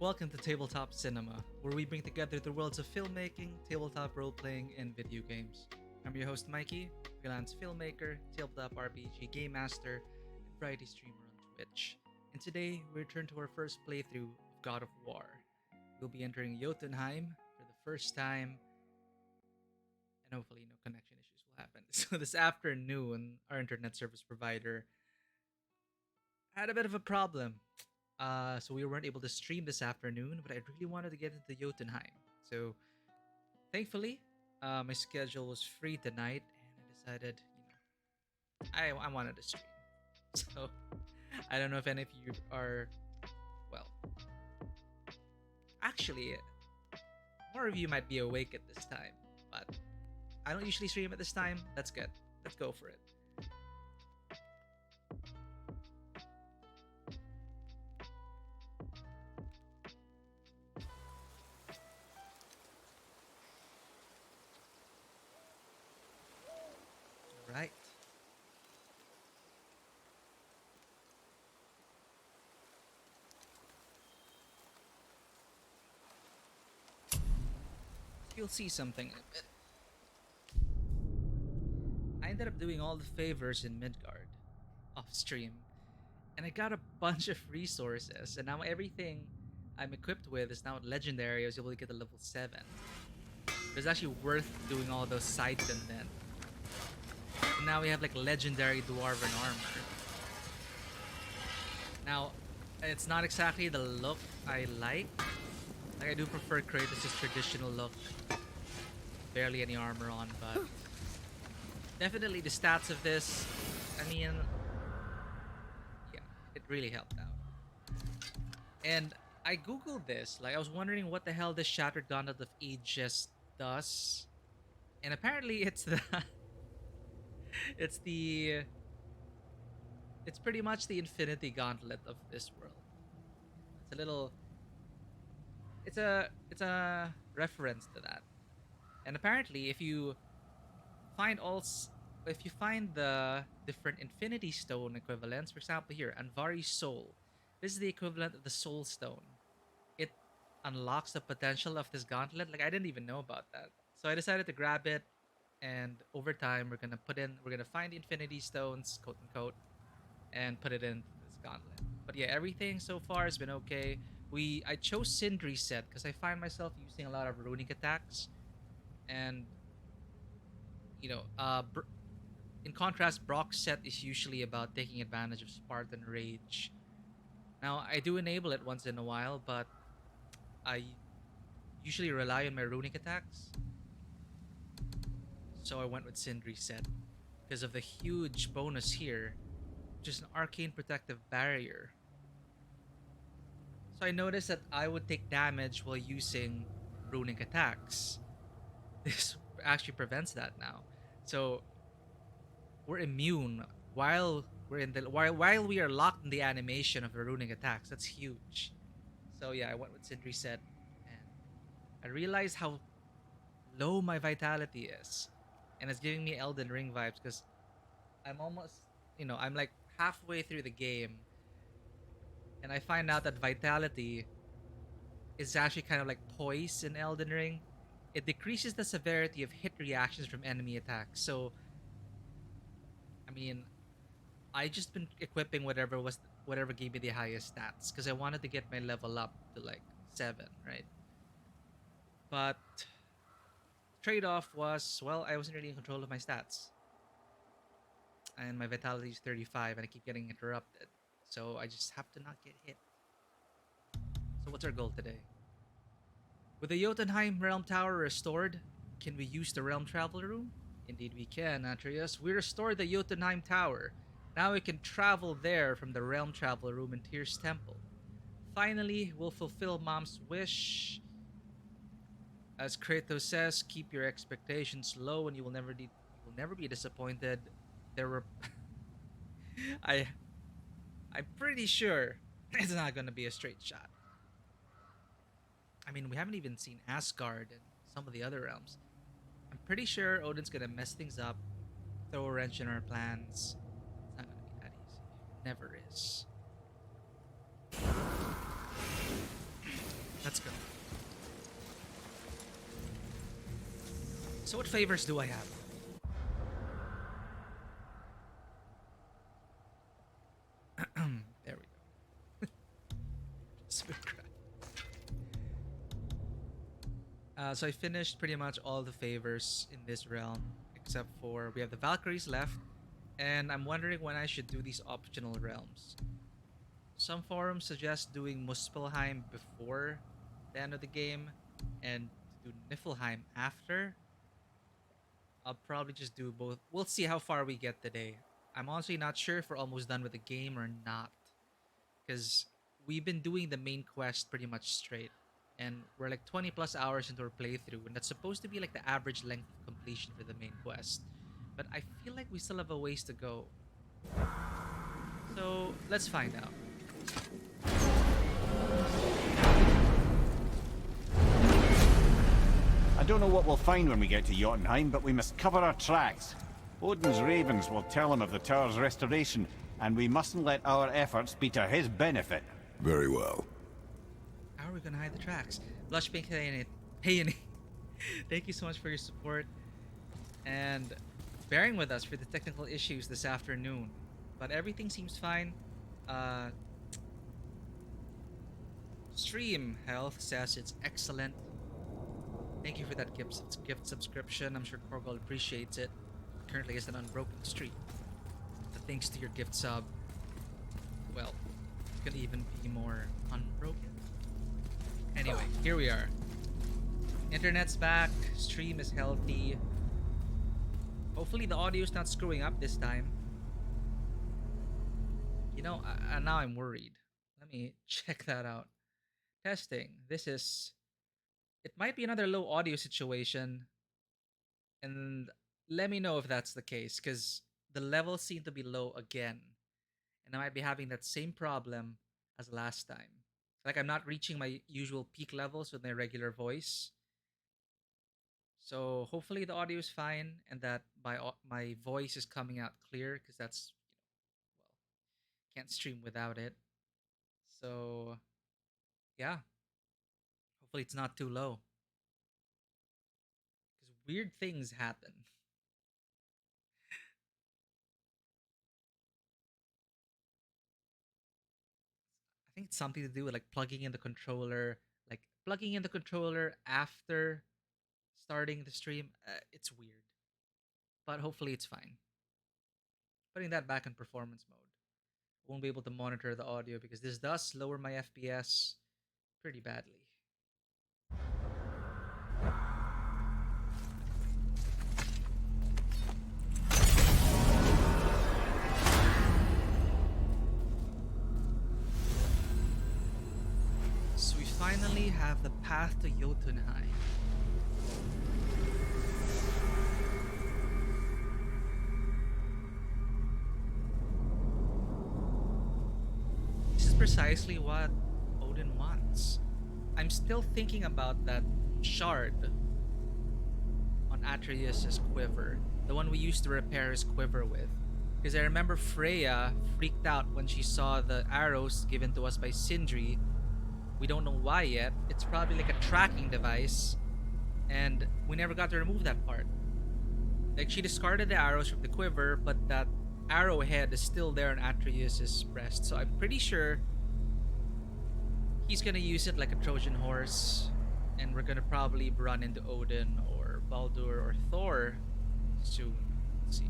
Welcome to Tabletop Cinema, where we bring together the worlds of filmmaking, tabletop role-playing, and video games. I'm your host Mikey, freelance filmmaker, tabletop RPG game master, and variety streamer on Twitch. And today, we return to our first playthrough of God of War. We'll be entering Jotunheim for the first time, and hopefully no connection issues will happen. So this afternoon, our internet service provider had a bit of a problem. So we weren't able to stream this afternoon, but I really wanted to get into Jotunheim. So thankfully, my schedule was free tonight, and I decided, I wanted to stream. So I don't know if any of you are, well, actually, more of you might be awake at this time, but I don't usually stream at this time. That's good. Let's go for it. Right. You'll see something in a bit. I ended up doing all the favors in Midgard off stream, and I got a bunch of resources, and now everything I'm equipped with is now legendary. I was able to get to level 7. It was actually worth doing all those side content. And now we have like legendary dwarven armor. Now, it's not exactly the look I like. Like, I do prefer Kratos' traditional look. Barely any armor on, but definitely the stats of this, I mean, yeah, it really helped out. And I googled this, like I was wondering what the hell this Shattered Gauntlet of Aegis does. And apparently it's the it's the it's pretty much the Infinity Gauntlet of this world. It's a little it's a reference to that. And apparently if you find the different Infinity Stone equivalents, for example here, Anvari's Soul. This is the equivalent of the Soul Stone. It unlocks the potential of this gauntlet. Like, I didn't even know about that. So I decided to grab it, and over time we're gonna find the Infinity Stones, quote unquote, and put it in this gauntlet. But yeah, everything so far has been okay. I chose Sindri's set because I find myself using a lot of runic attacks, and in contrast, Brock's set is usually about taking advantage of Spartan Rage. Now, I do enable it once in a while, but I usually rely on my runic attacks. So I went with Sindri's set because of the huge bonus here, which is an arcane protective barrier. So I noticed that I would take damage while using runic attacks. This actually prevents that now. So we're immune while we are locked in the animation of the runic attacks. That's huge. So yeah, I went with Sindri's set, and I realized how low my vitality is, and it's giving me Elden Ring vibes because I'm almost, I'm like halfway through the game, and I find out that vitality is actually kind of like poise in Elden Ring. It decreases the severity of hit reactions from enemy attacks. So, I mean, I just been equipping whatever gave me the highest stats because I wanted to get my level up to like 7, right? But trade-off was, well, I wasn't really in control of my stats, and my vitality is 35, and I keep getting interrupted. So I just have to not get hit. So what's our goal today? With the Jotunheim Realm Tower restored, can we use the Realm Travel Room? Indeed we can, Atreus. We restored the Jotunheim Tower. Now we can travel there from the Realm Travel Room in Tyr's Temple. Finally, we'll fulfill Mom's wish. As Kratos says, keep your expectations low and you will never be disappointed. There were I'm pretty sure it's not gonna be a straight shot. I mean, we haven't even seen Asgard and some of the other realms. I'm pretty sure Odin's gonna mess things up, throw a wrench in our plans. It's not gonna be that easy. It never is. Let's go. So what favors do I have? There we go. Spit crack. So I finished pretty much all the favors in this realm, except for we have the Valkyries left, and I'm wondering when I should do these optional realms. Some forums suggest doing Muspelheim before the end of the game, and do Niflheim after. I'll probably just do both. We'll see how far we get today. I'm honestly not sure if we're almost done with the game or not, because we've been doing the main quest pretty much straight, and we're like 20 plus hours into our playthrough, and that's supposed to be like the average length of completion for the main quest. But I feel like we still have a ways to go. So let's find out. I don't know what we'll find when we get to Jotunheim, but we must cover our tracks. Odin's ravens will tell him of the tower's restoration, and we mustn't let our efforts be to his benefit. Very well. How are we gonna hide the tracks? Blush Pink Peony. Thank you so much for your support and bearing with us for the technical issues this afternoon. But everything seems fine. Stream Health says it's excellent. Thank you for that gift subscription. I'm sure Korgol appreciates it. Currently is an unbroken streak. But thanks to your gift sub, well, it can even be more unbroken. Anyway, here we are. Internet's back. Stream is healthy. Hopefully the audio's not screwing up this time. You know, now I'm worried. Let me check that out. Testing. It might be another low audio situation. And let me know if that's the case, because the levels seem to be low again. And I might be having that same problem as last time. Like I'm not reaching my usual peak levels with my regular voice. So hopefully the audio is fine and that my voice is coming out clear, because that's, well, can't stream without it. So yeah, hopefully it's not too low, because weird things happen. I think it's something to do with like plugging in the controller, after starting the stream. It's weird, but hopefully it's fine. Putting that back in performance mode. I won't be able to monitor the audio because this does lower my FPS pretty badly. So we finally have the path to Jotunheim. This is precisely what Odin wants. I'm still thinking about that shard on Atreus' quiver, the one we used to repair his quiver with. Because I remember Freya freaked out when she saw the arrows given to us by Sindri. We don't know why yet. It's probably like a tracking device, and we never got to remove that part. Like, she discarded the arrows from the quiver, but that arrowhead is still there on Atreus' breast. So I'm pretty sure he's gonna use it like a Trojan horse, and we're gonna probably run into Odin or Baldur or Thor soon. Let's see.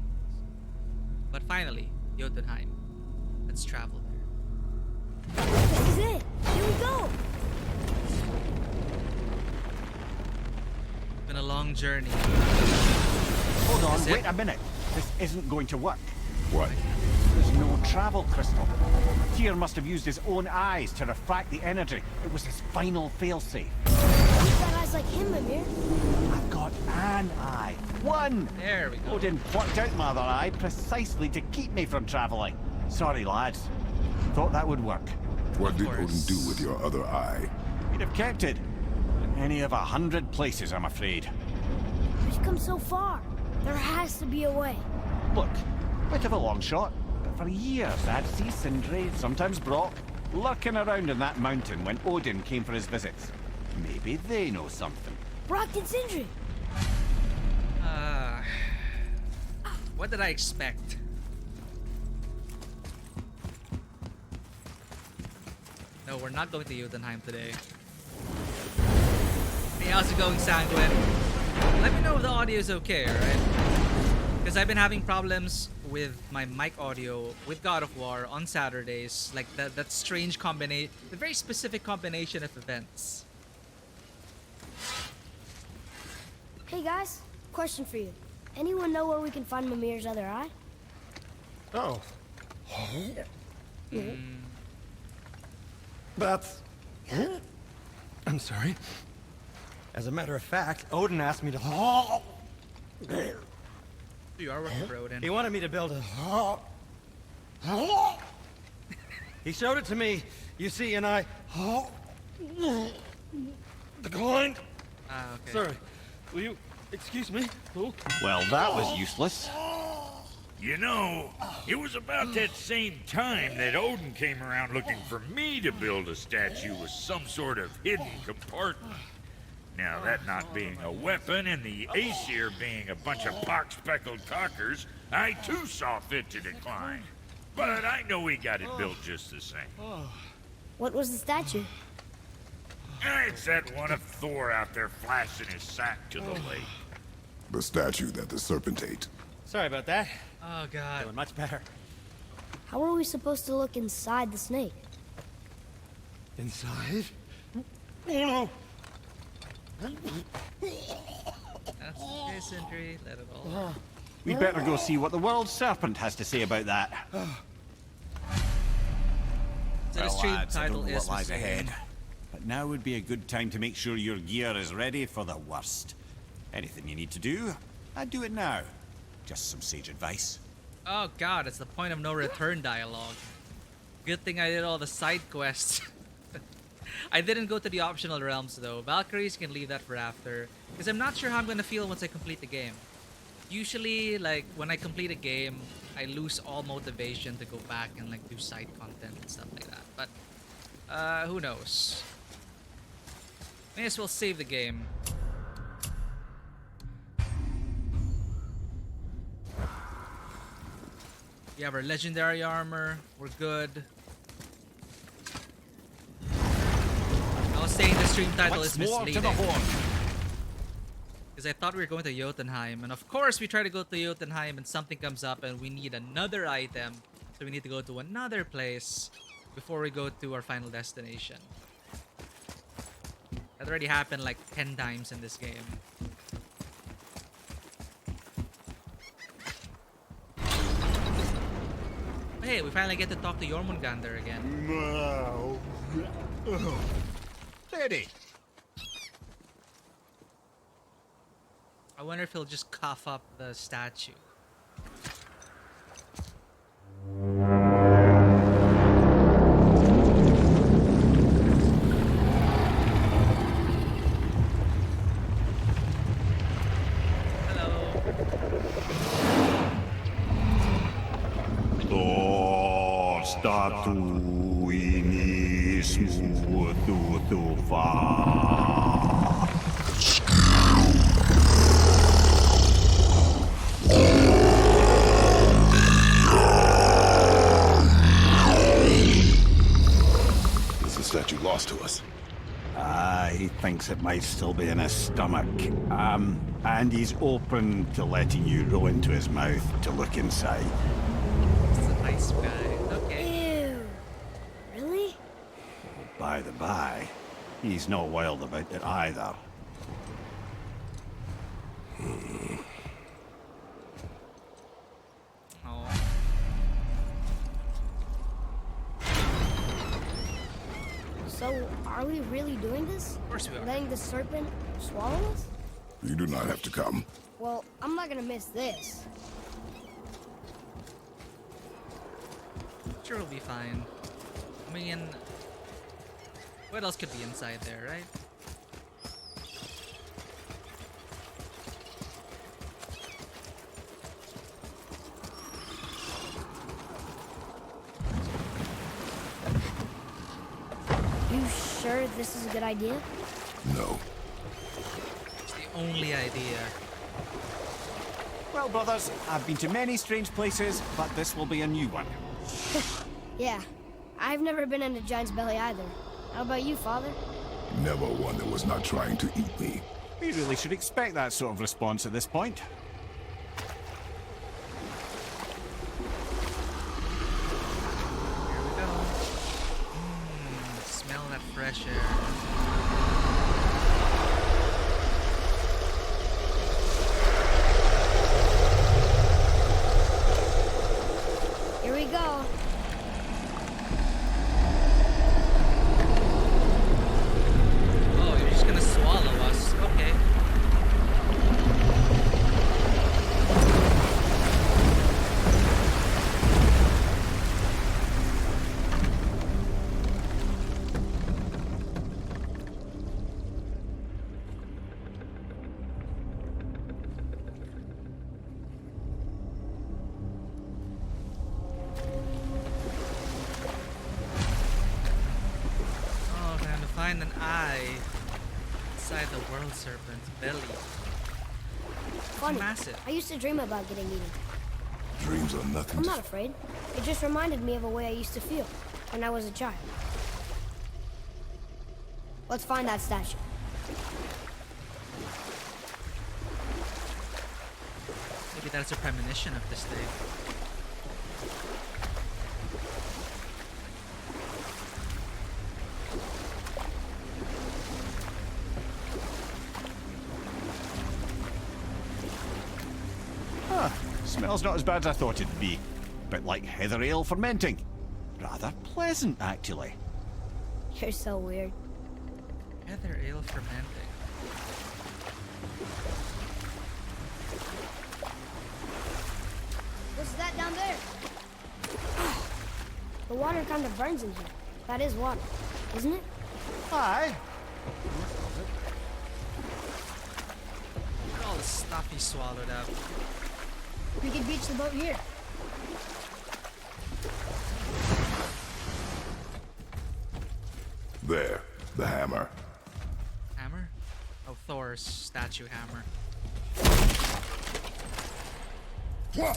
But finally, Jotunheim. Let's travel there. This is it! Here we go! Been a long journey. Hold on, Is it? wait a minute. This isn't going to work. What? There's no travel crystal. Tyr must have used his own eyes to refract the energy. It was his final failsafe. You've got eyes like him, Mimir. I've got an eye. One! There we go. Odin plucked out my other eye precisely to keep me from travelling. Sorry, lads. Thought that would work. What did course. Odin do with your other eye? He'd have kept it. In any of 100 places, I'm afraid. We've come so far. There has to be a way. Look, bit of a long shot, but for years I'd see Sindri, sometimes Brock, lurking around in that mountain when Odin came for his visits. Maybe they know something. Brock and Sindri. What did I expect? No, we're not going to Jotunheim today. Hey, how's it going, Sanguine? Let me know if the audio is okay, alright? Because I've been having problems with my mic audio with God of War on Saturdays. Like that strange combination, the very specific combination of events. Hey guys, question for you. Anyone know where we can find Mimir's other eye? Oh. That's... I'm sorry. As a matter of fact, Odin asked me to... You are working for Odin. He wanted me to build a... He showed it to me, you see, and I... Declined. Okay. Sorry, will you excuse me? Oh. Well, that was useless. You know, it was about that same time that Odin came around looking for me to build a statue with some sort of hidden compartment. Now, that not being a weapon and the Aesir being a bunch of pock-speckled cockers, I too saw fit to decline. But I know we got it built just the same. What was the statue? It's that one of Thor out there flashing his sack to the lake. The statue that the serpent ate. Sorry about that. Oh god. Doing much better. How are we supposed to look inside the snake? Inside? Oh no! That's okay, Sindri. Let it all. We'd better go see what the world serpent has to say about that. So the stream lads, I title don't know is what lies misleading. ahead. But now would be a good time to make sure your gear is ready for the worst. Anything you need to do, I'd do it now. Just some sage advice. Oh god, it's the point of no return dialogue. Good thing I did all the side quests. I didn't go to the optional realms though. Valkyries can leave that for after. Because I'm not sure how I'm gonna feel once I complete the game. Usually, like, when I complete a game, I lose all motivation to go back and like do side content and stuff like that. But, who knows? May as well save the game. We have our legendary armor. We're good. I was saying the stream title is More to the misleading. horn. Because I thought we were going to Jotunheim. And of course, we try to go to Jotunheim and something comes up and we need another item. So we need to go to another place before we go to our final destination. That already happened like 10 times in this game. Hey, we finally get to talk to Jormungandr again. Steady. I wonder if he'll just cough up the statue. Is the statue lost to us? He thinks it might still be in his stomach. And he's open to letting you roll into his mouth to look inside. He's a nice guy. Okay. Ew. Really? By the by, he's not wild about it either. Oh. So, are we really doing this? Of course we are. Letting the serpent swallow us? You do not have to come. Well, I'm not gonna miss this. Sure, we'll be fine. I mean, what else could be inside there, right? You sure this is a good idea? No. It's the only idea. Well, brothers, I've been to many strange places, but this will be a new one. Yeah, I've never been in a giant's belly either. How about you, Father? Never one that was not trying to eat me. We really should expect that sort of response at this point. Here we go. Smell that fresh air. Here we go. Oh, you're just gonna swallow us. Okay. Oh, time to find an eye inside the world serpent's belly. Funny. Massive. I used to dream about getting eaten. Dreams are nothing I'm to... not afraid. It just reminded me of a way I used to feel when I was a child. Let's find that statue. Maybe that's a premonition of this day. Huh. Smells not as bad as I thought it'd be. Bit like heather ale fermenting. Rather pleasant, actually. You're so weird. Heather ale fermenting. What's that down there? The water kind of burns in here. That is water, isn't it? Aye. Look at all the stuff he swallowed up. We could beach the boat here. There, the hammer. Hammer? Oh, Thor's statue hammer. Where?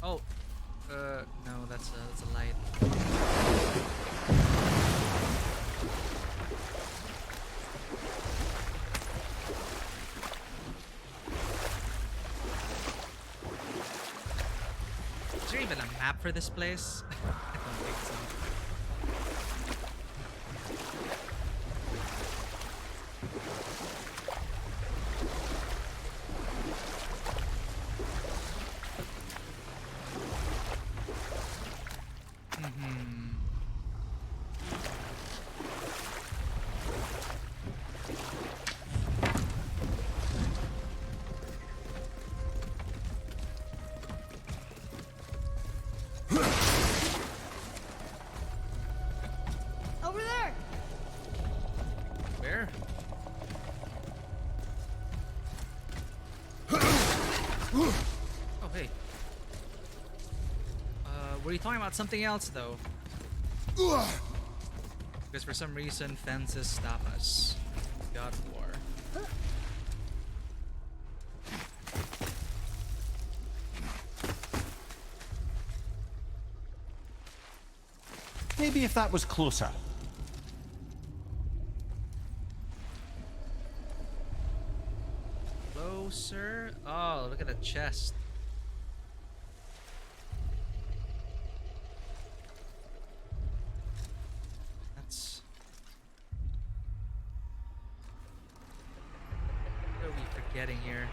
Oh, no, that's a light. Is there even a map for this place? I don't think so. Over there! Where? Oh, hey. Were you talking about something else, though? Because for some reason, fences stop us. God of War. Maybe if that was closer. Closer? Oh, look at the chest. That's... What are we forgetting here?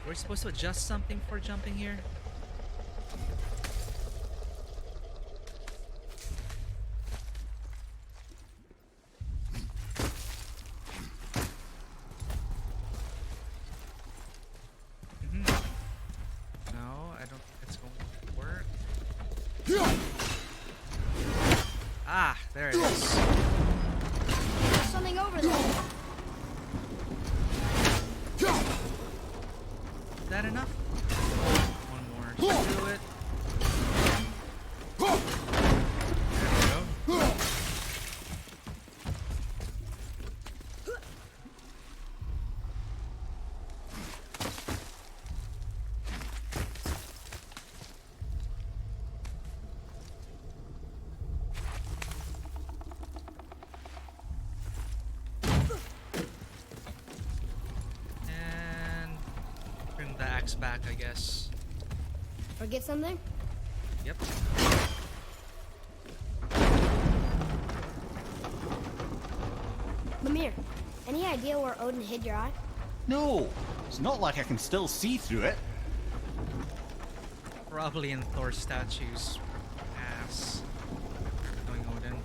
We're supposed to adjust something for jumping here? No, I don't think it's going to work. Ah, there it is. There's something over there. Is that enough? One more. axe back, I guess. Forget something? Yep. Mimir, any idea where Odin hid your eye? No, it's not like I can still see through it. Probably in Thor's statue's ass. Going Odin.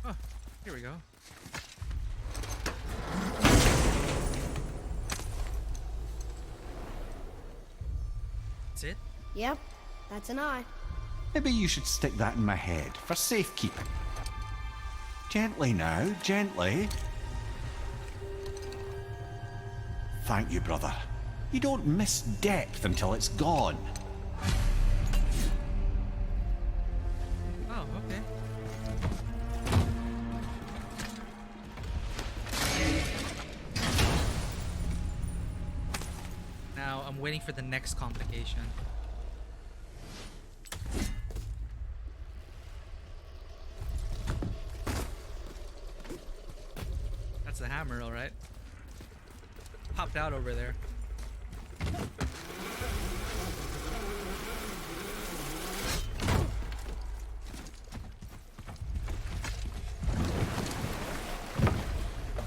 Oh, here we go. That's it? Yep, that's an eye. Maybe you should stick that in my head for safekeeping. Gently now, gently. Thank you, brother. You don't miss depth until it's gone. Oh, okay. Now I'm waiting for the next complication. That's the hammer, alright. Popped out over there.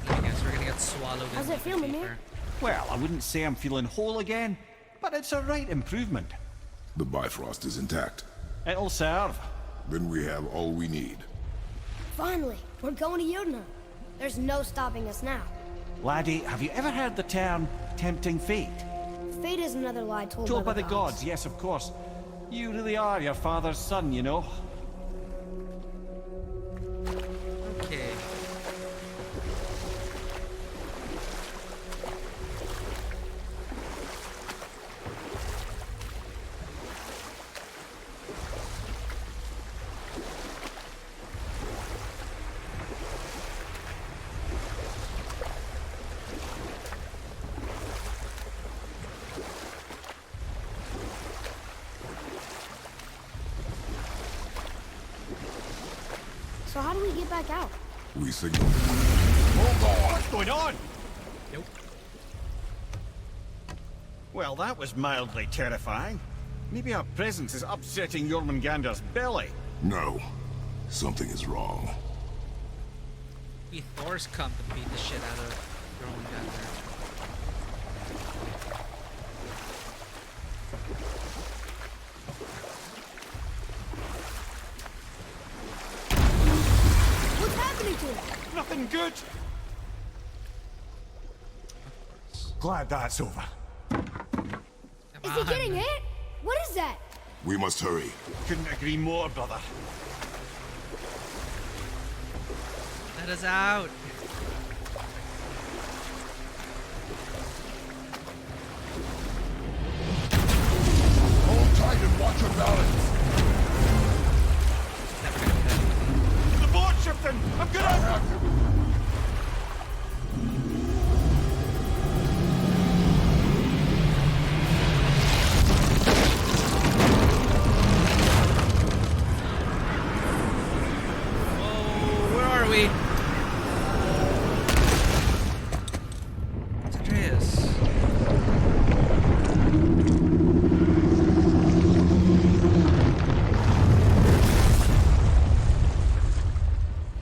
I guess we're gonna get swallowed in How's it the feel, Mimir? vapor. Well, I wouldn't say I'm feeling whole again, but it's a right improvement. The Bifrost is intact. It'll serve. Then we have all we need. Finally, we're going to Jotunheim. There's no stopping us now. Laddie, have you ever heard the term tempting fate? Fate is another lie told Told by the gods, yes, of course. You really are your father's son, you know. Okay. So how do we get back out? We signal. What's going on? Nope. Well, that was mildly terrifying. Maybe our presence is upsetting Jormungandr's belly. No. Something is wrong. We Thor's come to beat the shit out of Jormungandr. What's happening to him? Nothing good. Glad that's over. Come Is he on. getting hit? What is that? We must hurry. Couldn't agree more, brother. Let us out. Hold tight and watch your balance. The boat shifting! I'm gonna... Whoa, where are we? It's Atreus.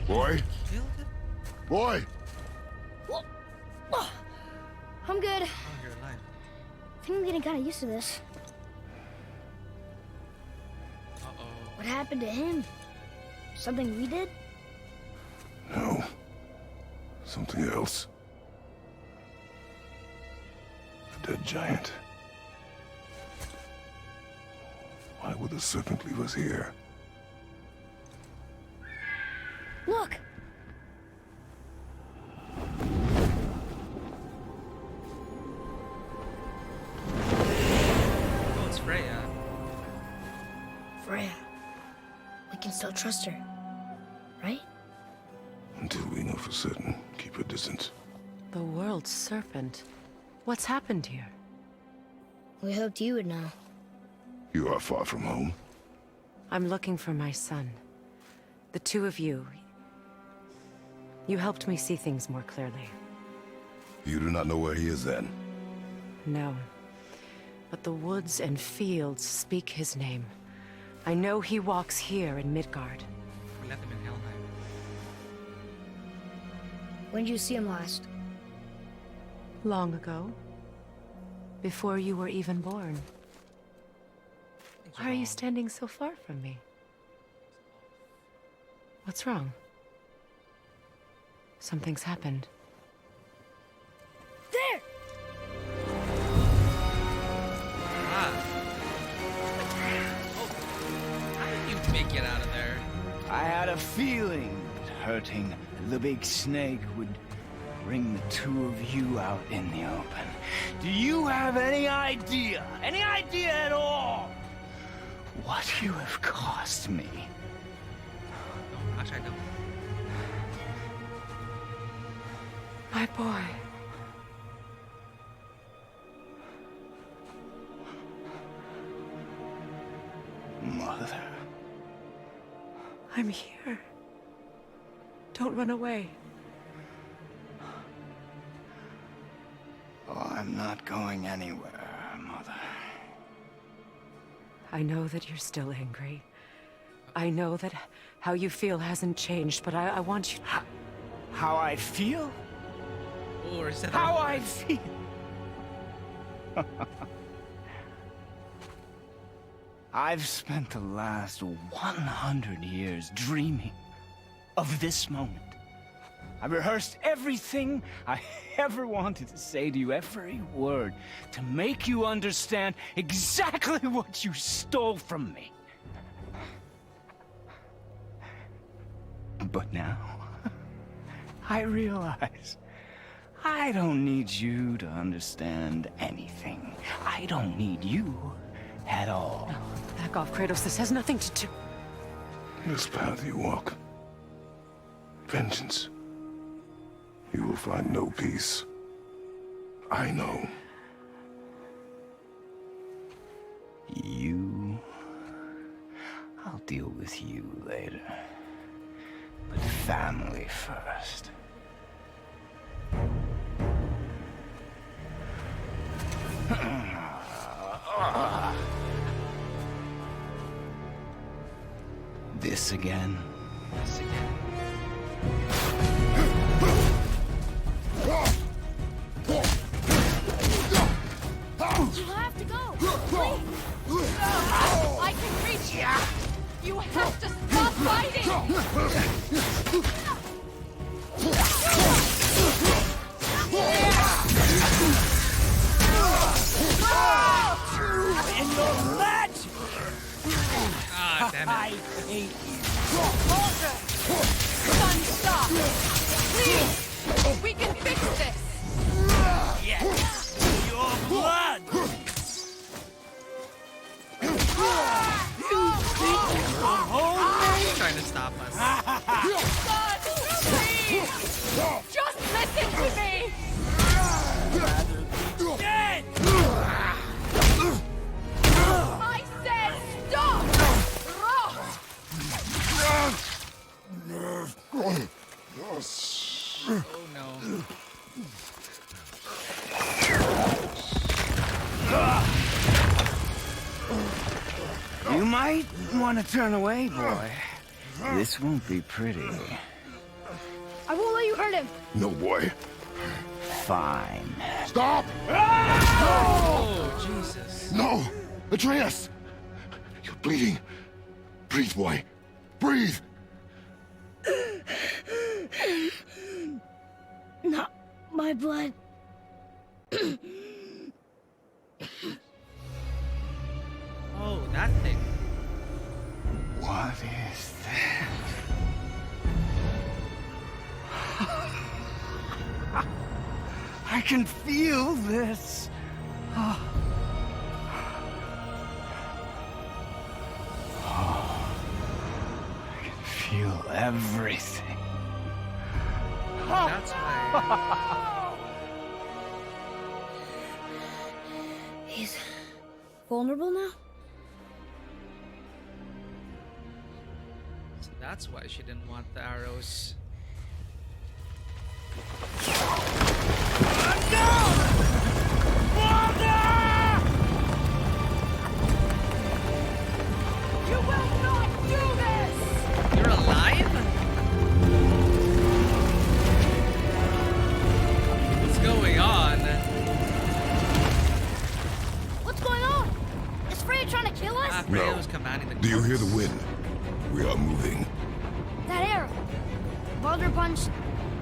Boy? Killed him? Boy! I'm good. Oh, you're alive. I think I'm getting kind of used to this. Uh-oh. What happened to him? Something we did? No. Something else. A dead giant. Why would the serpent leave us here? Look! Oh, it's Freya. Freya. We can still trust her. Right? Until we know for certain, keep a distance. The world's serpent. What's happened here? We hoped you would know. You are far from home. I'm looking for my son. The two of you. You helped me see things more clearly. You do not know where he is then? No. But the woods and fields speak his name. I know he walks here in Midgard. We left him in Helheim. When did you see him last? Long ago. Before you were even born. Why are you standing so far from me? What's wrong? Something's happened. There! Ah. Oh. How did you make it out of there? I had a feeling that hurting the big snake would bring the two of you out in the open. Do you have any idea at all, what you have cost me? Oh, actually, I don't. My boy. Mother. I'm here. Don't run away. Oh, I'm not going anywhere, Mother. I know that you're still angry. I know that how you feel hasn't changed, but I want you... How I feel? Or is that How I feel? I've spent the last 100 years dreaming of this moment. I rehearsed everything I ever wanted to say to you, every word, to make you understand exactly what you stole from me. But now, I realize I don't need you to understand anything. I don't need you at all. No, back off, Kratos. This has nothing to do... This path you walk. Vengeance. You will find no peace. I know. You... I'll deal with you later. But family first. This again? This again. You have to go! Please! I can reach you! You have to stop fighting! In your match! Ah, damn it. I hate you. Son, stop! Please! We can fix this! Yes! Your blood! You think you will hold He's trying to stop us. Son, please! Just listen to me! dead? I said stop! Oh no. You might want to turn away, boy. This won't be pretty. I won't let you hurt him! No, boy. Fine. Stop! Oh, Jesus. No! Atreus! You're bleeding. Breathe, boy. Breathe! Not my blood. Oh, that thing. What is that? I can feel this. I can feel everything. That's why. He's vulnerable now? So that's why she didn't want the arrows. You will not do this! You're alive? What's going on? What's going on? Is Freya trying to kill us? Freya No. was commanding the Do you hear the corpse. wind? We are moving. That arrow. Baldur punched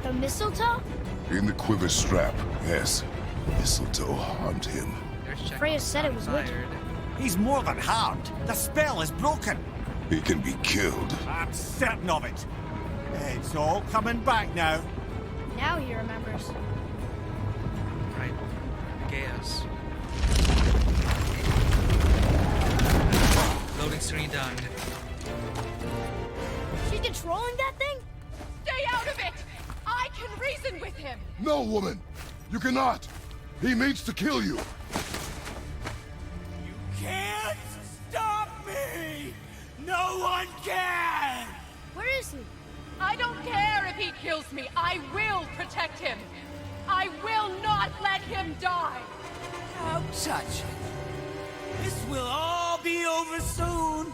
the mistletoe? In the quiver strap, yes. Mistletoe harmed him. There's Chekhov Freya said it was fired. wicked. He's more than harmed. The spell is broken. He can be killed. I'm certain of it. It's all coming back now. Now he remembers. Right. Chaos. Loading screen done. She's controlling that thing? Stay out of it! I can reason with him! No, woman! You cannot! He means to kill you! Can't stop me! No one can! Where is he? I don't care if he kills me. I will protect him. I will not let him die. Don't touch it. This will all be over soon.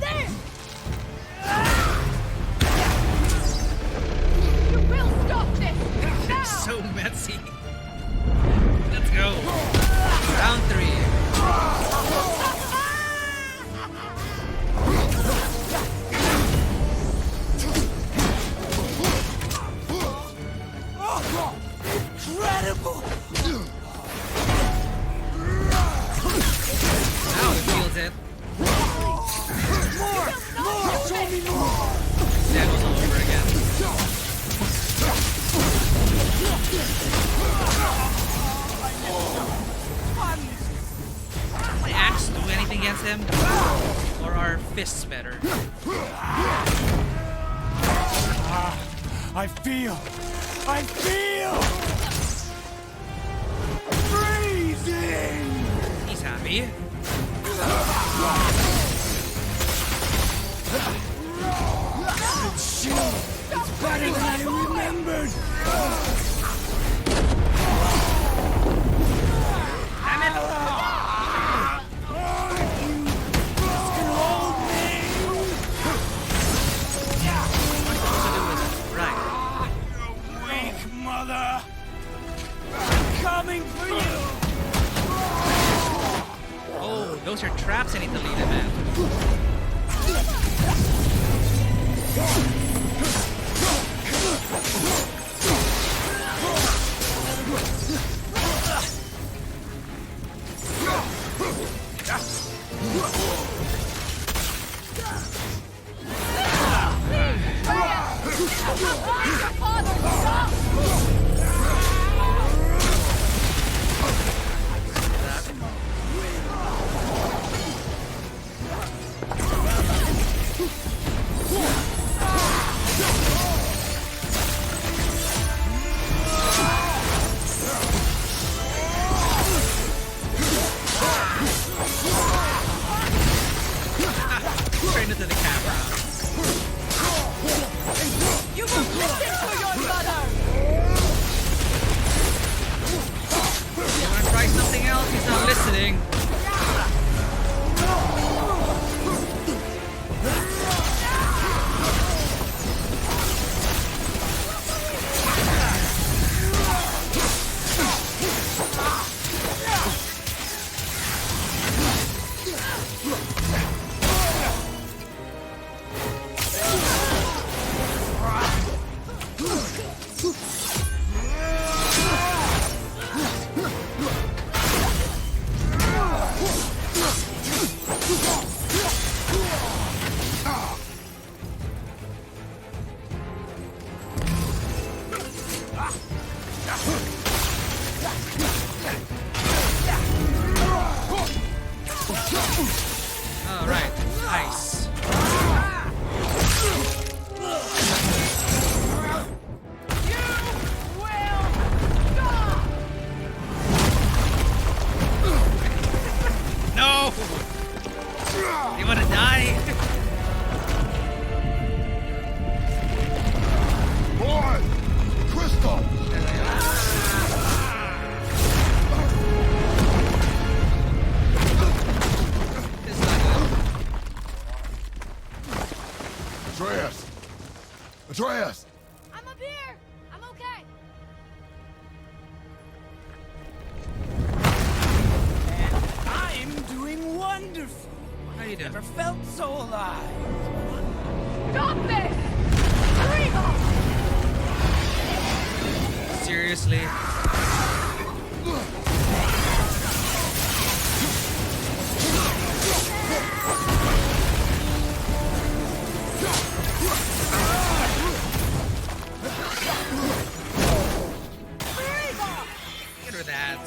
There! You will stop this now. So messy. Let's go. Round 3. Incredible! Now it feels it. More! Show me more! That goes all over again. The axe do anything against him? Or are fists better? I feel freezing! He's happy. It's better than I remembered! Right. Wake, mother! I'm coming for you! Oh, those are traps I need to lead him in. Straight into the camera. You will listen Atreus! Atreus! I'm up here! I'm okay! I'm doing wonderful. How you doing? Never felt so alive. Stop this! Regal! Seriously? Get her that.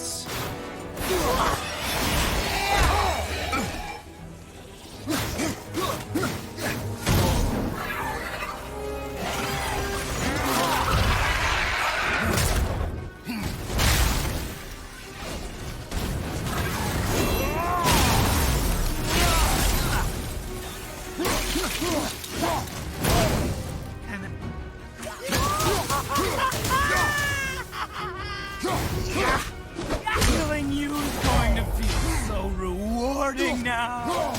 Damn it. Killing you is going to feel so rewarding now.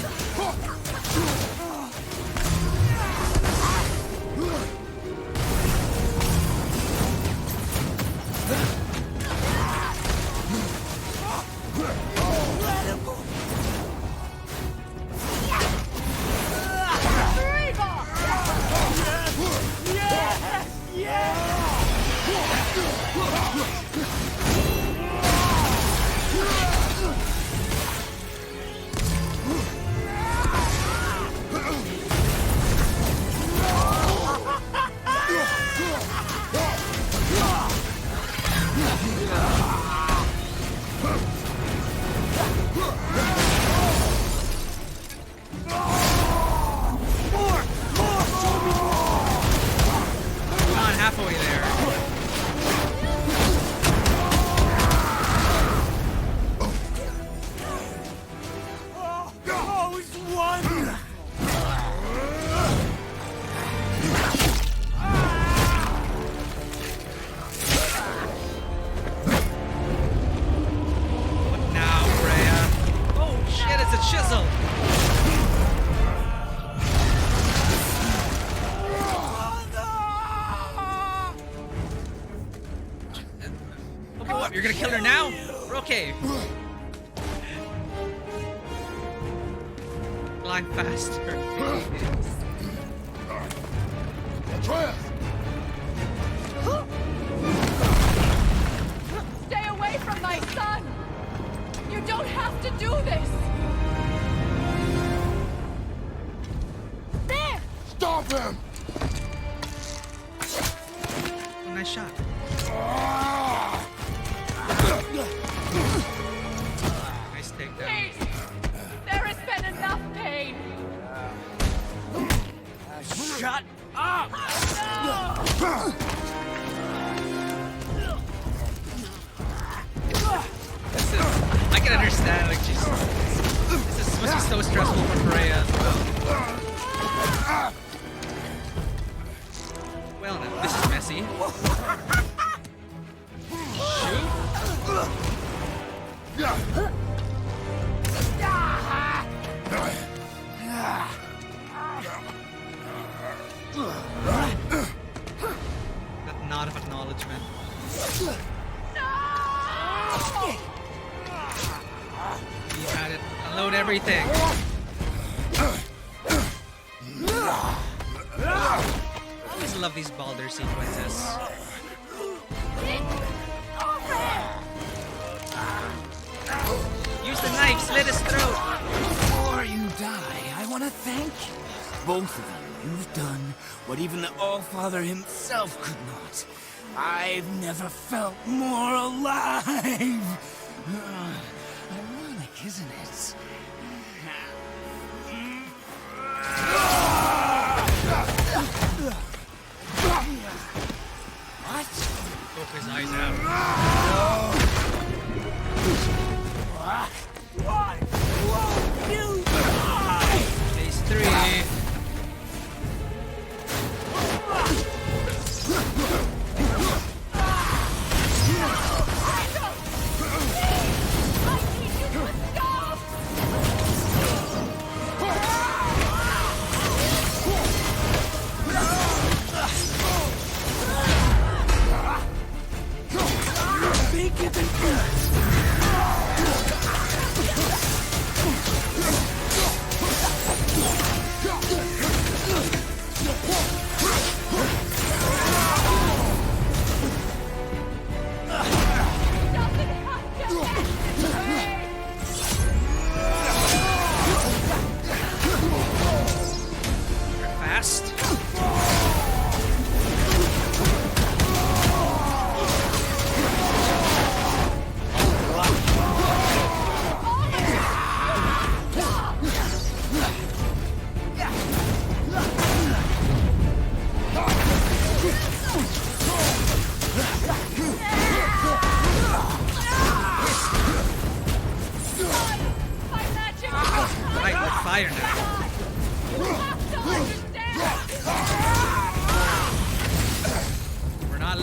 Come on, halfway there. Oh, it's one. What now, Freya? Oh shit, it's a chisel! Okay, what? You're gonna kill her now? We're okay. Fly faster. Atreus! Stay away from my son! You don't have to do this! There! Stop him! Oh, nice shot. Nice takedown. Please! There has been enough pain! Shut up! I can understand, like, she's... This must be so stressful for Freya. Well, now, this is messy. Shoot. That nod of acknowledgement. You had it. Unload everything. I always love these Baldur sequences. Use the knife, slit his throat. Before you die, I want to thank you. Both of you. You've done what even the Allfather himself could not. I've never felt more alive. Ironic, isn't it? What? Poke his eyes out. Why won't you die? Phase 3.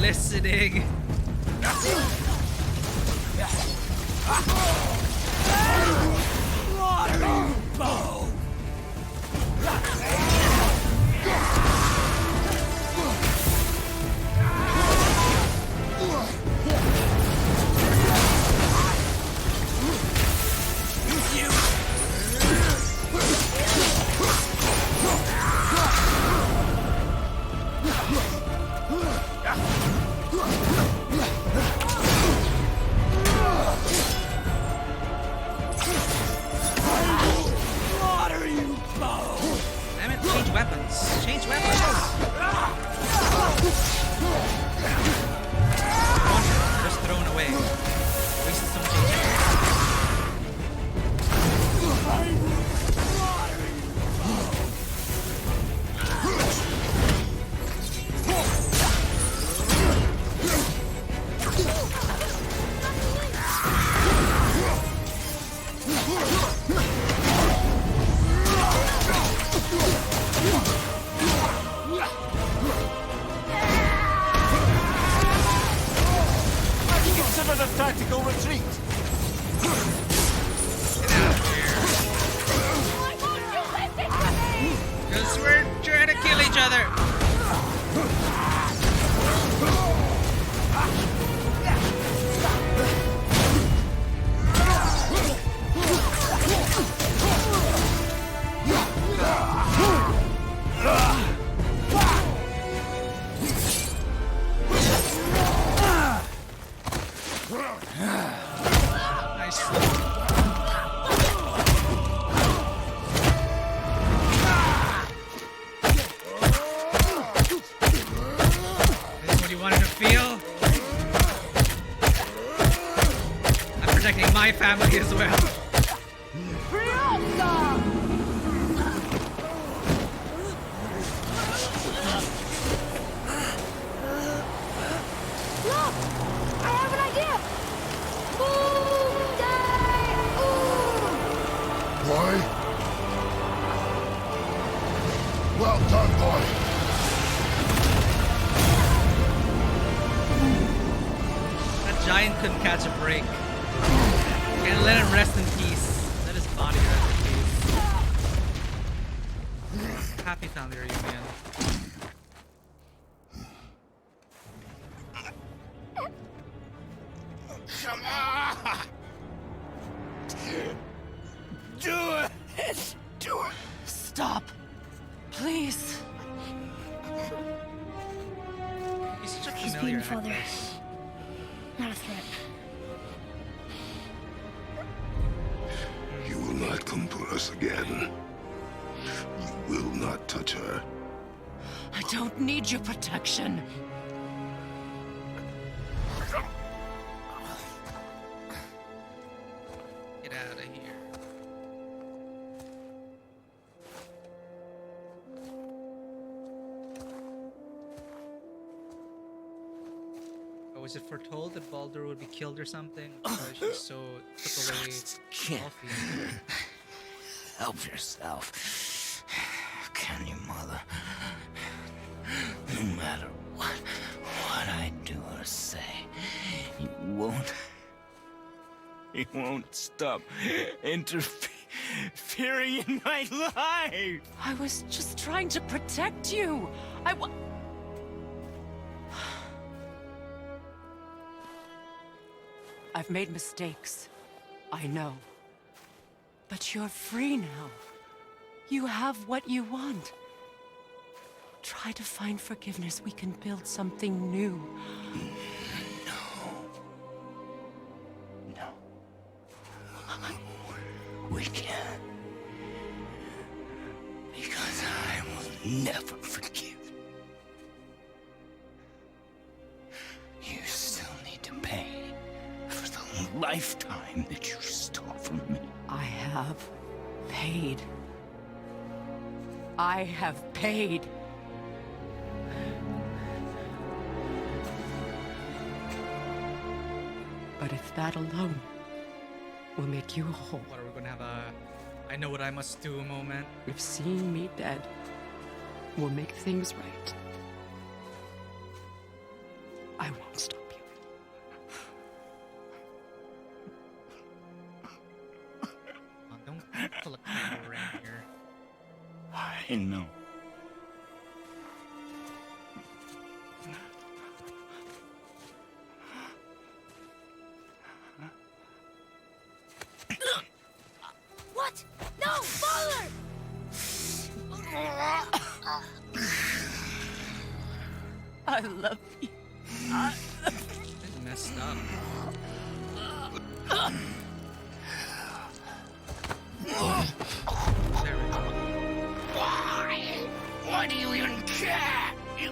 listening. Damn it, change weapons. Change weapons. Just thrown away. Wasted so much HP. Consider the tactical retreat. Because we're trying to kill each other. Nice. This is what you wanted to feel? I'm protecting my family as well. Look! I have an idea! Boom! Die! Ooh! Boy? Well done, boy. That giant couldn't catch a break. Can't let him rest in peace. Let his body rest in peace. Happy family reunion. Come on! Do it! Do it! Stop. Please. He's such a He's familiar being father. actor. Not a threat. You will not come for us again. You will not touch her. I don't need your protection. Get out of here. Oh, was it foretold that Baldur would be killed or something? Because she so took away Can't Alfie. help yourself. Can you, mother? No matter what I do or say, you won't stop interfering in my life. I was just trying to protect you. I've made mistakes. I know. But you're free now. You have what you want. Try to find forgiveness. We can build something new. No. We can't. Because I will never forgive. You still need to pay for the lifetime that you stole from me. I have paid. I have paid. But if that alone will make you whole, What are we gonna have a I know what I must do moment? if seeing me dead will make things right, I won't stop you. Oh, don't pull a camera around here. I know. What? No, father! I love you. It's messed up. There we go. Why do you even care? You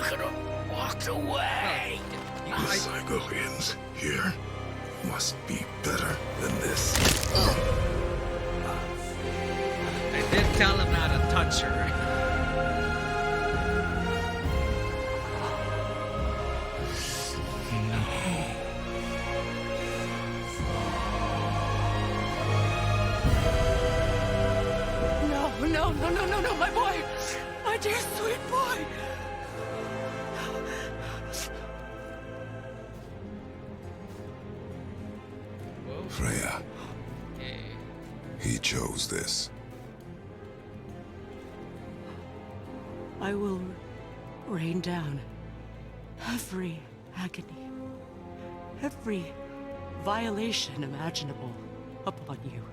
could have walked away. Well, The cycle ends here. Must be better than this. I did tell him not to touch her. No, my boy! My dear sweet boy! Whoa. Freya, Okay. he chose this. I will rain down every agony, every violation imaginable upon you.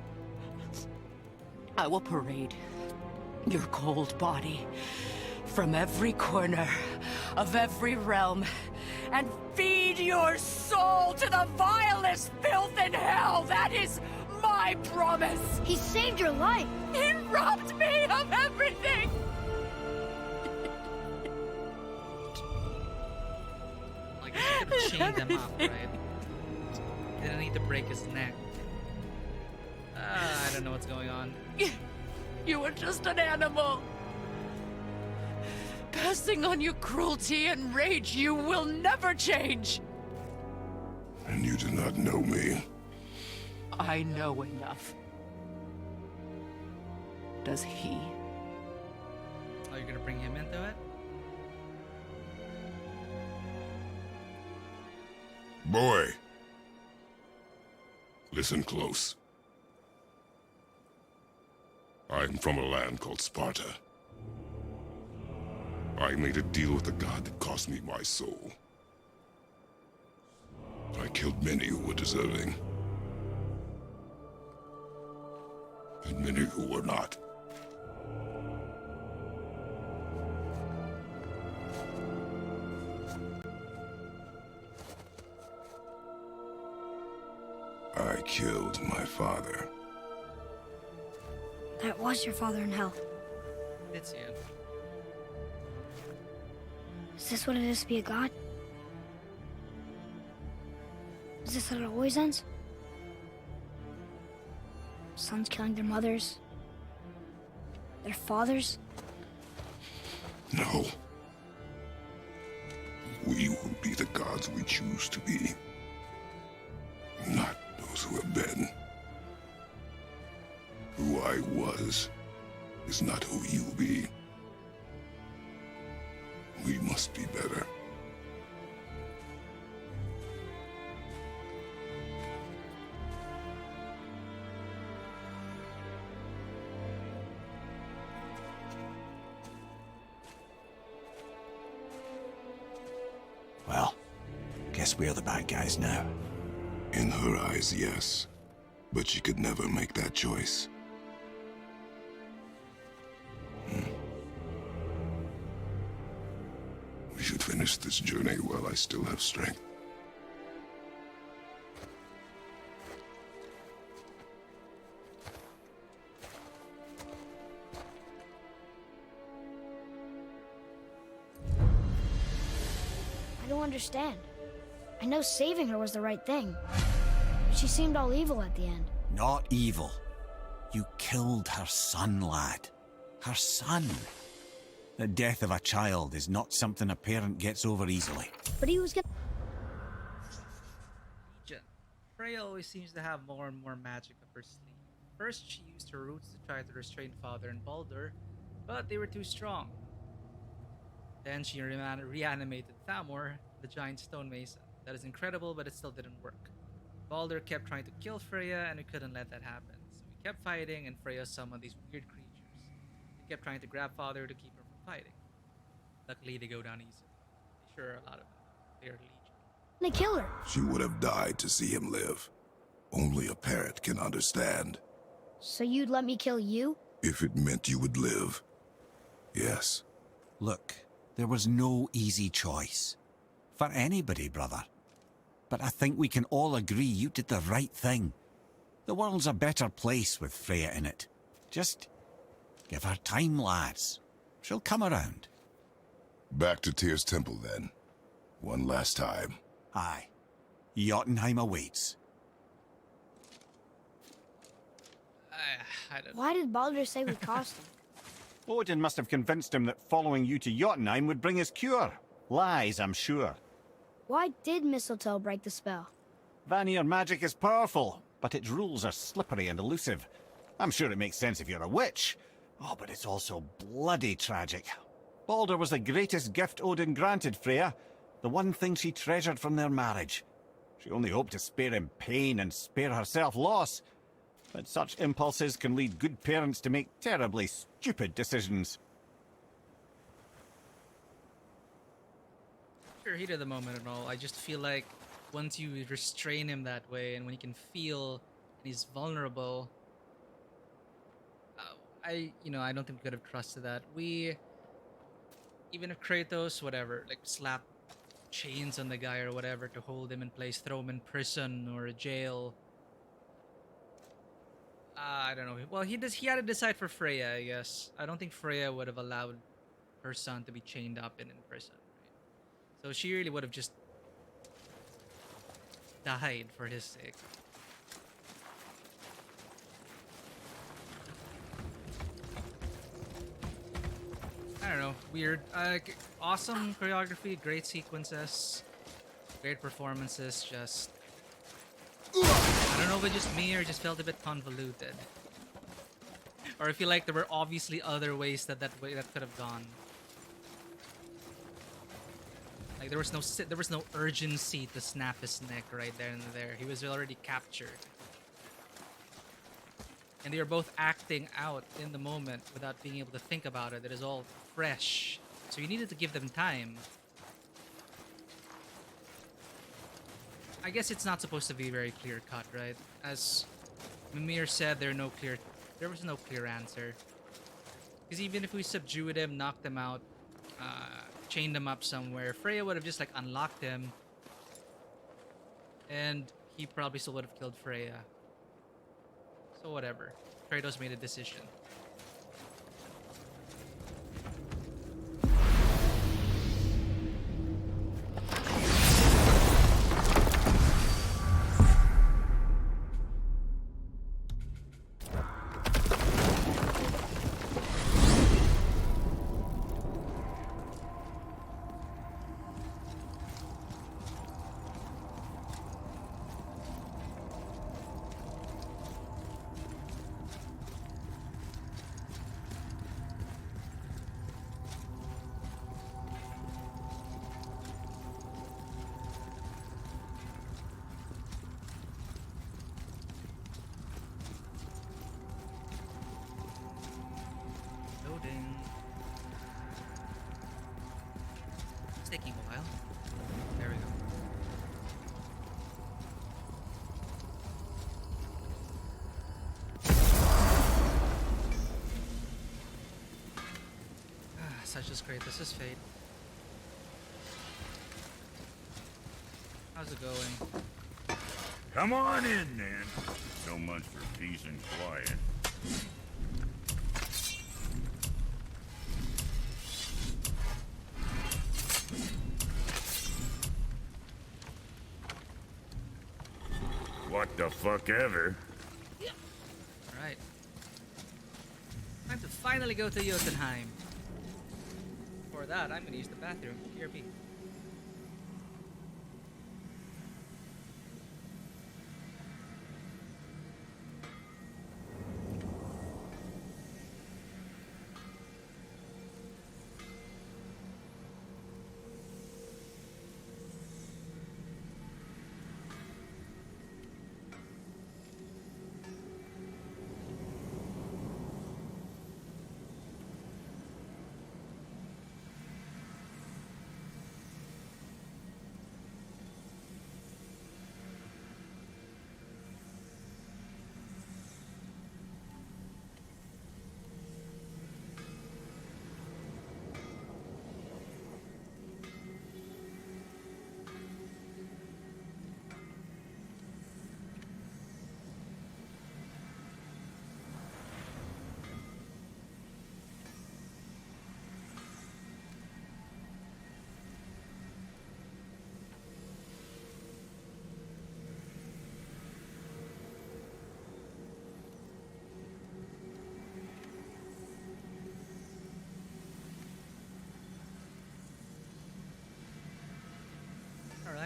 I will parade your cold body from every corner of every realm and feed your soul to the vilest filth in hell. That is my promise. He saved your life. He robbed me of everything. Like, I could have chained him up, right? Didn't need to break his neck. I don't know what's going on. You were just an animal. Passing on your cruelty and rage, you will never change. And you do not know me. I know enough. Does he? Oh, you're gonna bring him into it? Boy. Listen close. I'm from a land called Sparta. I made a deal with the god that cost me my soul. I killed many who were deserving. And many who were not. I killed my father. That was your father in hell. It's you. Is this what it is to be a god? Is this how it always ends? Sons killing their mothers? Their fathers? No. We will be the gods we choose to be. Not those who have been. Who I was is not who you'll be. We must be better. Well, guess we're the bad guys now. In her eyes, yes. But she could never make that choice. We should finish this journey while I still have strength. I don't understand. I know saving her was the right thing. But she seemed all evil at the end. Not evil. You killed her son, lad. Her son. The death of a child is not something a parent gets over easily. But he was gonna... Freya always seems to have more and more magic up her sleeve. First, she used her roots to try to restrain Father and Baldur, but they were too strong. Then she reanimated Thamur, the giant stone mason. That is incredible, but it still didn't work. Balder kept trying to kill Freya, and we couldn't let that happen. So we kept fighting, and Freya summoned these weird creatures. They kept trying to grab Father to keep him from fighting. Luckily, they go down easily. They sure are a lot of them, though. They are legion. They kill her. She would have died to see him live. Only a parent can understand. So you'd let me kill you? If it meant you would live. Yes. Look, there was no easy choice. For anybody, brother. But I think we can all agree you did the right thing. The world's a better place with Freya in it. Just give her time, lads. She'll come around. Back to Tyr's temple, then. One last time. Aye. Jotunheim awaits. I don't know. Why did Baldur say we cost him? Odin must have convinced him that following you to Jotunheim would bring his cure. Lies, I'm sure. Why did mistletoe break the spell? Vanir magic is powerful, but its rules are slippery and elusive. I'm sure it makes sense if you're a witch. Oh, but it's also bloody tragic. Baldur was the greatest gift Odin granted Freya, the one thing she treasured from their marriage. She only hoped to spare him pain and spare herself loss. But such impulses can lead good parents to make terribly stupid decisions. Sure, heat of the moment and all. I just feel like once you restrain him that way, and when he can feel and he's vulnerable, I don't think we could have trusted that. Even if Kratos, whatever, like slap chains on the guy or whatever to hold him in place, throw him in prison or a jail. I don't know. Well, he had to decide for Freya, I guess. I don't think Freya would have allowed her son to be chained up and in prison. Right? So she really would have just died for his sake. I don't know. Weird. Awesome choreography, great sequences, great performances. Just I don't know if it's just me or just felt a bit convoluted, or I feel like there were obviously other ways that could have gone. Like there was no urgency to snap his neck right there and there. He was already captured. And they are both acting out in the moment without being able to think about it. It is all fresh. So you needed to give them time. I guess it's not supposed to be very clear cut, right? As Mimir said, there was no clear answer. Because even if we subdued him, knocked him out, chained him up somewhere, Freya would have just like unlocked him. And he probably still would have killed Freya. So whatever. Kratos made a decision. Loading. It's taking a while. There we go. Such is great. This is fate. How's it going? Come on in, then. So much for peace and quiet. What the fuck ever? Alright. Time to finally go to Jotunheim. For that, I'm gonna use the bathroom. Here be.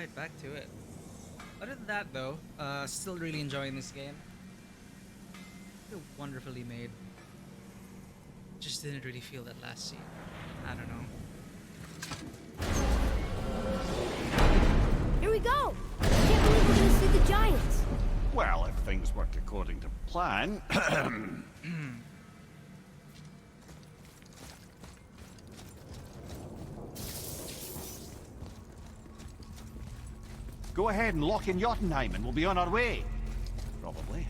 Alright, back to it. Other than that, though, still really enjoying this game. Wonderfully made. Just didn't really feel that last scene. I don't know. Here we go! I can't believe we're gonna see the giants. Well, if things work according to plan. Go ahead and lock in Jotunheim and we'll be on our way. Probably.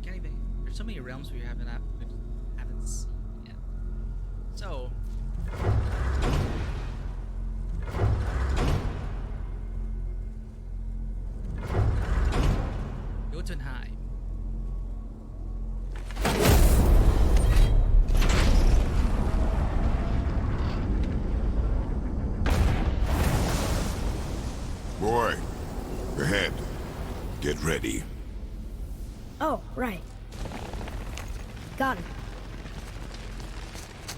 Can't even. There's so many realms we haven't seen yet. So. Jotunheim. Boy, ahead. Get ready. Oh, right. Got him.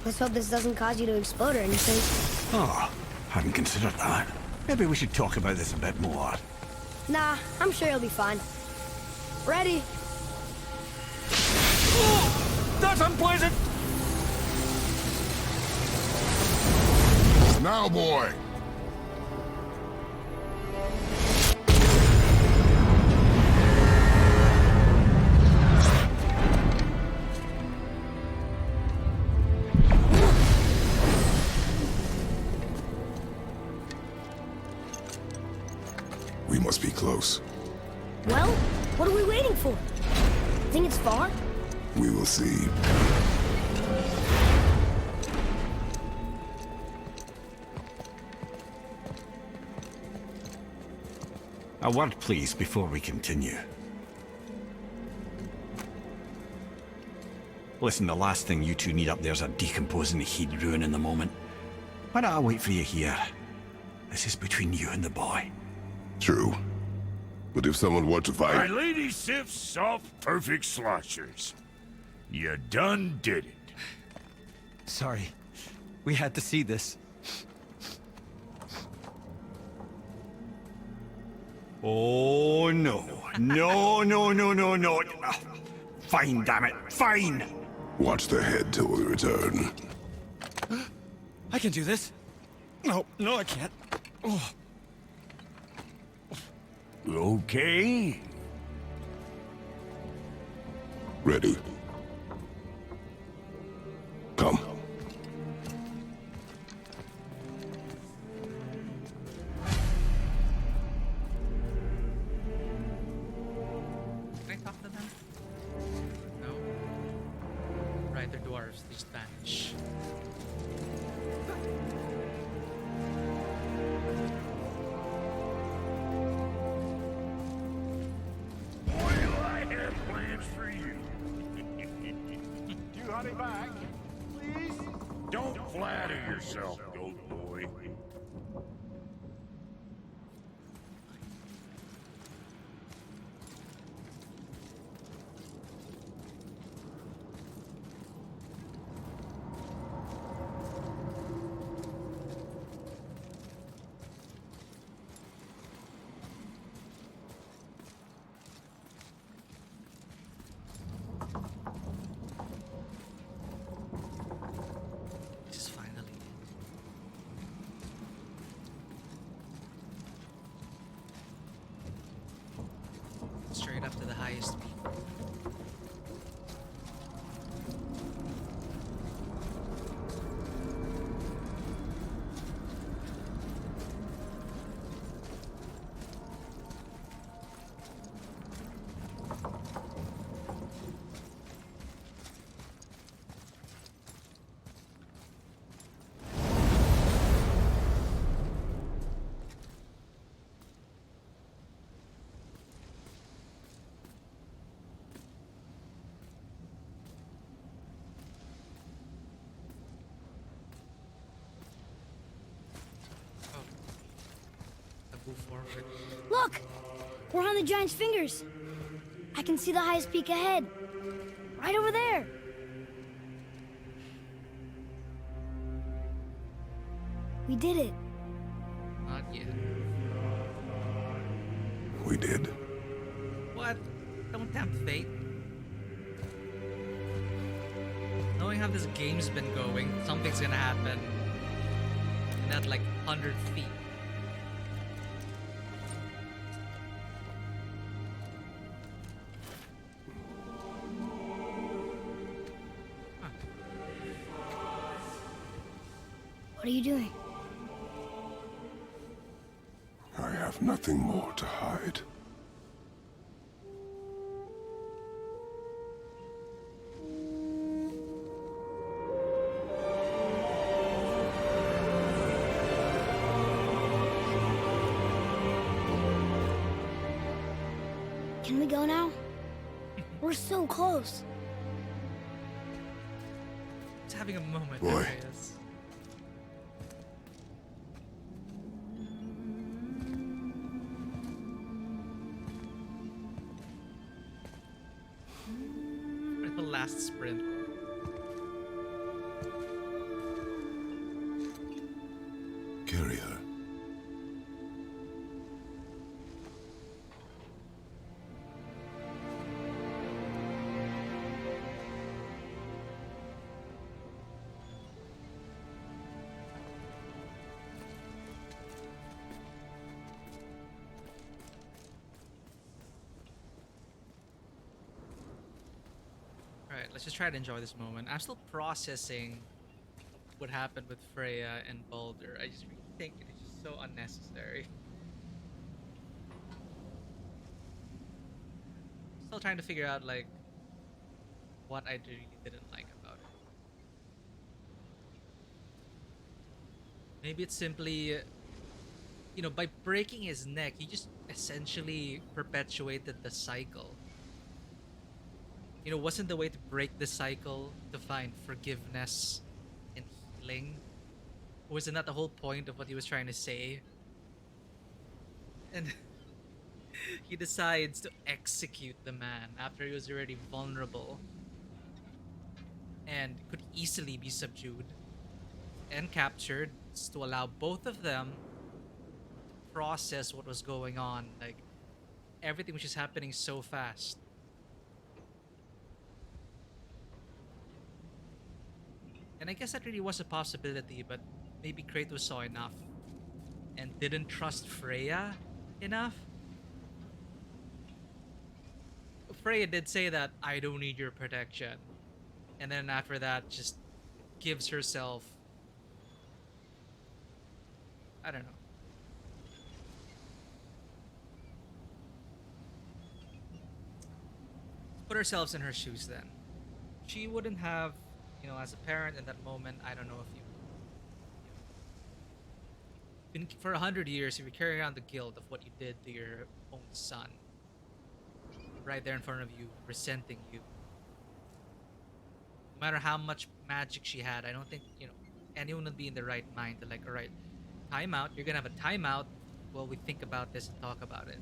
Let's hope this doesn't cause you to explode or anything. Oh, hadn't considered that. Maybe we should talk about this a bit more. Nah, I'm sure you'll be fine. Ready? That's unpleasant! Now, boy. We must be close. Well, what are we waiting for? Think it's far? We will see. A word, please, before we continue. Listen, the last thing you two need up there's a decomposing heat ruining the moment. Why don't I wait for you here? This is between you and the boy. True. But if someone were to My fight... lady sips soft, perfect sloshers. You done did it. Sorry. We had to see this. Oh, no. No, no, no, no, no. Fine, damn it. Fine! Watch the head till we return. I can do this. No, no, I can't. Oh. Okay. Ready. Come. Can I talk to them? No? Right, they're dwarves. They just vanish. Boy, do I have plans for you. You hurry back, please? Don't flatter yourself, goat boy. This is finally. Straight up to the highest peak. move forward. Look! We're on the giant's fingers. I can see the highest peak ahead. Right over there. We did it. Not yet. We did. What? Don't tempt fate. Knowing how this game's been going, something's gonna happen. And at like 100 feet. What are you doing? I have nothing more to hide. Can we go now? We're so close. It's having a moment. Boy. Andreas. For the last sprint. Carry her. Alright, let's just try to enjoy this moment. I'm still processing what happened with Freya and Baldur. I just really think it is just so unnecessary. Still trying to figure out like what I really didn't like about it. Maybe it's simply, you know, by breaking his neck, he just essentially perpetuated the cycle. You know, wasn't the way to break the cycle to find forgiveness and healing? Wasn't that the whole point of what he was trying to say? And he decides to execute the man after he was already vulnerable and could easily be subdued and captured, to allow both of them to process what was going on. Like, everything was just happening so fast. And I guess that really was a possibility, but maybe Kratos saw enough and didn't trust Freya enough. Freya did say that, I don't need your protection. And then after that, just gives herself, I don't know. Put ourselves in her shoes then. She wouldn't have, you know, as a parent in that moment, I don't know if you been for 100 years, if you carry around the guilt of what you did to your own son, right there in front of you, resenting you. No matter how much magic she had, I don't think, you know, anyone would be in the right mind to like, all right, timeout. You're gonna have a timeout while we think about this and talk about it.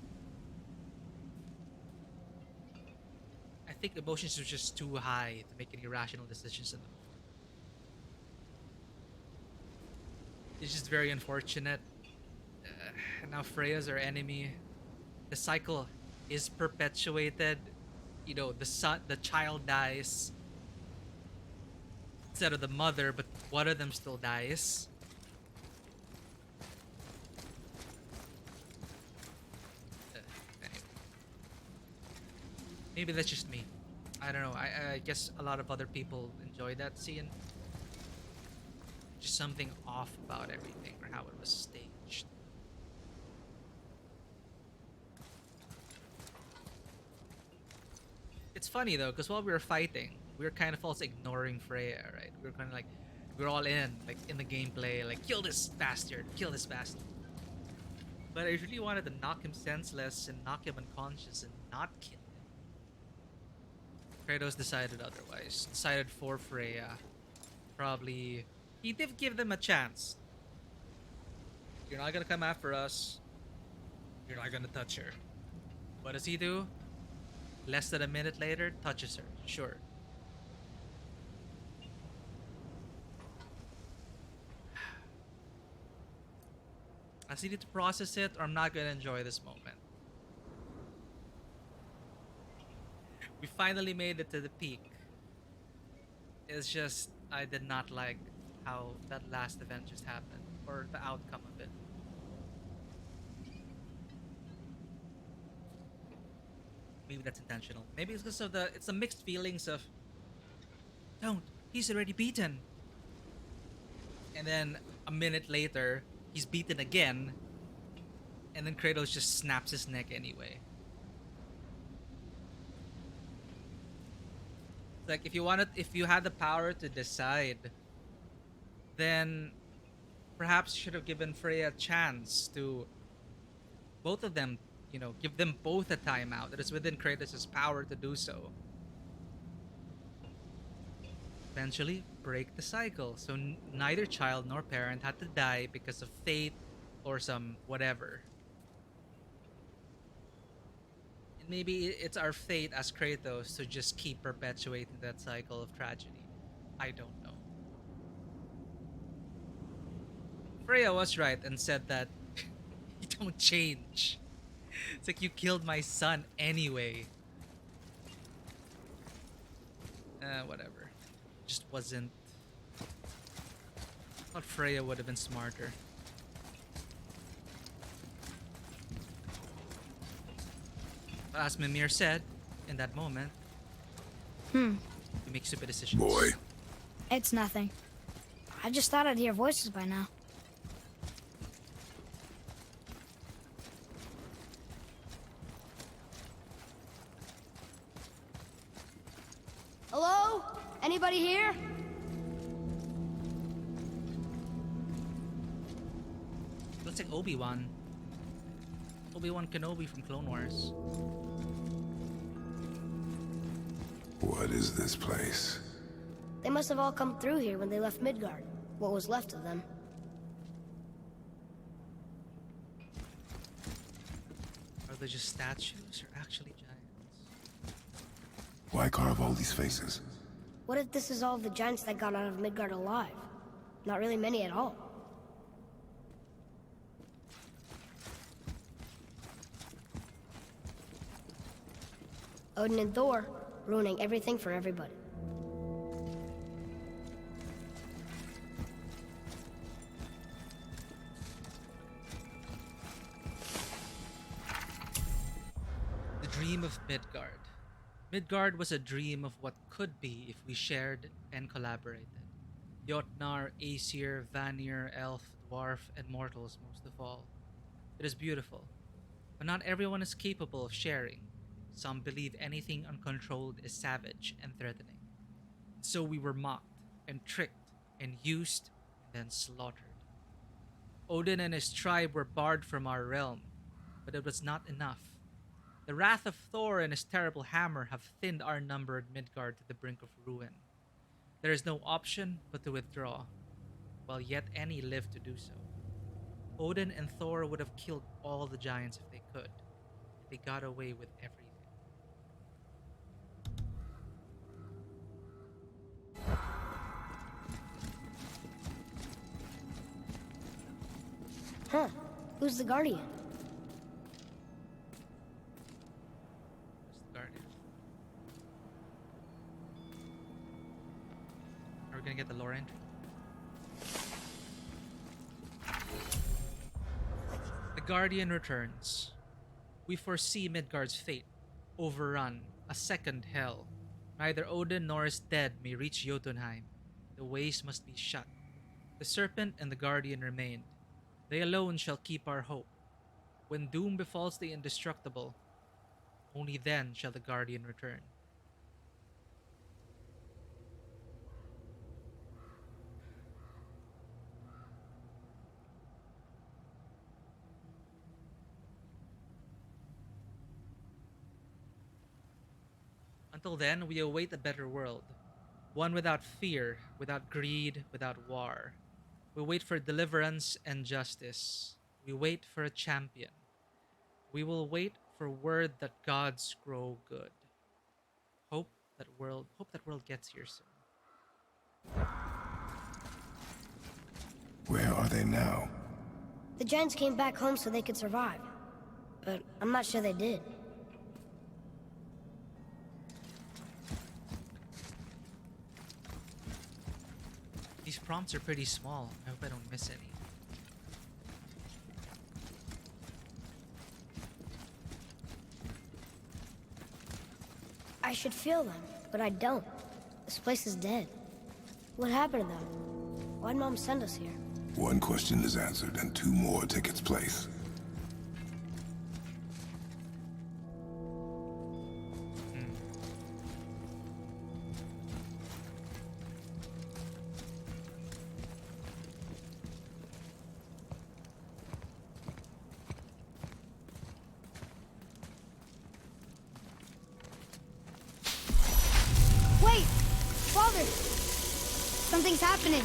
I think emotions were just too high to make any rational decisions in them. It's just very unfortunate. Now Freya's our enemy. The cycle is perpetuated. You know, the child dies instead of the mother, but one of them still dies. Anyway. Maybe that's just me. I don't know. I guess a lot of other people enjoy that scene. Just something off about everything or how it was staged. It's funny though, because while we were fighting, we were kind of also ignoring Freya, right? We were kind of like, we were all in, like in the gameplay, like kill this bastard, kill this bastard. But I really wanted to knock him senseless and knock him unconscious and not kill him. Kratos decided otherwise. Decided for Freya. Probably, he did give them a chance. You're not gonna come after us. You're not gonna touch her. What does he do? Less than a minute later, touches her. Sure. I just need to process it, or I'm not gonna enjoy this moment. We finally made it to the peak. It's just I did not like how that last event just happened, or the outcome of it. Maybe that's intentional. Maybe it's because of it's the mixed feelings of, don't, he's already beaten. And then a minute later, he's beaten again, and then Kratos just snaps his neck anyway. Like, if you had the power to decide, then perhaps you should have given Freya a chance to, both of them, give them both a timeout. It is within Kratos' power to do so. Eventually, break the cycle, so neither child nor parent had to die because of fate or some whatever. And maybe it's our fate as Kratos to just keep perpetuating that cycle of tragedy. I don't know. Freya was right and said that you don't change. It's like, you killed my son anyway. Whatever. Just wasn't. I thought Freya would have been smarter. But as Mimir said, in that moment, you make stupid decisions. Boy. It's nothing. I just thought I'd hear voices by now. Hello? Anybody here? Looks like Obi-Wan. Obi-Wan Kenobi from Clone Wars. What is this place? They must have all come through here when they left Midgard. What was left of them. Are they just statues or actually giants? Why carve all these faces? What if this is all of the giants that got out of Midgard alive? Not really many at all. Odin and Thor, ruining everything for everybody. The dream of Midgard. Midgard was a dream of what could be if we shared and collaborated. Jotnar, Aesir, Vanir, Elf, Dwarf, and mortals most of all. It is beautiful, but not everyone is capable of sharing. Some believe anything uncontrolled is savage and threatening. So we were mocked and tricked and used and then slaughtered. Odin and his tribe were barred from our realm, but it was not enough. The wrath of Thor and his terrible hammer have thinned our numbered Midgard to the brink of ruin. There is no option but to withdraw, while yet any live to do so. Odin and Thor would have killed all the giants if they could. They got away with everything. Huh. Who's the Guardian? Where's the Guardian? Are we gonna get the lore entry? The Guardian returns. We foresee Midgard's fate. Overrun. A second hell. Neither Odin nor his dead may reach Jotunheim. The ways must be shut. The serpent and the Guardian remained. They alone shall keep our hope. When doom befalls the indestructible, only then shall the Guardian return. Until then, we await a better world. One without fear, without greed, without war. We wait for deliverance and justice. We wait for a champion. We will wait for word that gods grow good. Hope that world gets here soon. Where are they now? The giants came back home so they could survive. But I'm not sure they did. These prompts are pretty small. I hope I don't miss any. I should feel them, but I don't. This place is dead. What happened to them? Why'd Mom send us here? One question is answered and two more take its place. Wait! Father! Something's happening.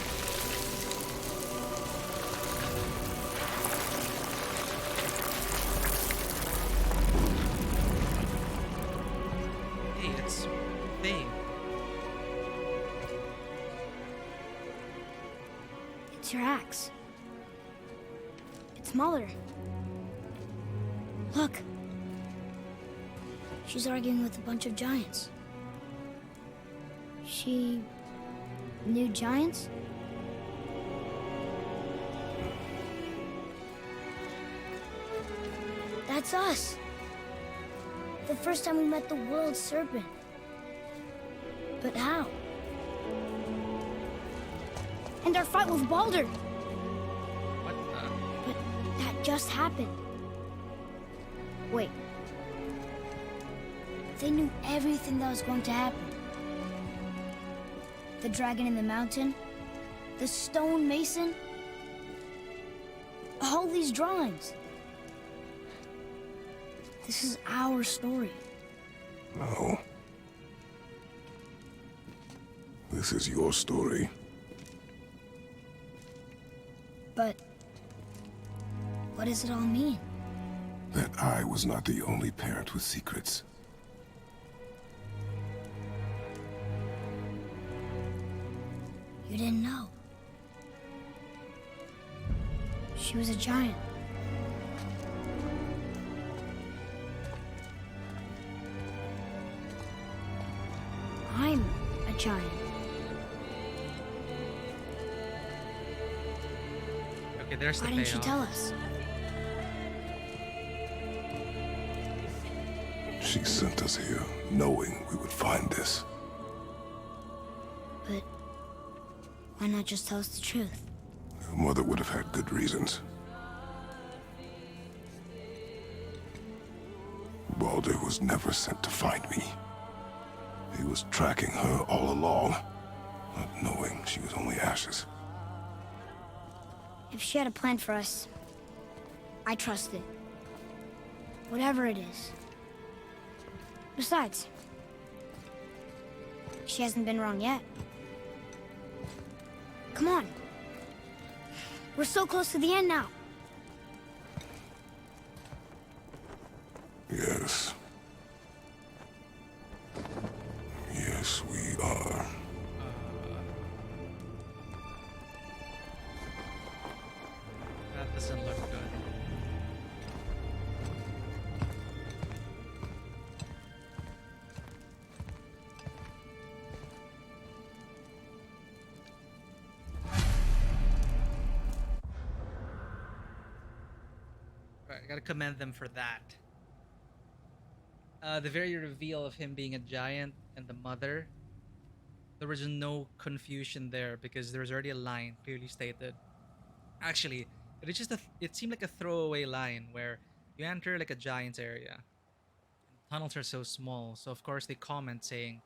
Hey, it's Faye. It's your axe. It's Muller. Look. She's arguing with a bunch of giants. She knew giants? That's us. The first time we met the world serpent. But how? And our fight with Baldur. What the? But that just happened. Wait. They knew everything that was going to happen. The dragon in the mountain, the stone mason, all these drawings. This is our story. No. This is your story. But what does it all mean? That I was not the only parent with secrets. You didn't know. She was a giant. I'm a giant. Okay, there's the Why didn't she payoff. tell us? She sent us here, knowing we would find this. But why not just tell us the truth? Your mother would have had good reasons. Baldur was never sent to find me. He was tracking her all along, not knowing she was only ashes. If she had a plan for us, I trust it. Whatever it is. Besides, she hasn't been wrong yet. Come on. We're so close to the end now. Yes. Yes, we are. That doesn't look good. Alright, I gotta commend them for that. The very reveal of him being a giant and the mother, there was no confusion there because there was already a line clearly stated. Actually, it seemed like a throwaway line where you enter like a giant's area. Tunnels are so small, so of course they comment saying,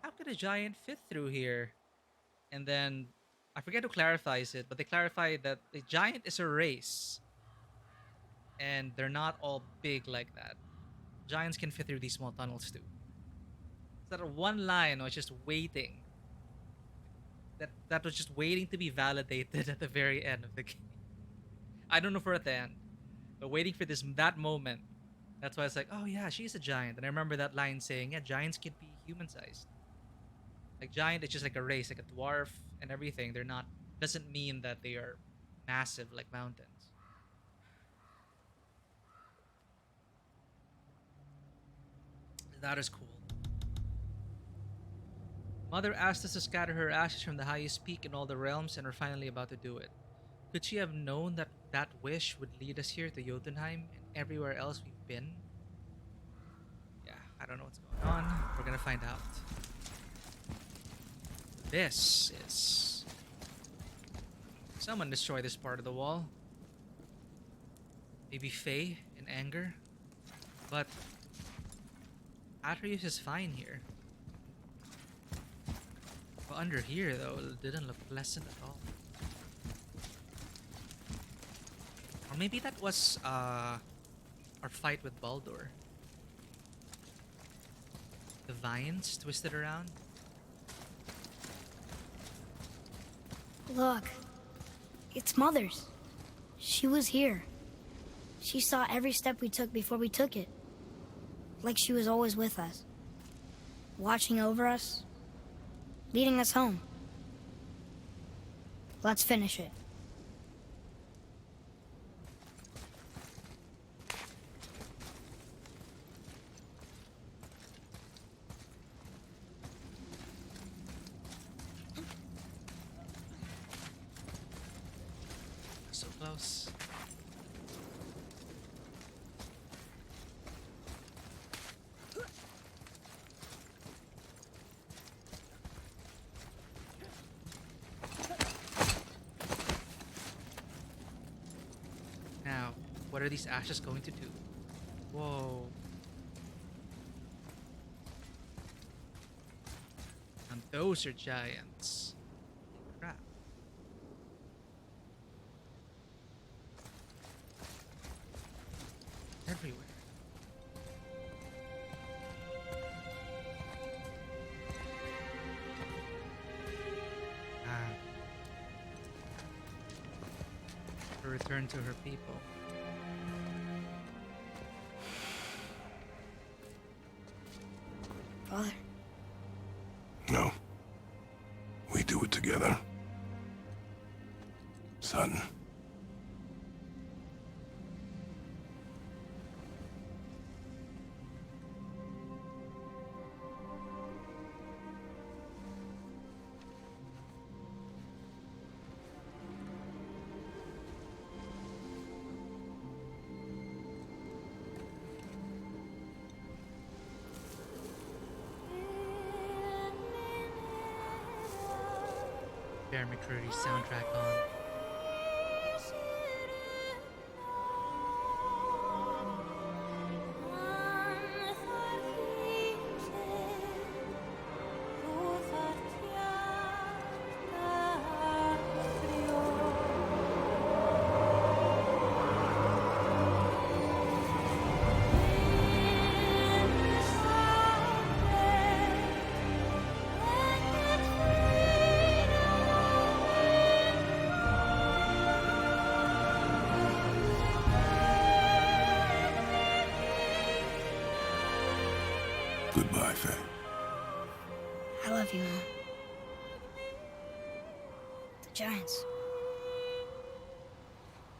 "How could a giant fit through here?" And then I forget who clarifies it, but they clarify that the giant is a race, and they're not all big like that. Giants can fit through these small tunnels too. So that one line was just waiting. That was just waiting to be validated at the very end of the game. I don't know for at the end, but waiting for that moment That's why it's like, oh yeah, she's a giant. And I remember that line saying, yeah, giants can be human-sized. Like giant is just like a race, like a dwarf and everything. They're not doesn't mean that they are massive like mountains. That is cool. Mother asked us to scatter her ashes from the highest peak in all the realms, and we're finally about to do it. Could she have known that that wish would lead us here to Jotunheim and everywhere else we've been? Yeah, I don't know what's going on. We're gonna find out. This is... Someone destroyed this part of the wall. Maybe Faye in anger. But Atreus is fine here. But under here, though, it didn't look pleasant at all. Or maybe that was our fight with Baldur. The vines twisted around. Look, it's Mother's. She was here. She saw every step we took before we took it. Like she was always with us. Watching over us. Leading us home. Let's finish it. So close. Now, what are these ashes going to do? Whoa. And those are giants. Crap. Everywhere. Ah. To return to her people. Father, No. We do it together. Son. Bear McCreary's soundtrack on. Goodbye, Faye. I love you, Mom. The giants.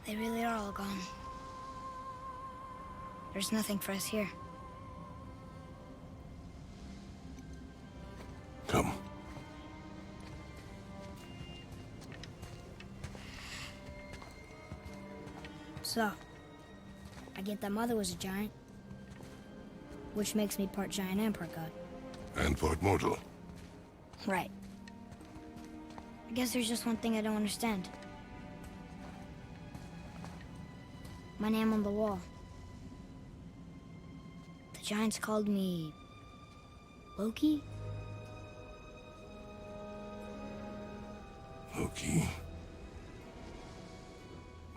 They really are all gone. There's nothing for us here. Come. So, I get that Mother was a giant, which makes me part giant and part god. And part mortal. Right. I guess there's just one thing I don't understand. My name on the wall. The giants called me... Loki? Loki.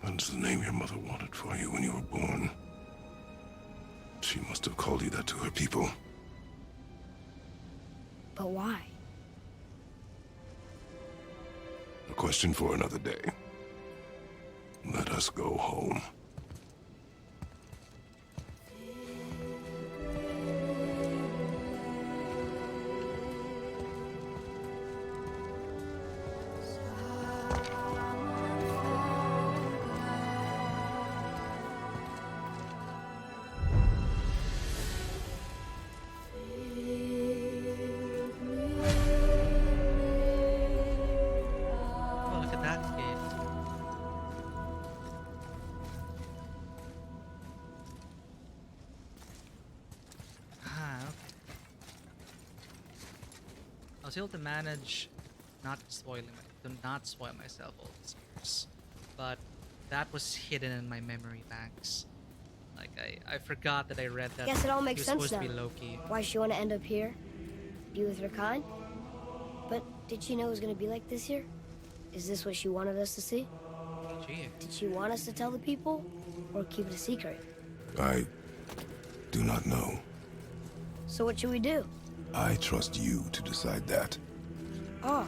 That's the name your mother wanted for you when you were born. She must have called you that to her people. But why? A question for another day. Let us go home. was able to manage to not spoil myself all these years, but that was hidden in my memory banks. Like I forgot that I read that. Guess it all makes he was sense supposed now. to be Loki. Why she want to end up here? Be with her kind? But did she know it was going to be like this here? Is this what she wanted us to see? Gee. Did she want us to tell the people? Or keep it a secret? I do not know. So what should we do? I trust you to decide that. Oh.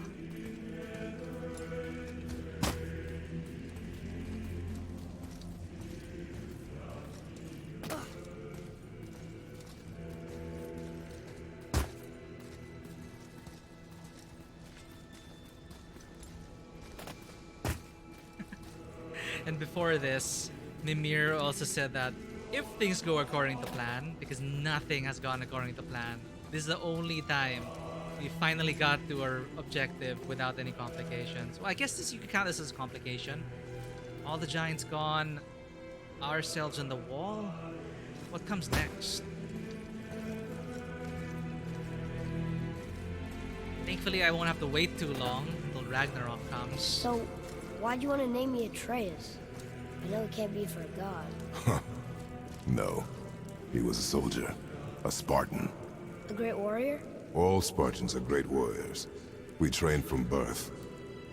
And before this, Mimir also said that if things go according to plan, because nothing has gone according to plan, this is the only time we finally got to our objective without any complications. Well, I guess you could count this as a complication. All the giants gone, ourselves on the wall. What comes next? Thankfully, I won't have to wait too long until Ragnarok comes. So, why'd you want to name me Atreus? I know it can't be for a god. No. He was a soldier. A Spartan. A great warrior? All Spartans are great warriors. We trained from birth.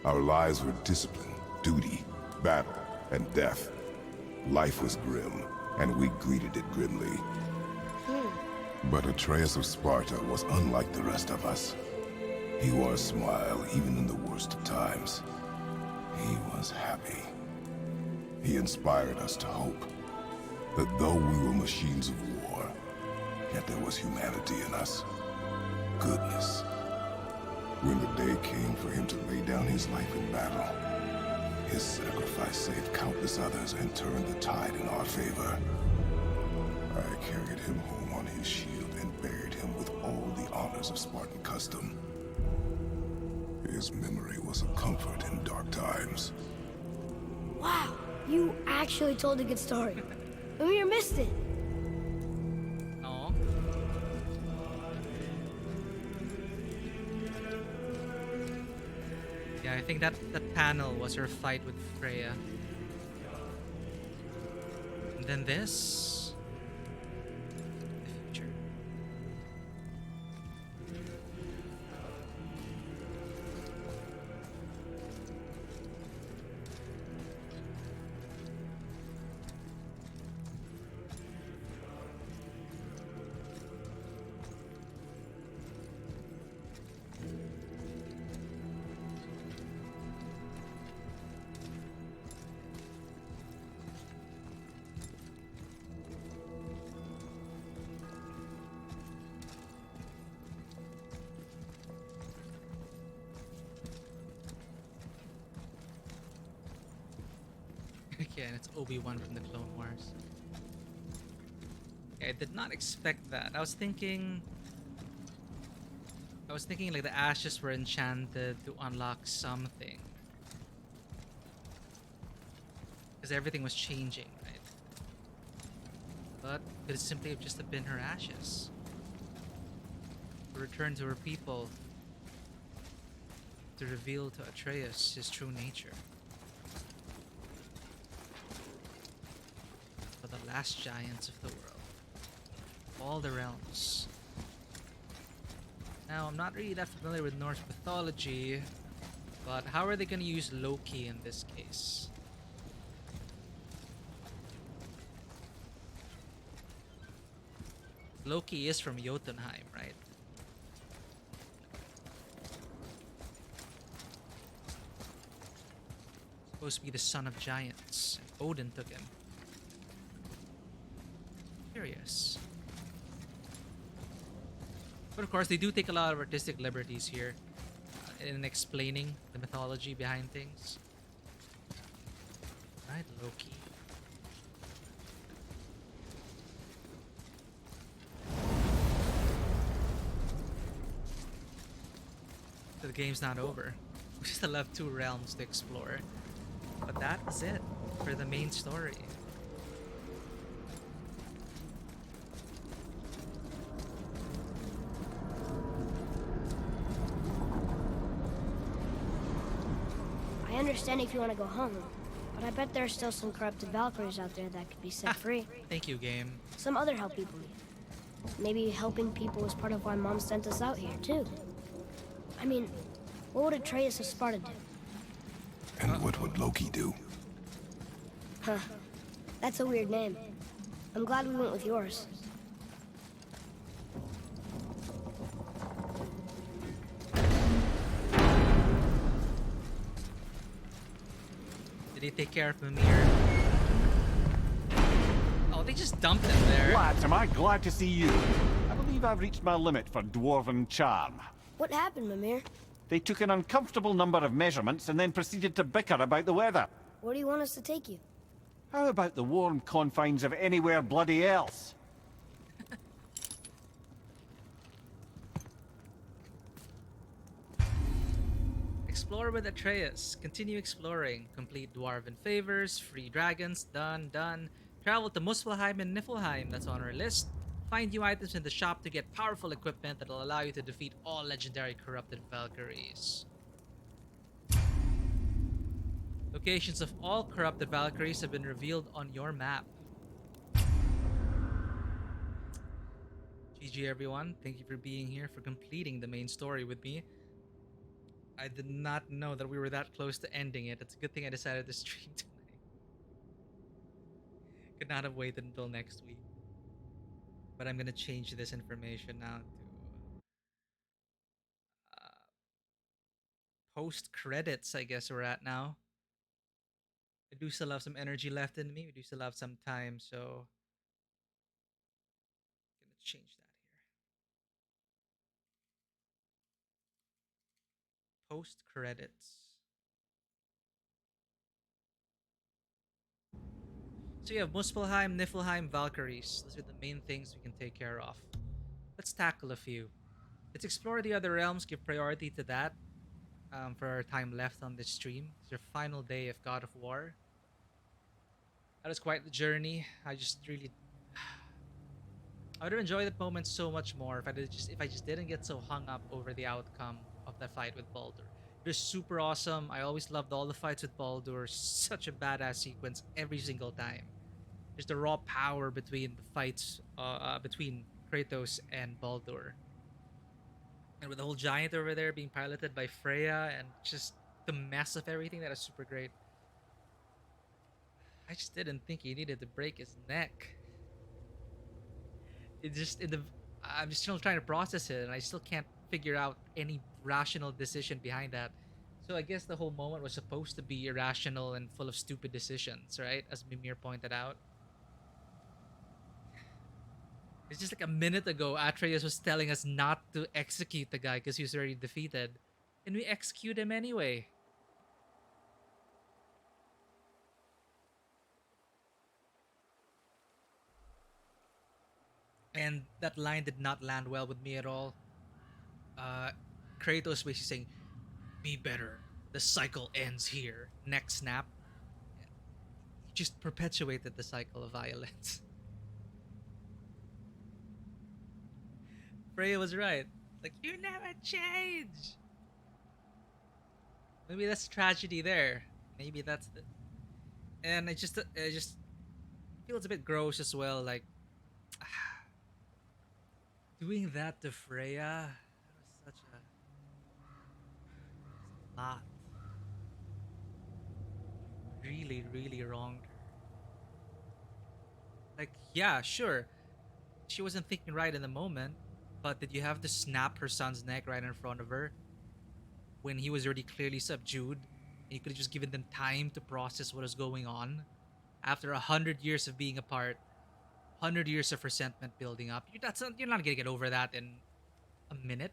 Our lives were discipline, duty, battle, and death. Life was grim, and we greeted it grimly. But Atreus of Sparta was unlike the rest of us. He wore a smile even in the worst of times. He was happy. He inspired us to hope that though we were machines of war, yet there was humanity in us. Goodness. When the day came for him to lay down his life in battle, his sacrifice saved countless others and turned the tide in our favor. I carried him home on his shield and buried him with all the honors of Spartan custom. His memory was a comfort in dark times. Wow, you actually told a good story. Amir missed it. Oh. Yeah, I think that panel was her fight with Freya. And then this. The future. Yeah, and it's Obi-Wan from the Clone Wars. Yeah, I did not expect that. I was thinking like the ashes were enchanted to unlock something. Because everything was changing, right? But could it simply have just have been her ashes? To return to her people. To reveal to Atreus his true nature. For the last giants of the world. All the realms. Now, I'm not really that familiar with Norse mythology, but how are they going to use Loki in this case? Loki is from Jotunheim, right? Supposed to be the son of giants. Odin took him. Curious. But of course, they do take a lot of artistic liberties here in explaining the mythology behind things. Right, Loki. So the game's not over. We still have 2 realms to explore. But that is it for the main story. understand if you want to go home, but I bet there are still some corrupted Valkyries out there that could be set free. Thank you, game. Some other help people need. Maybe helping people was part of why Mom sent us out here, too. I mean, what would Atreus of Sparta do? And what would Loki do? Huh. That's a weird name. I'm glad we went with yours. Did he take care of Mimir? Oh, they just dumped him there. Lads, am I glad to see you. I believe I've reached my limit for dwarven charm. What happened, Mimir? They took an uncomfortable number of measurements and then proceeded to bicker about the weather. Where do you want us to take you? How about the warm confines of anywhere bloody else? Explore with Atreus. Continue exploring. Complete dwarven favors. Free dragons. Done, done. Travel to Muspelheim and Niflheim. That's on our list. Find new items in the shop to get powerful equipment that will allow you to defeat all legendary corrupted Valkyries. Locations of all corrupted Valkyries have been revealed on your map. GG everyone. Thank you for being here, for completing the main story with me. I did not know that we were that close to ending it. It's a good thing I decided to stream tonight. Could not have waited until next week. But I'm gonna change this information now to post credits. I guess we're at now. I do still have some energy left in me. We do still have some time, so I'm gonna change that here. Post credits. So you have Muspelheim, Niflheim, Valkyries. Those are the main things we can take care of. Let's tackle a few. Let's explore the other realms, give priority to that for our time left on this stream. It's your final day of God of War. That was quite the journey. I would have enjoyed that moment so much more if I just didn't get so hung up over the outcome of that fight with Baldur. It was super awesome. I always loved all the fights with Baldur. Such a badass sequence every single time. Just the raw power between the fights between Kratos and Baldur. And with the whole giant over there being piloted by Freya and just the mess of everything, that is super great. I just didn't think he needed to break his neck. I'm just still trying to process it, and I still can't figure out any rational decision behind that. So I guess the whole moment was supposed to be irrational and full of stupid decisions, right? As Mimir pointed out. It's just like a minute ago, Atreus was telling us not to execute the guy because he was already defeated. And we execute him anyway. And that line did not land well with me at all. Kratos basically saying, be better. The cycle ends here. Neck snap. He just perpetuated the cycle of violence. Freya was right. Like, you never change. Maybe that's tragedy there. Maybe that's the... And it just feels a bit gross as well. Like, doing that to Freya, that was such a lot. Really, really wronged her. Like, yeah, sure. She wasn't thinking right in the moment, but did you have to snap her son's neck right in front of her when he was already clearly subdued? And you could have just given them time to process what is going on after 100 years of being apart. 100 years of resentment building up. You're not gonna get over that in a minute.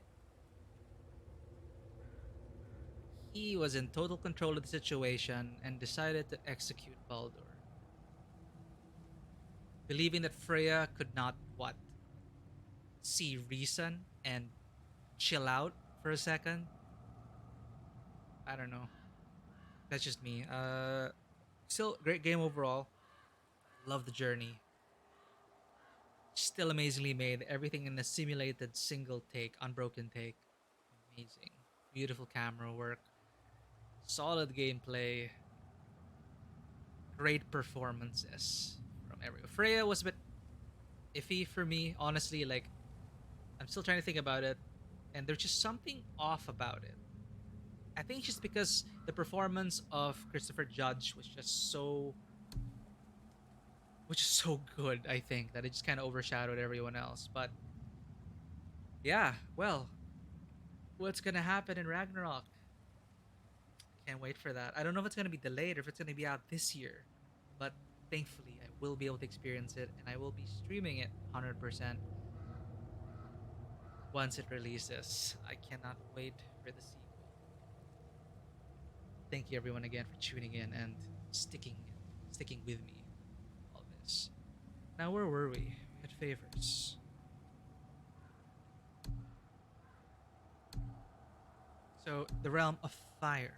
He was in total control of the situation and decided to execute Baldur. Believing that Freya could not, see reason and chill out for a second. I don't know. That's just me. Still, great game overall. Love the journey. Still amazingly made. Everything in a simulated single take, unbroken take. Amazing. Beautiful camera work. solid gameplay, great performances from everyone. Freya was a bit iffy for me, honestly. Like, I'm still trying to think about it, and there's just something off about it. I think it's just because the performance of Christopher Judge was just so good. I think that it just kind of overshadowed everyone else. But yeah, well, what's gonna happen in Ragnarok? Can't wait for that. I don't know if it's gonna be delayed or if it's gonna be out this year, but thankfully I will be able to experience it, and I will be streaming it 100% once it releases. I cannot wait for the sequel. Thank you everyone again for tuning in and sticking with me all this. Now where were we? We had favors. So the realm of fire.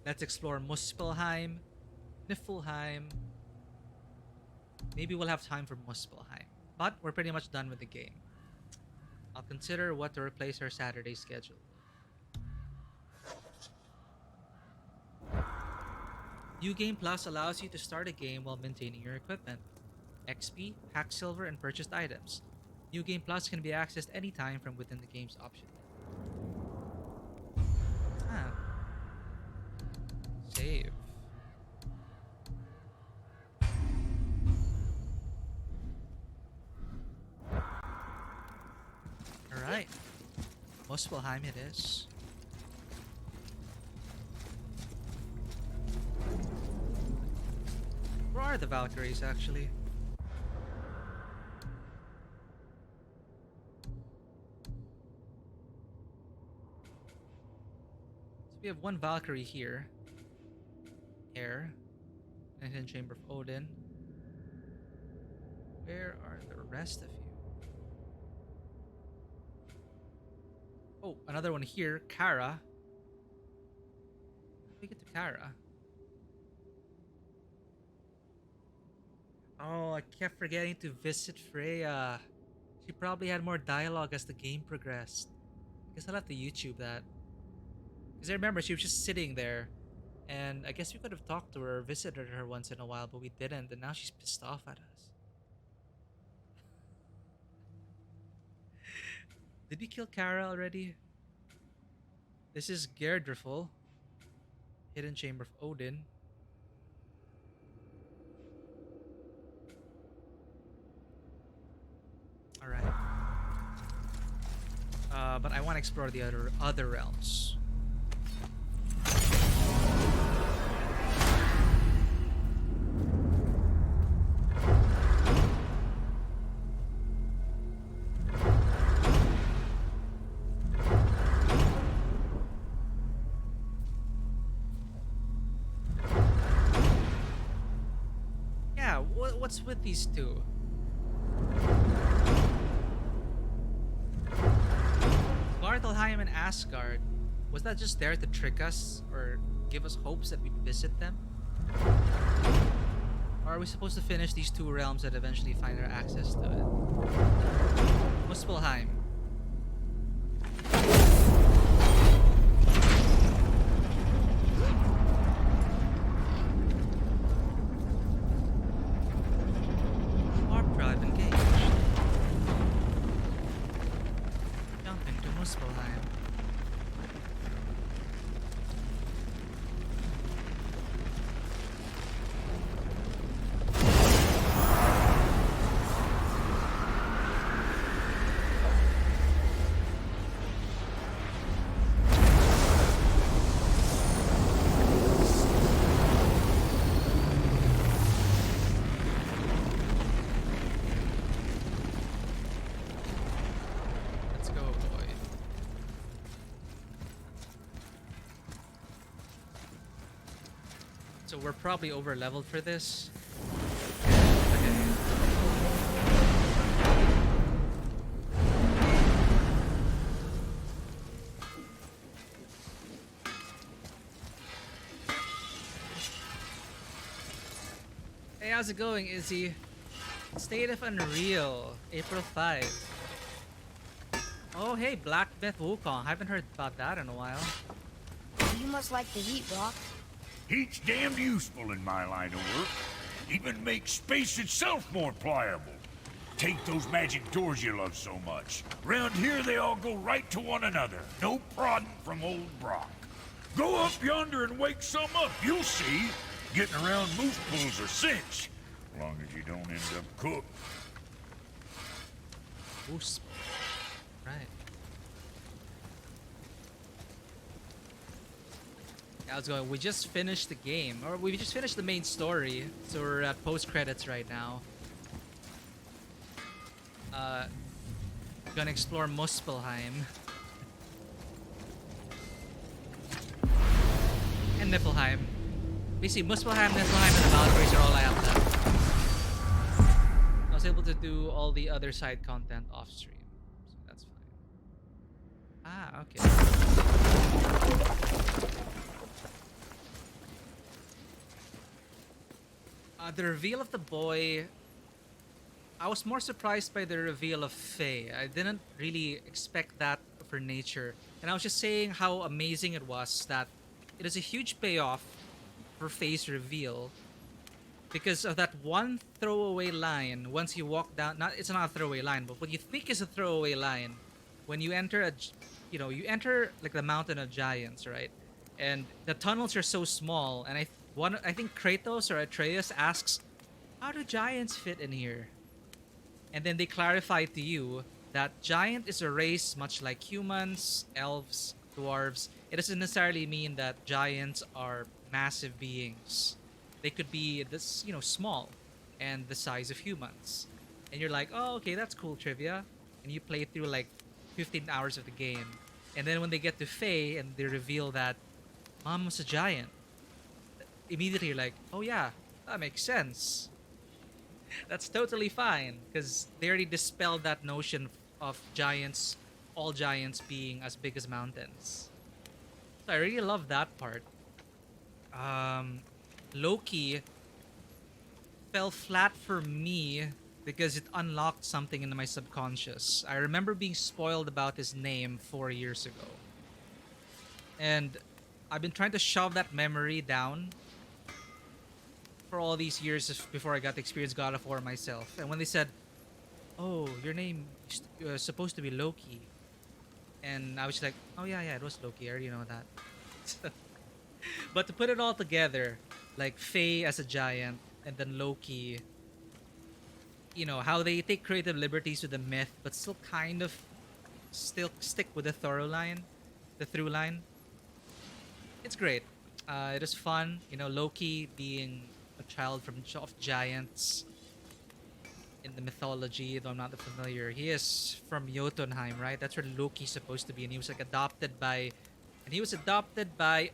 Let's explore Muspelheim, Niflheim. Maybe we'll have time for Muspelheim, but we're pretty much done with the game. I'll consider what to replace our Saturday schedule with. New Game Plus allows you to start a game while maintaining your equipment. XP, pack silver, and purchased items. New Game Plus can be accessed anytime from within the game's option. Ah. Save. Alright. Muspelheim it is. Where are the Valkyries actually? So we have one Valkyrie here. Air. And in Chamber of Odin. Where are the rest of you? Oh, another one here. Kara. How do we get to Kara? Oh, I kept forgetting to visit Freya. She probably had more dialogue as the game progressed. I guess I'll have to YouTube that. Because I remember she was just sitting there. And I guess we could have talked to her or visited her once in a while, but we didn't. And now she's pissed off at us. Did we kill Kara already? This is Gerdrifel. Hidden Chamber of Odin. Alright. But I want to explore the other realms. Yeah, what's with these two? Svartalheim and Asgard. Was that just there to trick us or give us hopes that we'd visit them? Or are we supposed to finish these two realms and eventually find our access to it? Muspelheim. Warp drive engaged. Jumping to Muspelheim. Let's go, boy. So we're probably over leveled for this. Okay. Hey, how's it going, Izzy? State of Unreal, April 5. Oh, hey, Black Myth Wukong. I haven't heard about that in a while. You must like the heat, Brock. Heat's damned useful in my line of work. Even makes space itself more pliable. Take those magic doors you love so much. Round here, they all go right to one another. No prodding from old Brock. Go up yonder and wake some up. You'll see. Getting around moose pools are cinch. As long as you don't end up cooked. Goose. Right. Yeah, I was going. We just finished the game, or we just finished the main story, so we're at post credits right now. Gonna explore Muspelheim and Niflheim. Basically, Muspelheim, Niflheim, and the Valkyries are all I have left. I was able to do all the other side content off stream, so that's fine. Ah, okay. The reveal of the boy, I was more surprised by the reveal of Faye. I didn't really expect that of her nature. And I was just saying how amazing it was that it is a huge payoff for Faye's reveal because of that one throwaway line once you walk down. It's not a throwaway line, but what you think is a throwaway line when you enter you enter like the Mountain of Giants, right? And the tunnels are so small, and I think Kratos or Atreus asks, "How do giants fit in here?" And then they clarify to you that giant is a race much like humans, elves, dwarves. It doesn't necessarily mean that giants are massive beings. They could be this, small and the size of humans. And you're like, "Oh, okay, that's cool trivia." And you play through like 15 hours of the game. And then when they get to Faye and they reveal that Mom was a giant, immediately you're like, "Oh yeah, that makes sense." That's totally fine because they already dispelled that notion of giants, all giants being as big as mountains. So I really love that part. Loki fell flat for me because it unlocked something in my subconscious. I remember being spoiled about his name 4 years ago. And I've been trying to shove that memory down for all these years before I got to experience God of War myself. And when they said, "Oh, your name is supposed to be Loki," and I was like, "Oh yeah, it was Loki. I already know that." But to put it all together, like Faye as a giant, and then Loki, how they take creative liberties with the myth, but still kind of still stick with the through line. It's great. It is fun. Loki being a child of giants in the mythology, though I'm not familiar. He is from Jotunheim, right? That's where Loki's supposed to be, and he was adopted by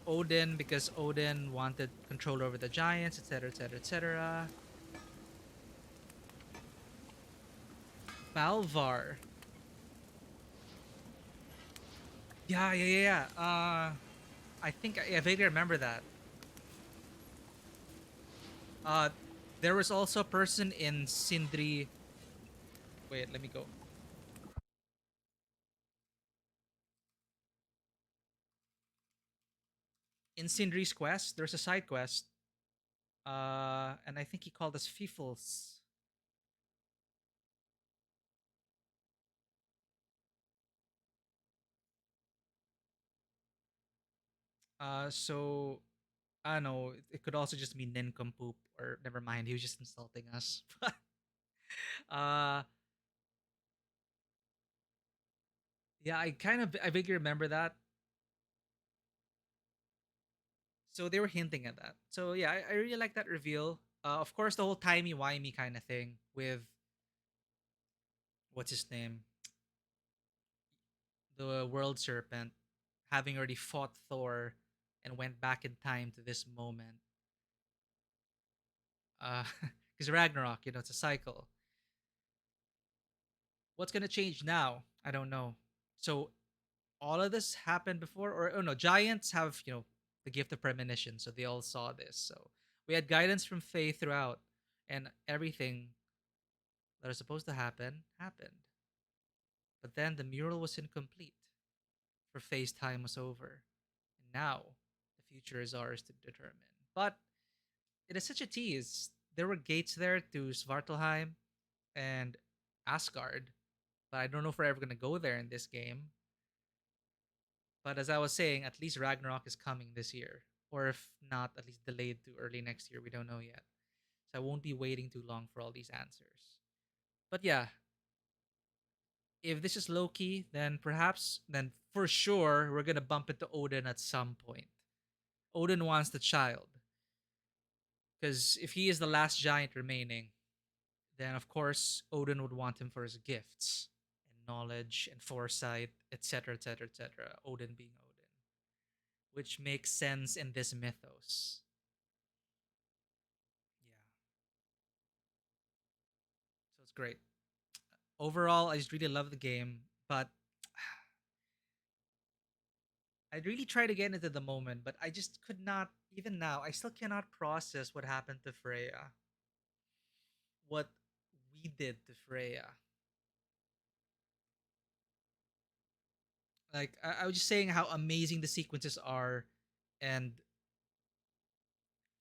Odin because Odin wanted control over the giants, etc., etc., etc. Balvar. Yeah. I think I vaguely remember that. There was also a person in Sindri. Wait, let me go. In Sindri's quest, there's a side quest. And I think he called us Fifels. So I don't know. It could also just be nincompoop, or never mind. He was just insulting us. uh, yeah, I vaguely remember that. So they were hinting at that. So yeah, I really like that reveal. Of course, the whole timey wimey kind of thing with what's his name, the World Serpent, having already fought Thor and went back in time to this moment. Because Ragnarok, it's a cycle. What's gonna change now? I don't know. So all of this happened before, or oh no, giants have the gift of premonition, so they all saw this. So we had guidance from Faith throughout, and everything that is supposed to happen happened. But then the mural was incomplete, for phase time was over. And now the future is ours to determine. But it is such a tease. There were gates there to Svartalheim and Asgard, but I don't know if we're ever gonna go there in this game. But as I was saying, at least Ragnarok is coming this year, or if not, at least delayed to early next year. We don't know yet, so I won't be waiting too long for all these answers. But yeah, if this is Loki, then perhaps, then for sure, we're gonna bump into Odin at some point. Odin wants the child, because if he is the last giant remaining, then of course Odin would want him for his gifts and knowledge and foresight, etc., etc., etc. Odin being Odin, which makes sense in this mythos. Yeah, so it's great. Overall, I just really love the game, but I really try to get into the moment, but I just could not. Even now, I still cannot process what happened to Freya. What we did to Freya. Like I was just saying how amazing the sequences are, and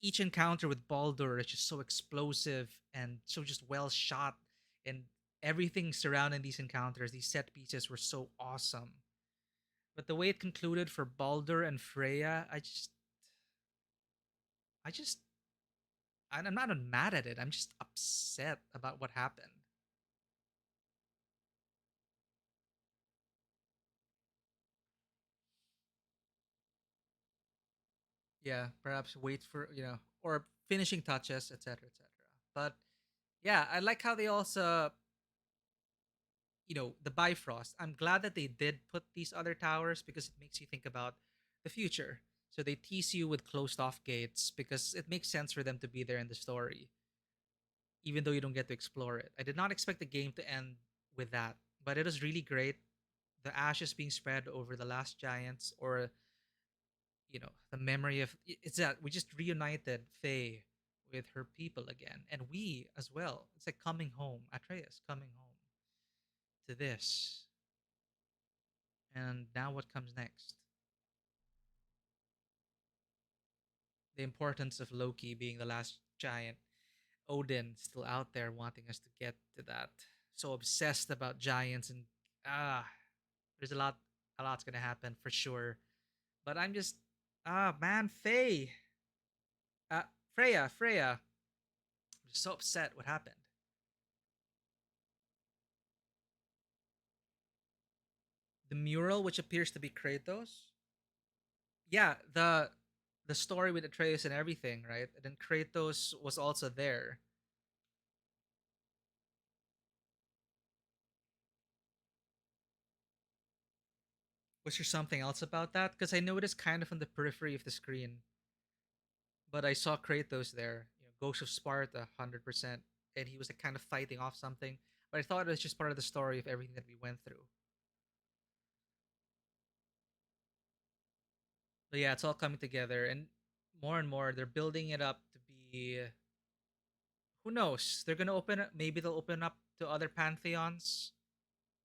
each encounter with Baldur is just so explosive and so just well shot, and everything surrounding these encounters, these set pieces were so awesome. But the way it concluded for Baldur and Freya, I just, I'm not mad at it. I'm just upset about what happened. Yeah, perhaps wait for or finishing touches, etc., etc. But yeah, I like how they also the Bifrost. I'm glad that they did put these other towers because it makes you think about the future. So they tease you with closed off gates because it makes sense for them to be there in the story, even though you don't get to explore it. I did not expect the game to end with that, but it was really great. The ashes being spread over the last giants, or the memory of it's that we just reunited Faye with her people again, and we as well. It's like coming home, Atreus coming home to this. And now what comes next? The importance of Loki being the last giant. Odin still out there wanting us to get to that. So obsessed about giants, and ah, there's a lot's gonna happen for sure. But I'm just man, Faye. Uh Freya. I'm just so upset what happened. The mural which appears to be Kratos. Yeah, the story with Atreus and everything, right? And then Kratos was also there. Was there something else about that? Because I noticed kind of on the periphery of the screen, but I saw Kratos there, Ghost of Sparta, 100%, and he was like kind of fighting off something. But I thought it was just part of the story of everything that we went through. But yeah, it's all coming together, and more, they're building it up to be. Who knows? They're gonna open. Maybe they'll open up to other pantheons.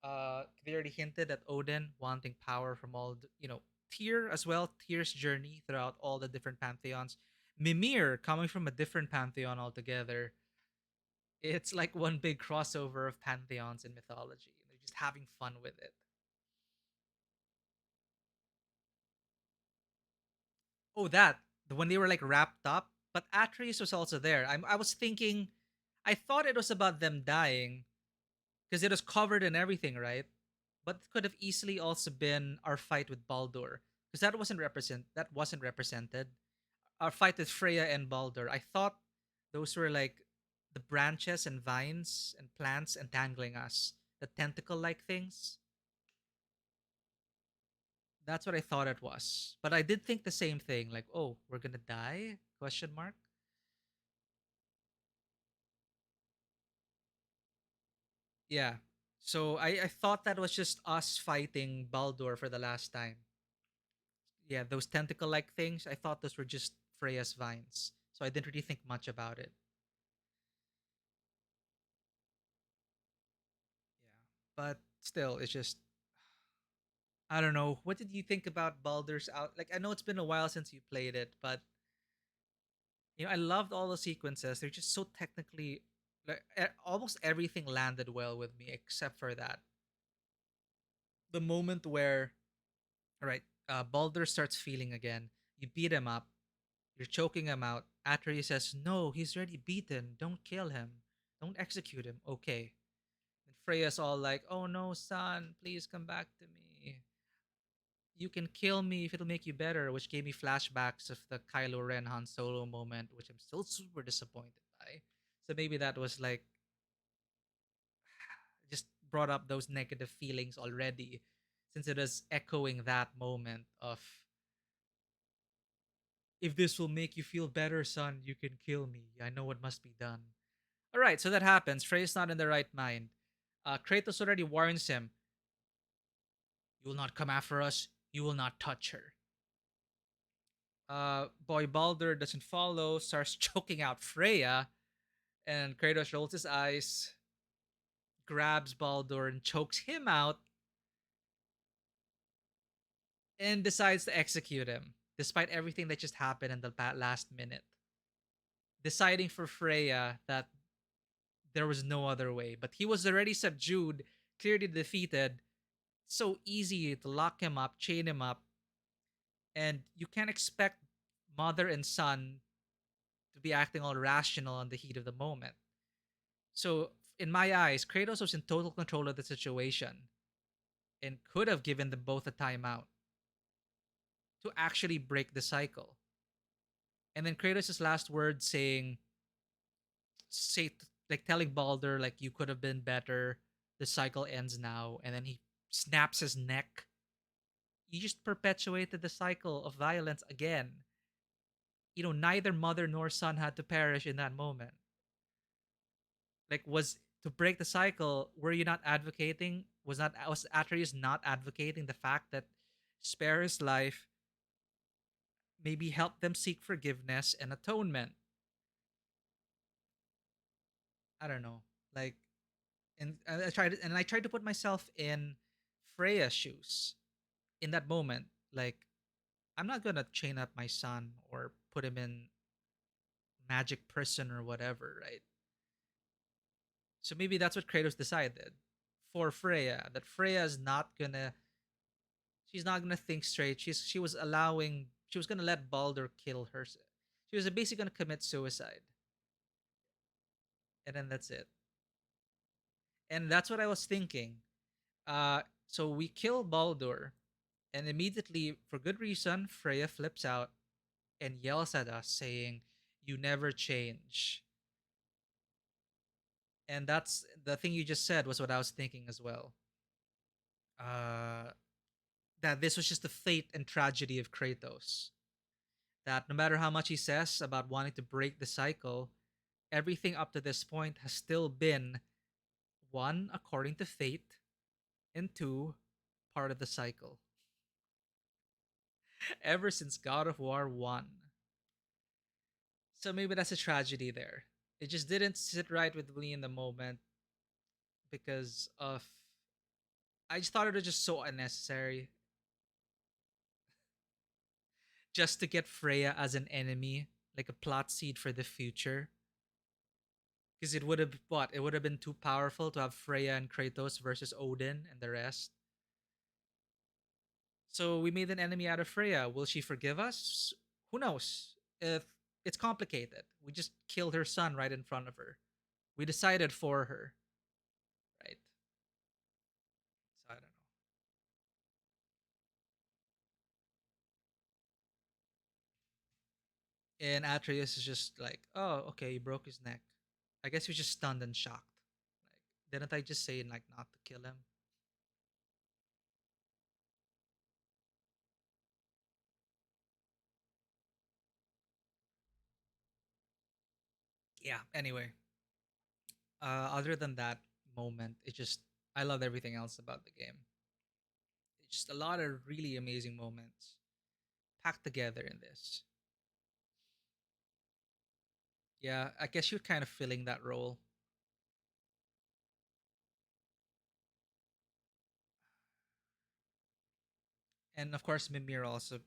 They already hinted at Odin wanting power from all Tyr as well. Tyr's journey throughout all the different pantheons. Mimir coming from a different pantheon altogether. It's like one big crossover of pantheons in mythology. They're just having fun with it. Oh, that the when they were like wrapped up, but Atreus was also there. I was thinking, I thought it was about them dying because it was covered in everything, right? But it could have easily also been our fight with Baldur because that wasn't represented. Our fight with Freya and Baldur. I thought those were like the branches and vines and plants entangling us, the tentacle-like things. That's what I thought it was. But I did think the same thing, like, oh, we're gonna die? Question mark. Yeah. So I thought that was just us fighting Baldur for the last time. Yeah, those tentacle like things, I thought those were just Freya's vines. So I didn't really think much about it. Yeah. But Still, it's just I don't know. What did you think about Baldur's Out? Like I know it's been a while since you played it, but I loved all the sequences. They're just so technically like almost everything landed well with me except for that. The moment where all right, Baldur starts feeling again. You beat him up. You're choking him out. After he says, "No, he's already beaten. Don't kill him. Don't execute him." Okay. And Freya's all like, "Oh no, son, please come back to me. You can kill me if it'll make you better," which gave me flashbacks of the Kylo Ren Han Solo moment, which I'm still super disappointed by. So maybe that was like just brought up those negative feelings already, since it is echoing that moment of if this will make you feel better, son, you can kill me. I know what must be done. All right, so that happens. Frey's not in the right mind. Kratos already warns him, "You will not come after us. You will not touch her." Boy Baldur doesn't follow, starts choking out Freya, and Kratos rolls his eyes, grabs Baldur, and chokes him out, and decides to execute him, despite everything that just happened in the last minute. Deciding for Freya that there was no other way, but he was already subdued, clearly defeated. So easy to lock him up, chain him up, and you can't expect mother and son to be acting all rational in the heat of the moment. So, in my eyes, Kratos was in total control of the situation and could have given them both a timeout to actually break the cycle. And then Kratos' last words say, like telling Baldur, like, you could have been better, the cycle ends now, and then he snaps his neck. You just perpetuated the cycle of violence again. Neither mother nor son had to perish in that moment. Like, was to break the cycle, were you not advocating? Was Atreus not advocating the fact that spare his life, maybe help them seek forgiveness and atonement? I don't know. Like, and I tried to put myself in Freya's shoes in that moment. Like, I'm not gonna chain up my son or put him in magic prison or whatever, right? So maybe that's what Kratos decided for Freya. That Freya is not gonna she's not gonna think straight. She was gonna let Baldur kill her. She was basically gonna commit suicide. And then that's it. And that's what I was thinking. So we kill Baldur, and immediately, for good reason, Freya flips out and yells at us saying, "You never change." And that's the thing you just said was what I was thinking as well. Uh that this was just the fate and tragedy of Kratos. That no matter how much he says about wanting to break the cycle, everything up to this point has still been one, according to fate, and two, part of the cycle. Ever since God of War 1. So maybe that's a tragedy there. It just didn't sit right with me in the moment because of. I just thought it was just so unnecessary. Just to get Freya as an enemy, like a plot seed for the future. Because it would have what? It would have been too powerful to have Freya and Kratos versus Odin and the rest. So we made an enemy out of Freya. Will she forgive us? Who knows? If it's complicated. We just killed her son right in front of her. We decided for her, right? So I don't know. And Atreus is just like, "Oh, okay, he broke his neck. I guess he was just stunned and shocked. Like, didn't I just say like not to kill him?" Yeah. Anyway, other than that moment, it just I loved everything else about the game. It's just a lot of really amazing moments packed together in this. Yeah, I guess you're kind of filling that role. And of course, Mimir also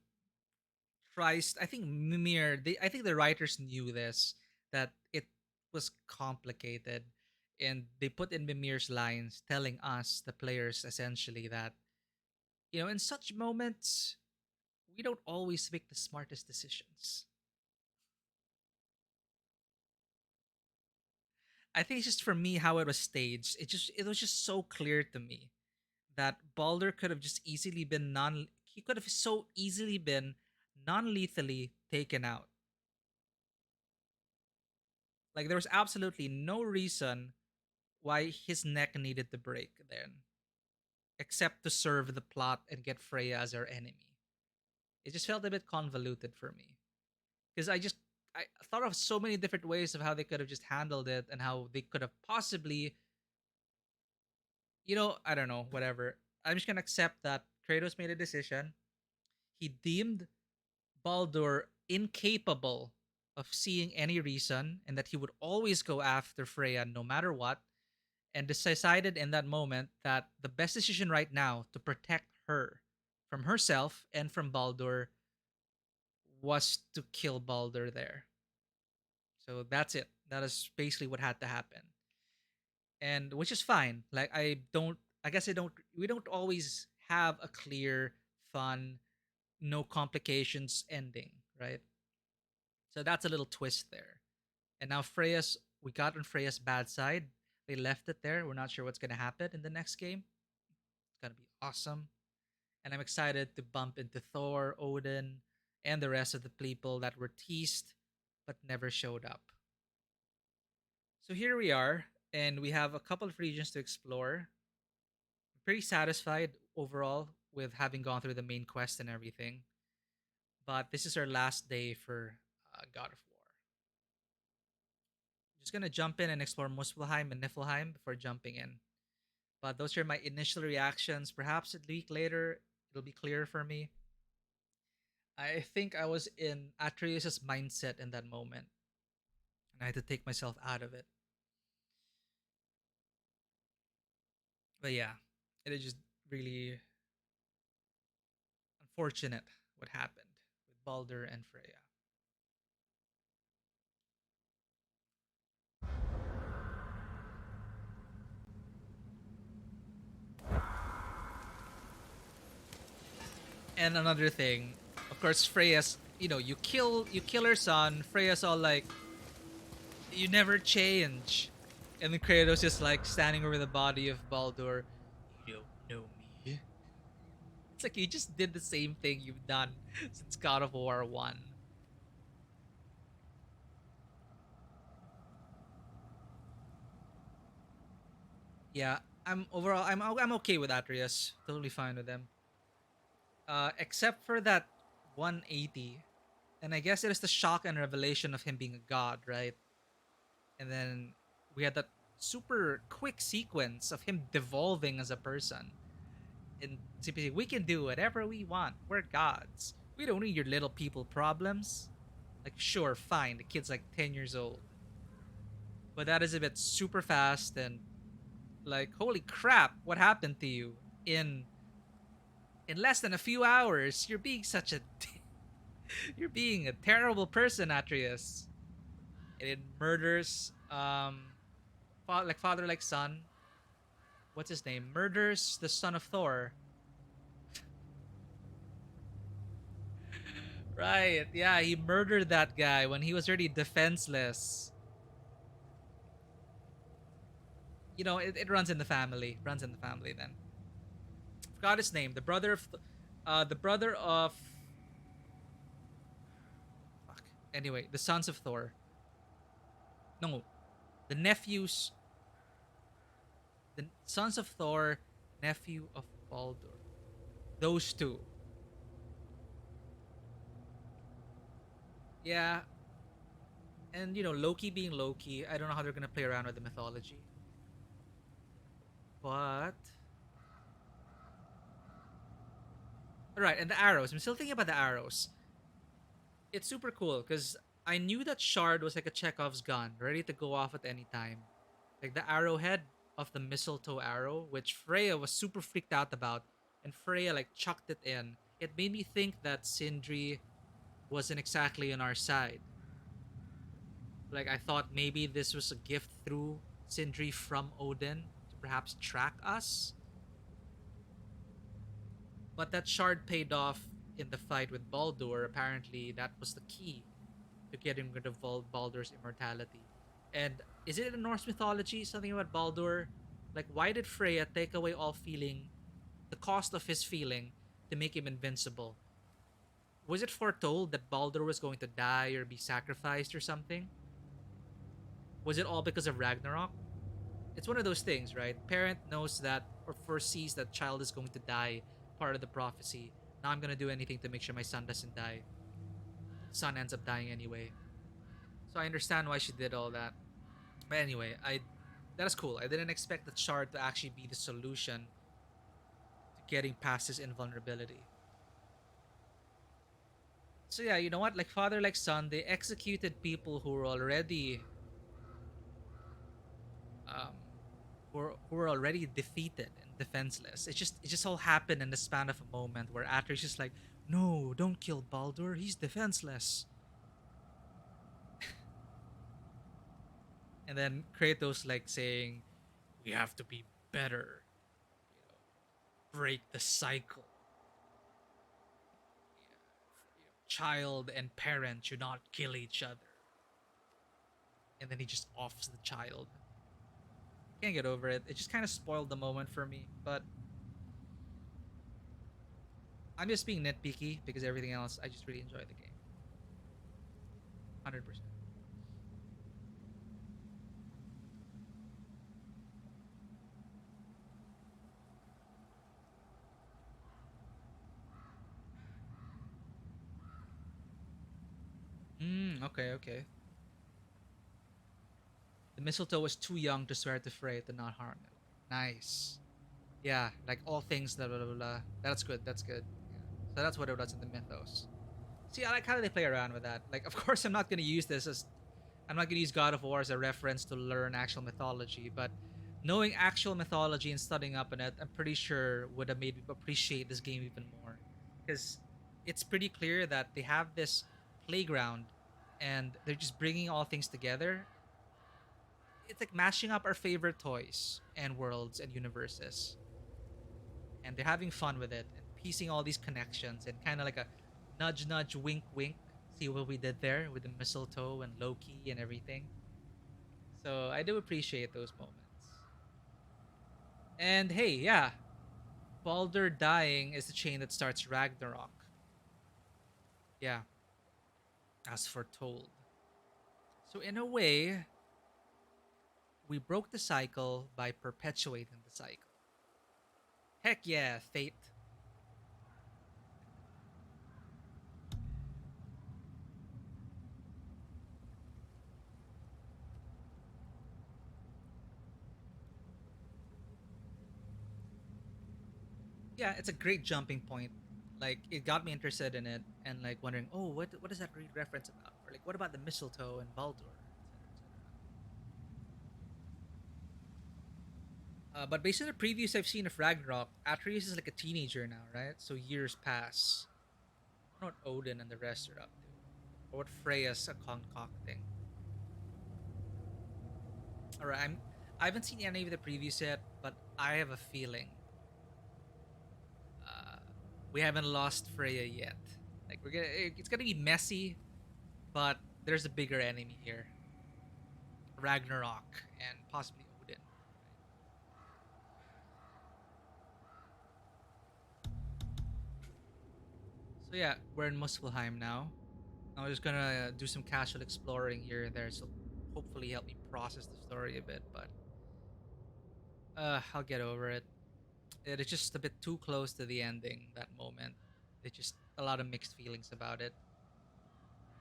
tries. I think Mimir. I think the writers knew this, that it was complicated, and they put in Mimir's lines, telling us, the players, essentially that in such moments, we don't always make the smartest decisions. I think it's just for me how it was staged. It was just so clear to me that Balder could have just easily been non. He could have so easily been non-lethally taken out. Like there was absolutely no reason why his neck needed to break then, except to serve the plot and get Freya as our enemy. It just felt a bit convoluted for me because I thought of so many different ways of how they could have just handled it and how they could have possibly, I don't know, whatever. I'm just gonna accept that Kratos made a decision. He deemed Baldur incapable of seeing any reason and that he would always go after Freya no matter what, and decided in that moment that the best decision right now to protect her from herself and from Baldur was to kill Baldur there. So that's it. That is basically what had to happen. And which is fine. Like I guess I don't we don't always have a clear, fun, no complications ending, right? So that's a little twist there. And now we got on Freya's bad side. They left it there. We're not sure what's gonna happen in the next game. It's gonna be awesome. And I'm excited to bump into Thor, Odin, and the rest of the people that were teased but never showed up. So here we are, and we have a couple of regions to explore. I'm pretty satisfied overall with having gone through the main quest and everything. But this is our last day for God of War. I'm just gonna jump in and explore Muspelheim and Niflheim before jumping in. But those are my initial reactions. Perhaps a week later, it'll be clearer for me. I think I was in Atreus' mindset in that moment, and I had to take myself out of it. But yeah, it is just really unfortunate what happened with Balder and Freya. And another thing, of course, Freya's. You kill her son. Freya's all like, "You never change," and then Kratos is like standing over the body of Baldur. You don't know me. It's like you just did the same thing you've done since God of War 1. Yeah, I'm okay with Atreus. Totally fine with them. Except for that 180, and I guess it is the shock and revelation of him being a god, right? And then we had that super quick sequence of him devolving as a person. And simply, we can do whatever we want. We're gods. We don't need your little people problems. Like, sure, fine. The kid's like 10 years old. But that is a bit super fast and like, holy crap, what happened to you? In less than a few hours, you're being such a you're being a terrible person, Atreus. And it murders like father like son. What's his name? Murders the son of Thor. Right. Yeah, he murdered that guy when he was already defenseless. It runs in the family. Runs in the family then. Forgot his name. The brother of fuck. Anyway, the sons of Thor. No. The nephews the sons of Thor, nephew of Baldur. Those two. Yeah. And Loki being Loki, I don't know how they're gonna play around with the mythology. But alright, and the arrows. I'm still thinking about the arrows. It's super cool because I knew that shard was like a Chekhov's gun, ready to go off at any time. Like the arrowhead of the mistletoe arrow, which Freya was super freaked out about, and Freya like chucked it in. it made me think that Sindri wasn't exactly on our side. Like, I thought maybe this was a gift through Sindri from Odin to perhaps track us. But that shard paid off in the fight with Baldur. Apparently, that was the key to getting rid of Baldur's immortality. And is it in Norse mythology something about Baldur? Like, why did Freya take away all feeling, the cost of his feeling, to make him invincible? Was it foretold that Baldur was going to die or be sacrificed or something? Was it all because of Ragnarok? It's one of those things, right? Parent knows that or foresees that child is going to die, part of the prophecy. Now I'm gonna do anything to make sure my son doesn't die. Son ends up dying anyway. So I understand why she did all that. But anyway, I that is cool. I didn't expect the shard to actually be the solution to getting past his invulnerability. So yeah, you know what? Like father, like son, they executed people who were already um who were already defeated and defenseless. It just all happened in the span of a moment where Atreus is like, no, don't kill Baldur. He's defenseless. And then Kratos like saying, we have to be better, you know, break the cycle. Child and parent should not kill each other. And then he just offs the child. Can't get over it. It just kind of spoiled the moment for me. But I'm just being nitpicky because everything else, I just really enjoy the game. 100%. Okay, okay. The mistletoe was too young to swear to Frey to not harm him. Nice. Yeah, like all things, blah, blah, blah, blah. That's good, that's good. Yeah. So that's what it was in the mythos. See, I like how they play around with that. Like, of course, I'm not going to use this as I'm not going to use God of War as a reference to learn actual mythology, but knowing actual mythology and studying up on it, I'm pretty sure would have made me appreciate this game even more. Because it's pretty clear that they have this playground and they're just bringing all things together. It's like mashing up our favorite toys and worlds and universes. And they're having fun with it and piecing all these connections and kind of like a nudge, nudge, wink, wink. See what we did there with the mistletoe and Loki and everything. So I do appreciate those moments. And hey, yeah, Baldur dying is the chain that starts Ragnarok. Yeah, as foretold. So in a way, we broke the cycle by perpetuating the cycle. Heck yeah, fate. Yeah, it's a great jumping point. Like it got me interested in it and like wondering, oh, what is that read reference about? Or like what about the mistletoe and Baldur, but based on the previews I've seen of Ragnarok, Atreus is like a teenager now, right? So years pass. I don't know what Odin and the rest are up to, or what Freya's concocting. All right, I haven't seen any of the previews yet, but I have a feeling uh, we haven't lost Freya yet. Like it's gonna be messy, but there's a bigger enemy here, Ragnarok, and possibly Odin. So yeah, we're in Muspelheim now. I'm just gonna do some casual exploring here and there, so hopefully help me process the story a bit. But I'll get over it. It is just a bit too close to the ending. That moment, it's just a lot of mixed feelings about it.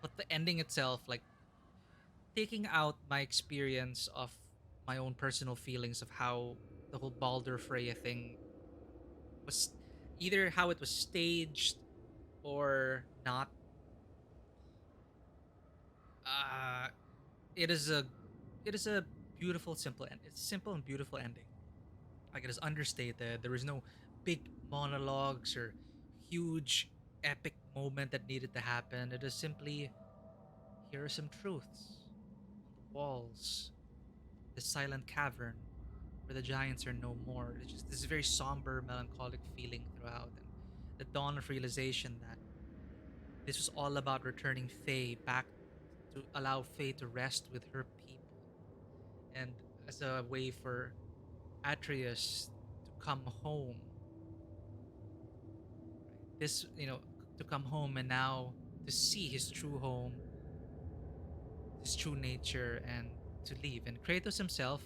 But the ending itself, like taking out my experience of my own personal feelings of how the whole Baldur Freya thing was, either how it was staged or not. Uh, it is a it is a beautiful, simple end. It's a simple and beautiful ending. Like it is understated. There is no big monologues or huge epic moment that needed to happen. It is simply, here are some truths on the walls, the silent cavern where the giants are no more. It's just this very somber, melancholic feeling throughout, and the dawn of realization that this was all about returning Faye back to allow Faye to rest with her people, and as a way for Atreus to come home. This, to come home and now to see his true home, his true nature, and to leave. And Kratos himself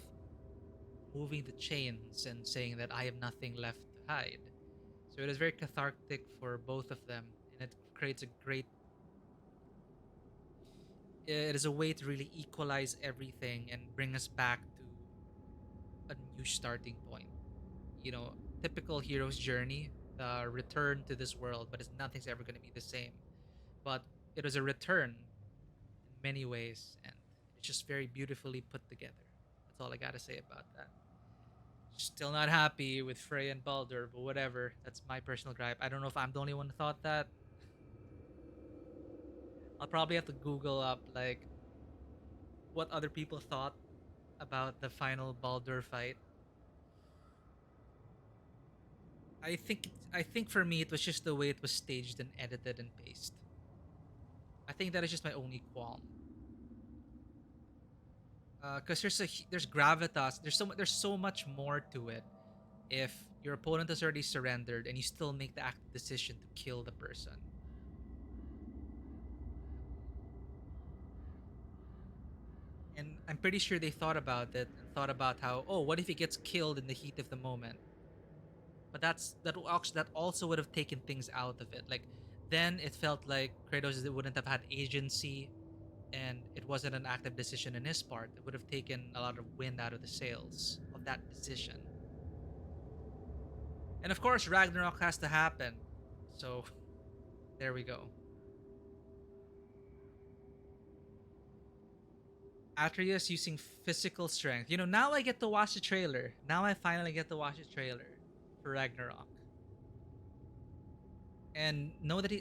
moving the chains and saying that I have nothing left to hide. So it is very cathartic for both of them, and it creates a great. It is a way to really equalize everything and bring us back to a new starting point. You know, typical hero's journey, the return to this world, but nothing's ever going to be the same. But it was a return in many ways, and it's just very beautifully put together. That's all I gotta say about that. Still not happy with Frey and Baldur, but whatever. That's my personal gripe. I don't know if I'm the only one who thought that. I'll probably have to Google up like what other people thought about the final Baldur fight. I think for me it was just the way it was staged and edited and paced. I think that is just my only qualm. Because there's gravitas. There's so much more to it. If your opponent has already surrendered and you still make the active decision to kill the person, and I'm pretty sure they thought about it and thought about how, oh, what if he gets killed in the heat of the moment? But that also would have taken things out of it. Like then it felt like Kratos wouldn't have had agency, and it wasn't an active decision in his part. It would have taken a lot of wind out of the sails of that decision. And of course, Ragnarok has to happen. So there we go. Atreus using physical strength. Now I get to watch the trailer. Now I finally get to watch the trailer for Ragnarok. And know that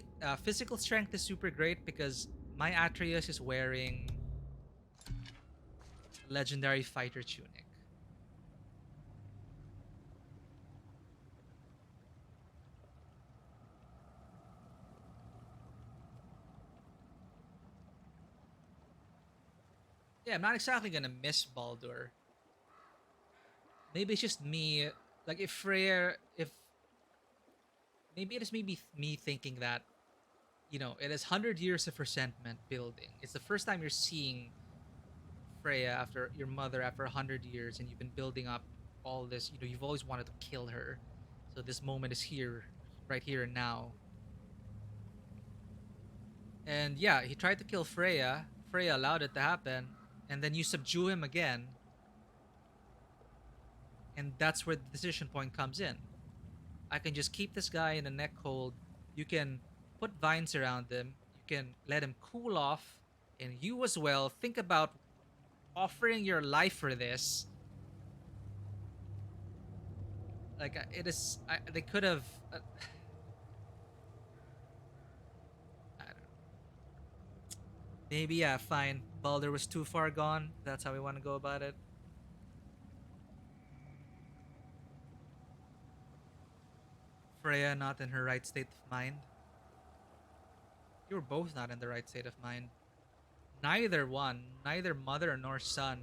physical strength is super great because my Atreus is wearing legendary fighter tunic. Yeah, I'm not exactly gonna miss Baldur. Maybe it's just me. Like if Freyr, if maybe it is maybe me thinking that it is 100 years of resentment building. It's the first time you're seeing Freya after your mother after 100 years, and you've been building up all this. You've always wanted to kill her, so this moment is here, right here and now. And yeah, he tried to kill Freya. Freya allowed it to happen, and then you subdue him again, and that's where the decision point comes in. I can just keep this guy in a neck hold. You can put vines around him. You can let him cool off, and you as well think about offering your life for this. Like it is, they could have. I don't know. Maybe yeah, fine. Baldur was too far gone. That's how we want to go about it. Freya not in her right state of mind. You were both not in the right state of mind. Neither mother nor son,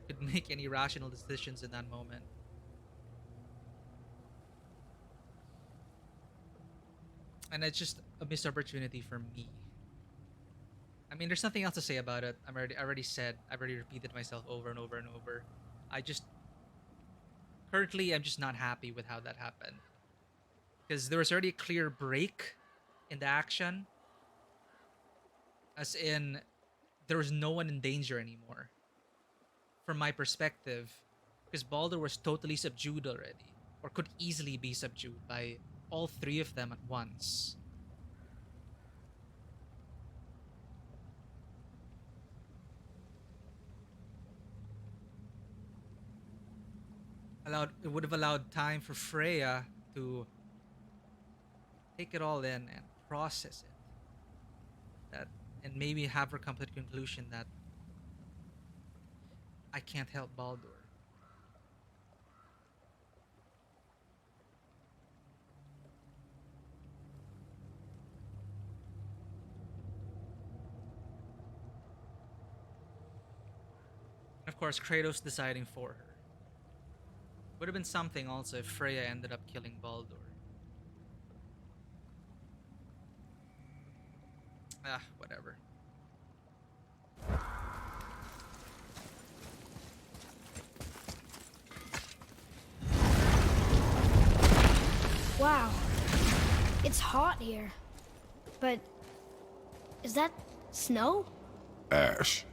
could make any rational decisions in that moment. And it's just a missed opportunity for me. I mean, there's nothing else to say about it. I've already repeated myself over and over and over. Currently, I'm just not happy with how that happened. Because there was already a clear break in the action. As in, there was no one in danger anymore. From my perspective. Because Baldur was totally subdued already. Or could easily be subdued by all three of them at once. It would have allowed time for Freya to take it all in and process it. That and maybe have her come to the conclusion that I can't help Baldur. And of course, Kratos deciding for her. Would have been something also if Freya ended up killing Baldur. Ah, whatever. Wow. It's hot here. But is that snow? Ash.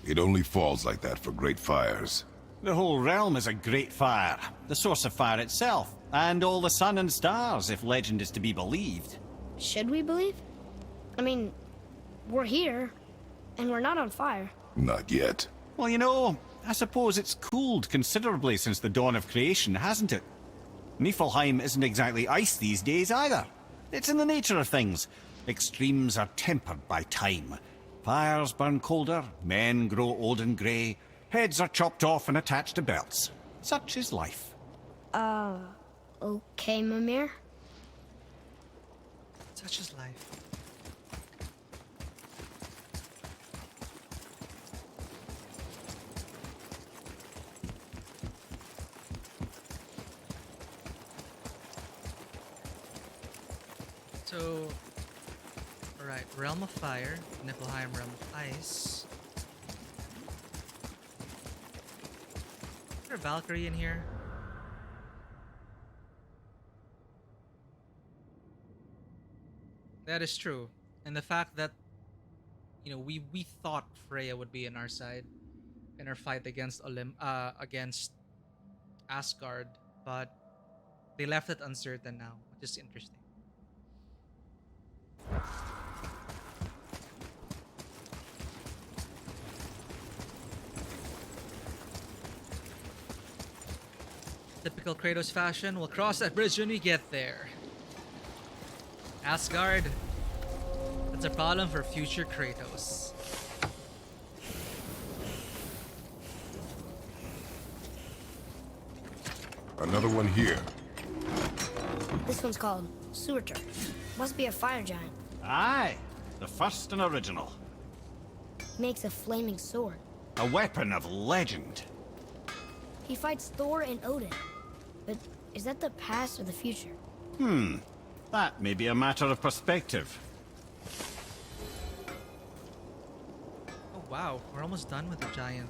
It only falls like that for great fires. The whole realm is a great fire, the source of fire itself, and all the sun and stars, if legend is to be believed. Should we believe? I mean, we're here, and we're not on fire. Not yet. Well, you know, I suppose it's cooled considerably since the dawn of creation, hasn't it? Niflheim isn't exactly ice these days either. It's in the nature of things. Extremes are tempered by time. Fires burn colder, men grow old and grey, heads are chopped off and attached to belts. Such is life. Okay, Mimir. Such is life. So, alright, Realm of Fire, Niflheim, Realm of Ice. Is there a Valkyrie in here? That is true. And the fact that, you know, we thought Freya would be on our side in our fight against against Asgard, but they left it uncertain now, which is interesting. Typical Kratos fashion, we'll cross that bridge when we get there. Asgard, that's a problem for future Kratos. Another one here. This one's called Surtur. Must be a fire giant. Aye, the first and original. Makes a flaming sword. A weapon of legend. He fights Thor and Odin. But is that the past or the future? That may be a matter of perspective. Oh wow, we're almost done with the giant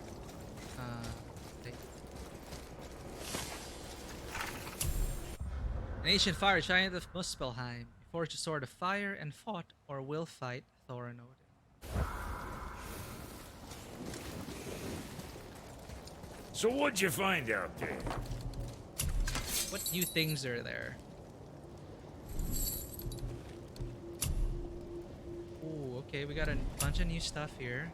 thing. An ancient fire giant of Muspelheim. He forged a sword of fire and fought or will fight Thor and Odin. So what'd you find out there? What new things are there? Ooh, okay, we got a bunch of new stuff here.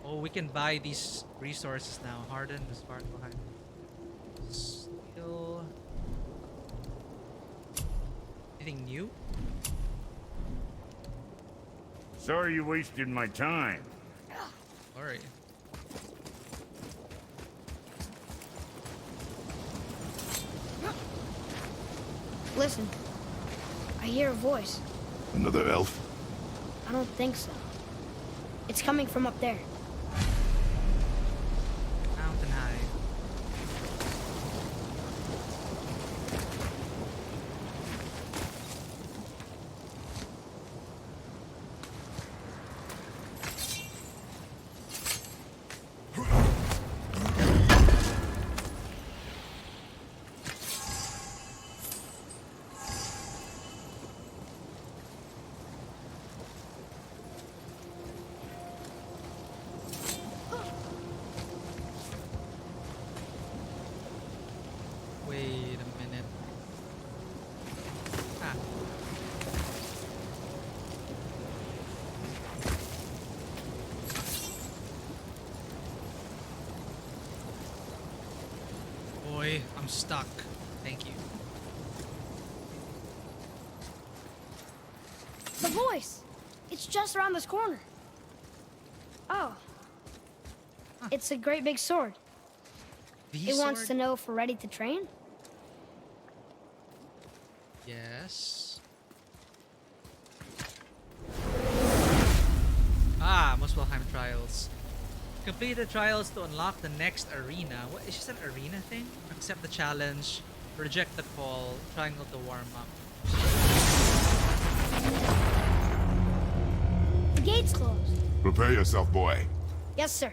Oh, we can buy these resources now. Harden the spark behind. Steel. Anything new? Sorry you wasted my time. Sorry. Listen. I hear a voice. Another elf? I don't think so. It's coming from up there. Mountain high. I'm stuck. Thank you. The voice! It's just around this corner. Oh. It's a great big sword. The It wants to sword? know if we're ready to train. Yes. Ah, Muspelheim trials. Complete the trials to unlock the next arena. What is this, an arena thing? Accept the challenge, reject the call, triangle to warm up. The gate's closed. Prepare yourself, boy. Yes, sir.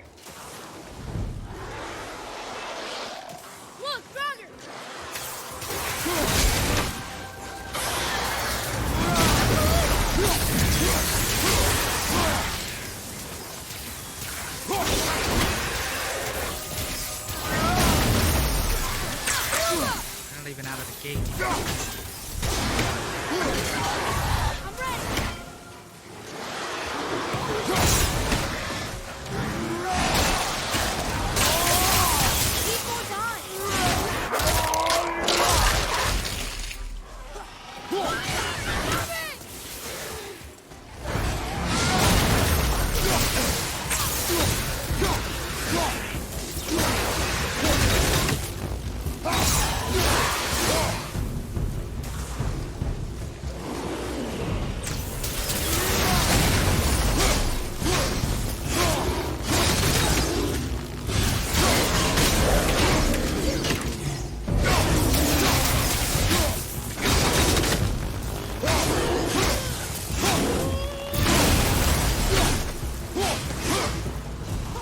Look, Draugr! I'm not even out of the gate. I'm ready! Need more time!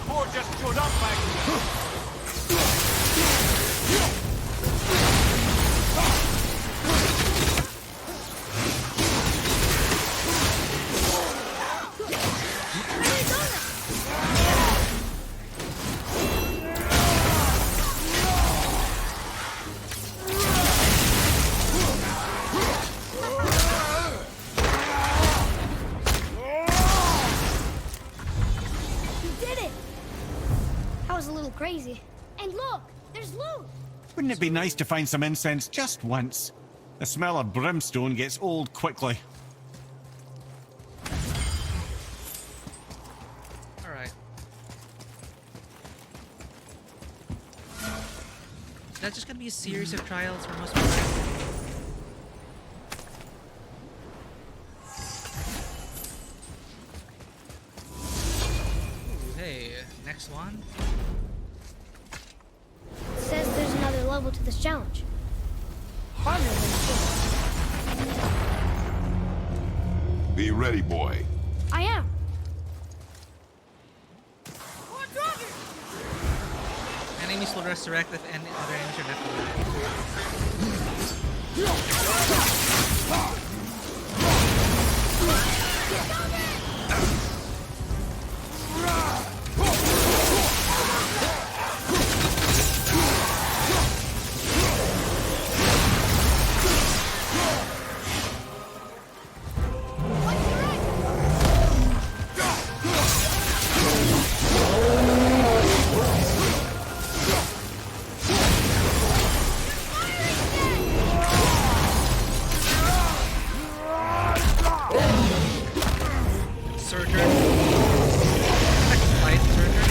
More just showed up back here. You did it! That was a little crazy. And look, there's loot! Wouldn't it be nice to find some incense just once? The smell of brimstone gets old quickly. Alright. Is that just gonna be a series of trials for most people? Ooh, hey, next one? It says there's another level to this challenge. Harder than before. Be ready, boy. I am. Enemies will resurrect if any other enemies are left alive. Surgeon. Fight surgeon.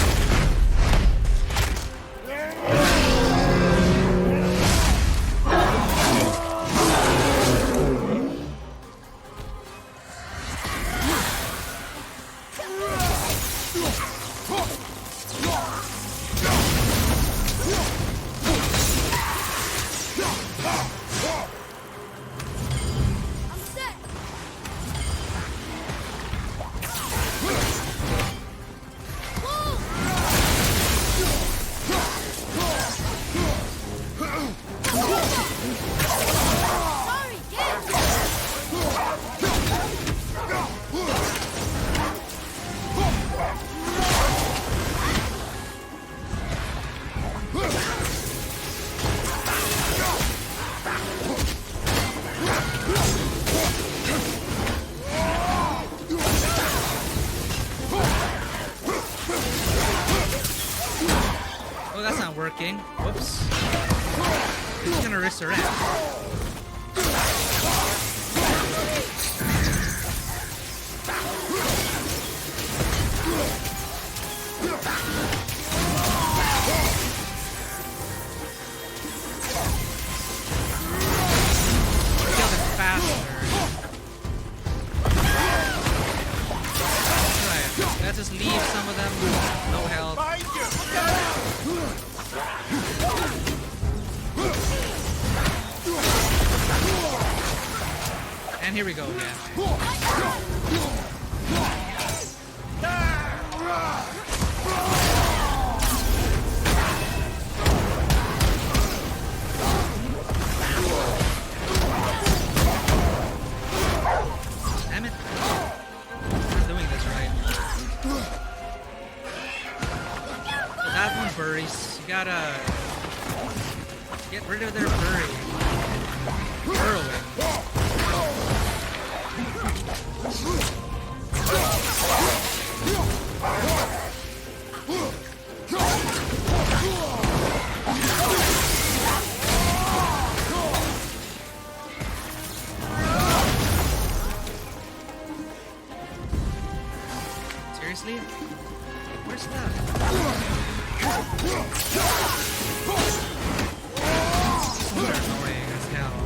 I'm set. Sorry, get. Oh, that's not working. Whoops. He's gonna resurrect. Kill them faster. Right. Let's just leave some of them. No health. And here we go again. Damn it. I'm not doing this right. So that one buries. You gotta get rid of their bury. Burrowing. Seriously? Where's that? They're annoying as hell.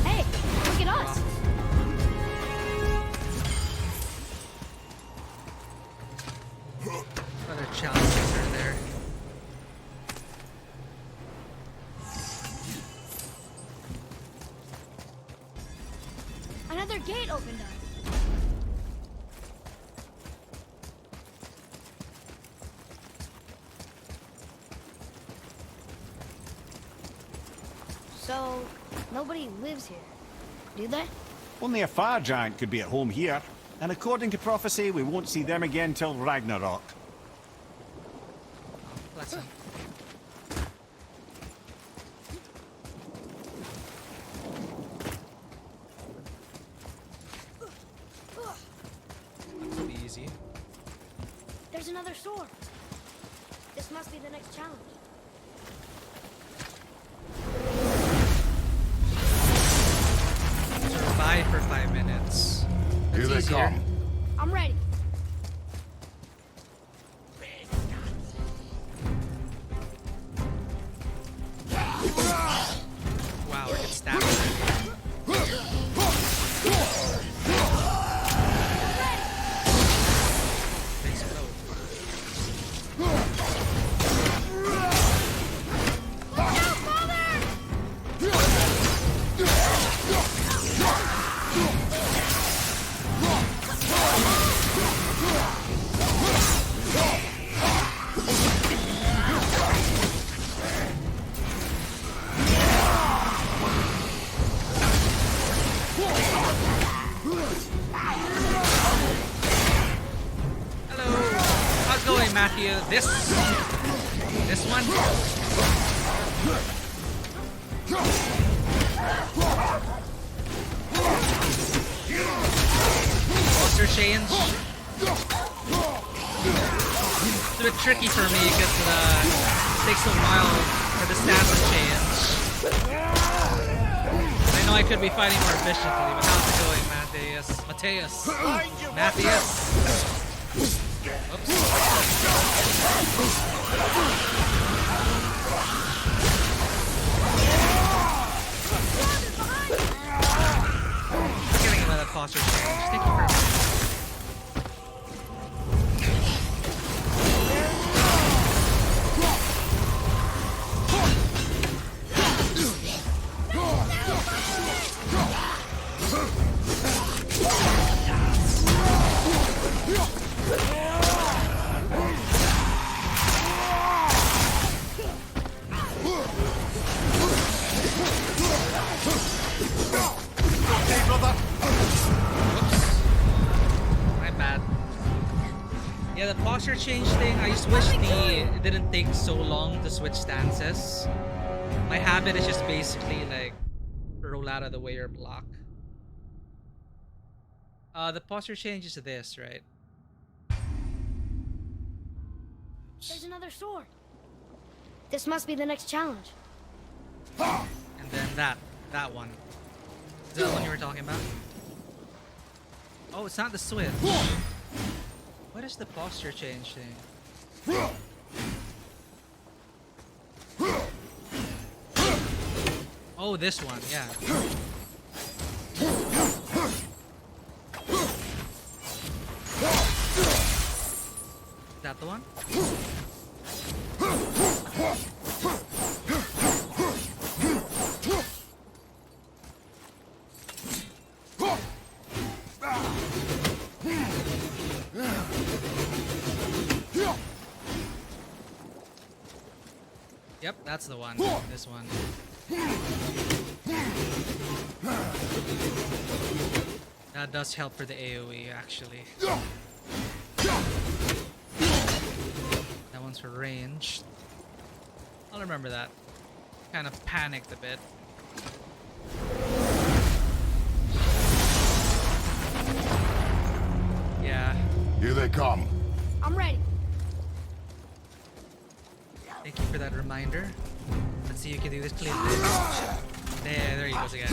Hey, look at us. Other challenges are there. Another gate opened up. So, nobody lives here, do they? Only a fire giant could be at home here. And according to prophecy, we won't see them again till Ragnarok. Bless him. That'll be easy. There's another sword. This must be the next challenge. Survive for 5 minutes. Here they easier. come. I'm ready. Wow, we're getting stabbed. Explode. Hello. How's it going, Matthew? This one? Poster change. It's a bit tricky for me because it takes a while for the stats to change. I know I could be fighting more efficiently, but how's it going, Matthias? Matthias? Getting him with a posture change. Thank you very much. posture change thing, I just wish it didn't take so long to switch stances. My habit is just basically like roll out of the way or block. The posture change is this, right? There's another sword. This must be the next challenge. And then that one. Is that the one you were talking about? Oh, it's not the switch. What is the posture change thing? Oh, this one, yeah. Is that the one? Yep, that's the one. This one. That does help for the AoE, actually. That one's for range. I'll remember that. Kind of panicked a bit. Yeah. Here they come. I'm ready. Thank you for that reminder. Let's see if you can do this cleanly. There he goes again.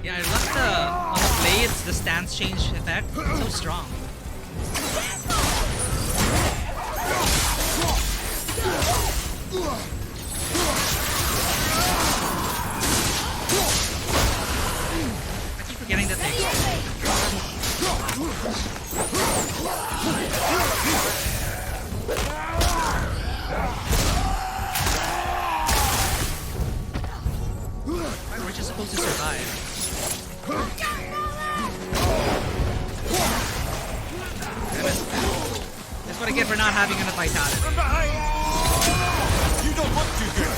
Yeah, I love on the blades, the stance change effect. It's so strong. I keep forgetting that they we're just supposed to survive. That's what I get for not having enough vitality. From behind! You don't look too good!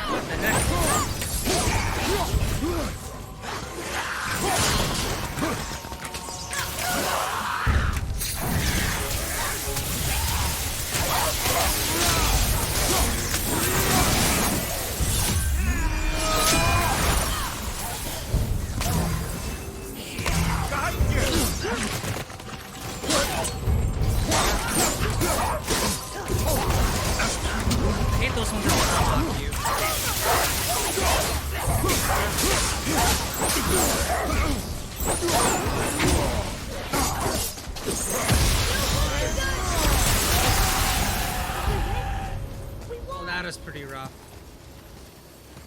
What the heck? I hate those ones that block you. Well, that is pretty rough.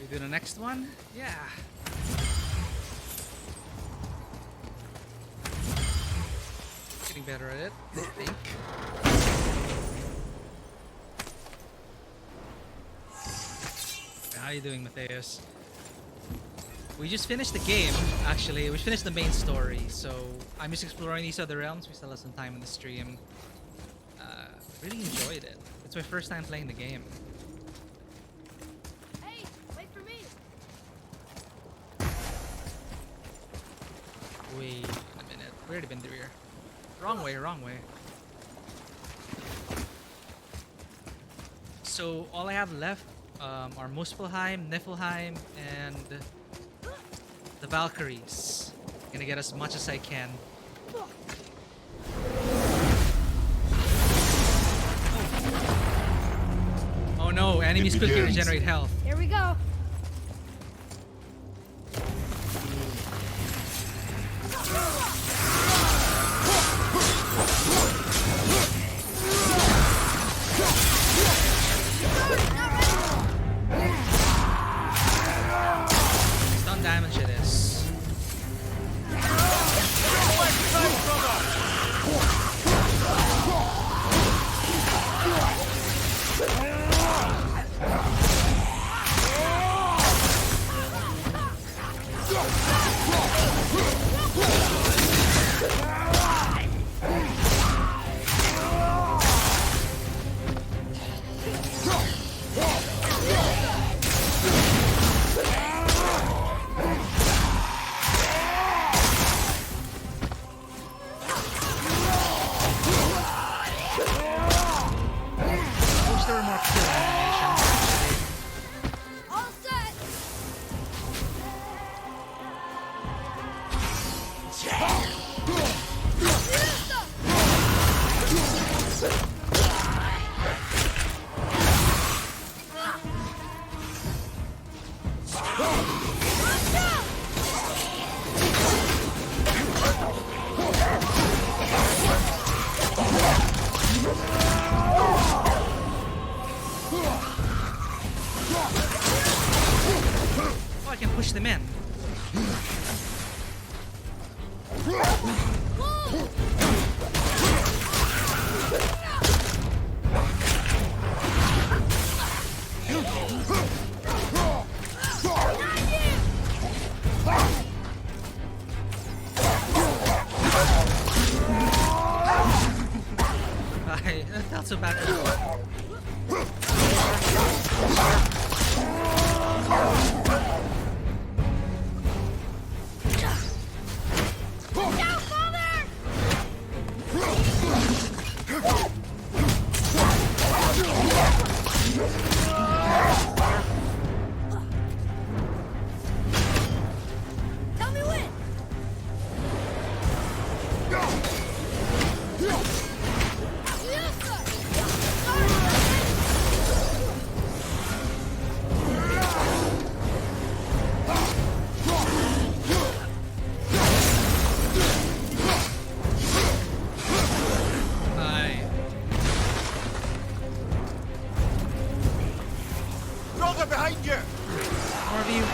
We do the next one? Yeah. Getting better at it, I think. How are you doing, Matthias? We just finished the game, actually. We finished the main story, so I'm just exploring these other realms. We still have some time in the stream. Really enjoyed it. It's my first time playing the game. Hey, wait for me. Wait a minute. We already been through here. Wrong way, wrong way. So all I have left are Muspelheim, Niflheim, and the Valkyries. Gonna get as much as I can. Oh no, enemies quickly begins. regenerate health. Here we go. Stun damage it is. I wish there were more kill animations, actually. All set. Oh, I can push them in. That felt so bad. Tell me when. Aye. Roger behind you! More of you.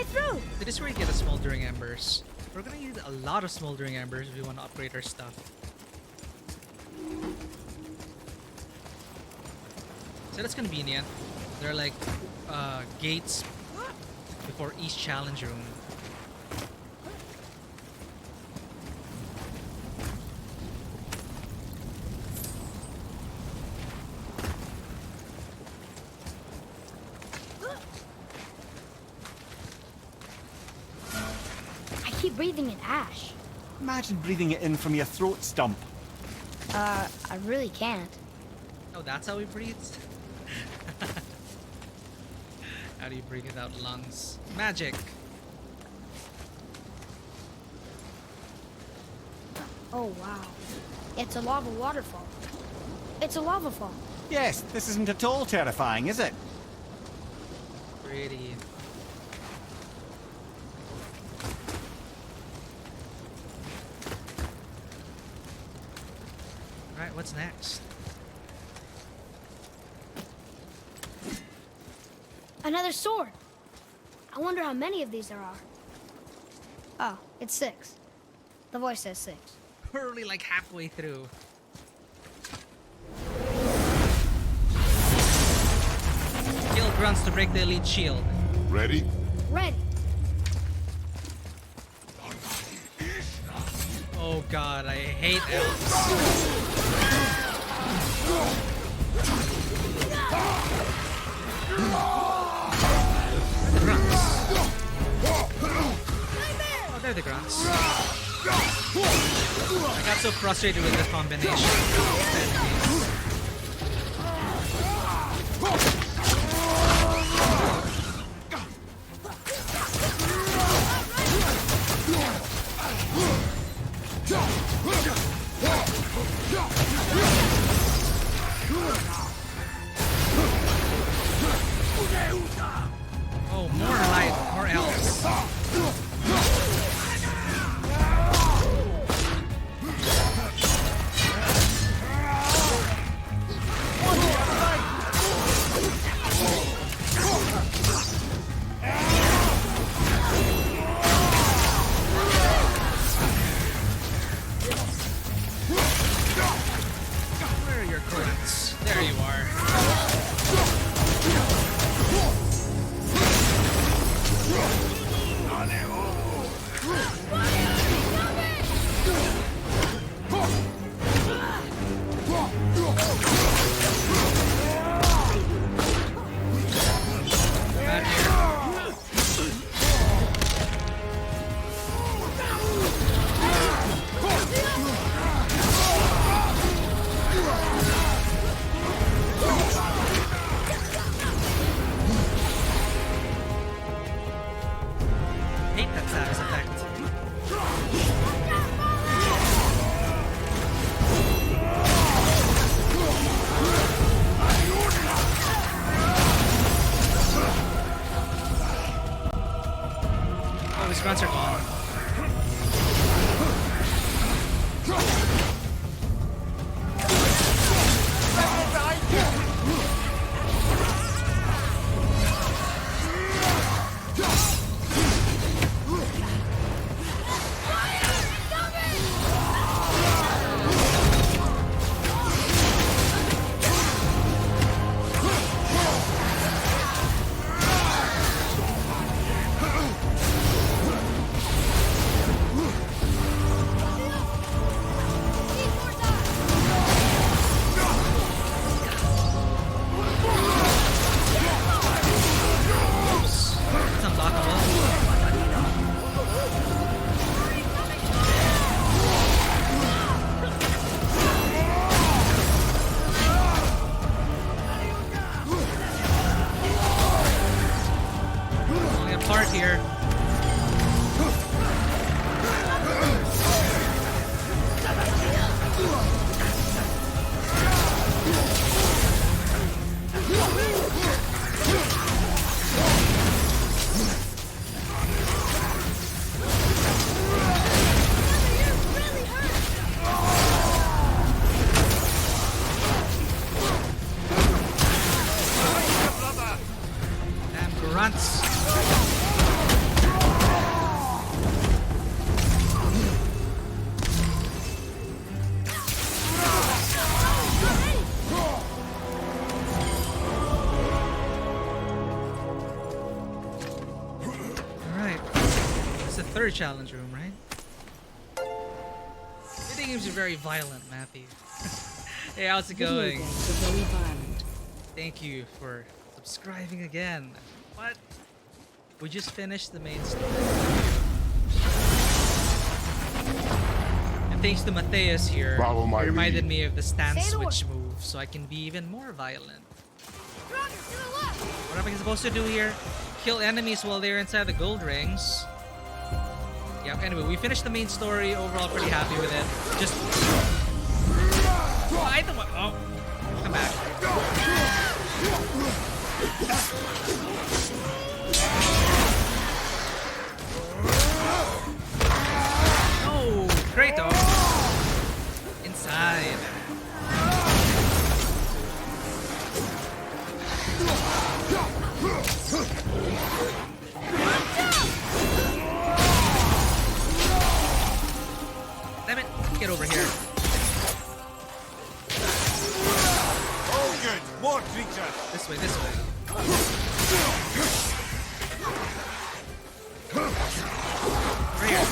through! This is where you get the smoldering embers. We're gonna need a lot of smoldering embers if we want to upgrade our stuff. So that's convenient. There are like gates before each challenge room. I keep breathing in ash. Imagine breathing it in from your throat stump. I really can't. Oh, that's how he breathes? How do you breathe without lungs? Magic! Oh, wow. It's a lava waterfall. It's a lava fall. Yes, this isn't at all terrifying, is it? Pretty. Alright, what's next? Another sword. I wonder how many of these there are. Oh, it's 6. The voice says 6. We're only like halfway through. Kill grunts to break the elite shield. Ready? Ready. Oh god, I hate elves. The grunts. Oh, they're the grunts. I got so frustrated with this combination of enemies. Oh, more light, more elves. a challenge room, right? Video games are very violent, Matthew. Hey, how's it Video going? games are very violent. Thank you for subscribing again. What? We just finished the main story. And thanks to Mateus here, Follow my he reminded lead. me of the stand Say the switch move, so I can be even more violent. What am I supposed to do here? Kill enemies while they're inside the gold rings. Yeah, anyway, we finished the main story. Overall, pretty happy with it. Just... Oh, I don't want... Oh, come back. No, Kratos. Inside. Damn it, get over here. Oh, good. More creatures. This way, this way. Over here.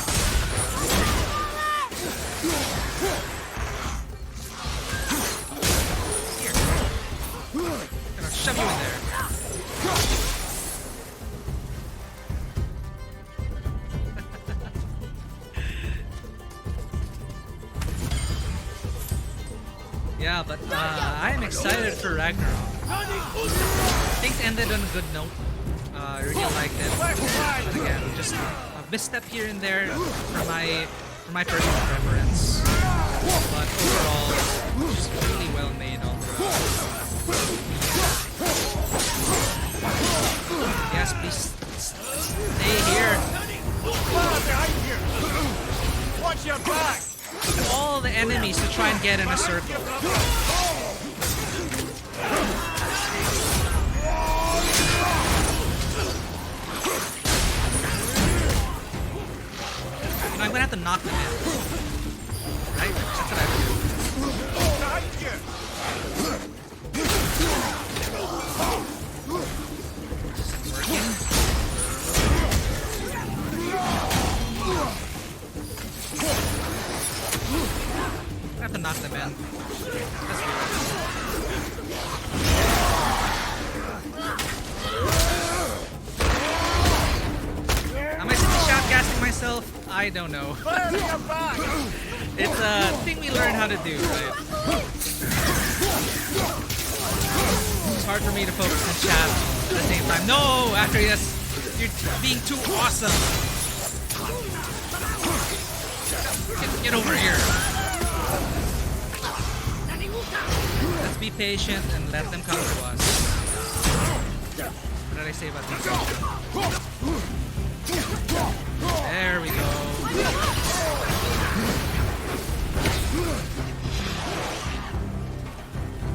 Here. Gonna shove you in there. Yeah, but I am excited for Ragnarok. Things ended on a good note. I really liked it. But again, just a misstep here and there for my personal preference. But overall, just really well made all throughout. Yes, please stay here. Watch your back. All the enemies to try and get in a circle. And I'm gonna have to knock them in. Right? That's what I have to do. Working. I have to knock them in. That's weird. Am I simply shoutcasting myself? I don't know. It's a thing we learn how to do, right? It's hard for me to focus on chat at the same time. No! After this, you're being too awesome. Get over here. Let's be patient and let them come to us. What did I say about these? There we go.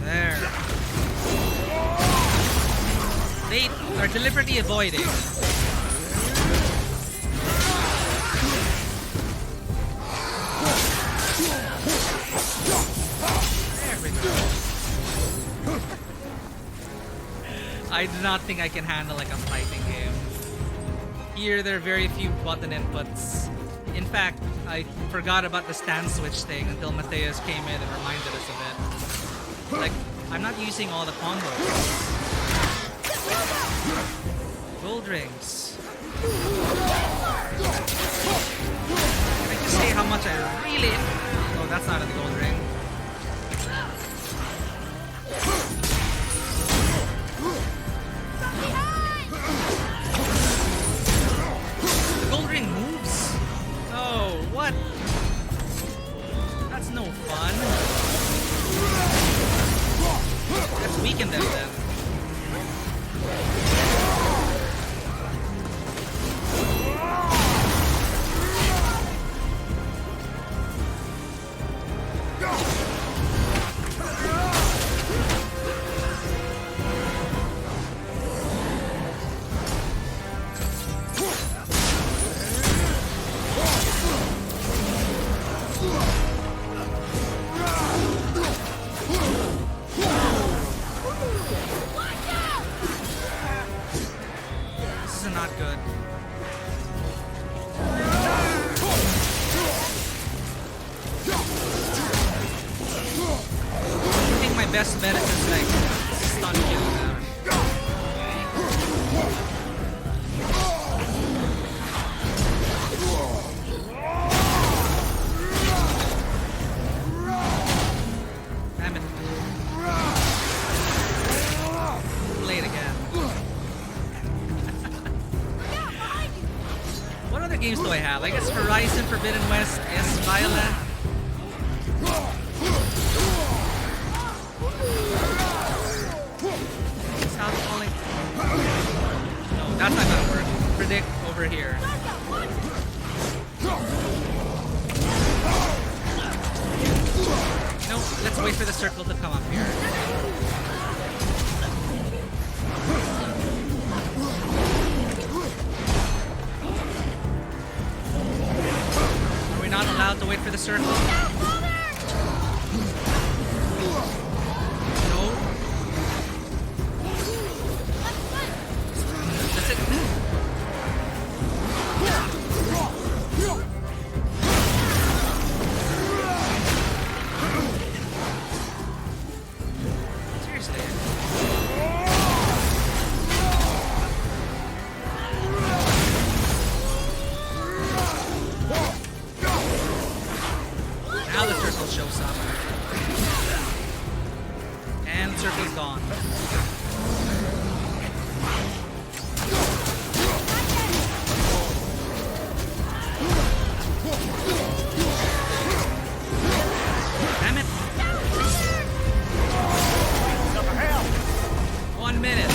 There. They are deliberately avoiding. There we go. I do not think I can handle like a fighting game. Here, there are very few button inputs. In fact, I forgot about the stand switch thing until Mateus came in and reminded us of it. Like, I'm not using all the combos. Gold rings. Can I just say how much I really... Oh, that's not in the gold ring. The gold ring moves? Oh, what? That's no fun. Let's weaken them then. best medicine is like stun kill now. Damn it. Late again. What other games do I have? I guess Horizon Forbidden West is Violent. Stop falling. No, that's not gonna work. Predict over here. No, let's wait for the circle to come up here. Are we not allowed to wait for the circle? No. That's it. Seriously. Now the circle shows up. And the circle's gone. Damn it. 1 minute.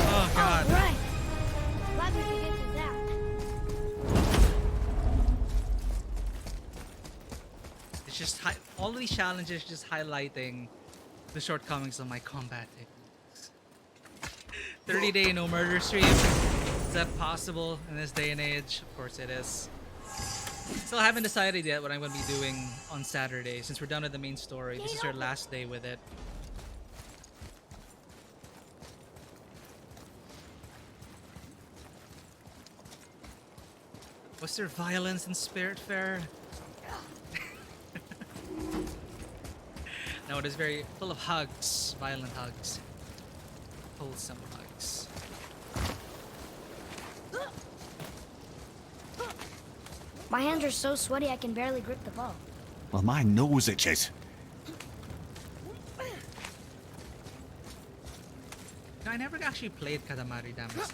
Oh god. Right. Glad we could get to that. It's just all of these challenges just highlighting the shortcomings of my combat techniques. 30-day no murder stream. Is that possible in this day and age? Of course it is. Still haven't decided yet what I'm going to be doing on Saturday since we're done with the main story. This is our last day with it. Was there violence in Spiritfarer? No, it is very full of hugs, violent hugs, wholesome hugs. My hands are so sweaty I can barely grip the bow. Well, my nose itches. No, I never actually played Katamari Damacy.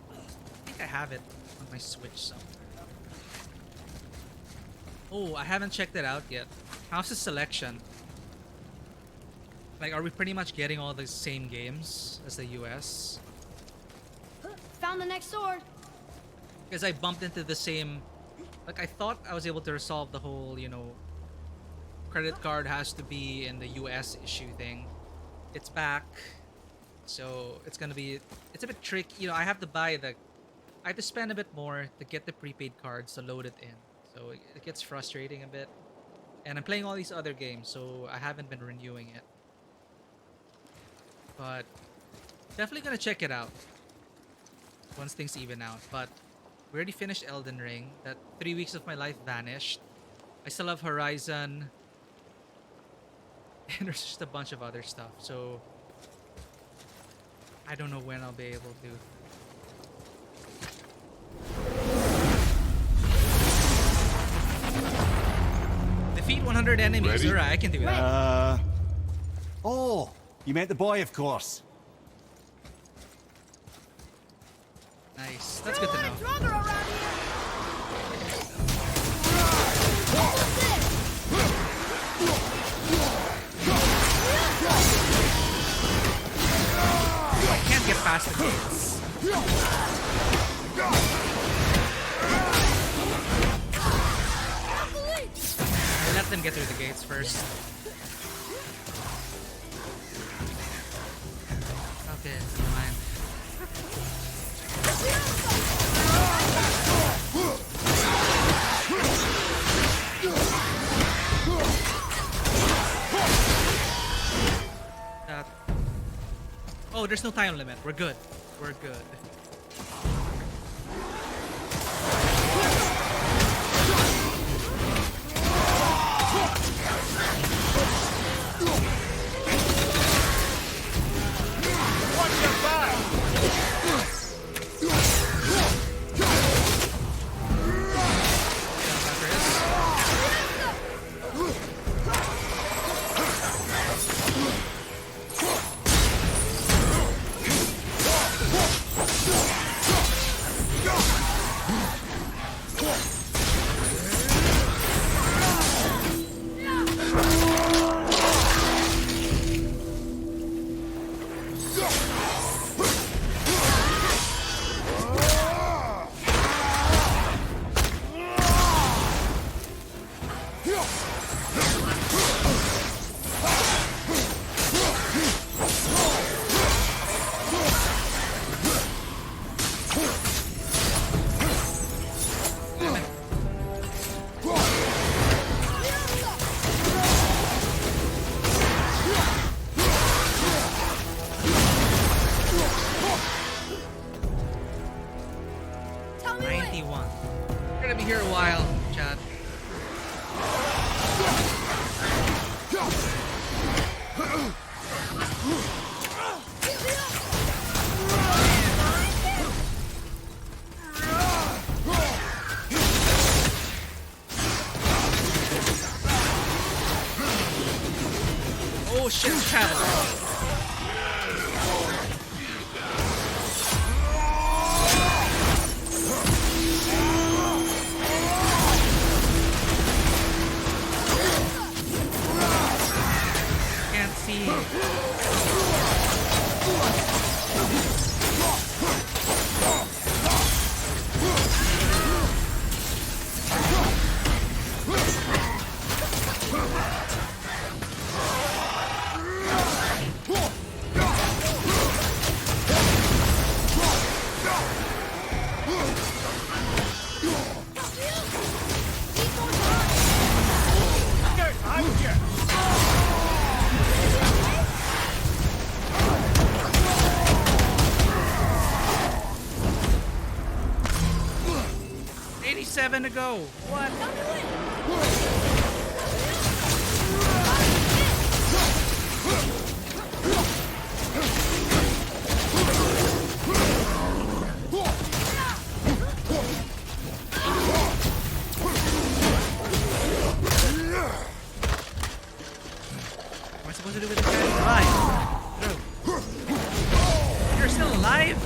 I think I have it on my Switch somewhere. Oh, I haven't checked it out yet. How's the selection? Like, are we pretty much getting all the same games as the US? Found the next sword. Because I bumped into the same... Like, I thought I was able to resolve the whole, you know, credit card has to be in the US issue thing. It's back. So, it's gonna be... It's a bit tricky. You know, I have to buy the... I have to spend a bit more to get the prepaid cards to load it in. So, it gets frustrating a bit. And I'm playing all these other games, so I haven't been renewing it. But definitely gonna check it out once things even out. But we already finished Elden Ring. That 3 weeks of my life vanished. I still have Horizon. And there's just a bunch of other stuff. So I don't know when I'll be able to. Defeat 100 enemies. Ready? Alright, I can do that. Oh, you meant the boy, of course. Nice. That's good to know. Stronger around here. I can't get past the gates. I let them get through the gates first. Okay, never mind. Oh, there's no time limit. We're good. We're good. here a while, Chad. Oh shit, it's travel. Can't see. Seven to go. What? What am I supposed to do with this guy? Alive. Through. You're still alive?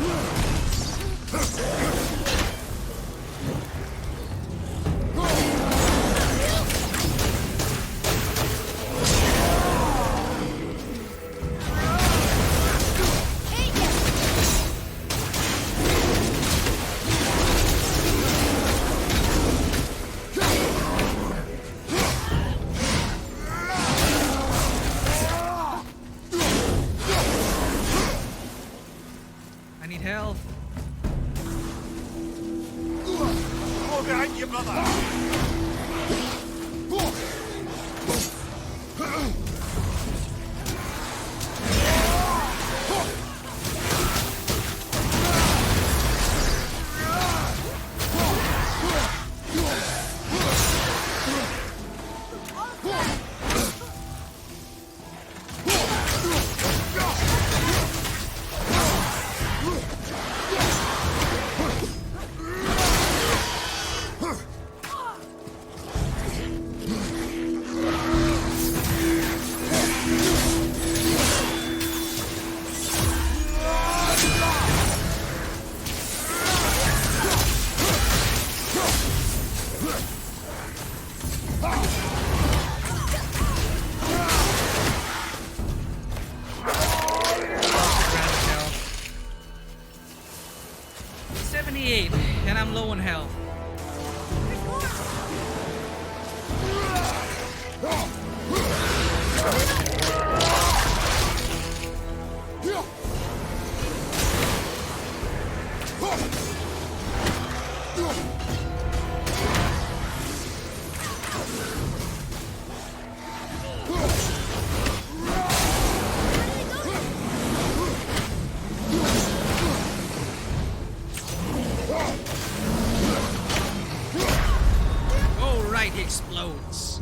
Explodes.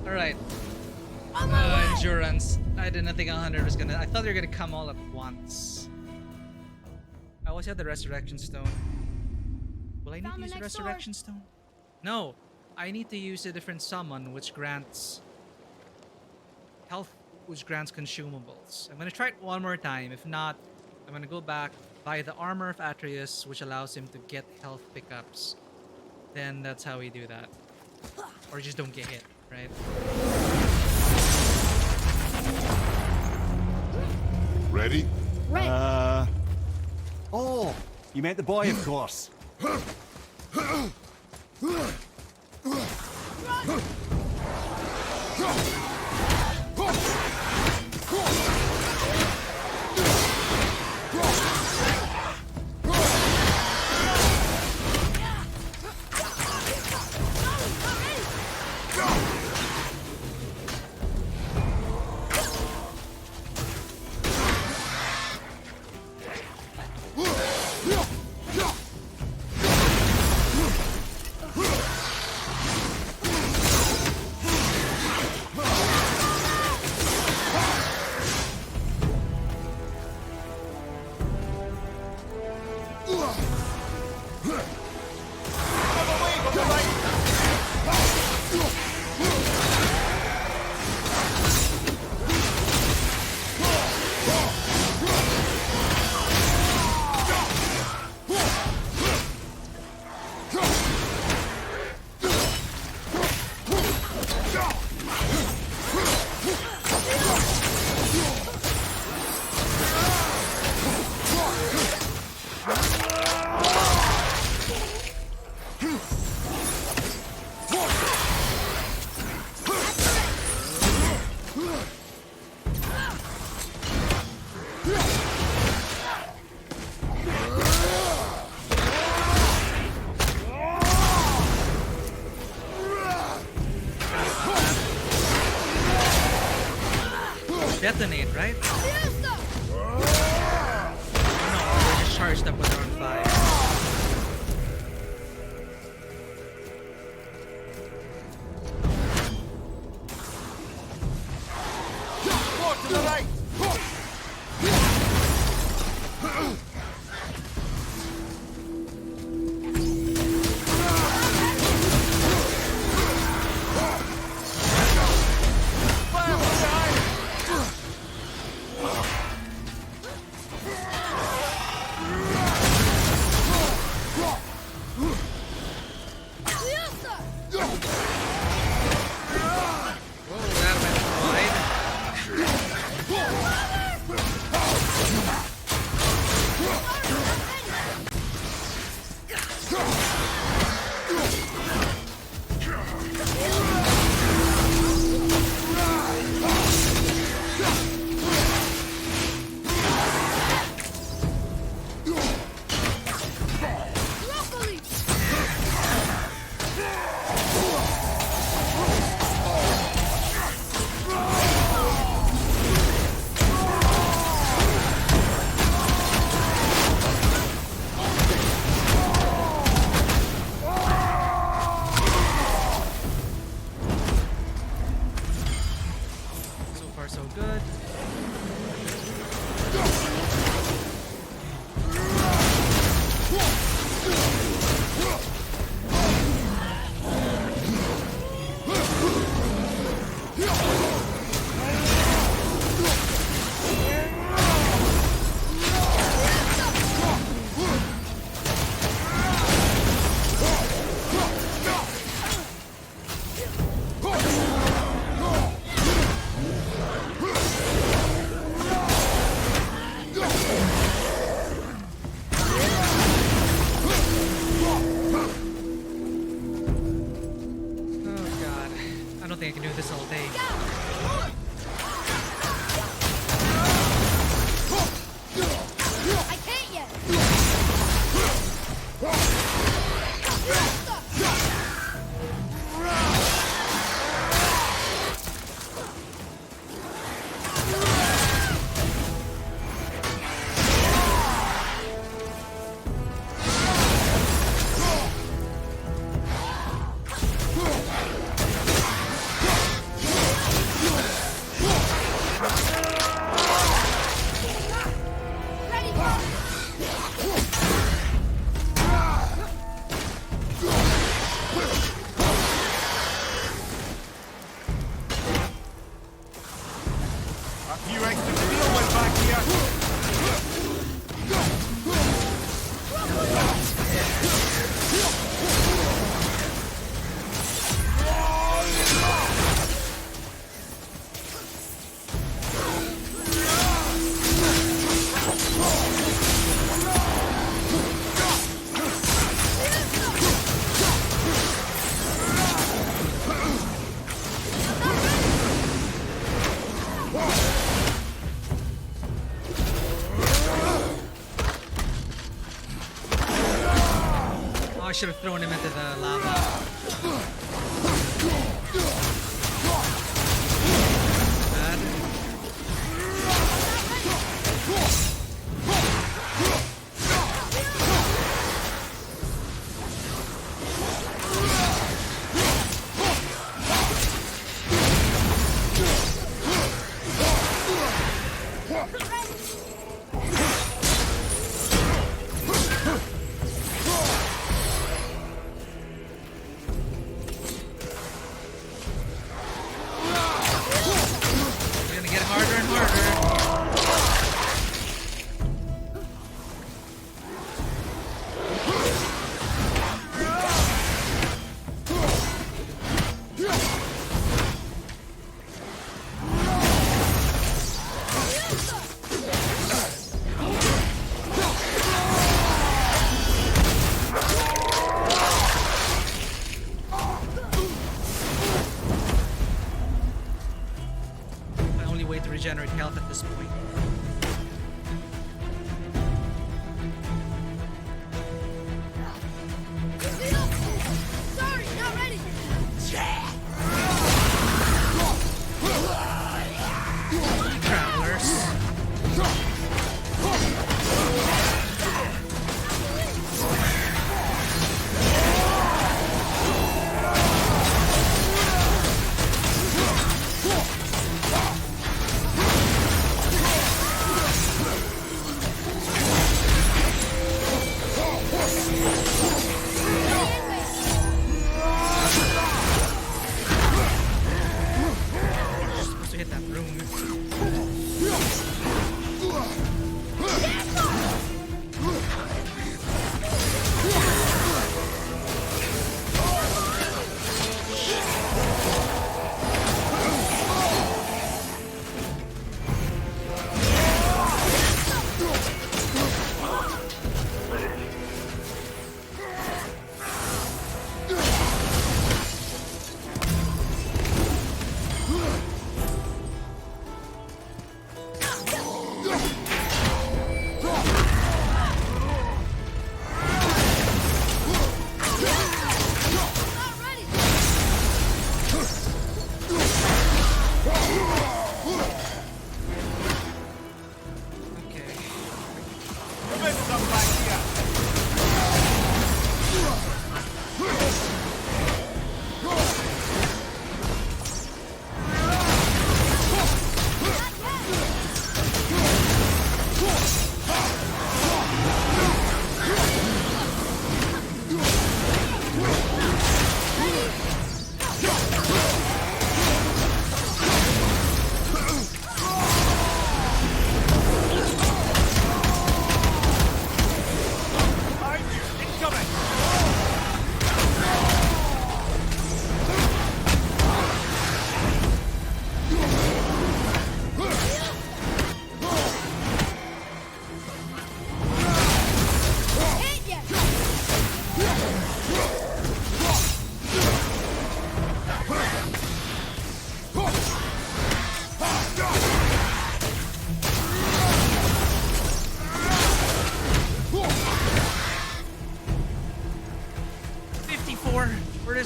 Alright. Endurance. I didn't think 100 was gonna. I thought they were gonna come all at once. I always have the resurrection stone. Will I need to use the resurrection stone? No. I need to use a different summon which grants health, which grants consumables. I'm gonna try it one more time. If not, I'm gonna go back, buy the armor of Atreus, which allows him to get health pickups. Then that's how we do that. Or just don't get hit, right? Ready? Right. Oh, you meant the boy, of course. charged up when they're on fire. More to the right! Whoa, that went wide. So far, so good. Oh god. I don't think I can do this all day. I can't yet. Ready, go! A few extra steel went back here. Oh, I should have thrown him into the lava. Bad.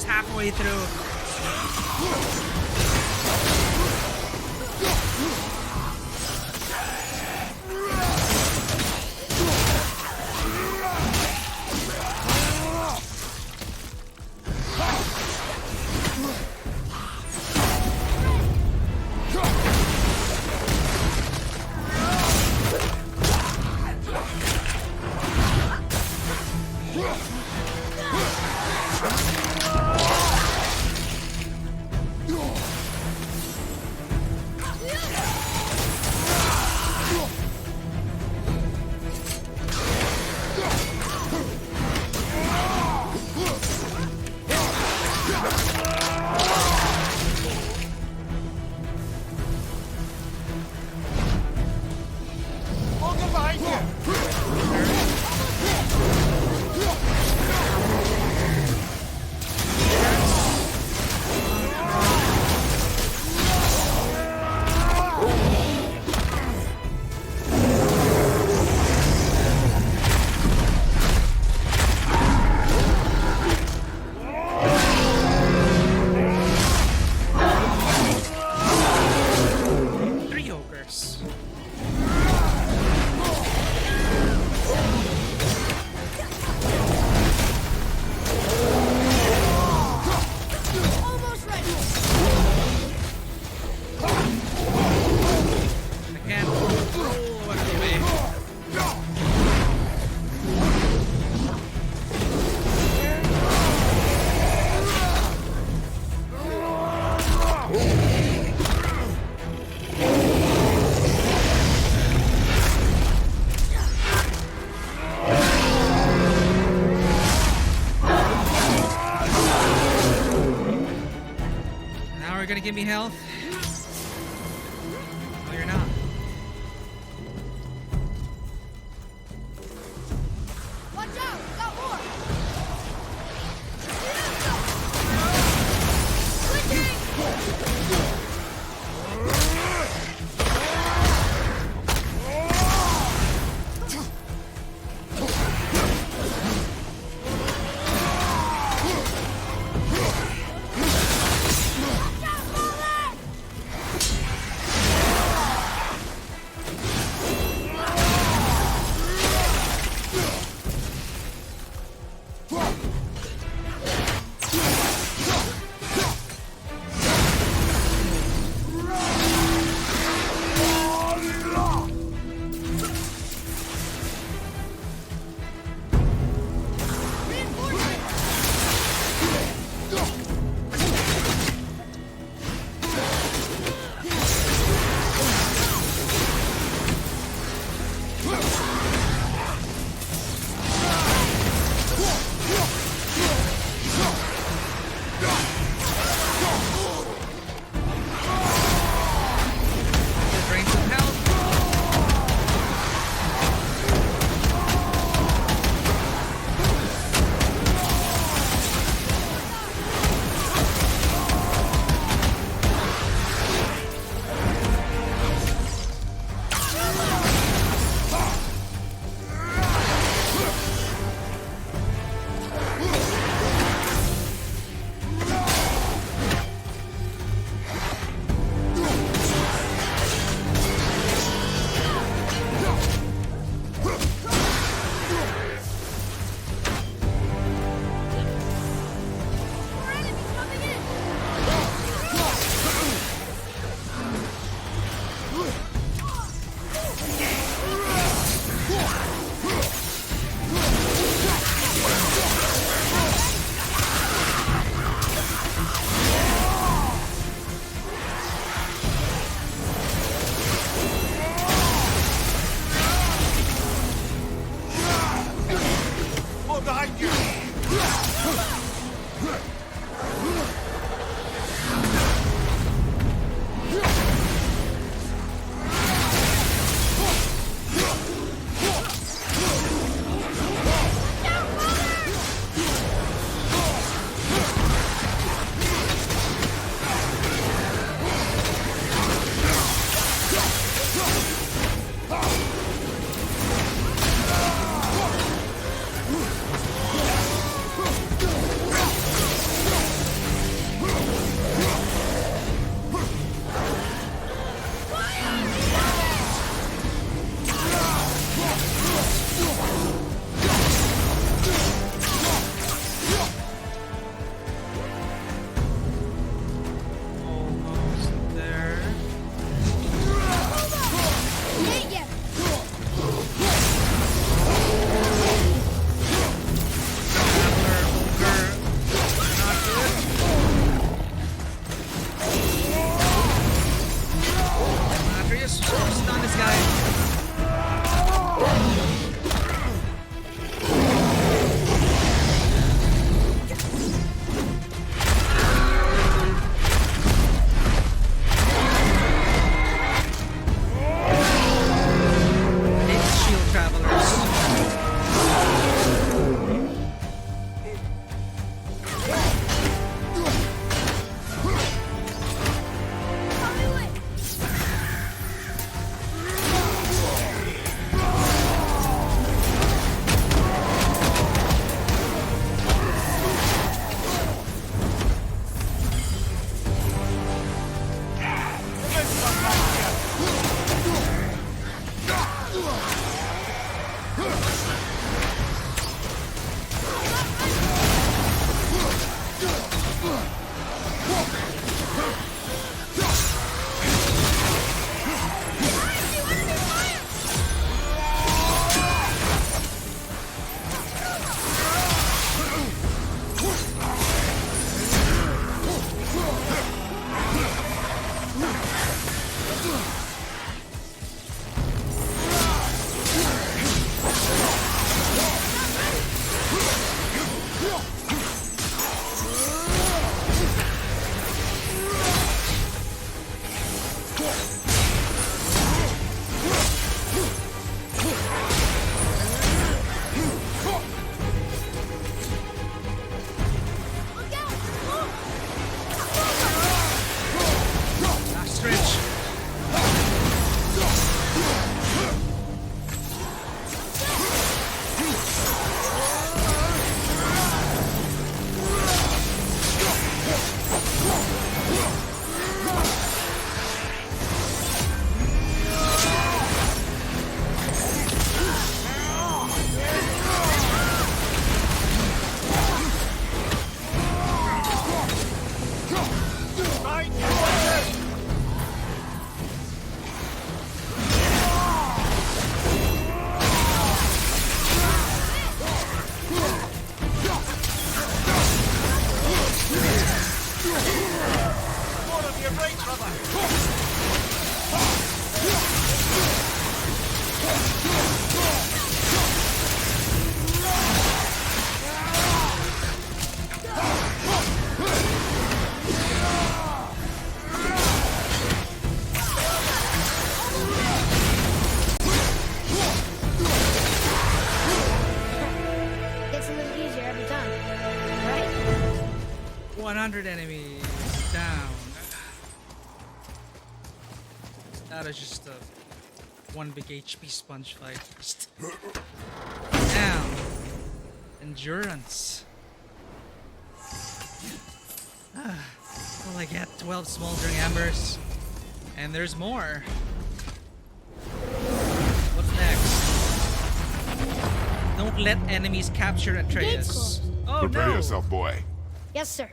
just halfway through. Gonna give me health? No, you're not. Watch out! Got more! 100 enemies down. That is just a one big HP sponge fight. Just down. Endurance. Well, I get 12 smoldering embers. And there's more. What's next? Don't let enemies capture Atreus. Oh Prepare no! yourself, boy. Yes, sir.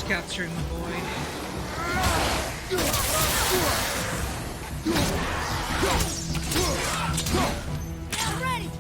Capturing the void. I'm ready.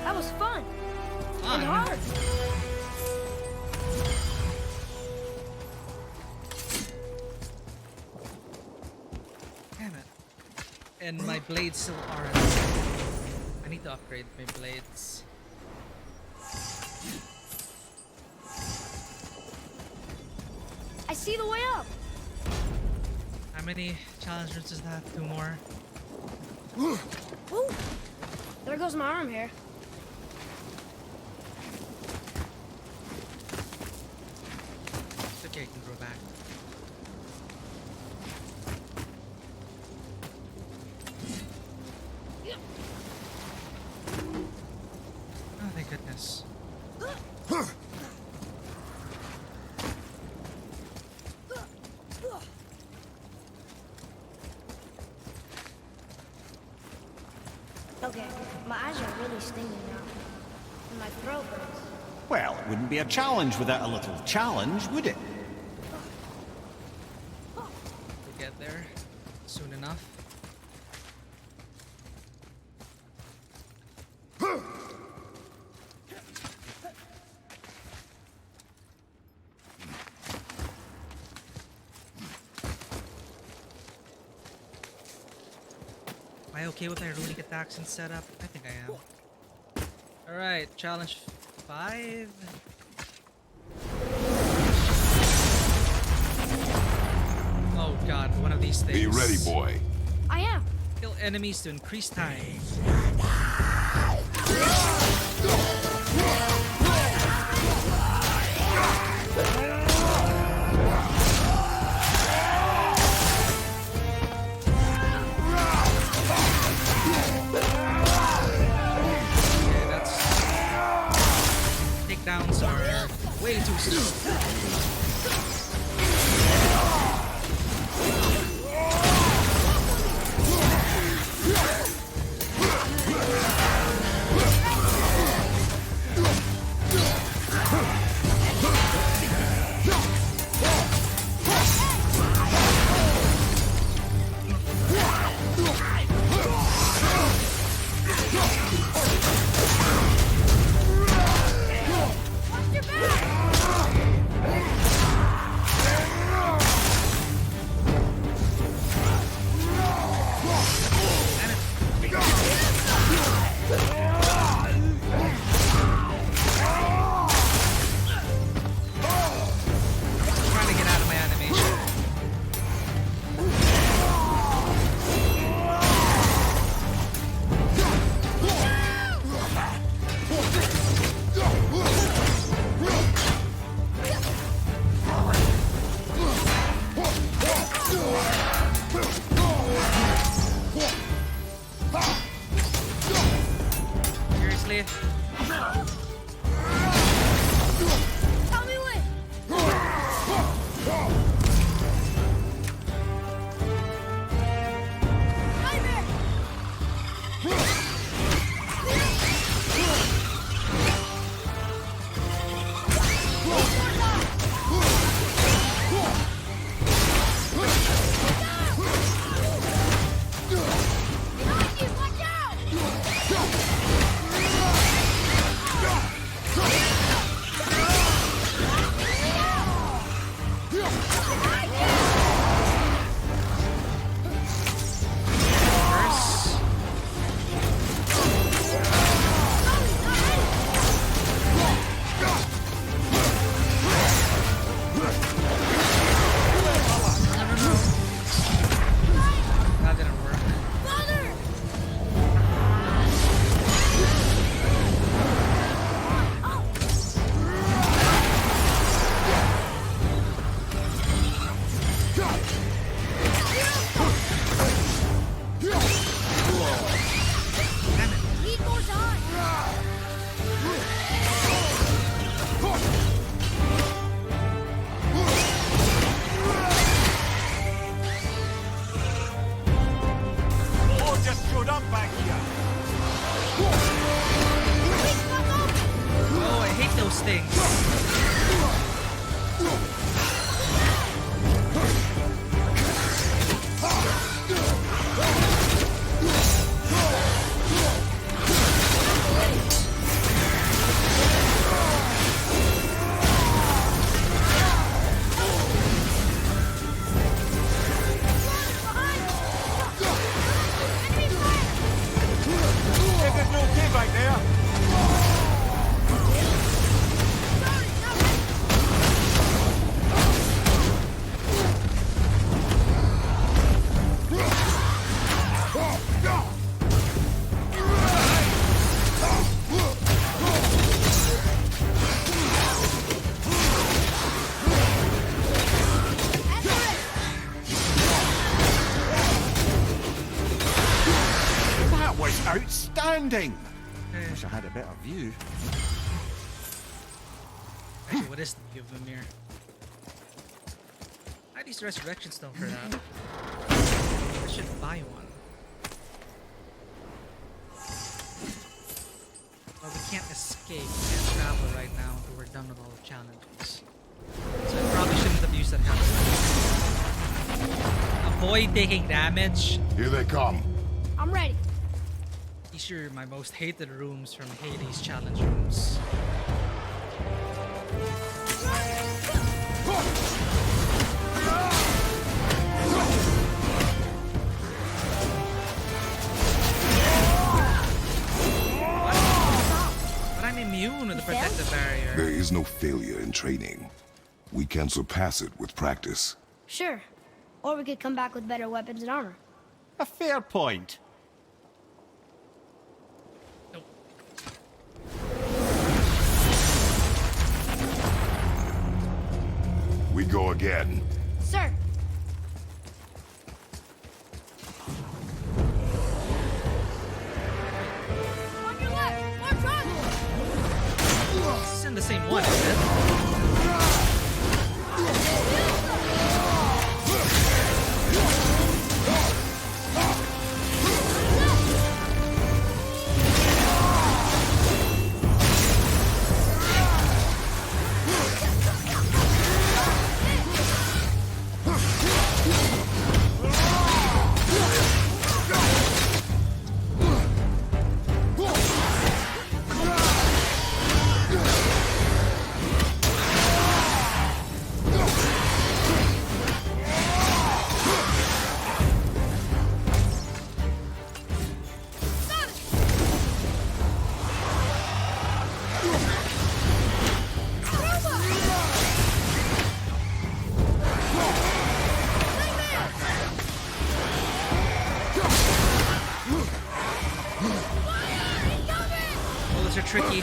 That was fun. Fun. And hard. Damn it. And my blades still aren't. I need to upgrade my blades. I see the way up. How many challenge rooms is that? 2 more? Ooh. There goes my arm here. It's okay, I can grow back. Oh, thank goodness. Okay, my eyes are really stinging now. And my throat hurts. Well, it wouldn't be a challenge without a little challenge, would it? We'll get there soon enough. Am I okay with my runic attacks and setup? I think I am. Alright, challenge 5. Oh god, one of these things. Be ready, boy. I am. Kill enemies to increase time. Okay, that's... Takedowns are way too slow. Trying to get out of my animation. Seriously? Tell me when. Nightmare. Behind you, watch out! First. That didn't work. Father! Need more time. Oh, just showed up back here. Oh, I hate those things. commanding. Wish I had a better view. Actually, what is the view of Mimir? I need the resurrection stone for that. I should buy one. Well, we can't escape. We can't travel right now until we're done with all the challenges. So I probably shouldn't have used that kind of. Avoid taking damage. Here they come. I'm ready. These are my most hated rooms from Hades challenge rooms. But I'm immune with the protective barrier. There is no failure in training. We can surpass it with practice. Sure. Or we could come back with better weapons and armor. A fair point. Nope. We go again. Sir. On your left! More triangle! This isn't the same one, is it? Bullets are tricky.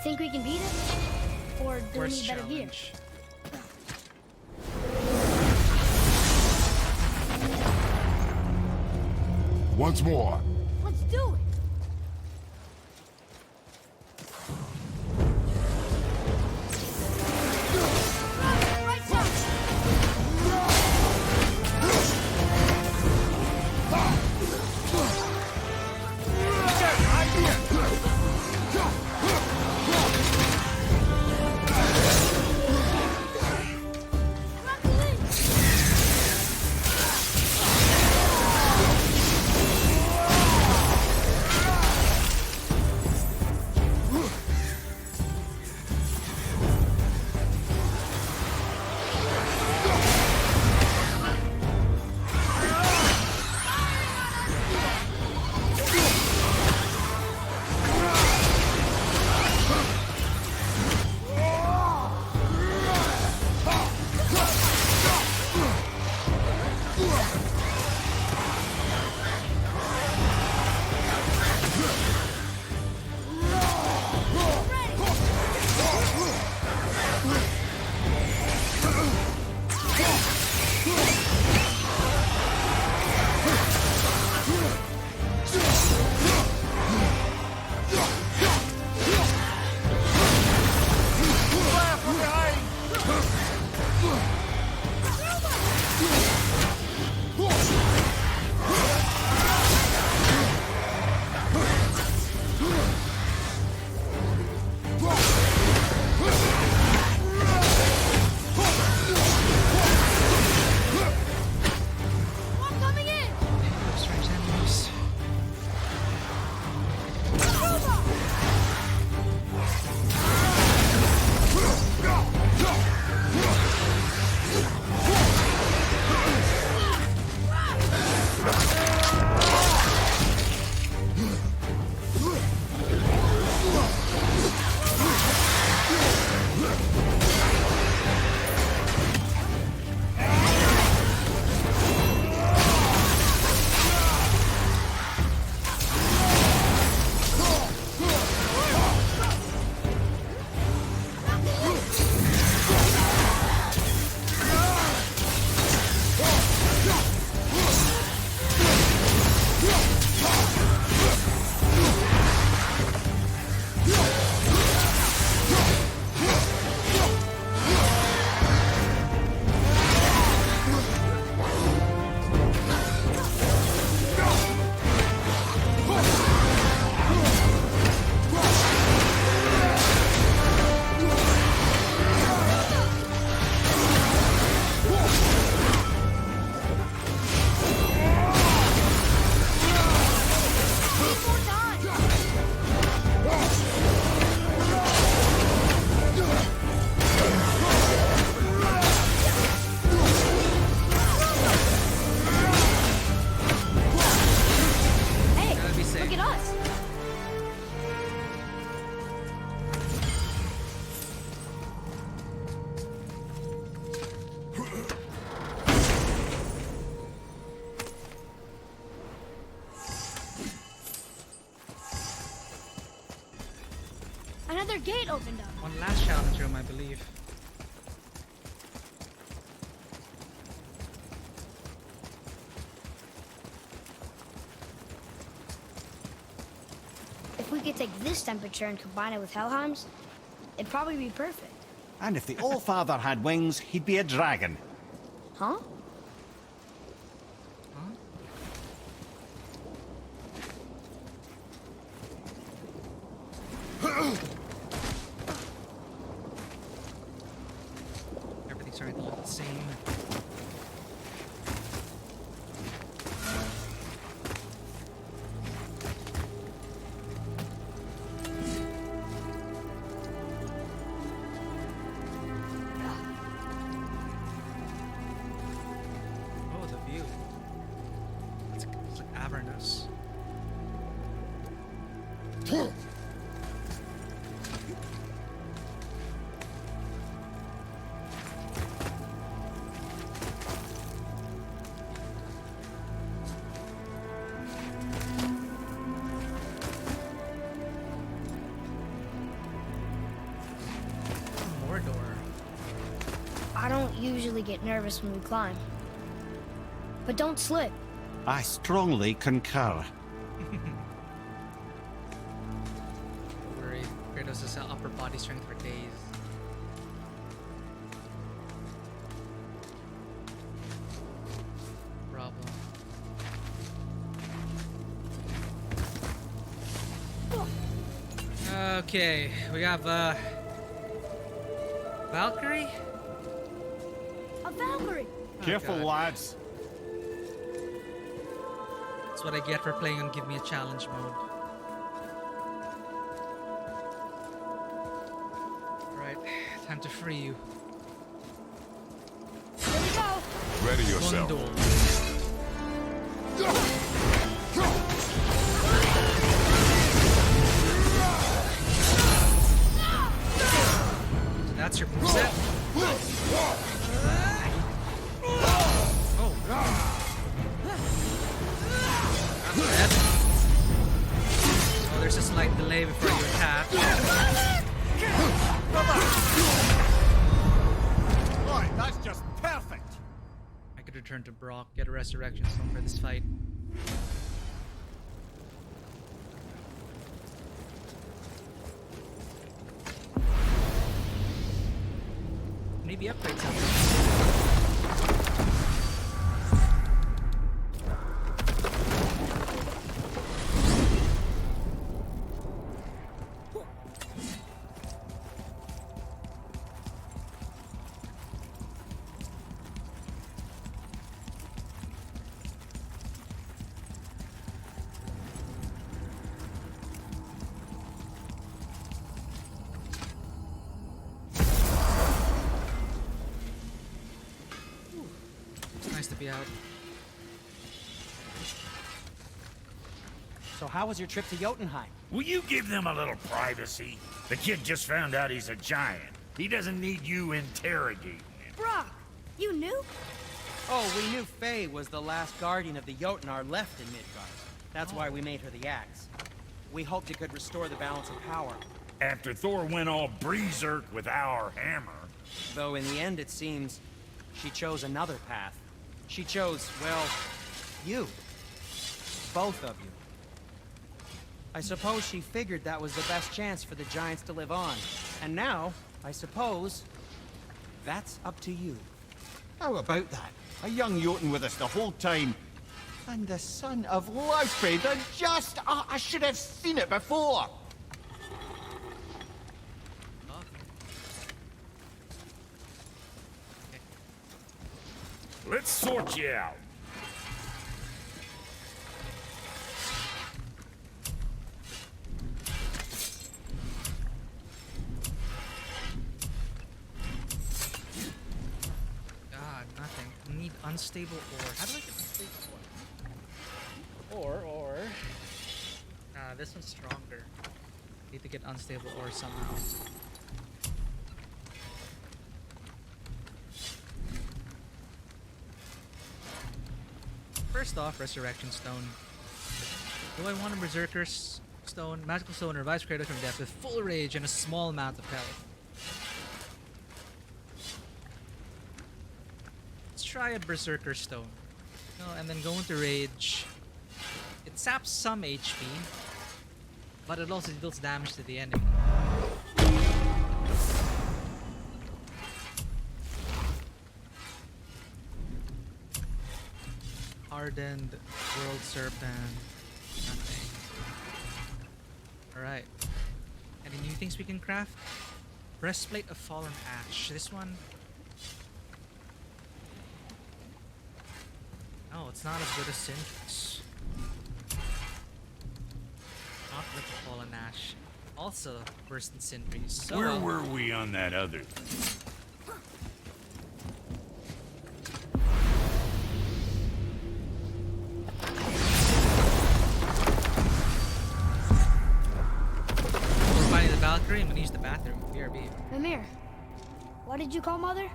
Think we can beat it? Or do we Worst need better gear? challenge. Once more. Let's do it! Right side! gate opened up. One last challenge room, I believe. If we could take this temperature and combine it with Helheim's, it'd probably be perfect. And if the All-Father had wings, he'd be a dragon. Huh? Everything's starting to look the same. Oh, the view. It's like Avernus. Mordor. I don't usually get nervous when we climb. But don't slip. I strongly concur. Don't worry, Kratos has upper body strength for days. Problem. Okay, we have Valkyrie? A Valkyrie! Oh, Careful, God. lads. That's what I get for playing on Give Me a Challenge mode. Alright, time to free you. Here we go! Ready yourself. Gondor. So that's your moveset? Oh. That's bad. Oh, there's a slight delay before you attack. Right, that's just perfect. I could return to Brock, get a resurrection stone for this fight. Maybe upgrade something. It's nice to be out. So how was your trip to Jotunheim? Will you give them a little privacy? The kid just found out he's a giant. He doesn't need you interrogating him. Brock, you knew? Oh, we knew Faye was the last guardian of the Jotnar left in Midgard. That's why we made her the axe. We hoped it could restore the balance of power. After Thor went all berserk with our hammer. Though in the end it seems she chose another path. She chose, well, you. Both of you. I suppose she figured that was the best chance for the giants to live on. And now, I suppose, that's up to you. How about that? A young Jotun with us the whole time. And the son of Laufey, the just... I should have seen it before. Let's sort you out. God, nothing. We need unstable ore. How do I get unstable ore? Or... this one's stronger. Need to get unstable ore somehow. First off, Resurrection Stone. Do I want a Berserker's Stone. Magical stone revives Kratos from death with full rage and a small amount of health. Let's try a Berserker stone. And then go into rage. It saps some HP, but it also deals damage to the enemy. Hardened World Serpent. Nothing. Alright. Any new things we can craft? Breastplate of Fallen Ash. This one. Oh, it's not as good as Sindri's. Not with the Fallen Ash. Also worse than Sindri's. So Where were we on that other thing? we're finding the Valkyrie. I'm gonna use the bathroom. BRB. Mimir, what did you call Mother?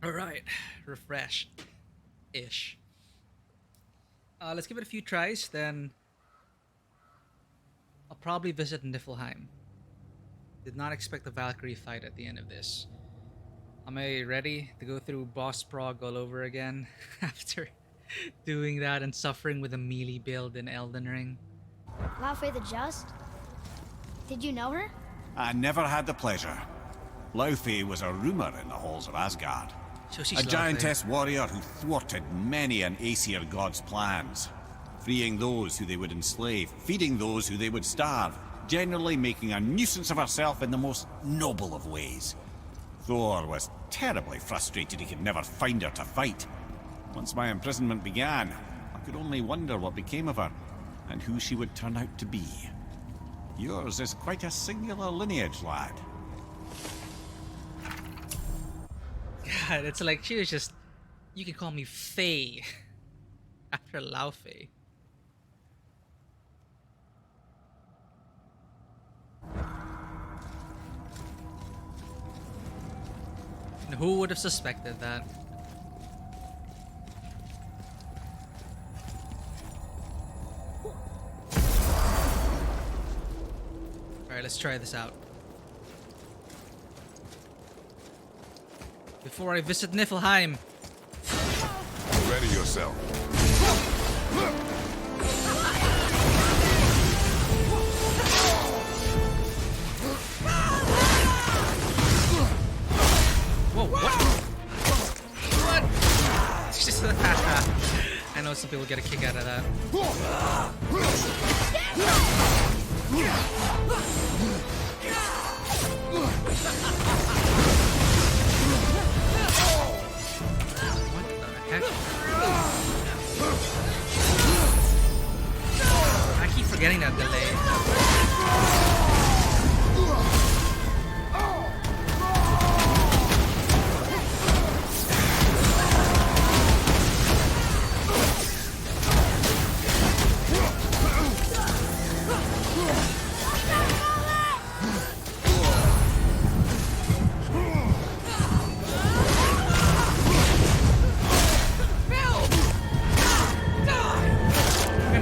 Alright, refreshed-ish. Let's give it a few tries, then I'll probably visit Niflheim. Did not expect the Valkyrie fight at the end of this. Am I ready to go through boss prog all over again after doing that and suffering with a melee build in Elden Ring? Laufey the Just? Did you know her? I never had the pleasure. Laufey was a rumour in the halls of Asgard. So she's A giantess warrior who thwarted many an Aesir god's plans, freeing those who they would enslave, feeding those who they would starve, generally making a nuisance of herself in the most noble of ways. Thor was terribly frustrated he could never find her to fight. Once my imprisonment began, I could only wonder what became of her, and who she would turn out to be. Yours is quite a singular lineage, lad. God, it's like she was just... You can call me Faye after Laufey. And who would have suspected that? Alright, let's try this out. Before I visit Niflheim. Ready yourself. Whoa, what? What? It's just I know some people get a kick out of that. What the heck?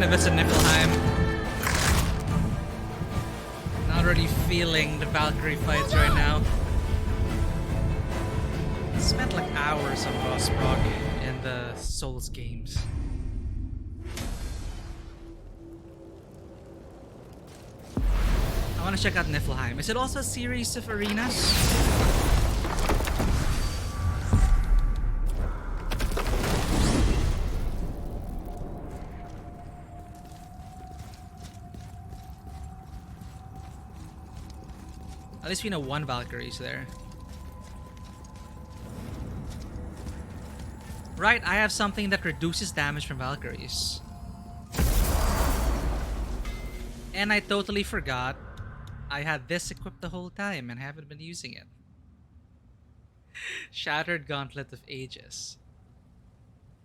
of us in Niflheim. Not really feeling the Valkyrie fights right now. Spent like hours on boss progging in the Souls games. I want to check out Niflheim. Is it also a series of arenas? At least we know one Valkyrie's there. Right, I have something that reduces damage from Valkyries. And I totally forgot I had this equipped the whole time and haven't been using it. Shattered Gauntlet of Ages.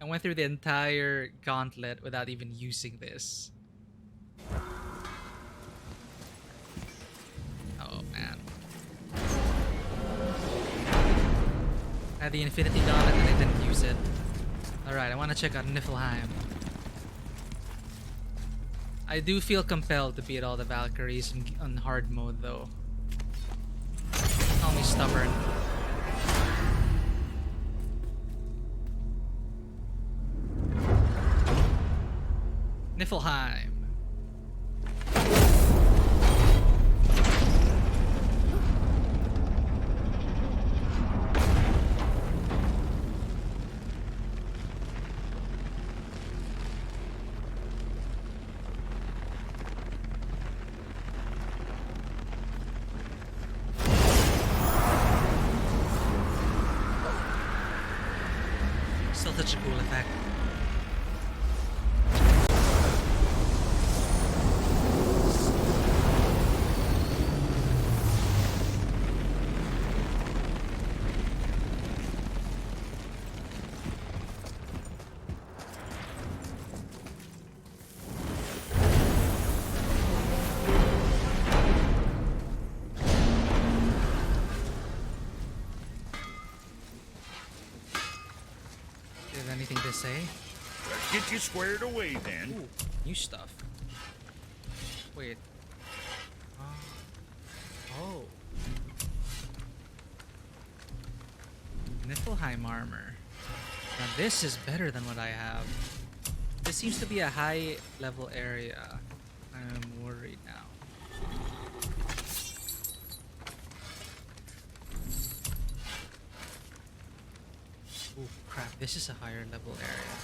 I went through the entire gauntlet without even using this. Oh man. I had the Infinity Gauntlet and I didn't use it. Alright, I want to check out Niflheim. I do feel compelled to beat all the Valkyries on hard mode though. Call me stubborn. Niflheim. Still such a cool effect. Anything to say? Let's get you squared away then. Ooh, new stuff. Wait. Oh. Niflheim armor. Now this is better than what I have. This seems to be a high level area. I'm worried now. Oh crap, this is a higher level area.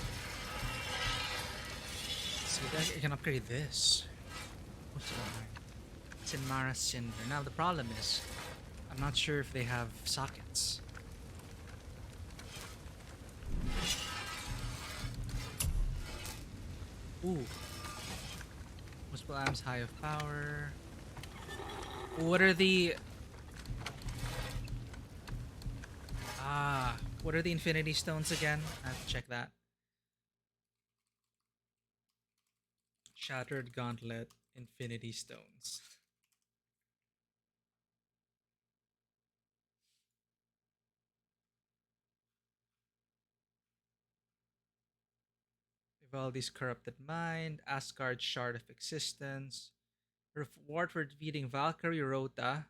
See, I can upgrade this. What's going on? It's in Mara Cinder. Now the problem is, I'm not sure if they have sockets. Ooh. Muspelheim's high of power. What are the... what are the Infinity Stones again? I have to check that. Shattered Gauntlet, Infinity Stones. Vivaldi's Corrupted Mind, Asgard's Shard of Existence, reward for defeating Valkyrie Rota.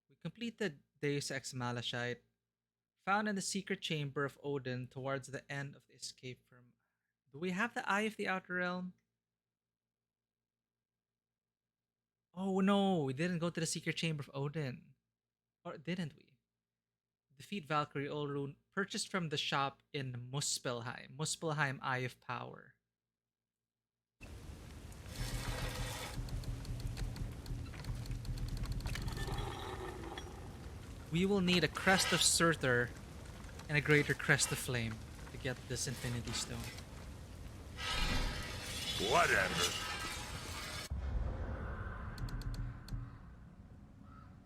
We completed Deus Ex Malachite, found in the secret chamber of Odin towards the end of the escape from... Do we have the Eye of the Outer Realm? Oh no, we didn't go to the secret chamber of Odin. Or didn't we? Defeat Valkyrie Olrun, purchased from the shop in Muspelheim. Muspelheim Eye of Power. We will need a Crest of Surtur and a Greater Crest of Flame to get this Infinity Stone. Whatever.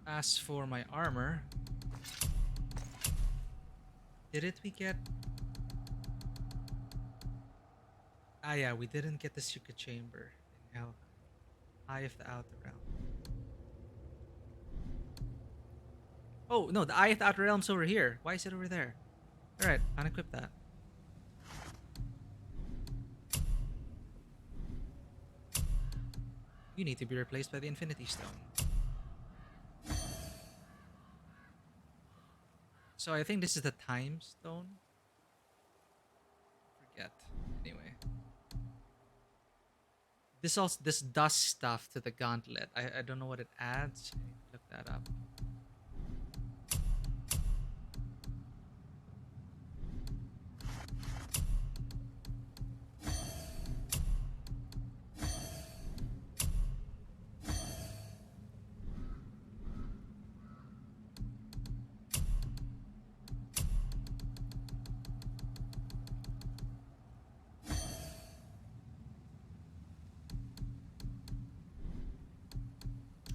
As for my armor, didn't we get... Ah yeah, we didn't get the secret chamber in Hell. Eye of the Outer Realm. Oh no, the Eye of the Outer Realm's over here. Why is it over there? Alright, unequip that. You need to be replaced by the Infinity Stone. So I think this is the Time Stone. Forget. Anyway. This does stuff to the gauntlet. I don't know what it adds. Look that up.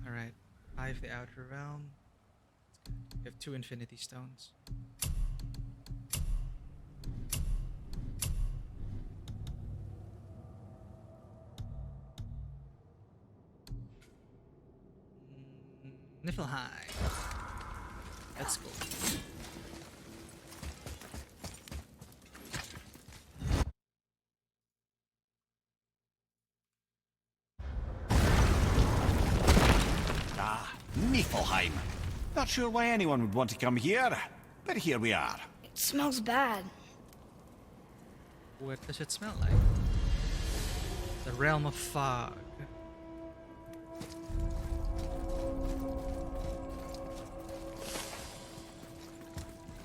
Alright, Eye of the Outer Realm. We have 2 Infinity Stones. Niflheim. Let's go. Niflheim. Not sure why anyone would want to come here, but here we are. It smells bad. What does it smell like? The Realm of Fog.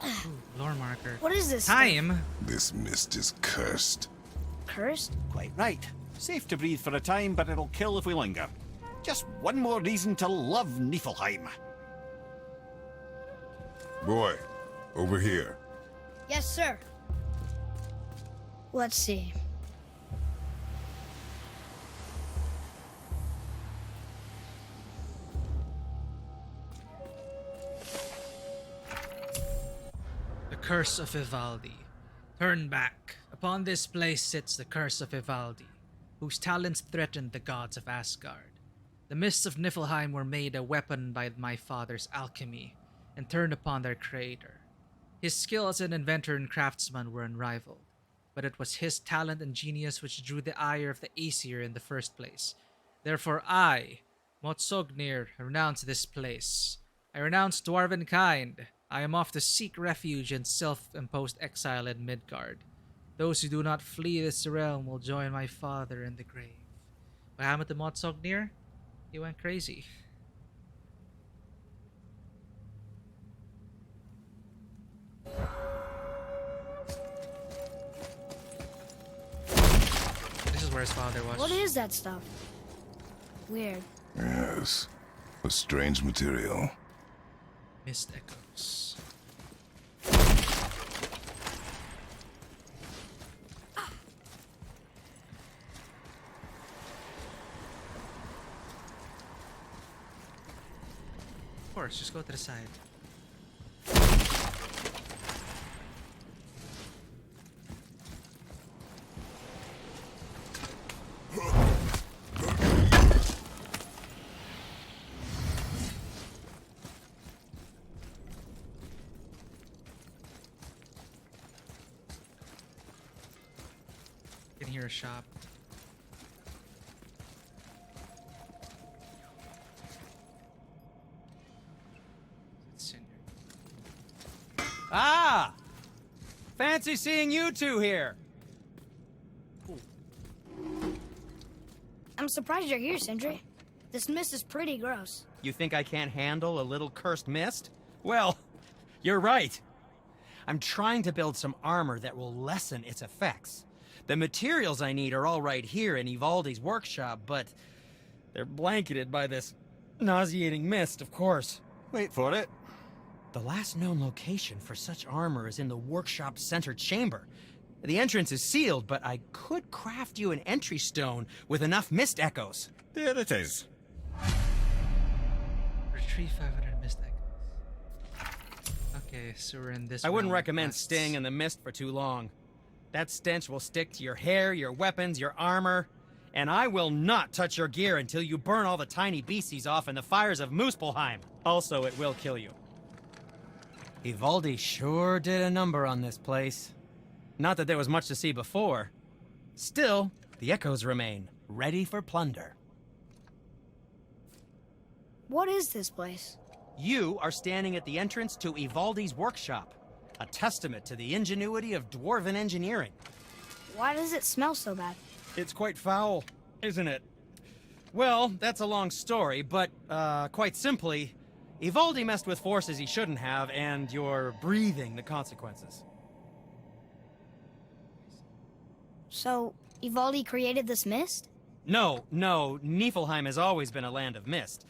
Ooh, lore marker. What is this Time? This mist is cursed. Cursed? Quite right. Safe to breathe for a time, but it'll kill if we linger. Just one more reason to love Niflheim. Boy, over here. Yes, sir. Let's see. The Curse of Ivaldi. Turn back. Upon this place sits the Curse of Ivaldi, whose talents threatened the gods of Asgard. The mists of Niflheim were made a weapon by my father's alchemy, and turned upon their creator. His skill as an inventor and craftsman were unrivaled, but it was his talent and genius which drew the ire of the Aesir in the first place. Therefore I, Motsognir, renounce this place. I renounce dwarven kind. I am off to seek refuge in self-imposed exile in Midgard. Those who do not flee this realm will join my father in the grave. What happened to Motsognir? He went crazy. This is where his father was. What is that stuff? Weird. Yes. A strange material. Mist echoes. Of course, just go to the side. You can hear a shop. It's in here. Ah! Fancy seeing you two here. I'm surprised you're here, Sindri. This mist is pretty gross. You think I can't handle a little cursed mist? Well, you're right. I'm trying to build some armor that will lessen its effects. The materials I need are all right here in Ivaldi's workshop, but they're blanketed by this nauseating mist, of course. Wait for it. The last known location for such armor is in the workshop's center chamber. The entrance is sealed, but I could craft you an entry stone with enough mist echoes. There it is. Retrieve 500 mist echoes. Okay, so we're in this. I wouldn't realm of recommend quests. staying in the mist for too long. That stench will stick to your hair, your weapons, your armor, and I will not touch your gear until you burn all the tiny beasties off in the fires of Muspelheim. Also, it will kill you. Ivaldi sure did a number on this place. Not that there was much to see before. Still, the echoes remain, ready for plunder. What is this place? You are standing at the entrance to Ivaldi's workshop, a testament to the ingenuity of dwarven engineering. Why does it smell so bad? It's quite foul, isn't it? Well, that's a long story, but, quite simply, Ivaldi messed with forces he shouldn't have, and you're breathing the consequences. So, Ivaldi created this mist? No, Niflheim has always been a land of mist.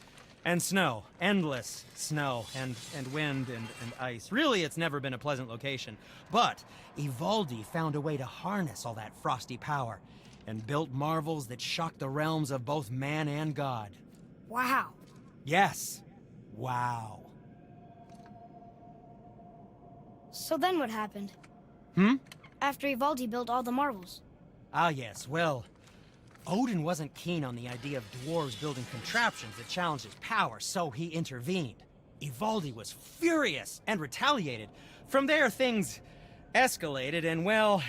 And snow. Endless snow. And wind and ice. Really, it's never been a pleasant location. But Ivaldi found a way to harness all that frosty power and built marvels that shocked the realms of both man and god. Wow. Yes. Wow. So then what happened? After Ivaldi built all the marvels? Ah, yes. Well, Odin wasn't keen on the idea of dwarves building contraptions that challenged his power, so he intervened. Ivaldi was furious and retaliated. From there, things escalated, and well,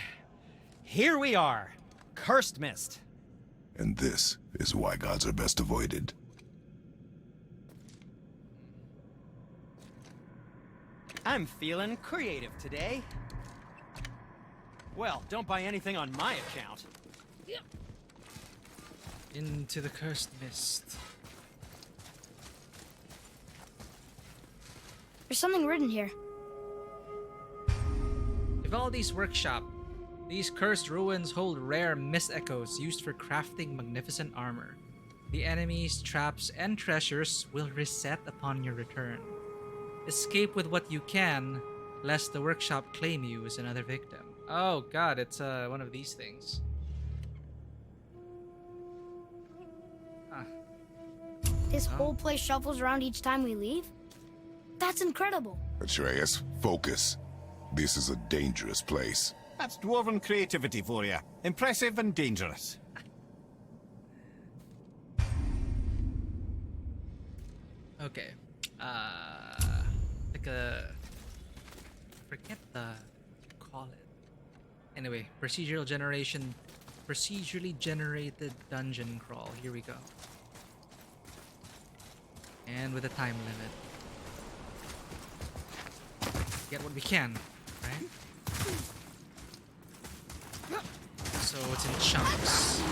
here we are. Cursed mist. And this is why gods are best avoided. I'm feeling creative today. Well, don't buy anything on my account. Into the cursed mist. There's something written here. Vivaldi's workshop. These cursed ruins hold rare mist echoes used for crafting magnificent armor. The enemies, traps, and treasures will reset upon your return. Escape with what you can, lest the workshop claim you as another victim. Oh god, it's one of these things. This whole place shuffles around each time we leave? That's incredible. Atreus, focus. This is a dangerous place. That's dwarven creativity for you. Impressive and dangerous. Okay. Like a... forget the... call it. Anyway, procedurally generated dungeon crawl. Here we go. And with a time limit. Get what we can, right? So it's in chunks.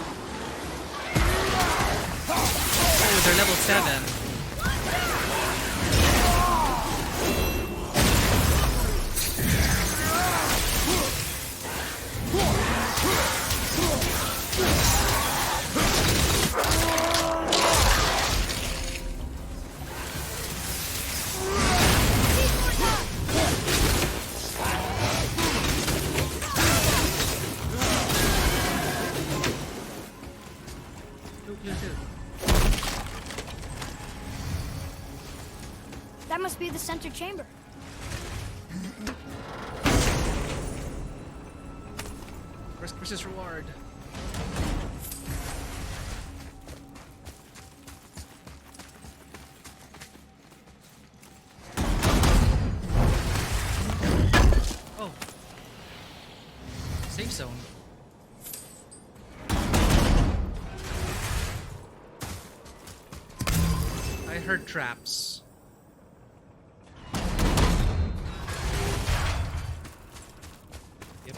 Oh, they're level 7. That must be the center chamber. Risk versus reward. Oh. Safe zone. I heard traps. Yep.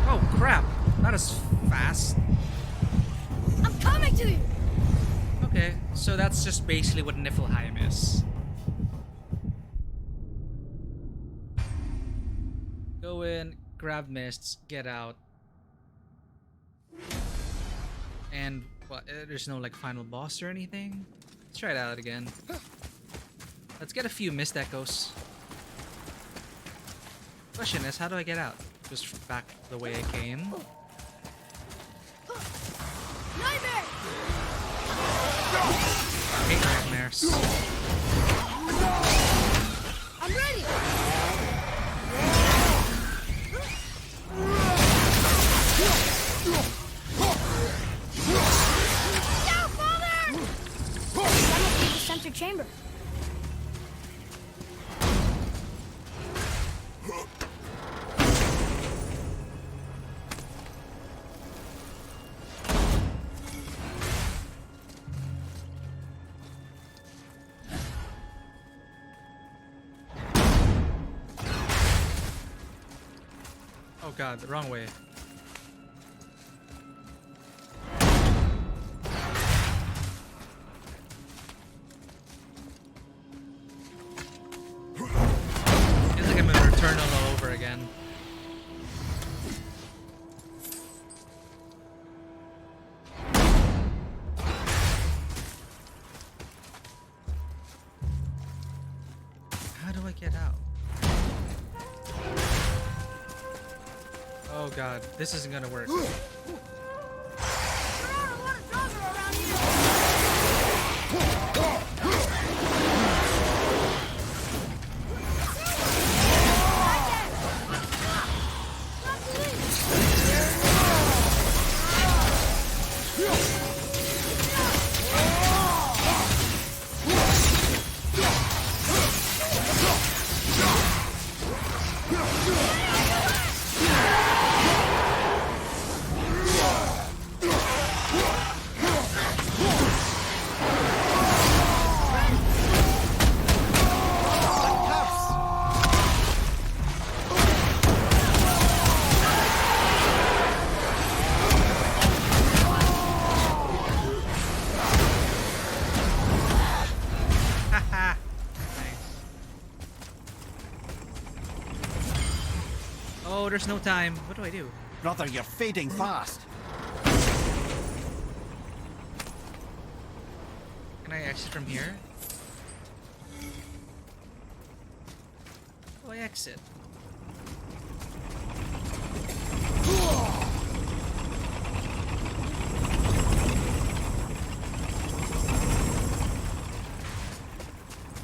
Oh crap! Not as fast. I'm coming to you! Okay, so that's just basically what Niflheim is. Go in, grab mists, get out. And what, there's no like final boss or anything? Let's try it out again. Let's get a few mist echoes. Question is, how do I get out? Just back the way I came? Nightmare! I hate nightmares. I'm ready! center chamber. Oh god, the wrong way. Feels like I'm in Returnal all over again. How do I get out? Oh god, this isn't gonna work. Oh, there's no time. What do I do? Brother, you're fading fast. Can I exit from here? Oh, I exit.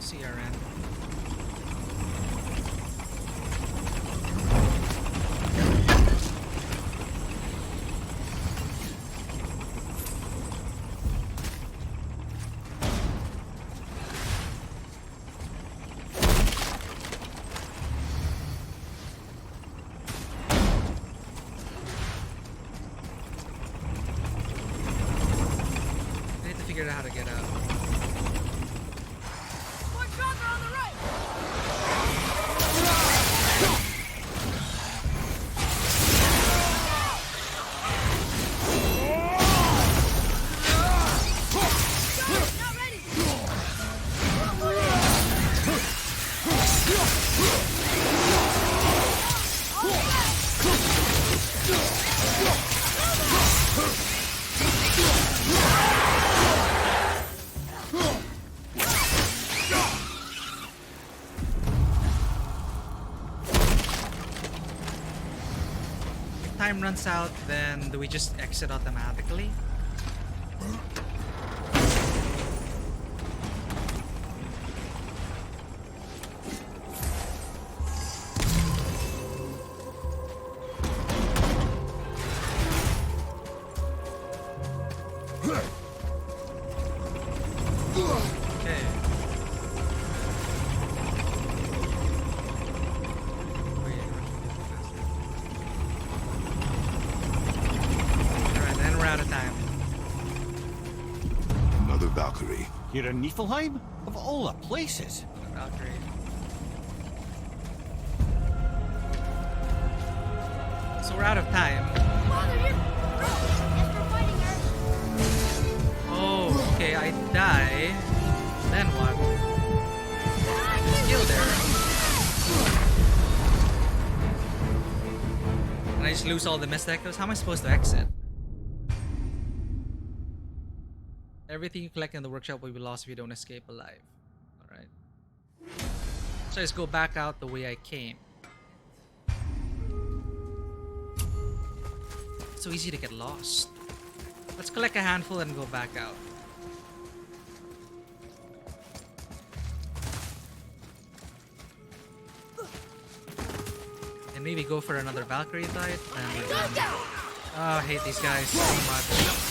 CRN. Figure out how to get out. More stronger on the right. Not ready. Time runs out, then do we just exit automatically? Okay. We're out of time. Another Valkyrie. You're in Niflheim? Of all the places. Valkyrie. So we're out of time. Father, you're... Yes, we're fighting her. Oh, okay, I die. Then what? Still there. And I just lose all the mist echoes? How am I supposed to exit? Everything you collect in the workshop will be lost if you don't escape alive. Alright. So let's go back out the way I came. It's so easy to get lost. Let's collect a handful and go back out. And maybe go for another Valkyrie fight. And we're done. Oh, I hate these guys so much.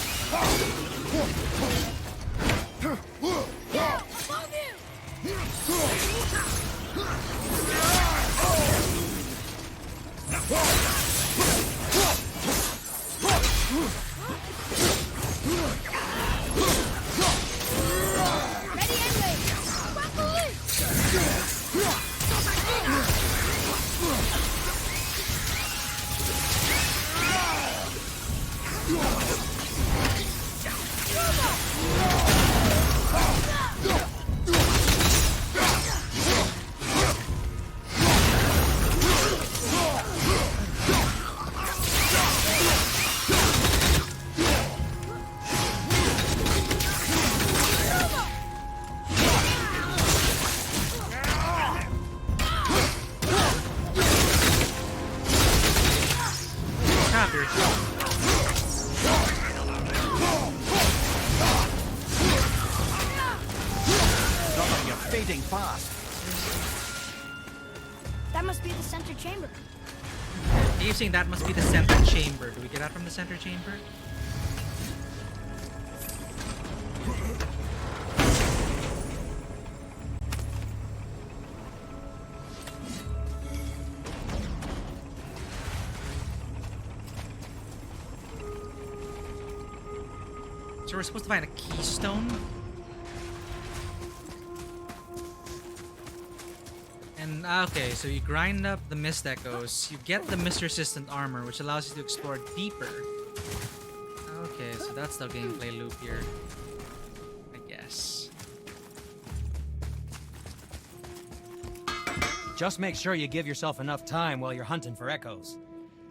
fading fast. That must be the center chamber. You're saying that must be the center chamber. Do we get out from the center chamber? So we're supposed to find a keystone. And okay, so you grind up the mist echoes, you get the mist resistant armor, which allows you to explore deeper. Okay, so that's the gameplay loop here, I guess. Just make sure you give yourself enough time while you're hunting for echoes.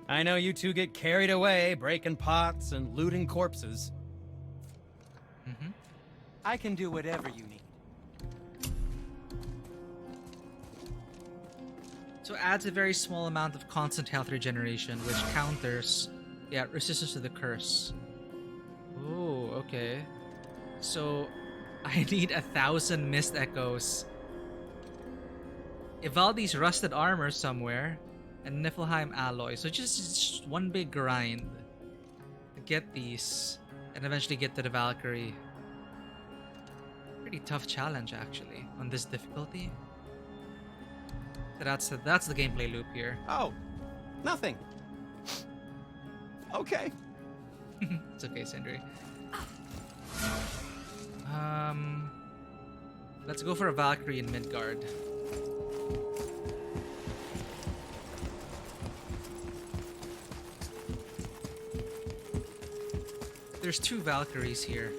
I know you two get carried away, breaking pots and looting corpses. I can do whatever you need. So it adds a very small amount of constant health regeneration, which counters, resistance to the curse. Oh, okay. So I need 1,000 mist echoes. Ivaldi's rusted armor somewhere, and Niflheim alloy. So just one big grind to get these, and eventually get to the Valkyrie. Pretty tough challenge actually on this difficulty. That's the gameplay loop here. Oh, nothing. Okay. It's okay, Sindri. Let's go for a Valkyrie in Midgard. There's 2 Valkyries here.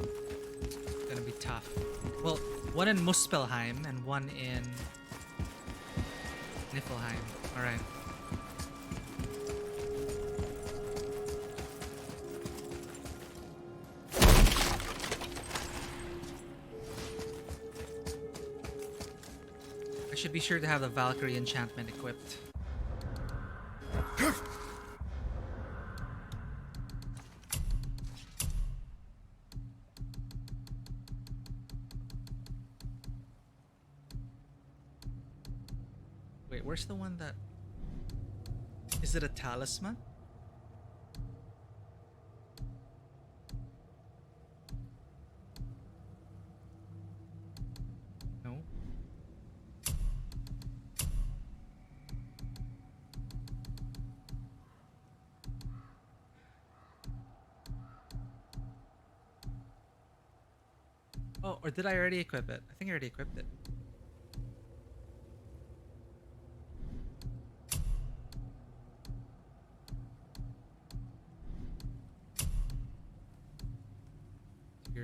It's gonna be tough. Well, one in Muspelheim and one in Niflheim. Alright. I should be sure to have the Valkyrie enchantment equipped. Wait, where's the one that... Is it a talisman? No. Oh, or did I already equip it? I think I already equipped it.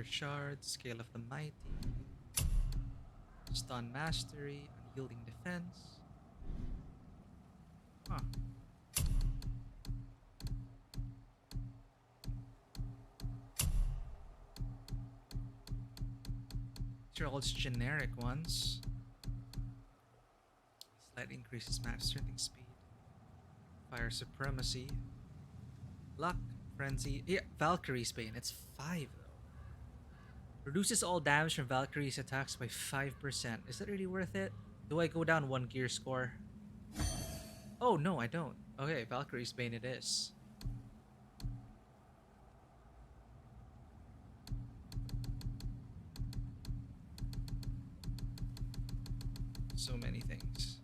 Shard, Scale of the Mighty, Stun Mastery, Unyielding Defense. Huh. These are all just generic ones. Slightly increases match strength speed. Fire Supremacy. Luck, Frenzy. Yeah, Valkyrie's Bane. It's 5 though. Reduces all damage from Valkyrie's attacks by 5%. Is that really worth it? Do I go down 1 gear score? Oh, no, I don't. Okay, Valkyrie's Bane it is. So many things.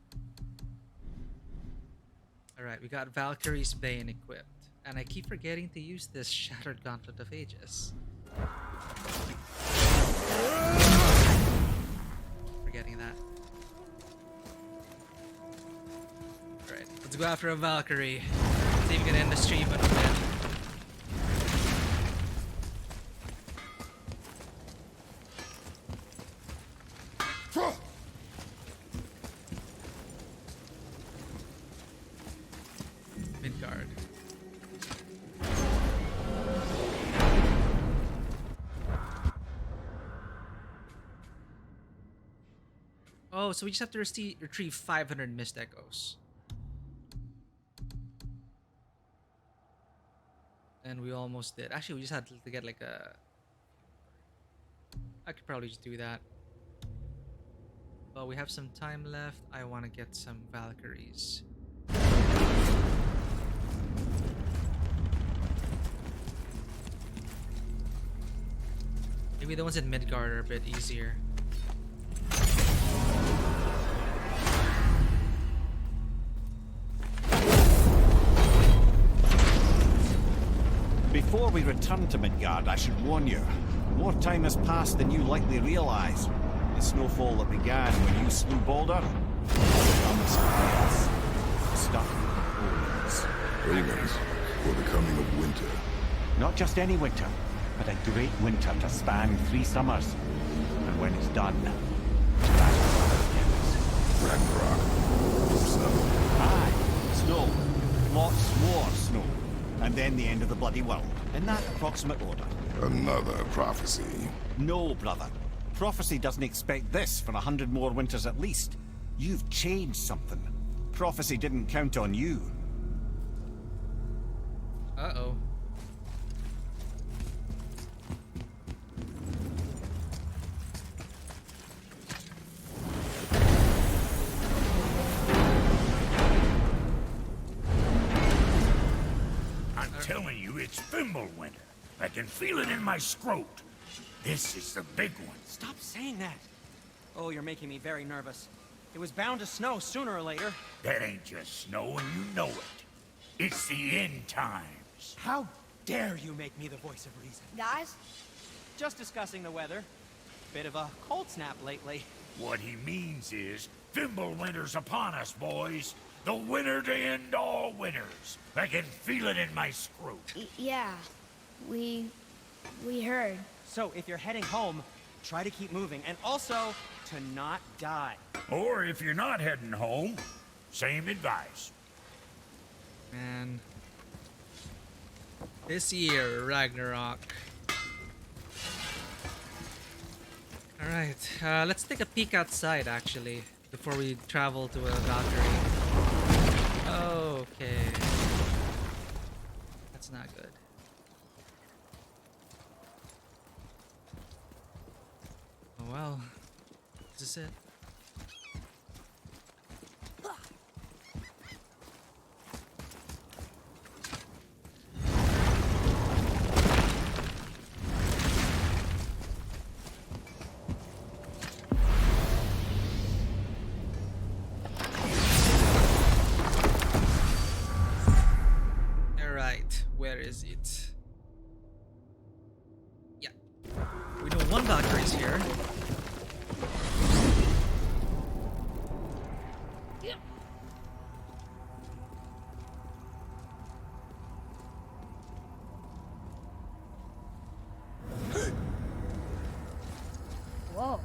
Alright, we got Valkyrie's Bane equipped. And I keep forgetting to use this Shattered Gauntlet of Ages. Forgetting that. Alright, let's go after a Valkyrie. See if we can end the stream in a bit. Midgard. Oh, so we just have to retrieve 500 mist echoes. And we almost did. Actually, we just had to get like a... I could probably just do that. But we have some time left. I want to get some Valkyries. Maybe the ones in Midgard are a bit easier. Before we return to Midgard, I should warn you. More time has passed than you likely realize. The snowfall that began when you slew Balder becomes chaos. Stuck omens. Omens for the coming of winter. Not just any winter, but a great winter to span 3 summers. And when it's done, Ragnarok begins. Ragnarok. Snow. Aye, snow. Lots more snow. And then the end of the bloody world. In that approximate order. Another prophecy. No, brother. Prophecy doesn't expect this for 100 more winters at least. You've changed something. Prophecy didn't count on you. Uh-oh. I'm telling you, it's Fimbulwinter. I can feel it in my scrot. This is the big one. Stop saying that. Oh, you're making me very nervous. It was bound to snow sooner or later. That ain't just snow, and you know it. It's the end times. How dare you make me the voice of reason? Guys, Just discussing the weather. Bit of a cold snap lately. What he means is, Fimbulwinter's upon us, boys. The winter to end all winters. I can feel it in my scrot. yeah, we heard. So if you're heading home, try to keep moving, and also to not die. Or if you're not heading home, same advice. Man. This year, Ragnarok. Alright, let's take a peek outside actually, before we travel to a Valkyrie. Okay. That's not good. Oh well. This is it. Alright, where is it? Yeah. We know one Valkyrie's here. Whoa.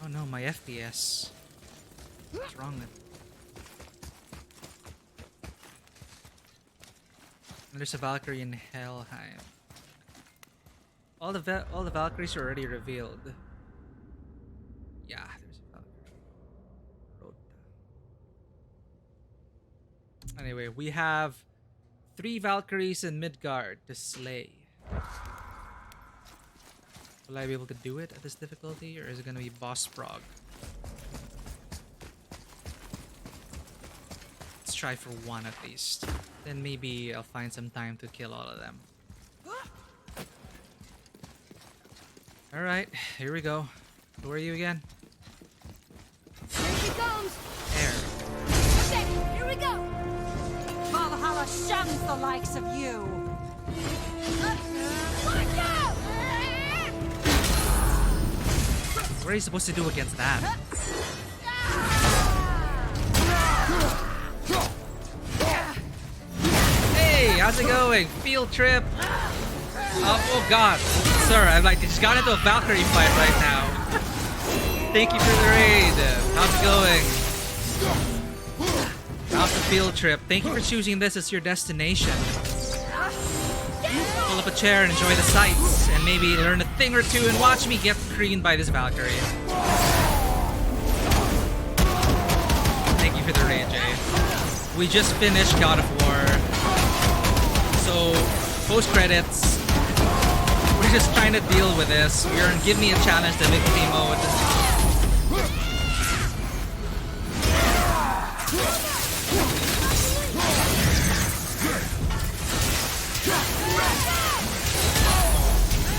Oh no, my FPS. What's wrong with it? There's a Valkyrie in Helheim. All the Valkyries are already revealed. Yeah, there's a Valkyrie. Rota. Anyway, we have 3 Valkyries in Midgard to slay. Will I be able to do it at this difficulty, or is it gonna be boss prog? Let's try for 1 at least. Then maybe I'll find some time to kill all of them. Alright, here we go. Who are you again? Here she comes! Air. Okay, here we go! Valhalla shuns the likes of you. Watch out! What are you supposed to do against that? Hey, how's it going? Field trip? Oh god. Sir, I've just got into a Valkyrie fight right now. Thank you for the raid. How's it going? How's the field trip? Thank you for choosing this as your destination. Pull up a chair and enjoy the sights, and maybe learn a thing or two and watch me get creamed by this Valkyrie. Thank you for the raid, Jay. We just finished God of War, so Post credits. We're just trying to deal with this. We're in Give Me a Challenge, the victory mode.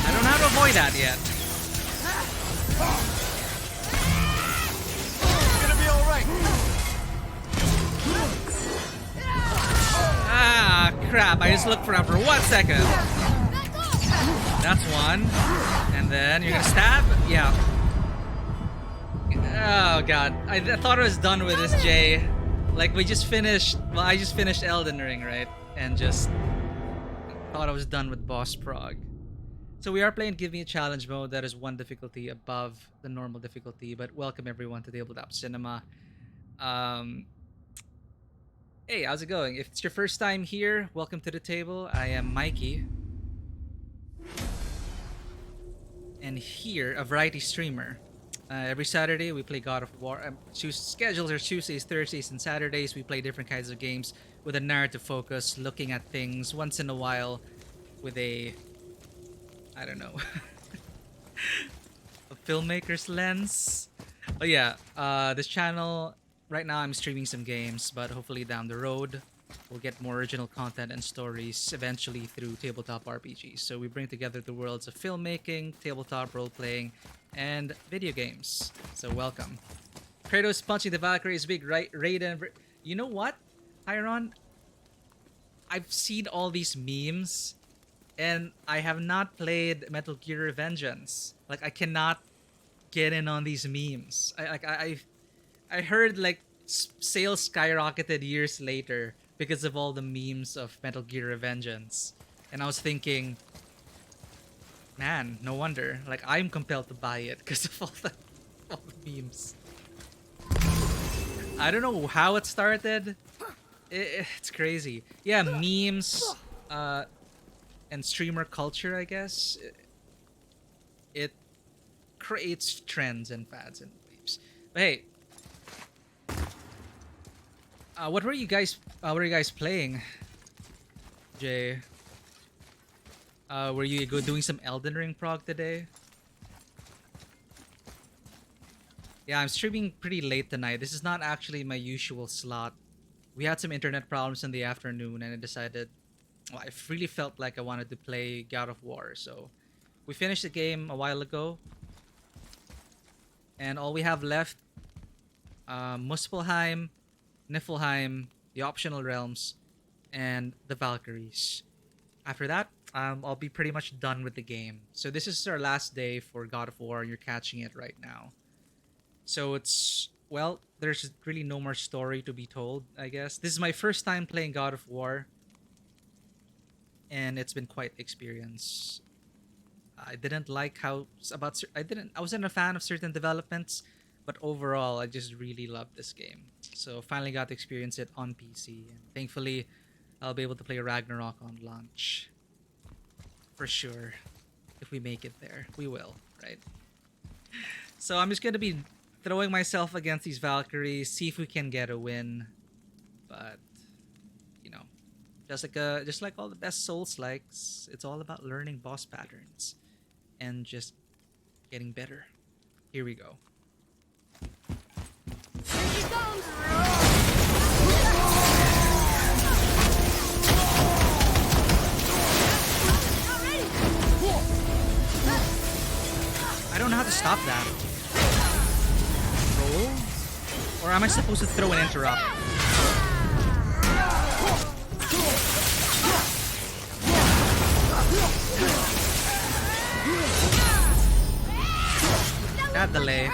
I don't know how to avoid that yet. It's gonna be alright. Ah, crap. I just looked for him for 1 second. That's one. And then you're gonna stab? Yeah. Oh, God. I thought I was done with this, Jay. Like, we just finished... Well, I just finished Elden Ring, right? And just... thought I was done with Boss Prog. So we are playing Give Me a Challenge mode. That is one difficulty above the normal difficulty. But welcome everyone to Tabletop Cinema. Hey, how's it going? If it's your first time here, welcome to the table. I am Mikey. And here, a variety streamer. Every Saturday, we play God of War. Schedules are Tuesdays, Thursdays, and Saturdays. We play different kinds of games with a narrative focus, looking at things once in a while with a... I don't know. A filmmaker's lens. But yeah, this channel, right now I'm streaming some games, but hopefully down the road, we'll get more original content and stories eventually through tabletop RPGs. So we bring together the worlds of filmmaking, tabletop role-playing, and video games. So welcome. Kratos punching the Valkyrie is big, right? Raiden. You know what, Iron? I've seen all these memes, and I have not played Metal Gear Vengeance. Like, I cannot get in on these memes. I heard like sales skyrocketed years later because of all the memes of Metal Gear Vengeance, and I was thinking, man, no wonder. Like, I'm compelled to buy it because of all the memes. I don't know how it started. It's crazy. Yeah, memes and streamer culture, I guess. It creates trends and fads and waves. But hey, what were you guys playing, Jay? Were you doing some Elden Ring prog today? Yeah, I'm streaming pretty late tonight. This is not actually my usual slot. We had some internet problems in the afternoon, and I decided, well, I really felt like I wanted to play God of War. So we finished the game a while ago, and all we have left, Muspelheim, Niflheim, the optional realms, and the Valkyries. After that, I'll be pretty much done with the game. So this is our last day for God of War, and you're catching it right now. So it's, well, there's really no more story to be told, I guess. This is my first time playing God of War, and it's been quite the experience. I didn't like how I wasn't a fan of certain developments, but overall I just really loved this game. So finally got to experience it on PC, and thankfully I'll be able to play Ragnarok on launch. For sure. If we make it there. We will, right? So I'm just gonna be throwing myself against these Valkyries, see if we can get a win. But you know, just like all the best Souls-likes, it's all about learning boss patterns and just getting better. Here we go. Here she comes! I don't know how to stop that. Roll? Or am I supposed to throw an interrupt? That delay.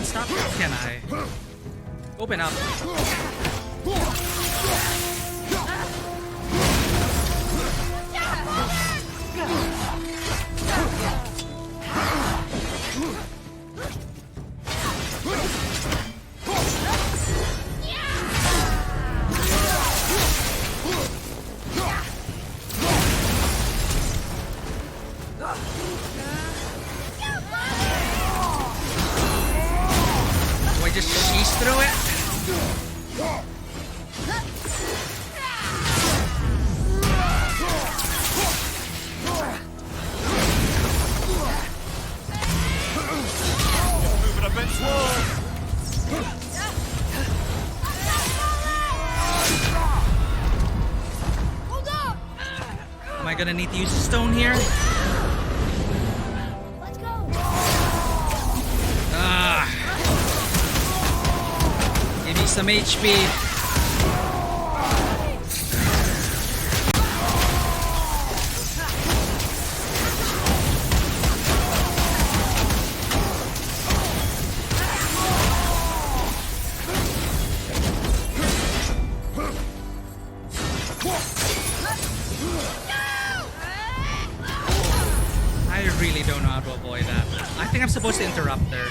Stop, can I? Open up. Am I gonna need to use a stone here? Let's go. Ah. Give me some HP. I really don't know how to avoid that. I think I'm supposed to interrupt there.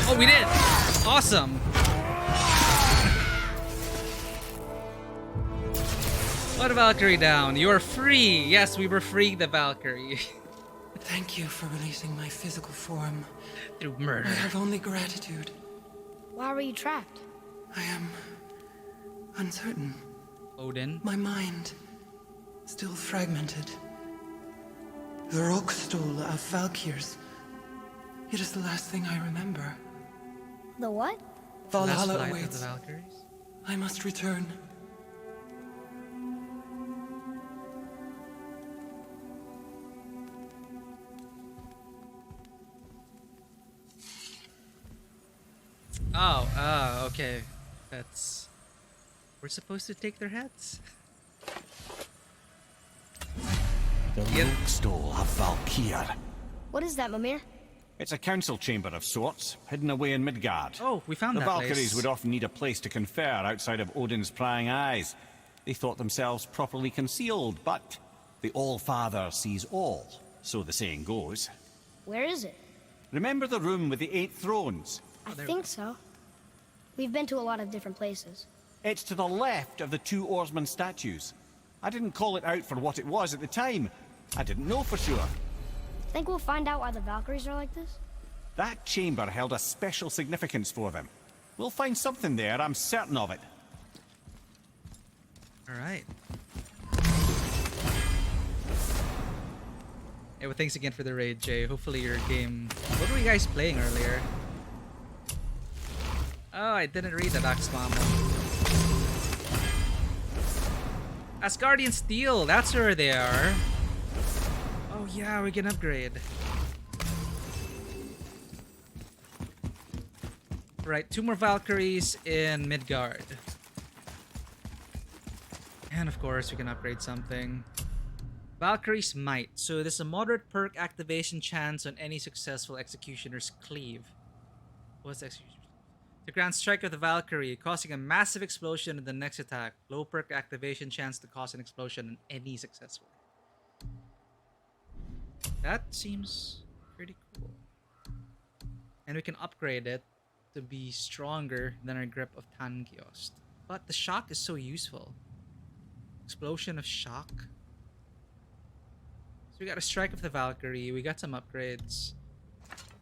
Oh, we did! Awesome! Let Valkyrie down. You are free! Yes, we were freeing the Valkyrie. Thank you for releasing my physical form. Through murder. I have only gratitude. Why were you trapped? I am uncertain. Odin. My mind still fragmented. The Rockstool of Valkyrs. It is the last thing I remember. The what? Last Valhalla flight of awaits. the Valkyries. I must return. Oh, okay. That's... We're supposed to take their heads. The Rookstole of Valkyrie. What is that, Mimir? It's a council chamber of sorts, hidden away in Midgard. Oh, we found the that Valkyries place. would often need a place to confer outside of Odin's prying eyes. They thought themselves properly concealed, but the All-Father sees all, so the saying goes. Where is it? Remember the room with the 8 thrones? I think so. We've been to a lot of different places. It's to the left of the 2 oarsman statues. I didn't call it out for what it was at the time. I didn't know for sure. Think we'll find out why the Valkyries are like this? That chamber held a special significance for them. We'll find something there, I'm certain of it. Alright. Hey, well, thanks again for the raid, Jay. Hopefully your game... What were you guys playing earlier? Oh, I didn't read the Dax Mama. Asgardian Steel, that's where they are. Oh yeah, we can upgrade. Right, 2 more Valkyries in Midgard. And of course, we can upgrade something. Valkyrie's Might. So there's a moderate perk activation chance on any successful executioner's cleave. What's execution? To grant strike of the Valkyrie, causing a massive explosion in the next attack. Low perk activation chance to cause an explosion in any successful. That seems pretty cool. And we can upgrade it to be stronger than our grip of Tangiost. But the shock is so useful. Explosion of shock. So we got a strike of the Valkyrie, we got some upgrades.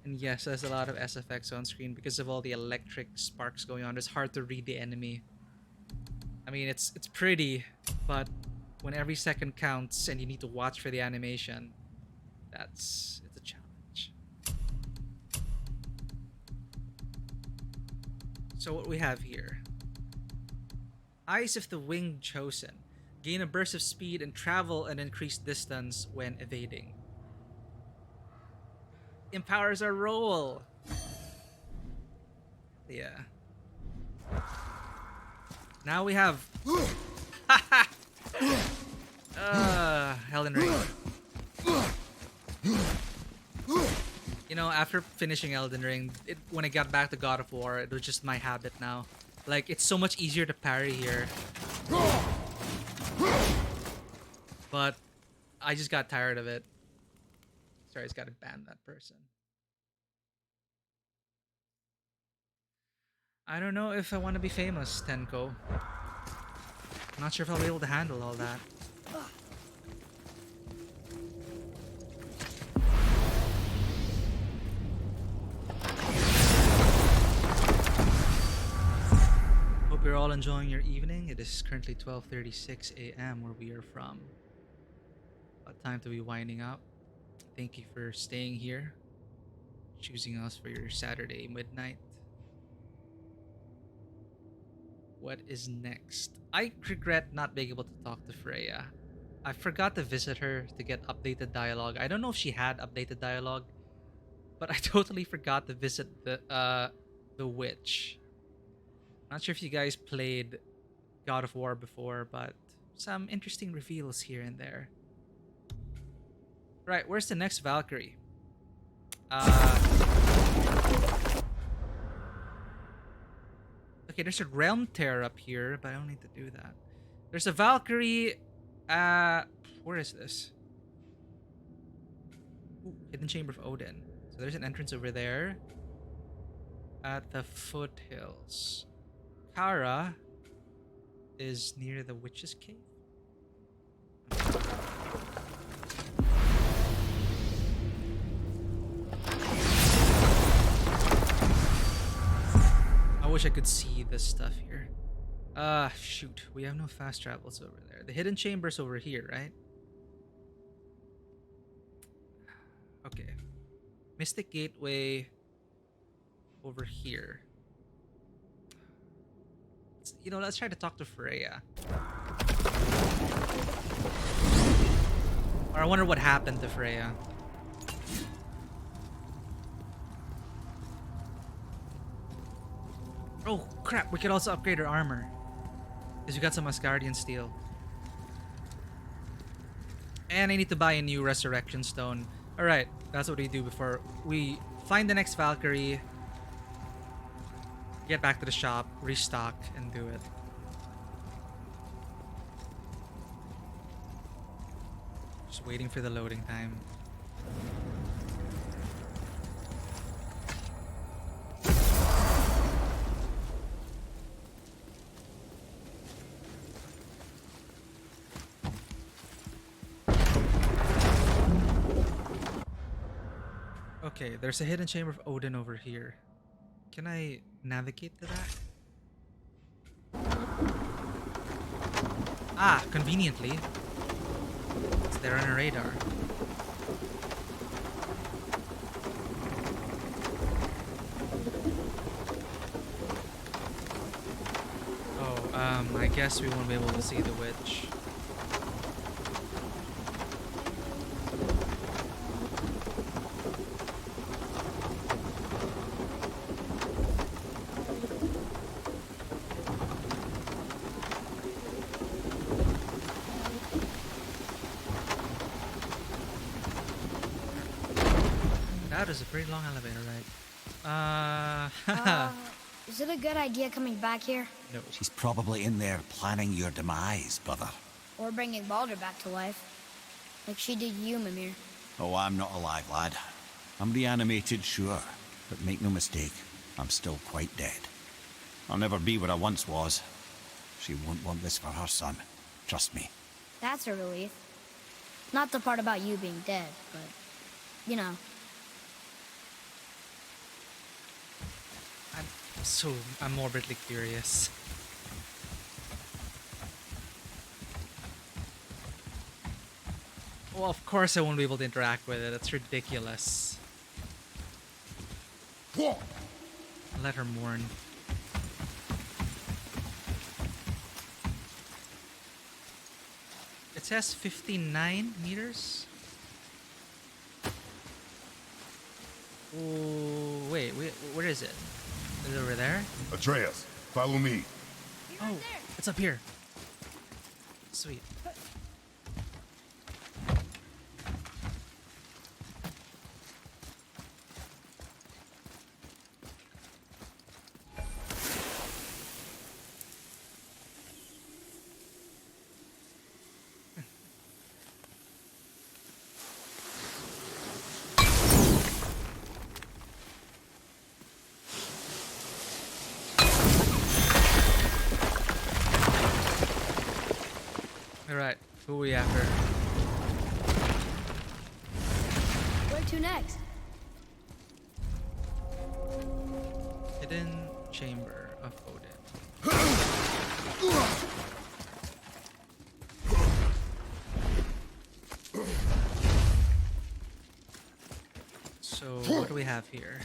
And yes, there's a lot of SFX on screen because of all the electric sparks going on. It's hard to read the enemy. I mean, it's pretty, but when every second counts and you need to watch for the animation, it's a challenge. So what we have here. Eyes of the Winged Chosen. Gain a burst of speed and travel an increased distance when evading. Empowers our roll. Yeah. Now we have Elden Ring. You know, after finishing Elden Ring, when I got back to God of War, it was just my habit now. Like, it's so much easier to parry here. But I just got tired of it. Sorry, I just gotta ban that person. I don't know if I want to be famous, Tenko. I'm not sure if I'll be able to handle all that. all enjoying your evening? It is currently 12:36 a.m. where we are from. About time to be winding up. Thank you for staying here, choosing us for your Saturday midnight. What is next? I regret not being able to talk to Freya. I forgot to visit her to get updated dialogue. I don't know if she had updated dialogue, but I totally forgot to visit the witch. Not sure if you guys played God of War before, but some interesting reveals here and there. Right, where's the next Valkyrie? Okay, there's a realm tear up here, but I don't need to do that. There's a Valkyrie. Where is this? Ooh, Hidden Chamber of Odin. So there's an entrance over there. At the foothills. Kara is near the Witch's Cave. I wish I could see this stuff here. Shoot. We have no fast travels over there. The hidden chamber's over here, right? Okay. Mystic Gateway over here. You know, let's try to talk to Freya. Or I wonder what happened to Freya. Oh crap, we could also upgrade our armor. Because we got some Asgardian steel. And I need to buy a new resurrection stone. Alright, that's what we do before we find the next Valkyrie. Get back to the shop, restock, and do it. Just waiting for the loading time. Okay, there's a hidden chamber of Odin over here. Can I navigate to that? Ah, conveniently. It's there on a radar. Oh, I guess we won't be able to see the witch. That is a pretty long elevator ride. Is it a good idea coming back here? No. She's probably in there planning your demise, brother. Or bringing Baldur back to life? Like she did you, Mimir. Oh, I'm not alive, lad. I'm reanimated, sure. But make no mistake, I'm still quite dead. I'll never be what I once was. She won't want this for her son. Trust me. That's a relief. Not the part about you being dead, but, you know. I'm morbidly curious. Well, of course I won't be able to interact with it. It's ridiculous. Let her mourn. It says 59 meters? Oh, wait, where is it? Is it over there? Atreus, follow me. Oh, it's up here. Sweet. Alright, who are we after? Where to next? Hidden Chamber of Odin. So, what do we have here?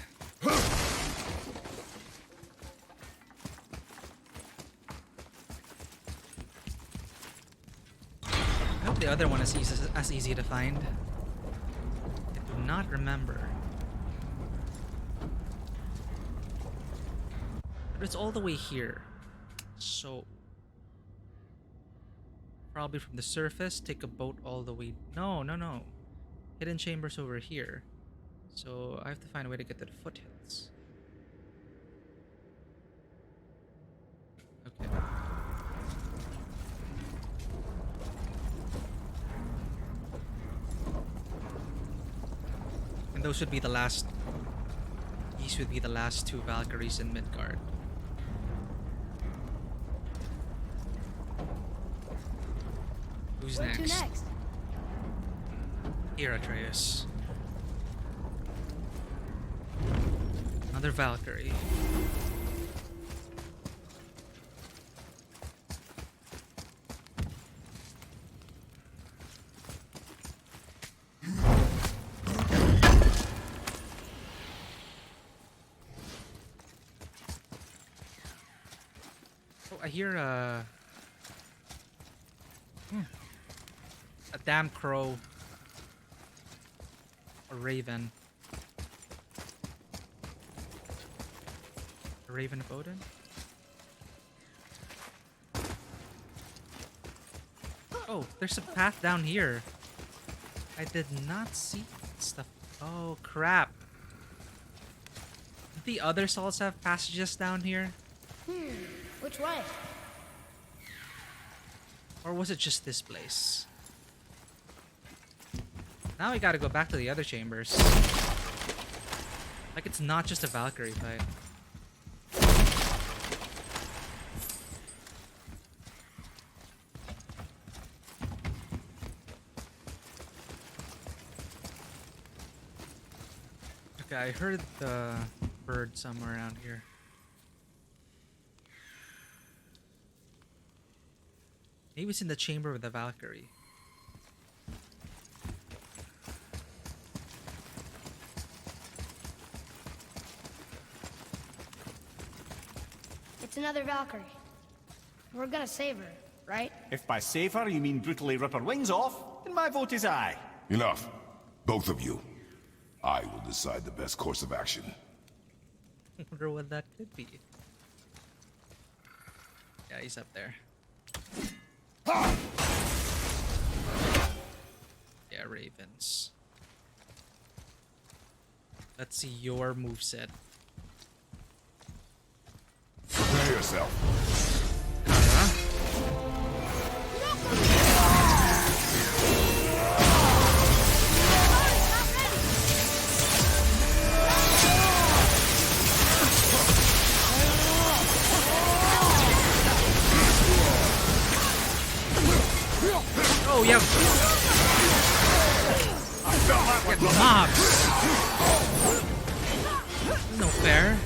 I hope the other one is as easy to find. I do not remember. But it's all the way here. So, probably from the surface, take a boat all the way. No. Hidden chambers over here. So, I have to find a way to get to the foothills. Okay. And those would be the last. These would be the last two Valkyries in Midgard. Who's Where next? to next? Here, Atreus. Another Valkyrie. Oh, I hear a damn crow. A raven. A raven of Odin? Oh, there's a path down here. I did not see stuff. Oh, crap. Did the other salts have passages down here? Which way? Or was it just this place? Now we gotta go back to the other chambers. Like it's not just a Valkyrie fight. Okay, I heard the bird somewhere around here. Maybe it's in the chamber with the Valkyrie. It's another Valkyrie. We're gonna save her, right? If by save her you mean brutally rip her wings off, then my vote is aye. Enough. Both of you. I will decide the best course of action. I wonder what that could be. Yeah, he's up there. Yeah, ravens. Let's see your moveset. Prepare yourself. Oh, yeah. Get mobs. No fair.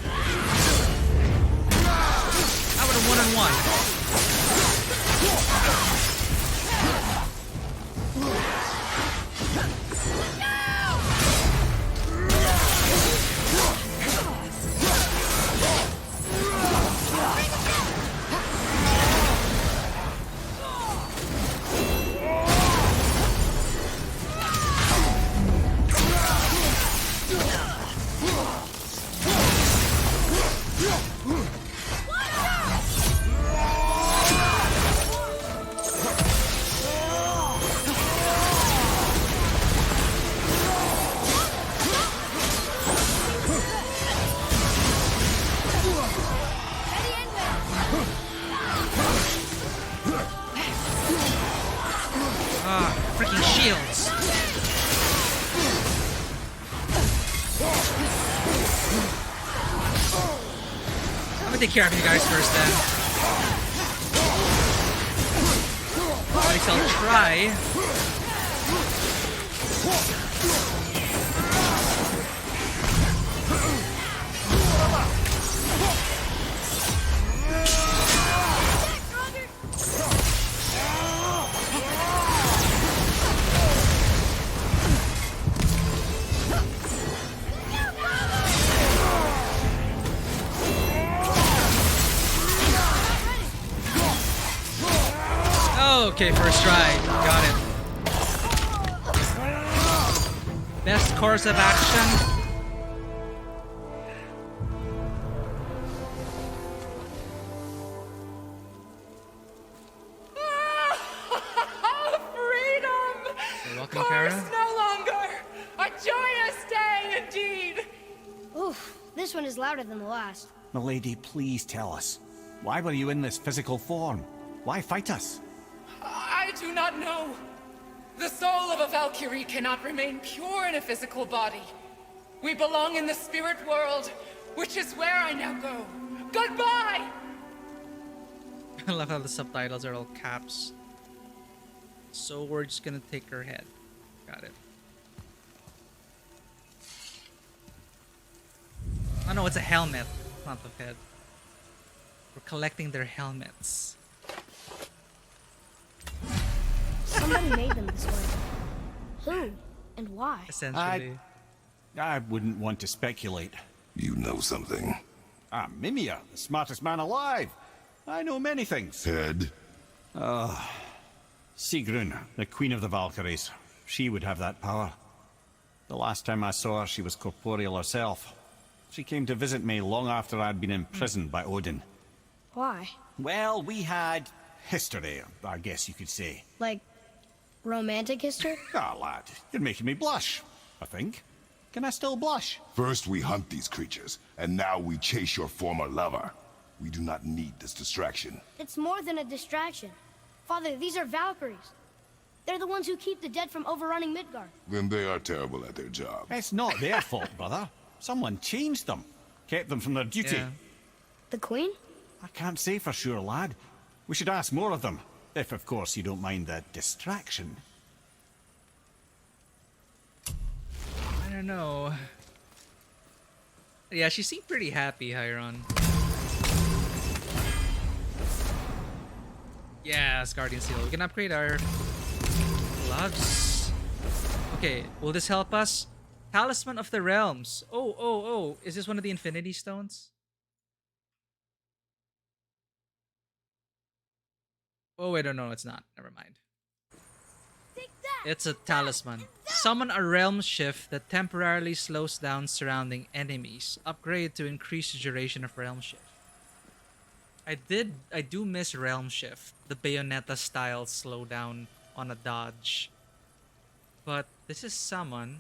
I would have one-on-one. Freaking shields. I'm gonna take care of you guys first then. At least I'll try. Okay, first try. Got it. Best course of action. Freedom! You're welcome, Course Kara. no longer! A joyous day indeed! Oof, this one is louder than the last. Milady, please tell us. Why were you in this physical form? Why fight us? I do not know. The soul of a Valkyrie cannot remain pure in a physical body. We belong in the spirit world, which is where I now go. Goodbye! I love how the subtitles are all caps. So we're just gonna take her head. Got it. Oh no, it's a helmet, not the head. We're collecting their helmets. Somebody made them this way. Who and why? Essentially. I wouldn't want to speculate. You know something. I'm Mimir, the smartest man alive. I know many things. Head? Sigrun, the queen of the Valkyries. She would have that power. The last time I saw her, she was corporeal herself. She came to visit me long after I'd been imprisoned by Odin. Why? Well, we had history, I guess you could say. Like, romantic history? Ah, lad, you're making me blush, I think. Can I still blush? First we hunt these creatures, and now we chase your former lover. We do not need this distraction. It's more than a distraction. Father, these are Valkyries. They're the ones who keep the dead from overrunning Midgard. Then they are terrible at their job. It's not their fault, brother. Someone changed them. Kept them from their duty. Yeah. The Queen? I can't say for sure, lad. We should ask more of them. If, of course, you don't mind the distraction. I don't know. Yeah, she seemed pretty happy, Hyron. Yeah, Guardian Seal. We can upgrade our gloves. Okay, will this help us? Talisman of the Realms. Oh. Is this one of the Infinity Stones? Oh, wait, no, it's not. Never mind. It's a talisman. Summon a realm shift that temporarily slows down surrounding enemies. Upgrade to increase the duration of realm shift. I do miss realm shift. The Bayonetta style slowdown on a dodge. But this is summon.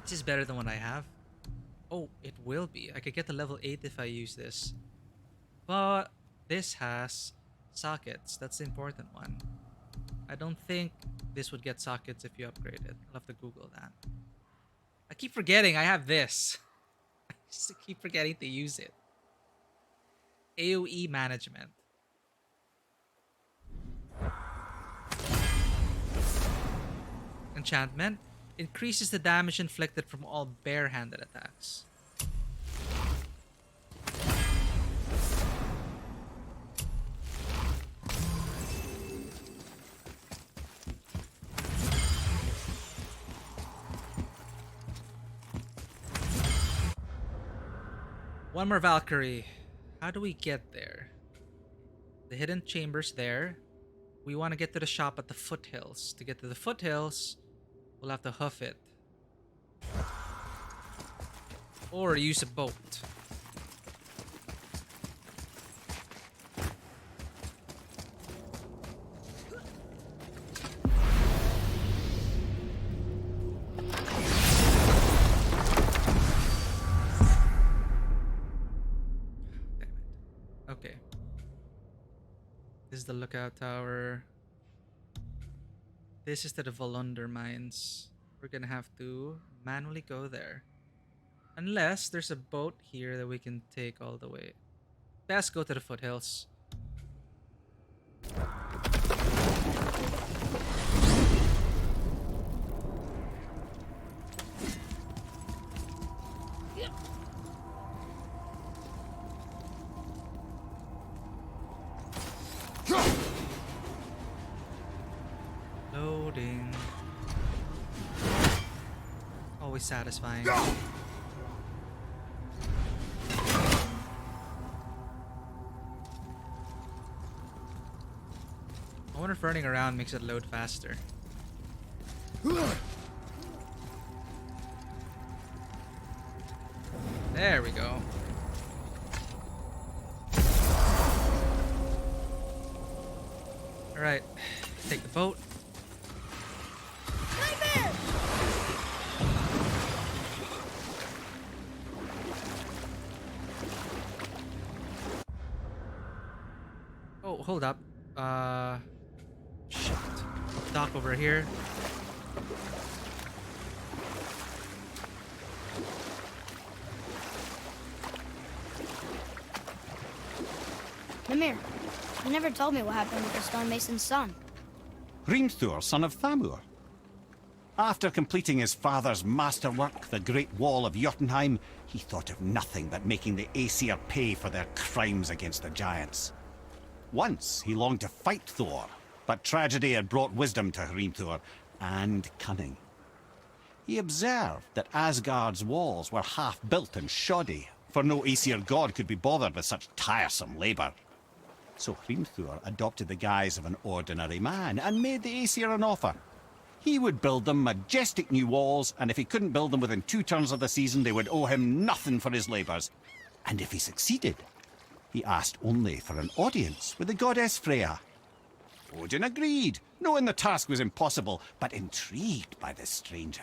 This is better than what I have. Oh, it will be. I could get to level 8 if I use this. But this has sockets. That's the important one. I don't think this would get sockets if you upgrade it. I'll have to Google that. I keep forgetting I have this. I just keep forgetting to use it. AoE management. Enchantment. Increases the damage inflicted from all bare-handed attacks. One more Valkyrie. How do we get there? The hidden chamber's there. We want to get to the shop at the foothills. To get to the foothills, we'll have to hoof it. Or use a boat. Okay. This is the lookout tower. This is the Volunder mines. We're gonna have to manually go there. Unless there's a boat here that we can take all the way. Best go to the foothills. Loading. Always satisfying. turning around makes it load faster. There we go. Alright, take the boat. Nightmare! Oh, hold up. Shit. Dock over here. Mimir, you never told me what happened with the stonemason's son. Hrimthur, son of Thamur. After completing his father's masterwork, the Great Wall of Jotunheim, he thought of nothing but making the Aesir pay for their crimes against the giants. Once he longed to fight Thor, but tragedy had brought wisdom to Hrimthur and cunning. He observed that Asgard's walls were half-built and shoddy, for no Aesir god could be bothered with such tiresome labour. So Hrimthur adopted the guise of an ordinary man and made the Aesir an offer. He would build them majestic new walls, and if he couldn't build them within 2 turns of the season, they would owe him nothing for his labours. And if he succeeded, he asked only for an audience with the goddess Freya. Odin agreed, knowing the task was impossible, but intrigued by this stranger.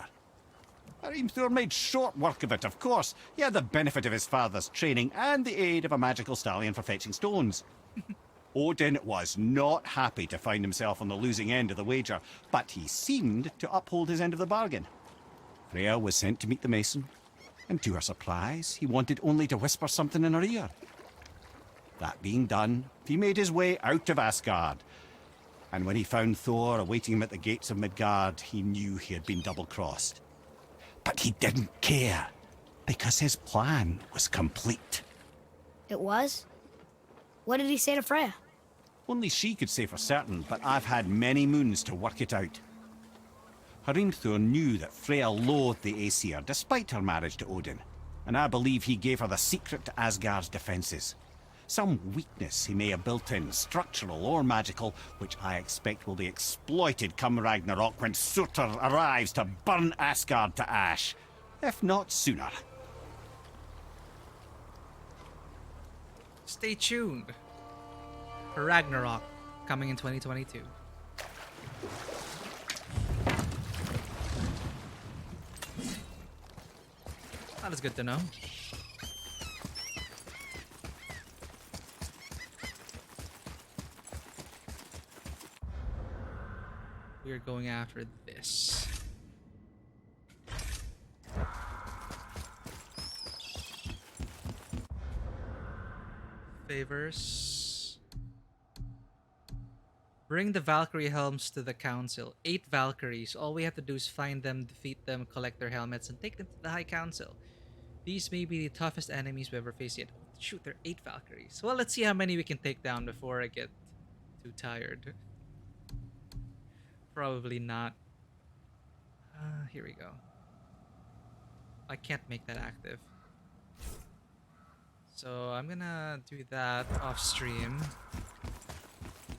Hrimthur made short work of it, of course. He had the benefit of his father's training and the aid of a magical stallion for fetching stones. Odin was not happy to find himself on the losing end of the wager, but he seemed to uphold his end of the bargain. Freya was sent to meet the mason, and to her surprise, he wanted only to whisper something in her ear. That being done, he made his way out of Asgard, and when he found Thor awaiting him at the gates of Midgard, he knew he had been double-crossed. But he didn't care, because his plan was complete. It was? What did he say to Freya? Only she could say for certain, but I've had many moons to work it out. Hrimthur knew that Freya loathed the Aesir, despite her marriage to Odin, and I believe he gave her the secret to Asgard's defences. Some weakness he may have built in, structural or magical, which I expect will be exploited come Ragnarok when Surtur arrives to burn Asgard to ash, if not sooner. Stay tuned for Ragnarok coming in 2022. That is good to know. We are going after this. Favors. Bring the Valkyrie helms to the council. 8 Valkyries. All we have to do is find them, defeat them, collect their helmets, and take them to the High Council. These may be the toughest enemies we ever faced yet. Shoot, there are 8 Valkyries. Well, let's see how many we can take down before I get too tired. Probably not. Here we go. I can't make that active. So I'm gonna do that off stream.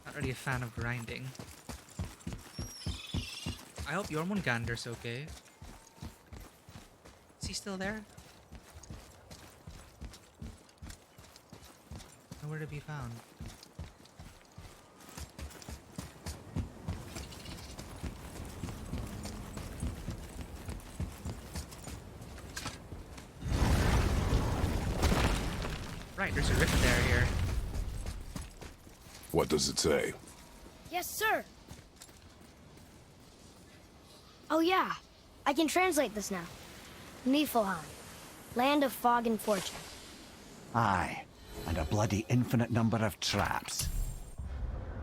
Not really a fan of grinding. I hope Jormungandr's okay. Is he still there? Nowhere to be found. Right, there's a rift there here. What does it say? Yes, sir. Oh yeah, I can translate this now. Niflheim, land of fog and fortune. Aye, and a bloody infinite number of traps.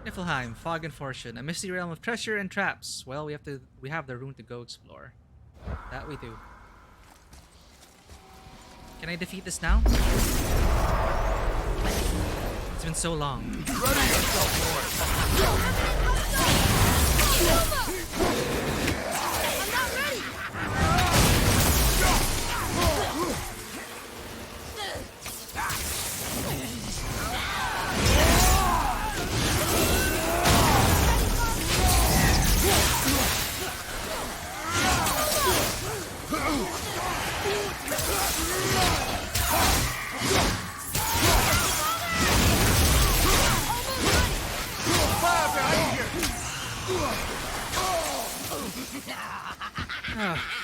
Niflheim, fog and fortune, a misty realm of treasure and traps. Well, we have the rune to go explore. That we do. Can I defeat this now? It's been so long. Ready yourself I'm not ready!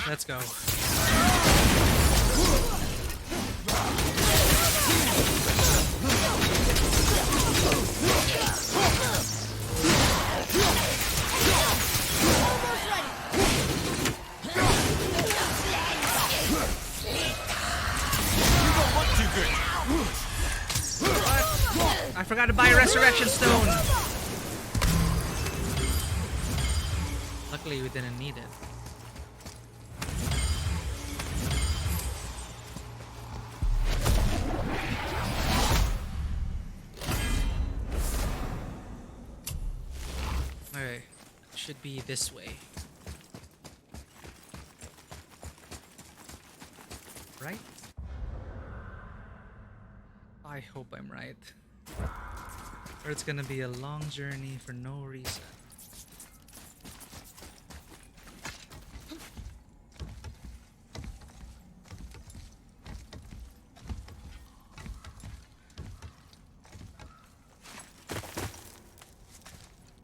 Let's go. I forgot to buy a resurrection stone. Luckily, we didn't need it. Alright, should be this way. Right? I hope I'm right. Or it's gonna be a long journey for no reason.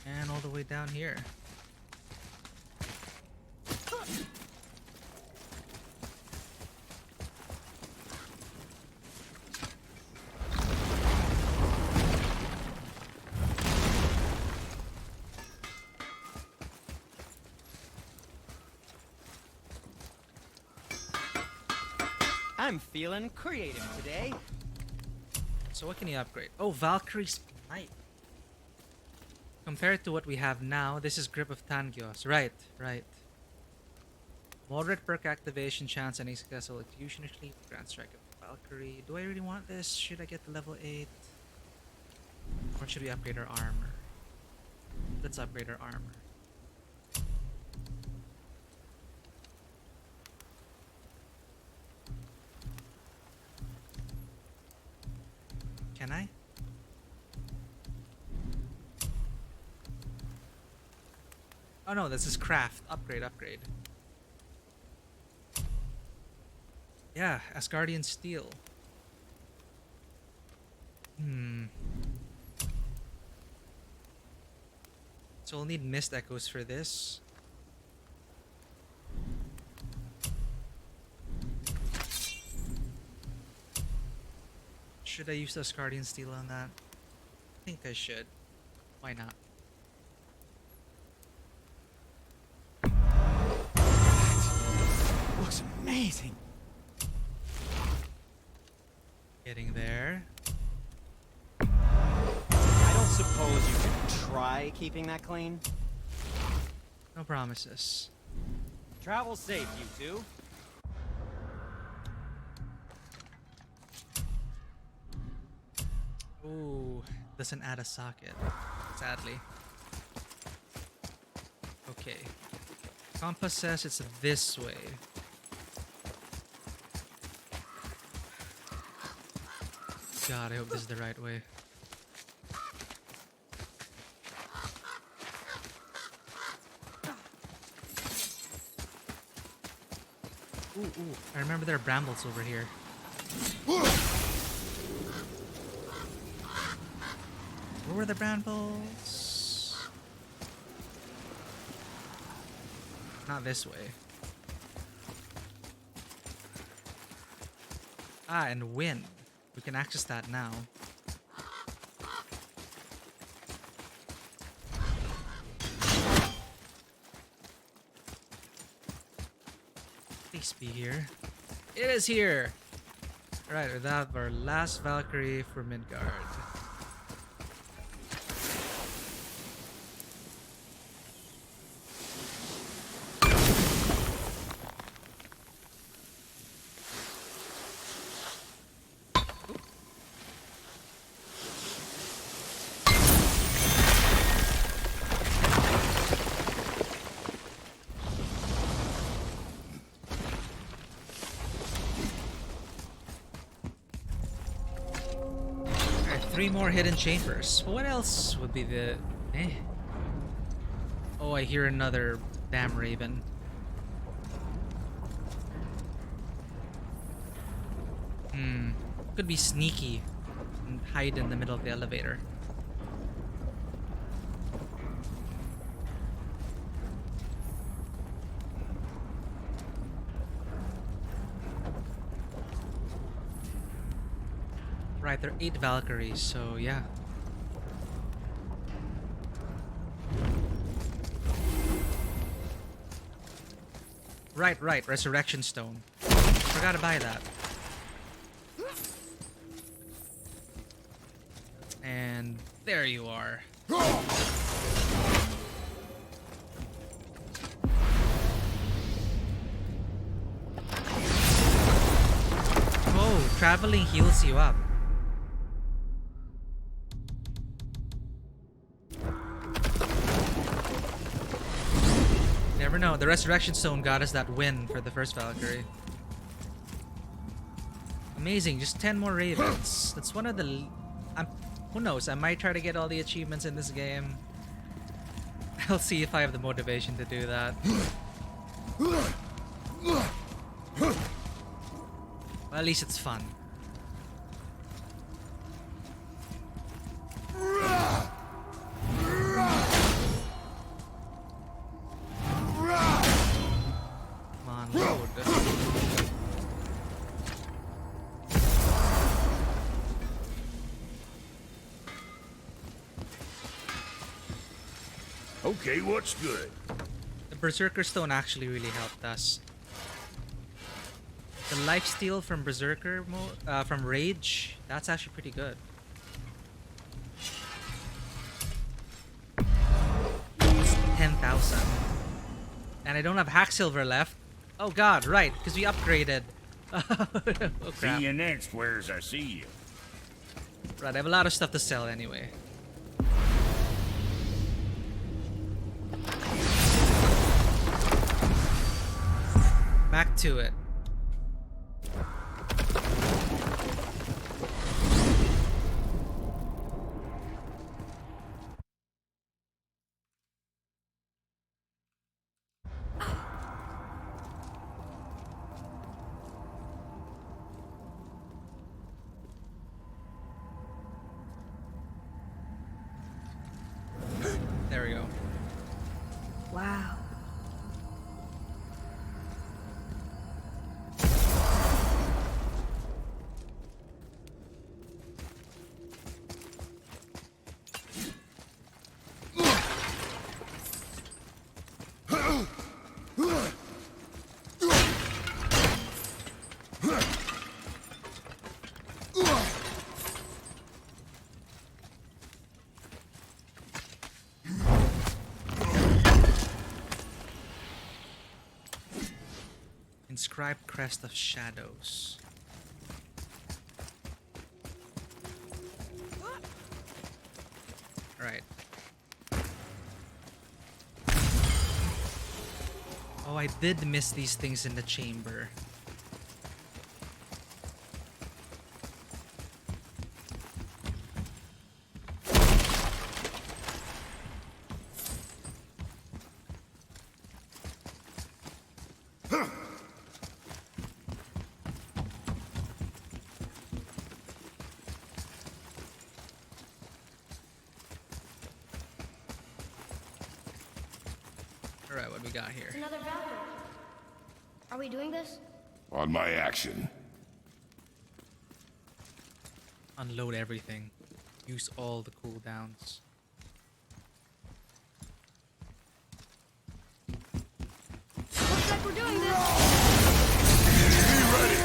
And all the way down here. I'm feeling creative today. So what can you upgrade? Oh, Valkyrie's Knight. Compared to what we have now, this is Grip of Tangios. Right. Moderate perk activation chance and successful execution usually Grand Strike of Valkyrie. Do I really want this? Should I get to level 8? Or should we upgrade our armor? Let's upgrade our armor. Can I? Oh no, this is craft. Upgrade. Yeah, Asgardian Steel. So we'll need Mist Echoes for this. Should I use the Asgardian Steel on that? I think I should. Why not? Looks amazing. Getting there. I don't suppose you could try keeping that clean? No promises. Travel safe, you two. Ooh, doesn't add a socket, sadly. Okay. Compass says it's this way. God, I hope this is the right way. Ooh, I remember there are brambles over here. Where were the brambles? Not this way. Ah, and wind. We can access that now. Please be here. It is here! Alright, we have our last Valkyrie for Midgard. Three more hidden chambers. What else would be the... Oh, I hear another damn raven. Could be sneaky and hide in the middle of the elevator. Right, there are 8 Valkyries, so yeah. Right, Resurrection Stone. Forgot to buy that. And there you are. Oh, traveling heals you up. Never know. The Resurrection Stone got us that win for the first Valkyrie. Amazing. Just 10 more Ravens. That's one of the... who knows? I might try to get all the achievements in this game. I'll see if I have the motivation to do that. Well, at least it's fun. Come on, load. Okay, what's good? The Berserker Stone actually really helped us. The lifesteal from Berserker from Rage, that's actually pretty good. It's 10,000. And I don't have Hack Silver left. Oh god, right, because we upgraded. Oh crap. See you next, where's I see you. Right, I have a lot of stuff to sell anyway. Back to it. There we go. Wow. Inscribed Crest of Shadows. Alright. Oh, I did miss these things in the chamber. Alright, what do we got here? It's another Valkyrie. Are we doing this? On my action. Unload everything. Use all the cooldowns. Looks like we're doing this. Be ready.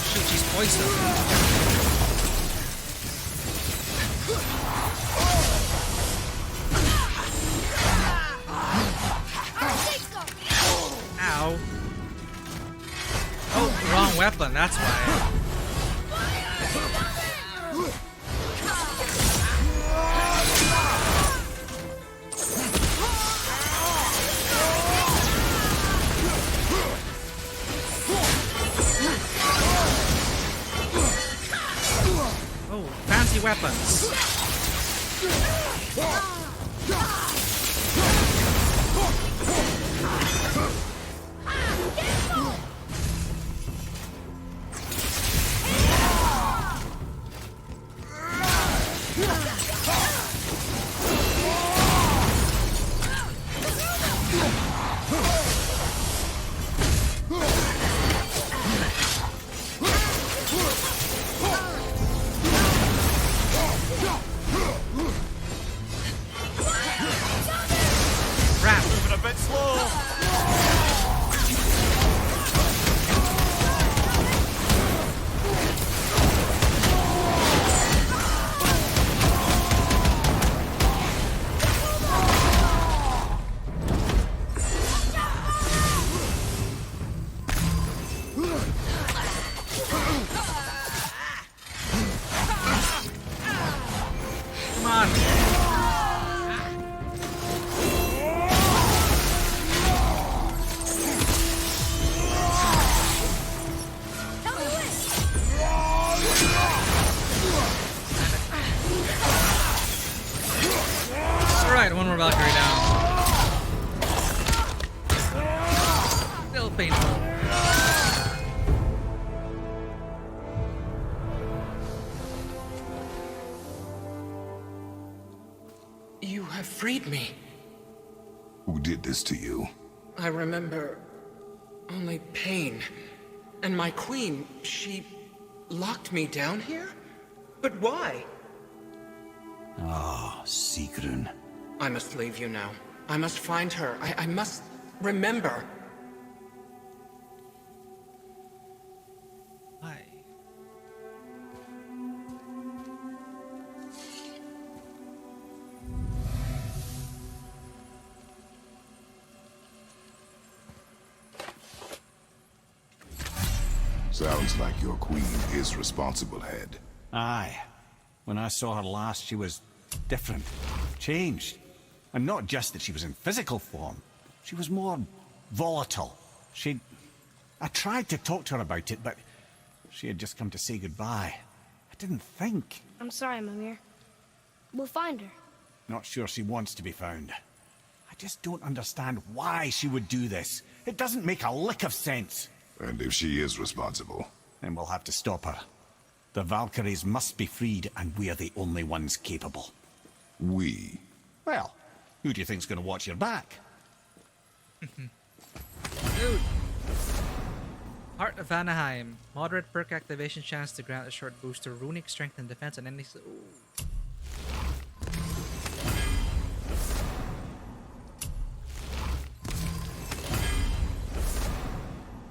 Shoot, she's poisoned. Ow. Oh, wrong weapon, that's why. Oh, fancy weapons. quite slow. Come on. Alright, one more Valkyrie down. Still painful. You have freed me. Who did this to you? I remember only pain. And my queen, she locked me down here? But why? Ah, Sigrun. I must leave you now. I must find her. I must remember. Why? Sounds like your queen is responsible, Head. Aye. When I saw her last, she was different. Changed. And not just that she was in physical form. She was more volatile. I tried to talk to her about it, but she had just come to say goodbye. I didn't think. I'm sorry, Mimir. We'll find her. Not sure she wants to be found. I just don't understand why she would do this. It doesn't make a lick of sense. And if she is responsible, Then we'll have to stop her. The Valkyries must be freed, and we're the only ones capable. we... Well, who do you think's going to watch your back? Dude. Heart of Vanaheim. Moderate perk activation chance to grant a short boost to runic strength and defense on any... Ooh.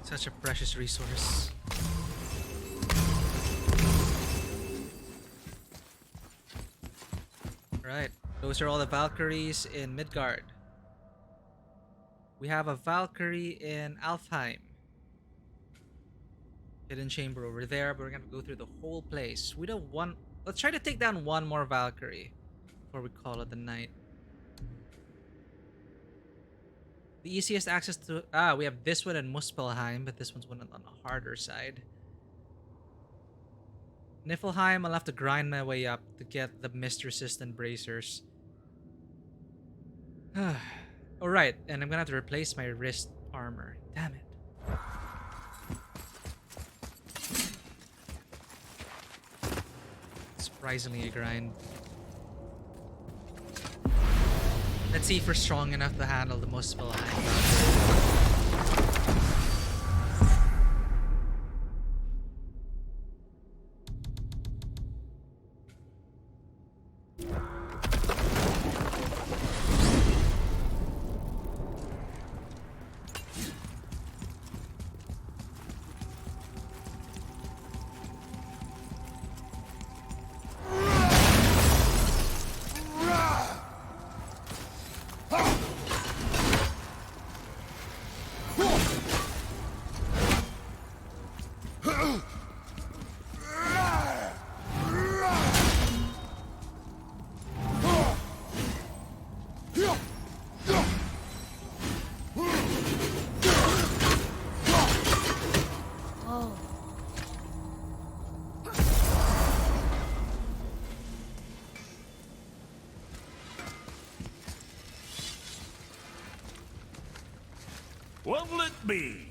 Such a precious resource. Right, those are all the Valkyries in Midgard. We have a Valkyrie in Alfheim. Hidden chamber over there, but we're gonna go through the whole place. We don't want... Let's try to take down one more Valkyrie before we call it the night. The easiest access to... we have this one in Muspelheim, but this one's one on the harder side. Niflheim, I'll have to grind my way up to get the mist-resistant bracers. Alright, and I'm gonna have to replace my wrist armor. Damn it. Surprisingly a grind. Let's see if we're strong enough to handle the Muspelheim. What'll it be?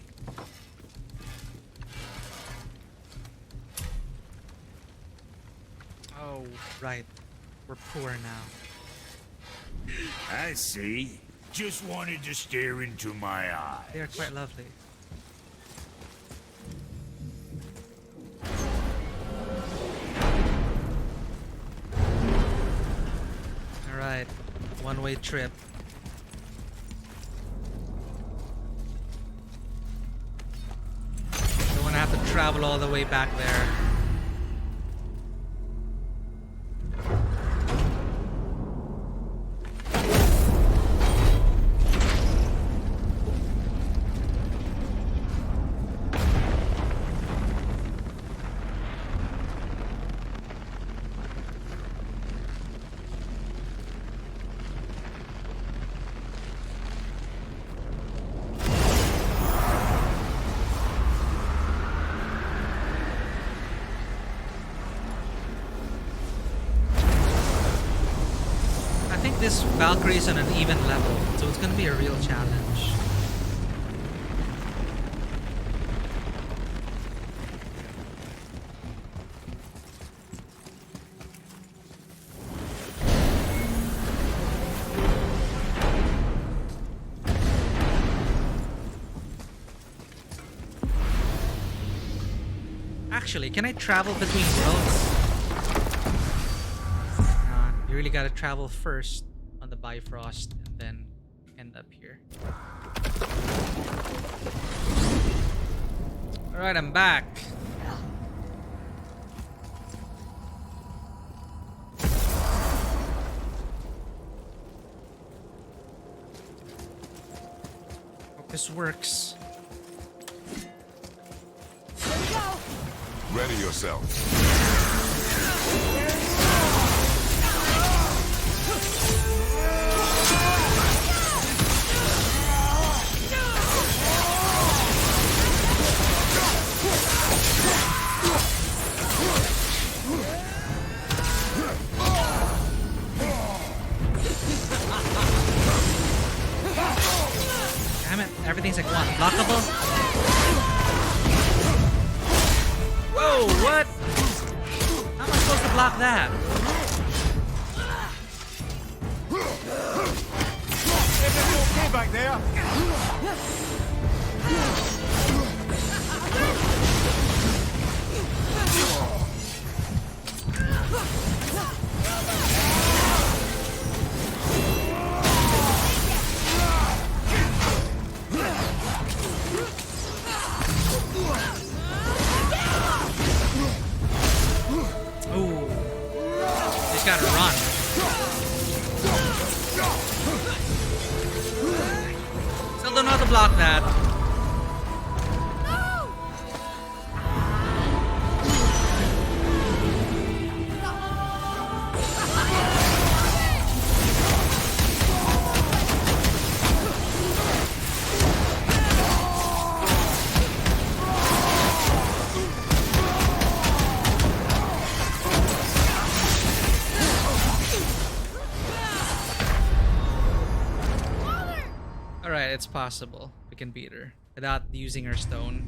Oh, right. We're poor now. I see. Just wanted to stare into my eye. They are quite lovely. Alright. One-way trip. travel all the way back there. This Valkyrie is on an even level, so it's gonna be a real challenge. Actually, can I travel between worlds? You really gotta travel first on the Bifrost and then end up here. Alright, I'm back. Hope this works. Here we go. Ready yourself. Damn it, everything's like what? Blockable? Whoa, what? How am I supposed to block that? Everything okay back there? Ooh. Just gotta run. Still don't know how to block that. Alright, it's possible. We can beat her without using her stone.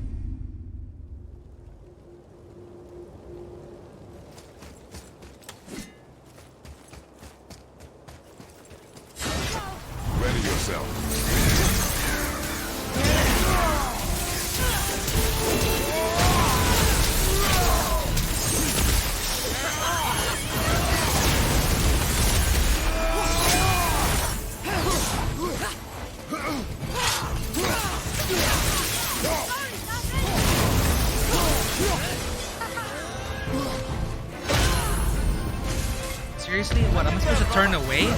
Ready yourself. Seriously? What? Am I supposed to turn away?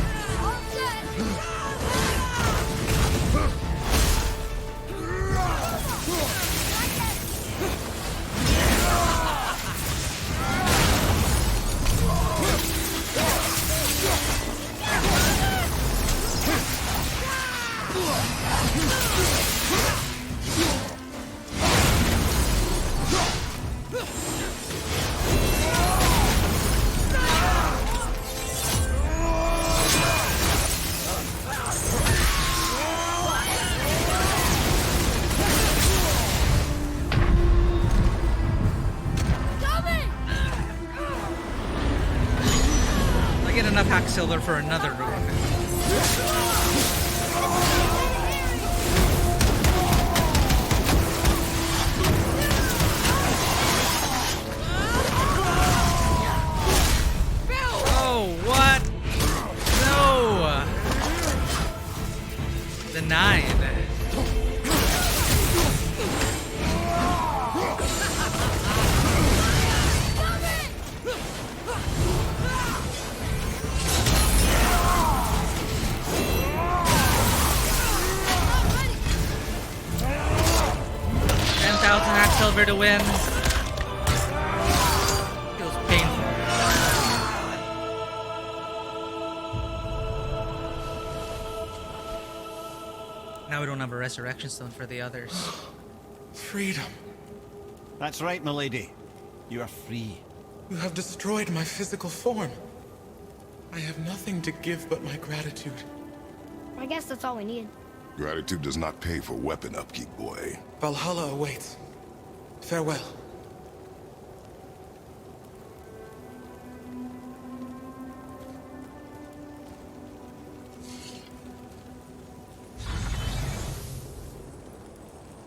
I get enough hack silver for another rune. Oh, what? No! Denied. for the win. Feels painful. Now we don't have a resurrection stone for the others. Freedom. That's right, milady. You are free. You have destroyed my physical form. I have nothing to give but my gratitude. I guess that's all we need. Gratitude does not pay for weapon upkeep, boy. Valhalla awaits. Farewell.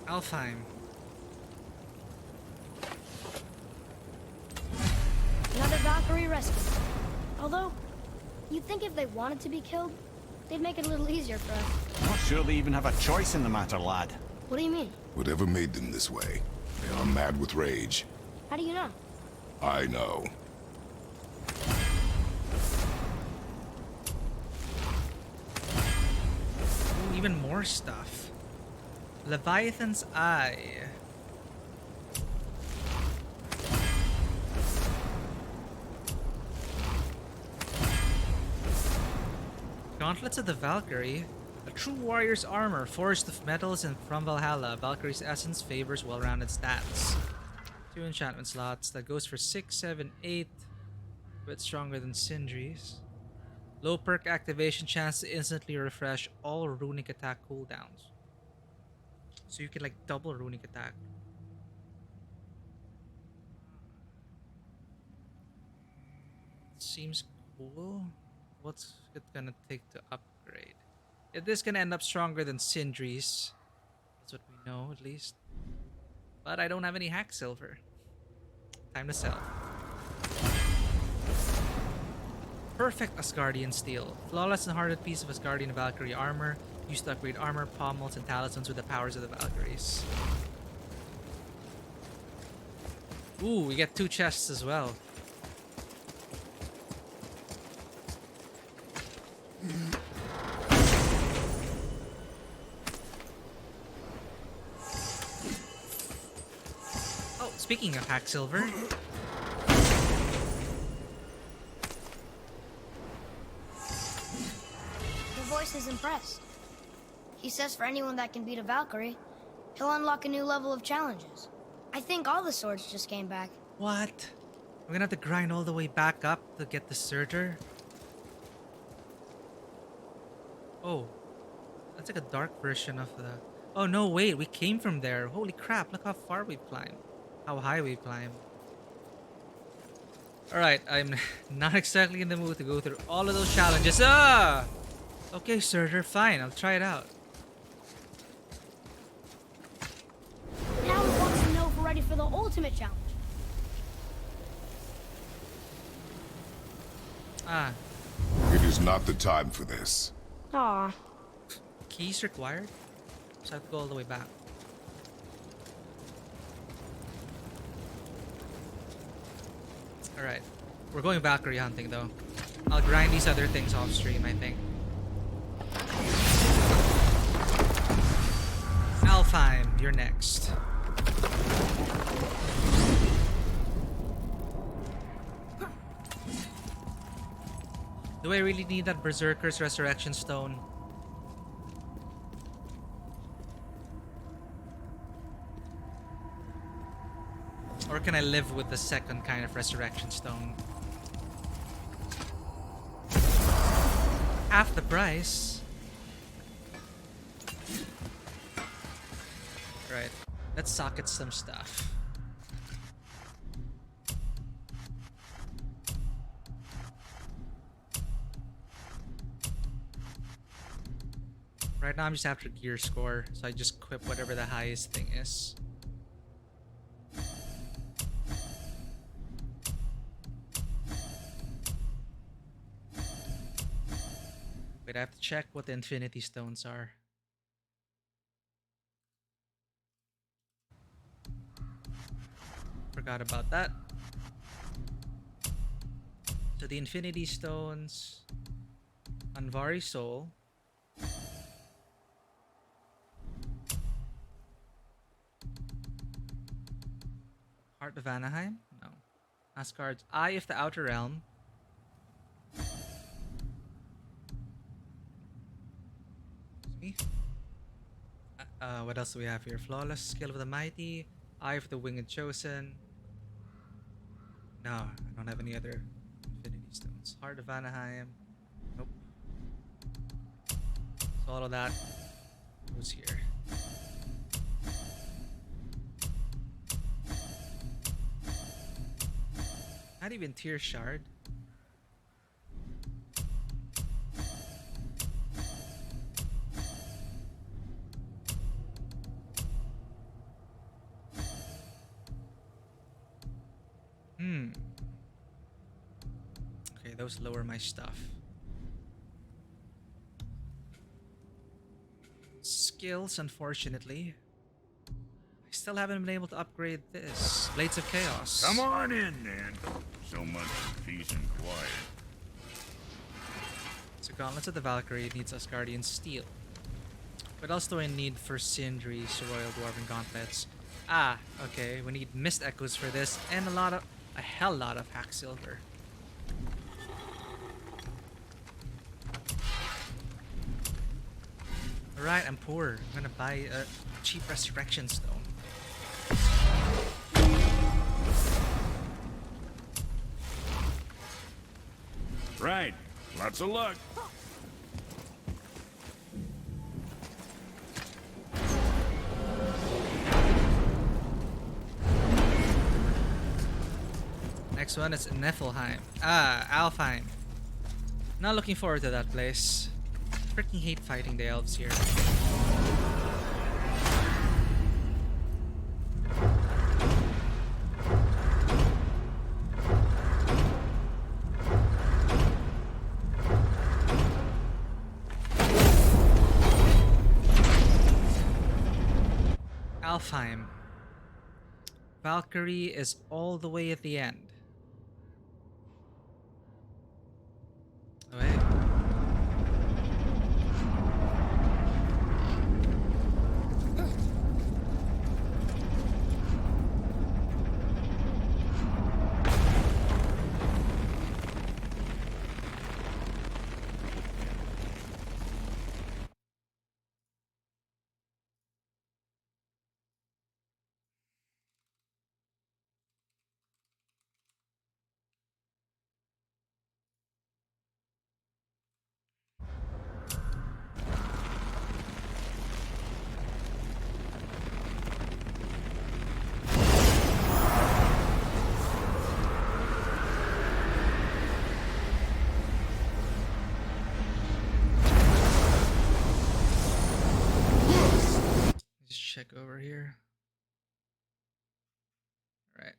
Alfheim. Another Valkyrie rescue. Although, you'd think if they wanted to be killed, they'd make it a little easier for us. Not sure they even have a choice in the matter, lad. What do you mean? Whatever made them this way, they are mad with rage. How do you know? I know. Ooh, even more stuff. Leviathan's Eye. Gauntlets of the Valkyrie. A true warrior's armor, forged of metals and from Valhalla. Valkyrie's essence favors well-rounded stats. 2 enchantment slots. That goes for 6, 7, 8. A bit stronger than Sindri's. Low perk activation, chance to instantly refresh all runic attack cooldowns. So you can like double runic attack. Seems cool. What's it gonna take to upgrade? Yeah, this can end up stronger than Sindri's. That's what we know, at least. But I don't have any hack silver. Time to sell. Perfect Asgardian steel. Flawless and hardened piece of Asgardian Valkyrie armor. Used to upgrade armor, pommels, and talismans with the powers of the Valkyries. Ooh, we get 2 chests as well. Oh, speaking of hack silver. The voice is impressed. He says for anyone that can beat a Valkyrie, he'll unlock a new level of challenges. I think all the swords just came back. What? We're gonna have to grind all the way back up to get the Surtur? Oh. That's like a dark version of the... Oh no, wait, we came from there. Holy crap, look how far we've climbed. How high we've climbed. Alright, I'm not exactly in the mood to go through all of those challenges. Ah! Okay, Surtur, fine, I'll try it out. Now he wants to know if we're ready for the ultimate challenge. Ah, It is not the time for this. Aw. keys required? So I have to go all the way back. Alright. We're going Valkyrie hunting though. I'll grind these other things off stream, I think. Alfheim, you're next. Do I really need that Berserker's Resurrection Stone? Or can I live with the second kind of Resurrection Stone? Half the price. Right. Let's socket some stuff. Right now I'm just after gear score, so I just equip whatever the highest thing is. Wait, I have to check what the Infinity Stones are. Forgot about that. So the Infinity Stones... Anvari Soul... Heart of Anaheim? No. Asgard's Eye of the Outer Realm. Me? What else do we have here? Flawless Skill of the Mighty, Eye of the Winged Chosen. No, I don't have any other Infinity Stones. Heart of Anaheim. Nope. So all of that goes here. Not even Tear Shard. Okay, those lower my stuff. Skills, unfortunately. I still haven't been able to upgrade this. Blades of Chaos. Come on in, then. So much for peace and quiet. So Gauntlets of the Valkyrie needs Asgardian Steel. What else do I need for Sindri's Royal Dwarven Gauntlets? Ah, okay. We need Mist Echoes for this, and a hell lot of Hack Silver. Alright, I'm poor. I'm gonna buy a cheap Resurrection Stone. Right. Lots of luck. Next one is Niflheim. Ah, Alfheim. Not looking forward to that place. Freaking hate fighting the elves here. Alfheim. Valkyrie is all the way at the end. Oh, hey. Check over here. All right.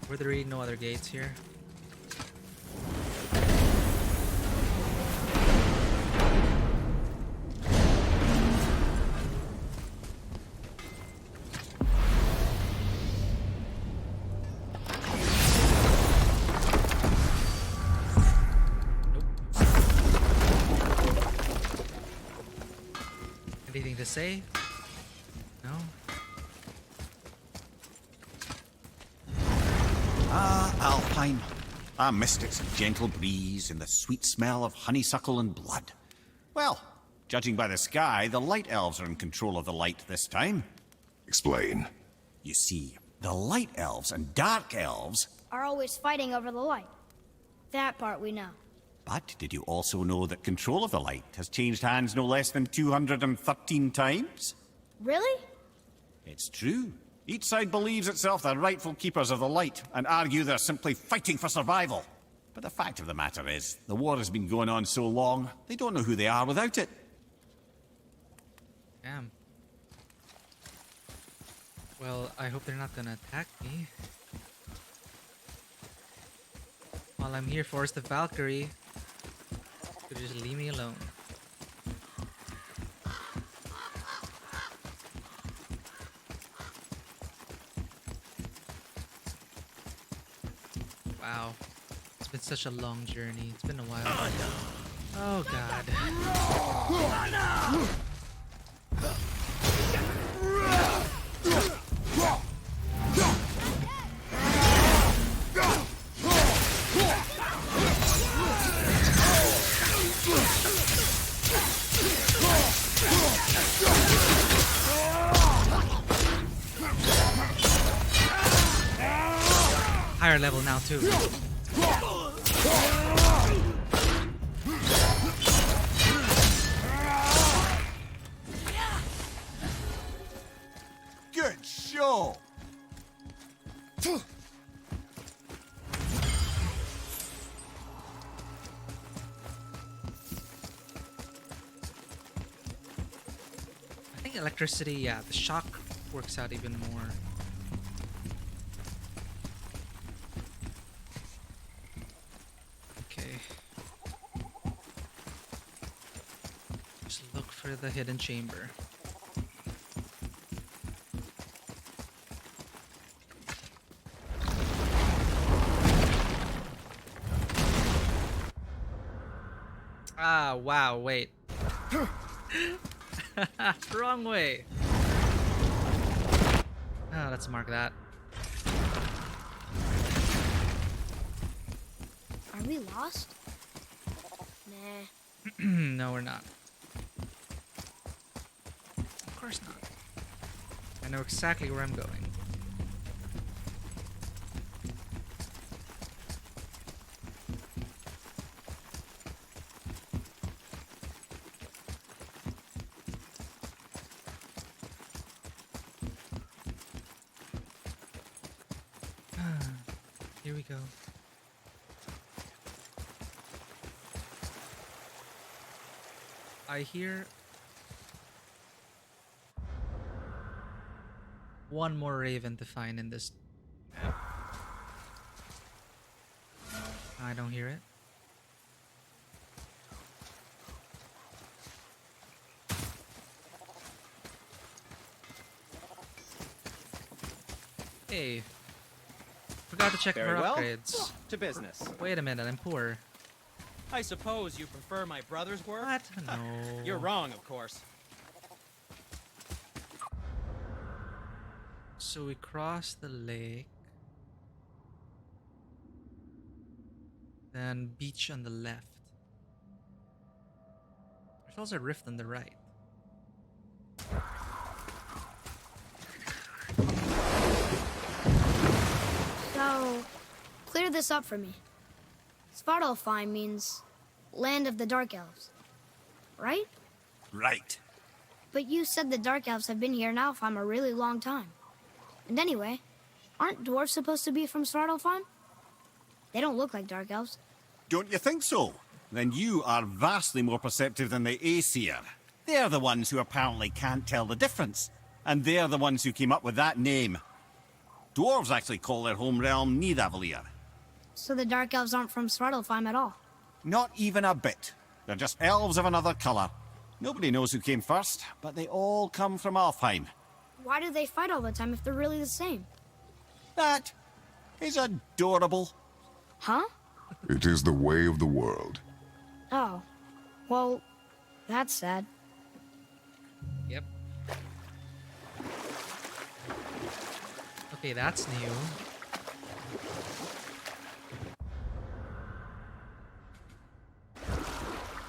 Were there really no other gates here? Anything to say? No? Ah, Alpine. I missed its gentle breeze and the sweet smell of honeysuckle and blood. Well, judging by the sky, the Light Elves are in control of the light this time. Explain. You see, the Light Elves and Dark Elves... are always fighting over the light. That part we know. But did you also know that control of the light has changed hands no less than 213 times? Really? It's true. Each side believes itself the rightful keepers of the light and argue they're simply fighting for survival. But the fact of the matter is, the war has been going on so long, they don't know who they are without it. Damn. Well, I hope they're not gonna attack me. All I'm here for is the Valkyrie. Could just leave me alone. Wow. been such a long journey. It's been a while. Oh god. Higher level now too. Good show! I think electricity, yeah, the shock works out even more. Okay. Just look for the hidden chamber. Ah, wow, wait. Wrong way. Oh, let's mark that. Are we lost? Nah. No, we're not. Of course not. I know exactly where I'm going. Here we go. I hear one more raven to find in this map. I don't hear it. Hey. Forgot to check for Very well. upgrades. To business. Wait a minute, I'm poor. I suppose you prefer my brother's work? What? No. You're wrong, of course. So we cross the lake. Then beach on the left. There's also a rift on the right. So, clear this up for me. Svartalfheim means land of the Dark Elves, right? Right. But you said the Dark Elves have been here in Alfheim a really long time. And anyway, aren't dwarves supposed to be from Svartalfheim? They don't look like Dark Elves. Don't you think so? Then you are vastly more perceptive than the Aesir. They're the ones who apparently can't tell the difference. And they're the ones who came up with that name. Dwarves actually call their home realm Nidavellir. So the Dark Elves aren't from Svartalfheim at all? Not even a bit. They're just elves of another colour. Nobody knows who came first, but they all come from Alfheim. Why do they fight all the time if they're really the same? That is adorable. Huh? It is the way of the world. Oh. Well, that's sad. Yep. Okay, that's new.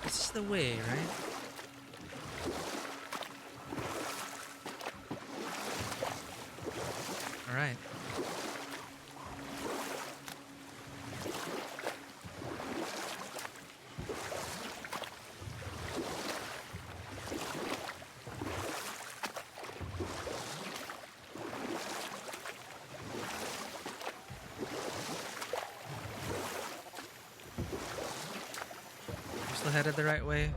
This is the way, right? Alright. We're still headed the right way.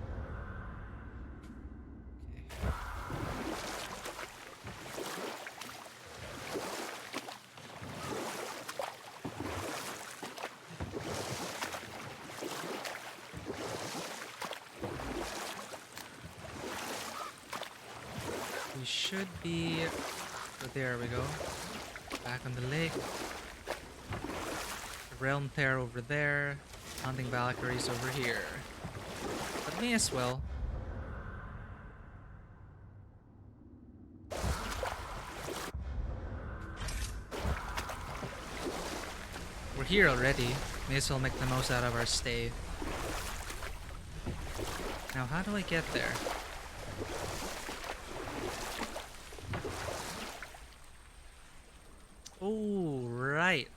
Okay. We should be... So there we go. Back on the lake. Realm Tear over there. Hunting Valkyries over here. But may as well. We're here already. May as well make the most out of our stay. Now, how do I get there? Oh, right.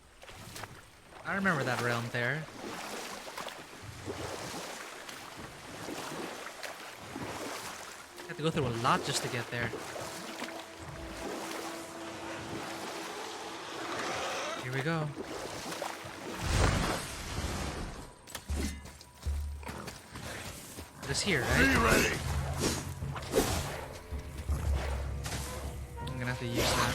I remember that realm there. I have to go through a lot just to get there. Here we go. It's here, right? Be ready. I'm gonna have to use that.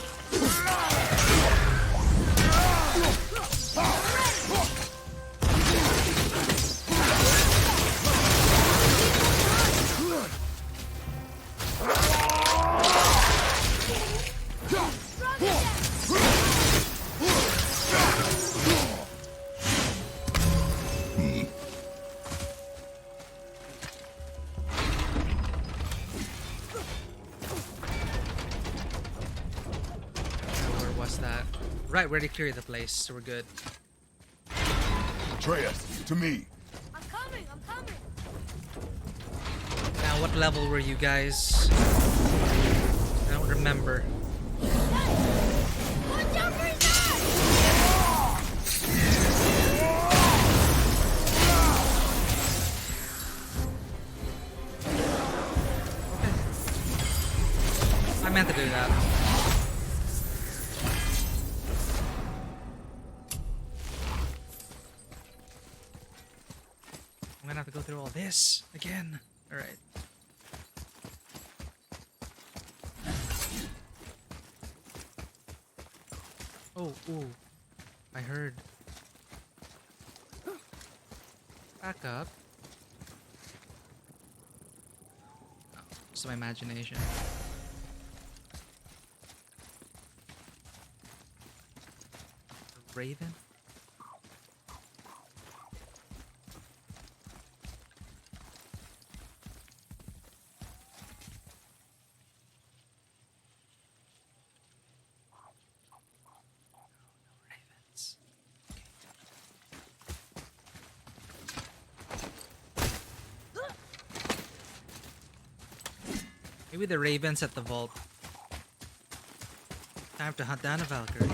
Right, we already cleared the place, so we're good. Atreus, to me. I'm coming, I'm coming. Now, what level were you guys? I don't remember. Watch out for his eyes! Okay. I meant to do that. I'm gonna have to go through all this again. Alright. Oh, ooh. I heard. Back up. Oh, it's my imagination. Raven? Maybe the ravens at the vault. Time to hunt down a Valkyrie.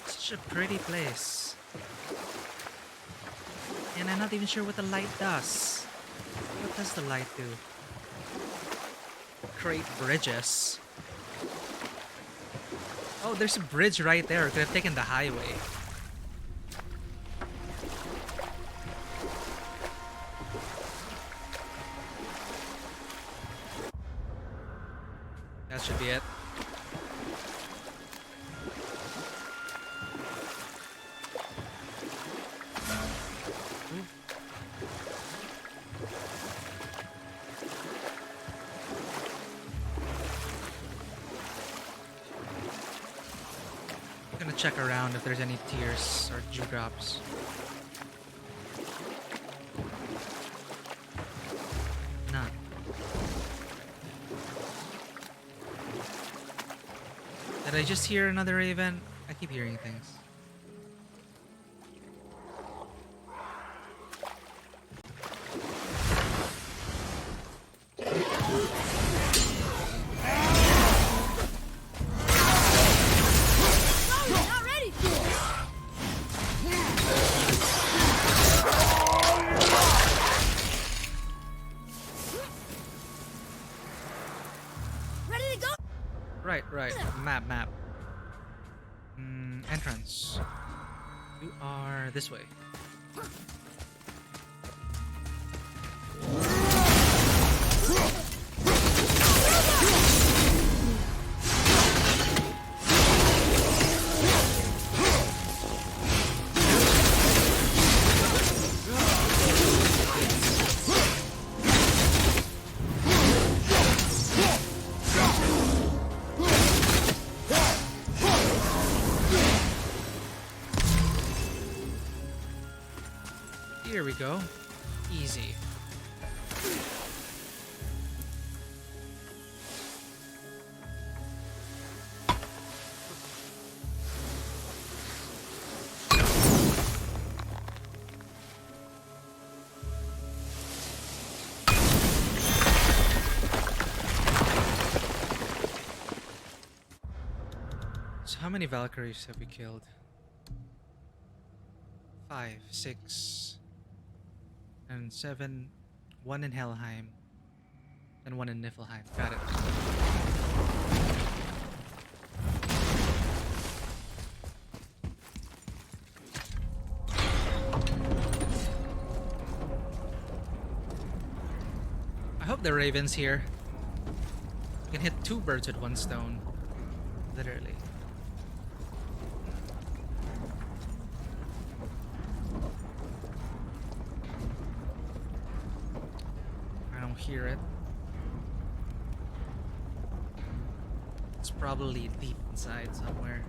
Such a pretty place. And I'm not even sure what the light does. What does the light do? Create bridges. Oh, there's a bridge right there. Could have taken the highway. That should be it. Ooh. I'm gonna check around if there's any tears or dewdrops. None. Did I just hear another raven? I keep hearing things. Sorry, not ready. Ready to go? Right. Map. Entrance. You are this way. Here we go. Easy. So how many Valkyries have we killed? 5, 6, and 7. 1 in Helheim, and 1 in Niflheim. Got it. I hope the Raven's here. We can hit 2 birds with 1 stone. Literally. Hear it. It's probably deep inside somewhere.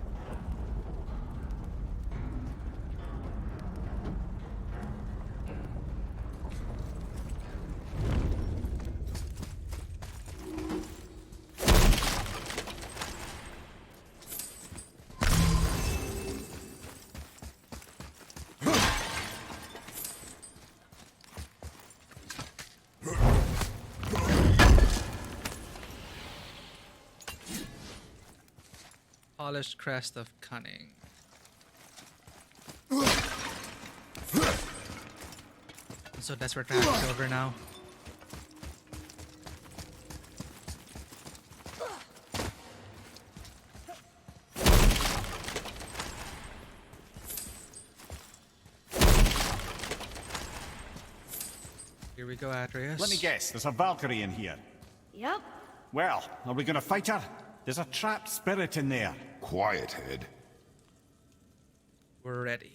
Polished crest of cunning. So desperate to have silver now. Here we go, Atreus. Let me guess, there's a Valkyrie in here. Yep. Well, are we gonna fight her? There's a trapped spirit in there. Quiet, Head. We're ready.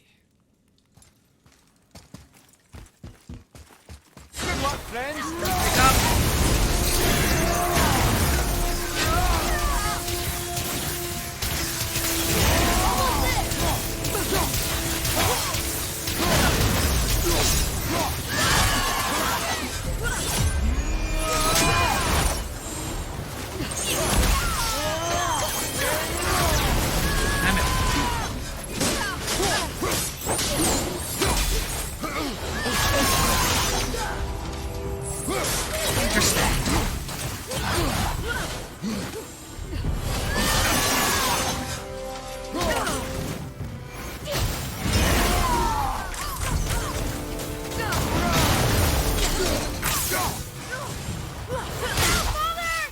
Good luck, friends. Pick up.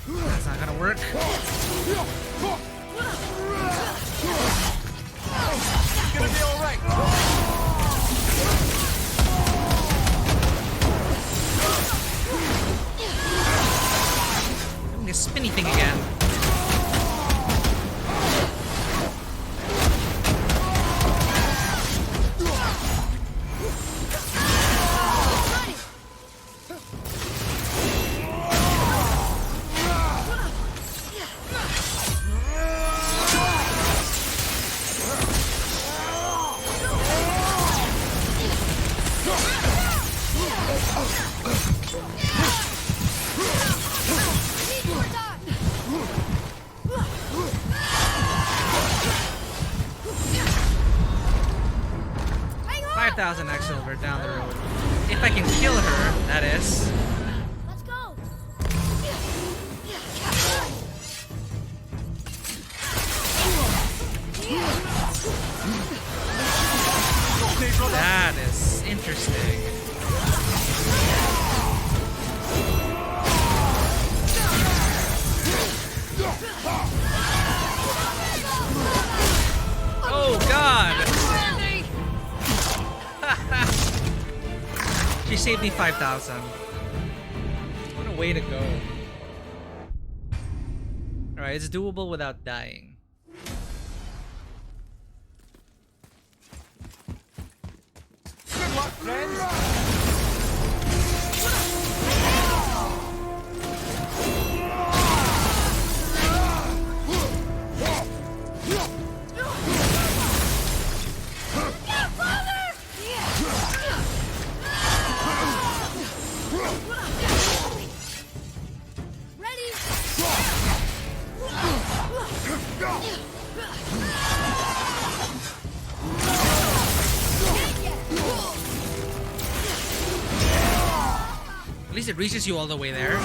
That's not gonna work. It's gonna be all right. Doing this spinny thing again. X silver down the road. If I can kill her, that is. Let's go. That is interesting. Oh God! She saved me 5,000. What a way to go. Alright, it's doable without dying. Good luck, friends. least it reaches you all the way there.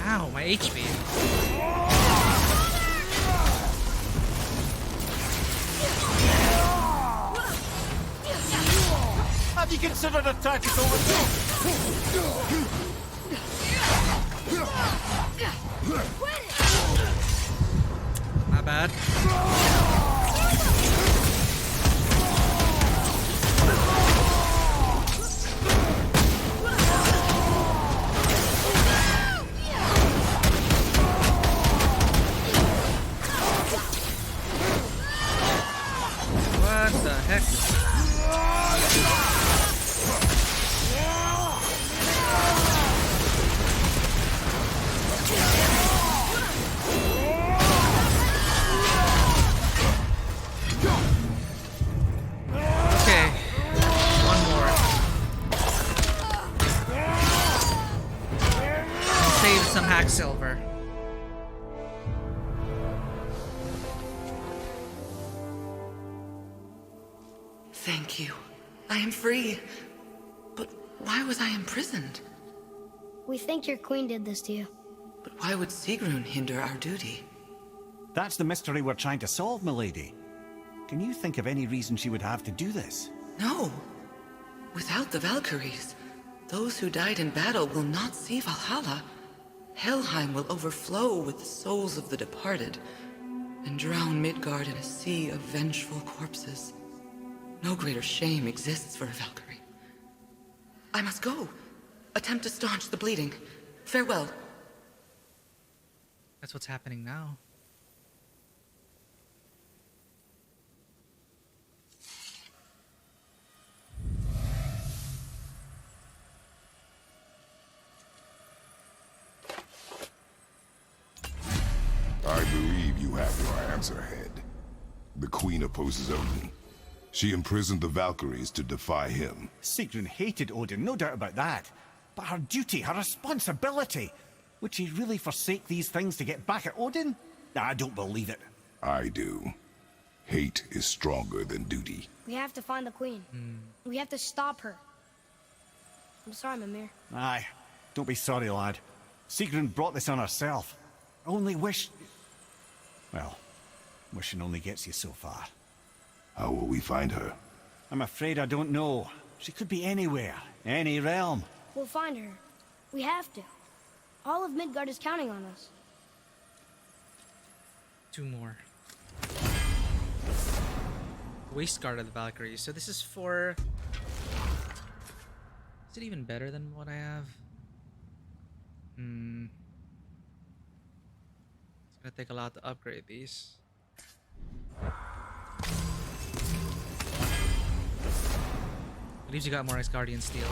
Ow, my HP. Have you considered a tactical retreat? My bad. What the heck? Okay, one more. Save some hack silver. Thank you. I am free. But why was I imprisoned? We think your queen did this to you. But why would Sigrun hinder our duty? That's the mystery we're trying to solve, milady. Can you think of any reason she would have to do this? No. Without the Valkyries, those who died in battle will not see Valhalla. Helheim will overflow with the souls of the departed, and drown Midgard in a sea of vengeful corpses. No greater shame exists for a Valkyrie. I must go. Attempt to staunch the bleeding. Farewell. That's what's happening now. I believe you have your answer, Head. The Queen opposes Odin. She imprisoned the Valkyries to defy him. Sigrun hated Odin, no doubt about that. But her duty, her responsibility. Would she really forsake these things to get back at Odin? I don't believe it. I do. Hate is stronger than duty. We have to find the queen. We have to stop her. I'm sorry, Mimir. Aye, don't be sorry, lad. Sigrun brought this on herself. I only wish... Well, wishing only gets you so far. How will we find her? I'm afraid I don't know. She could be anywhere, any realm. We'll find her. We have to. All of Midgard is counting on us. Two more. Waist guard of the Valkyrie. So this is for... Is it even better than what I have? It's gonna take a lot to upgrade these. At least you got more Guardian Steel.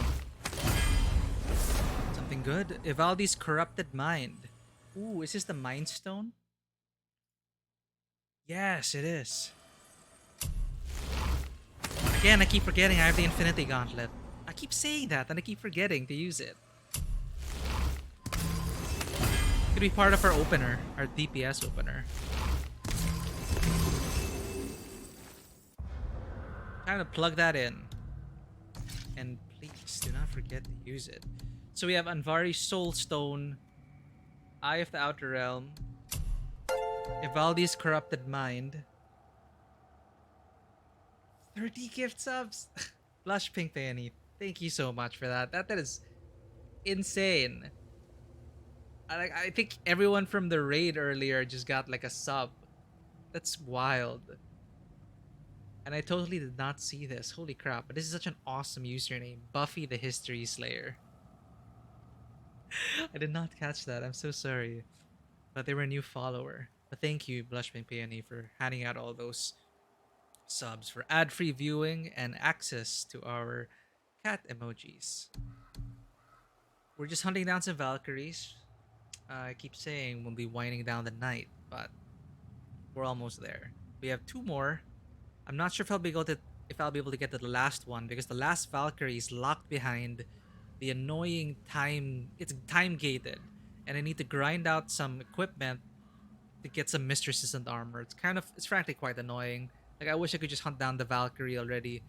Something good? Ivaldi's Corrupted Mind. Ooh, is this the Mind Stone? Yes, it is. Again, I keep forgetting I have the Infinity Gauntlet. I keep saying that and I keep forgetting to use it. Could be part of our opener, our DPS opener. Trying to plug that in. And please do not forget to use it. So we have Anvari's Soul Stone, Eye of the Outer Realm, Ivaldi's Corrupted Mind. 30 gift subs! Blush Pink Peony, thank you so much for that. That is insane. I think everyone from the raid earlier just got like a sub. That's wild. And I totally did not see this. Holy crap. But this is such an awesome username. Buffy the History Slayer. I did not catch that. I'm so sorry. But they were a new follower. But thank you, Blush Pink Peony, for handing out all those subs for ad-free viewing and access to our cat emojis. We're just hunting down some Valkyries. I keep saying we'll be winding down the night, but we're almost there. We have two more I'm not sure if I'll be able to get to the last one because the last Valkyrie is locked behind the annoying time. It's time gated, and I need to grind out some equipment to get some mystery resistant armor. It's frankly quite annoying. Like I wish I could just hunt down the Valkyrie already,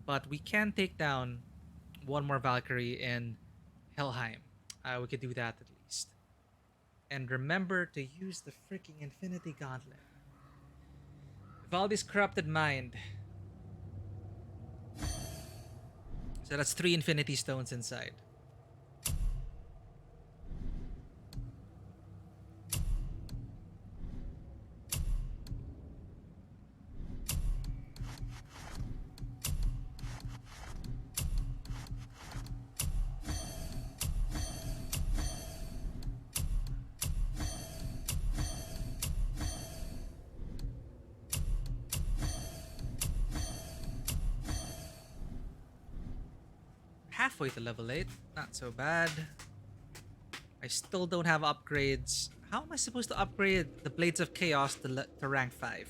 but we can take down one more Valkyrie in Helheim. We could do that at least. And remember to use the freaking Infinity Gauntlet. Valdi's corrupted mind. So that's 3 Infinity Stones inside. Halfway to level 8. Not so bad. I still don't have upgrades. How am I supposed to upgrade the Blades of Chaos to rank 5?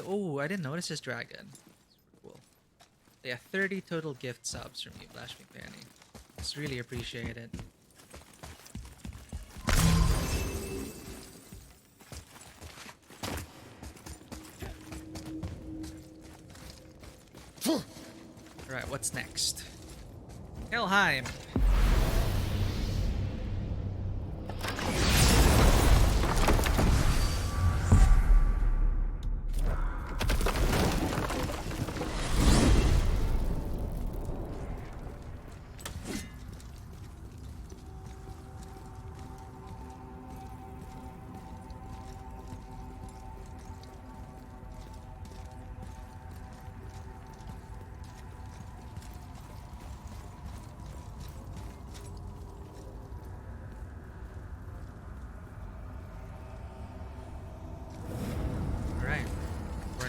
Oh, I didn't notice this dragon. Cool. Yeah, 30 total gift subs from you, Flash McBanny. It's really appreciated. Alright, what's next? Helheim!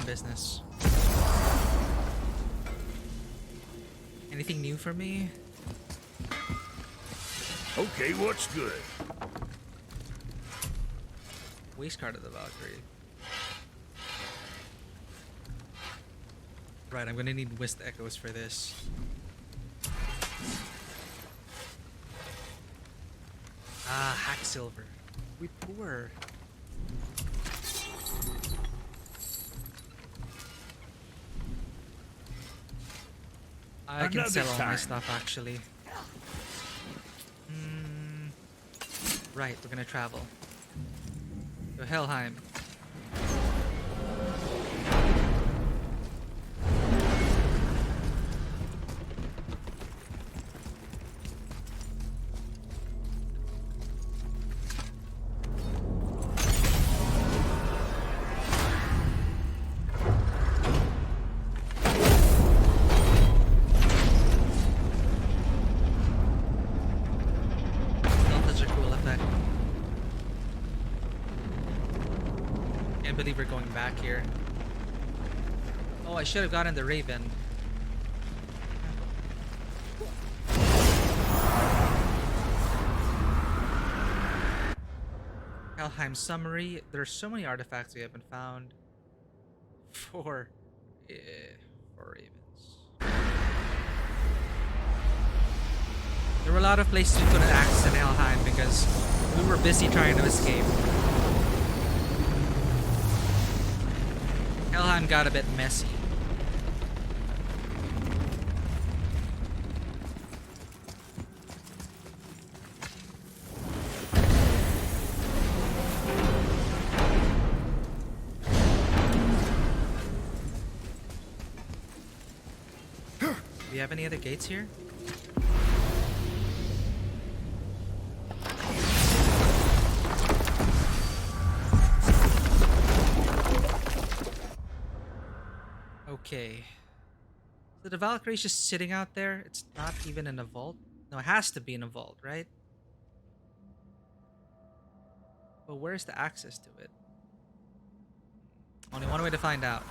Business. Anything new for me? Okay, what's good? Waste card of the Valkyrie. Right, I'm gonna need Whist Echoes for this. Ah, Hack Silver. We poor. I can sell all my stuff actually. Right, we're gonna travel to Helheim. Back here. Oh, I should have gotten the Raven. Helheim summary. There's so many artifacts we haven't found. Four Ravens. There were a lot of places we couldn't access in Helheim because we were busy trying to escape. Helheim got a bit messy. Do you have any other gates here? Okay. So the Valkyrie's just sitting out there. It's not even in a vault. No, it has to be in a vault, right? But where's the access to it? Only one way to find out.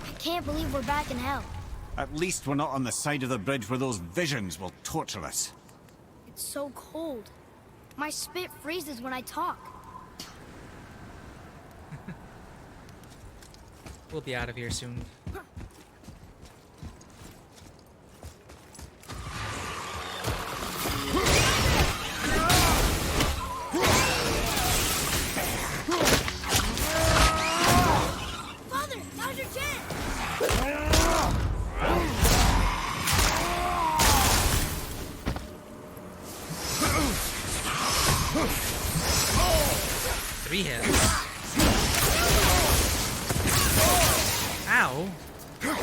I can't believe we're back in hell. At least we're not on the side of the bridge where those visions will torture us. It's so cold. My spit freezes when I talk. We'll be out of here soon. Father, now's your chance! 3 hits. Ow. God.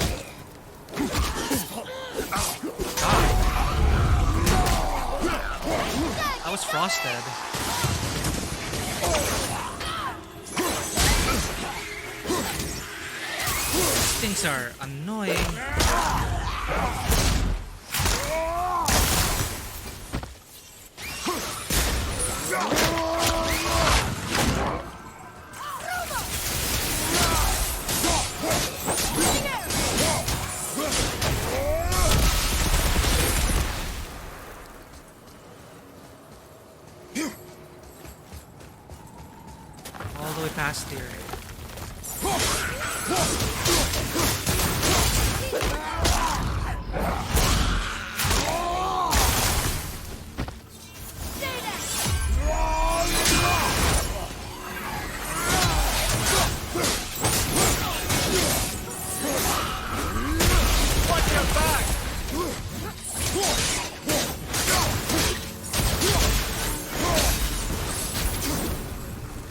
I was frosted. These things are annoying. All the way past here.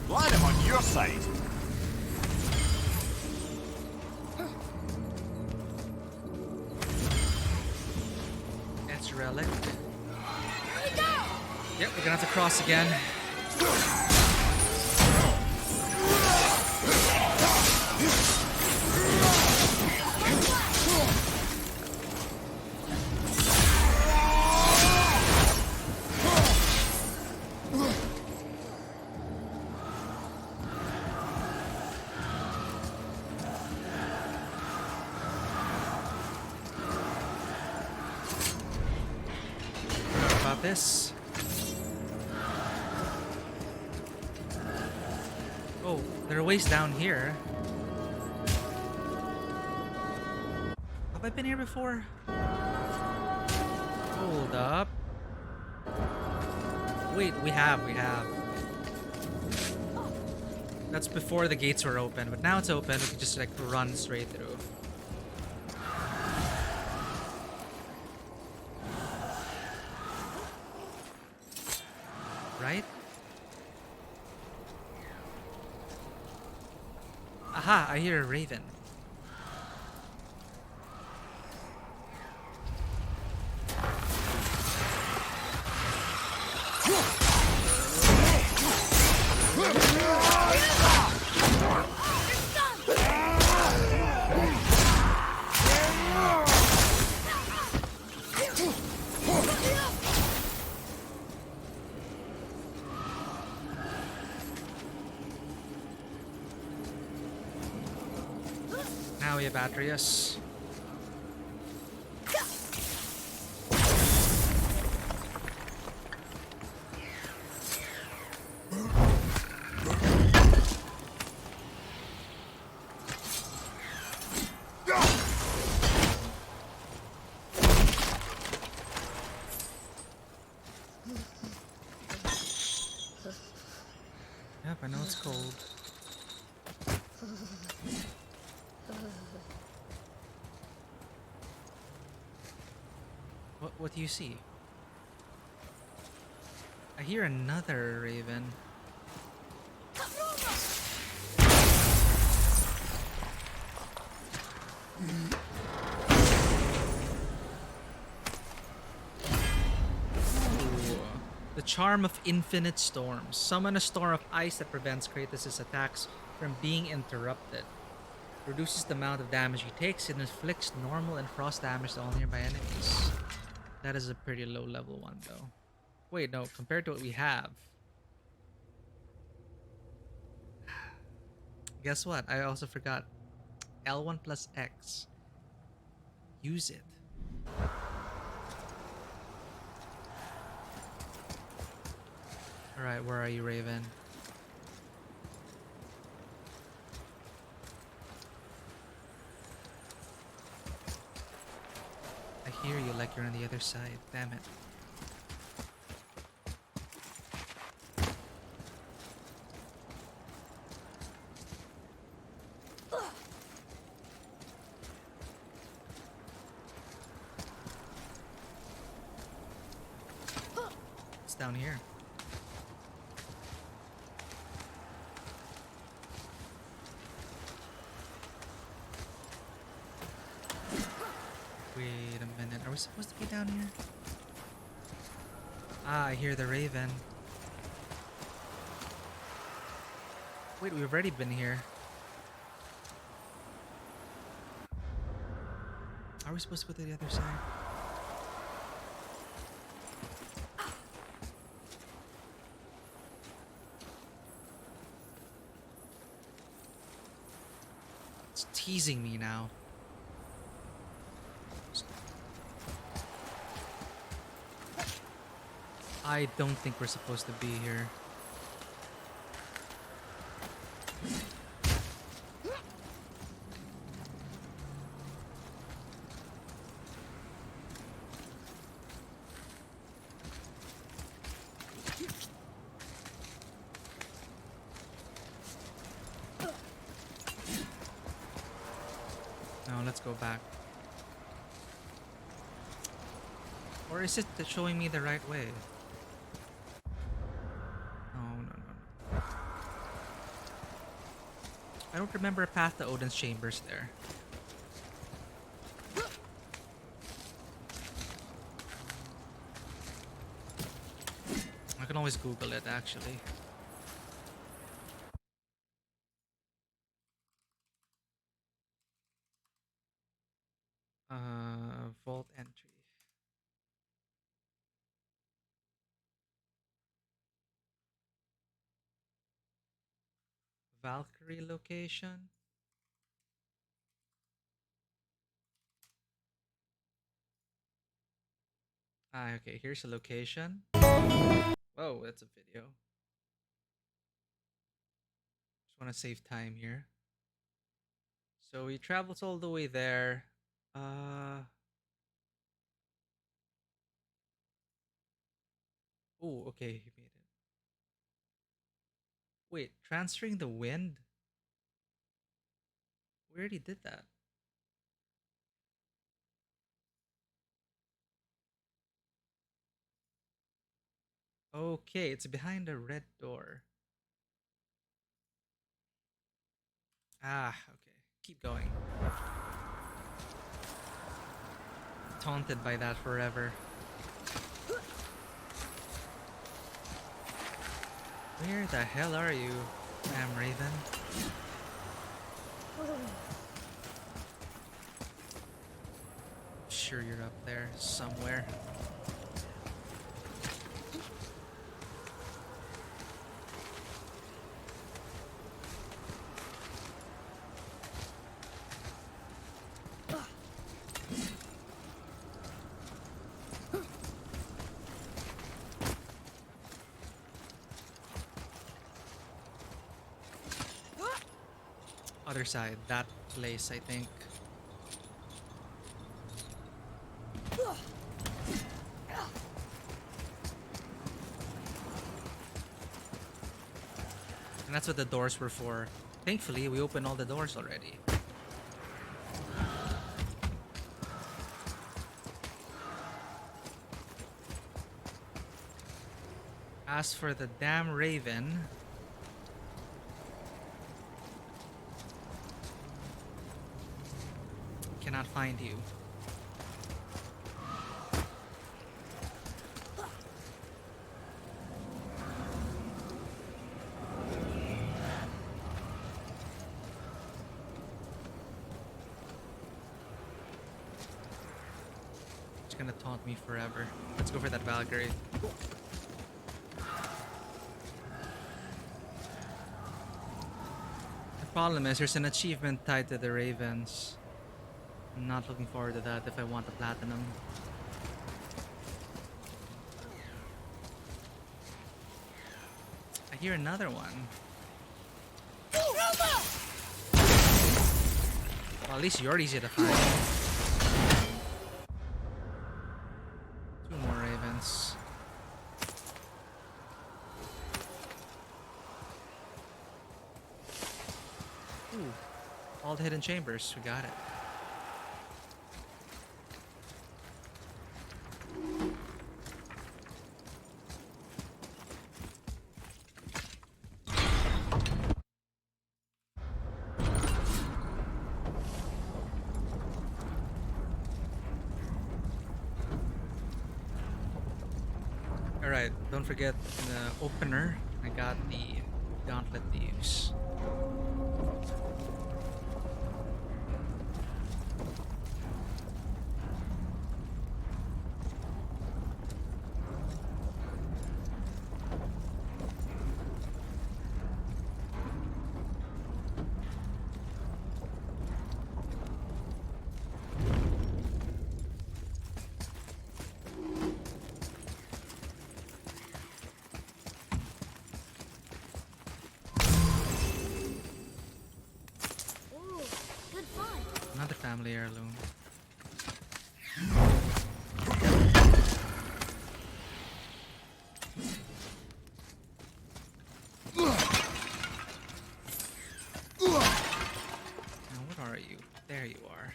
Glad I'm on your side. That's a relic. Here we go! Yep, we're gonna have to cross again. About this. Oh, there are ways down here. Have I been here before? Hold up. Wait, we have. That's before the gates were open, but now it's open. We can just like run straight through. Right? Aha, I hear a raven. Now we have Atreus. Yep, I know it's cold. What do you see? I hear another raven. Ooh. The charm of infinite storms. Summon a storm of ice that prevents Kratos' attacks from being interrupted. Reduces the amount of damage he takes and inflicts normal and frost damage to all nearby enemies. That is a pretty low level one though. Wait, no, compared to what we have. Guess what? I also forgot. L1 plus X. Use it. Alright, where are you, Raven? I hear you like you're on the other side. Damn it. It's down here. Wait a minute. Are we supposed to be down here? Ah, I hear the Raven. Wait, we've already been here. Are we supposed to go to the other side? It's teasing me now. I don't think we're supposed to be here. No, let's go back. Or is it showing me the right way? No. I don't remember a path to Odin's chambers there. I can always Google it, actually. Vault entry. Valkyrie location. Ah, okay, here's a location. Whoa, that's a video. Just want to save time here. So he travels all the way there. Oh, okay, he made it. Wait, transferring the wind? We already did that. Okay, it's behind a red door. Ah, okay. Keep going. Taunted by that forever. Where the hell are you, damn Raven? Sure you're up there somewhere. Other side, that place, I think. And that's what the doors were for. Thankfully, we opened all the doors already. As for the damn Raven, cannot find you. gonna taunt me forever. Let's go for that Valkyrie. The problem is there's an achievement tied to the Ravens. I'm not looking forward to that if I want the platinum. I hear another one. Well, at least you're easy to find. 2 more Ravens. Ooh, all the hidden chambers. We got it. Alright, don't forget the opener. I got the gauntlet to use. Another family heirloom. Now, what are you? There you are.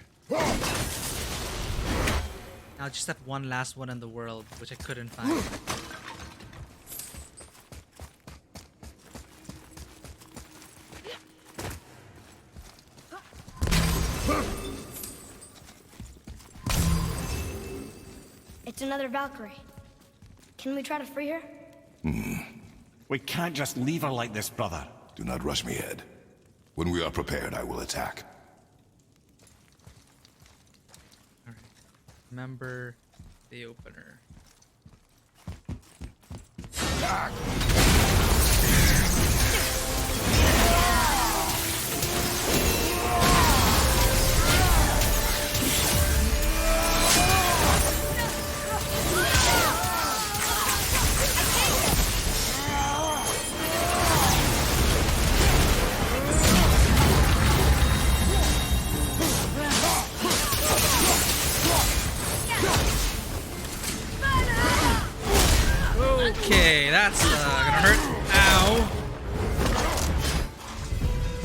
Now, just that one last one in the world, which I couldn't find. It's another Valkyrie. Can we try to free her? We can't just leave her like this, brother. Do not rush me, Ed. When we are prepared, I will attack. Alright. Remember the opener. Okay, that's gonna hurt. Ow.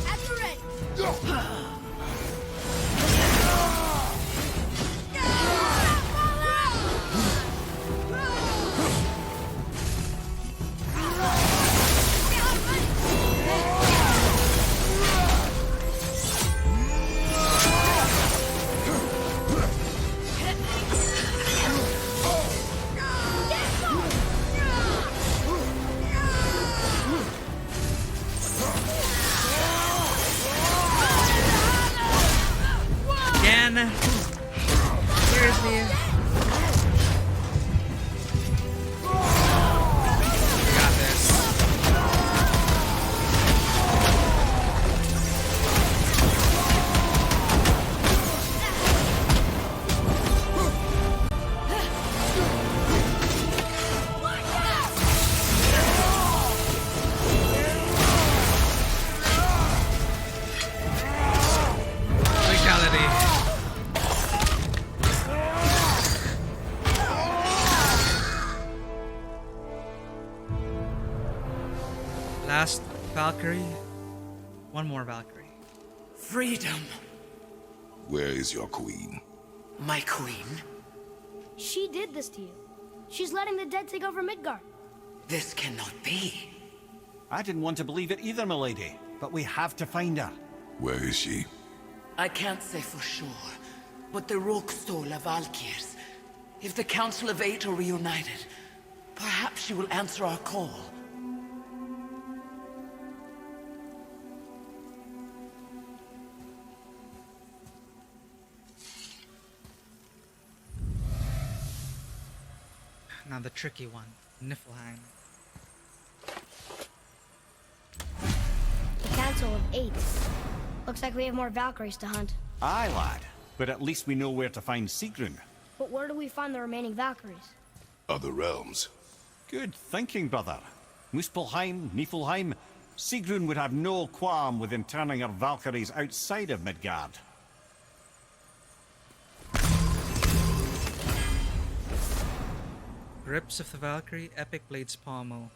At your ready. Again. Seriously. Got this. Fatality. Last Valkyrie. One more Valkyrie. Freedom, Where is your queen? my queen. She did this to you. She's letting the dead take over Midgard. This cannot be. I didn't want to believe it either, milady. But we have to find her. Where is she? I can't say for sure, but the Rokstol of Valkyrs. If the Council of Eight are reunited, perhaps she will answer our call. Now the tricky one, Niflheim. The Council of Eight. Looks like we have more Valkyries to hunt. Aye, lad. But at least we know where to find Sigrun. But where do we find the remaining Valkyries? Other realms. Good thinking, brother. Muspelheim, Niflheim. Sigrun would have no qualm with interning her Valkyries outside of Midgard. Grips of the Valkyrie, Epic Blades Pommel.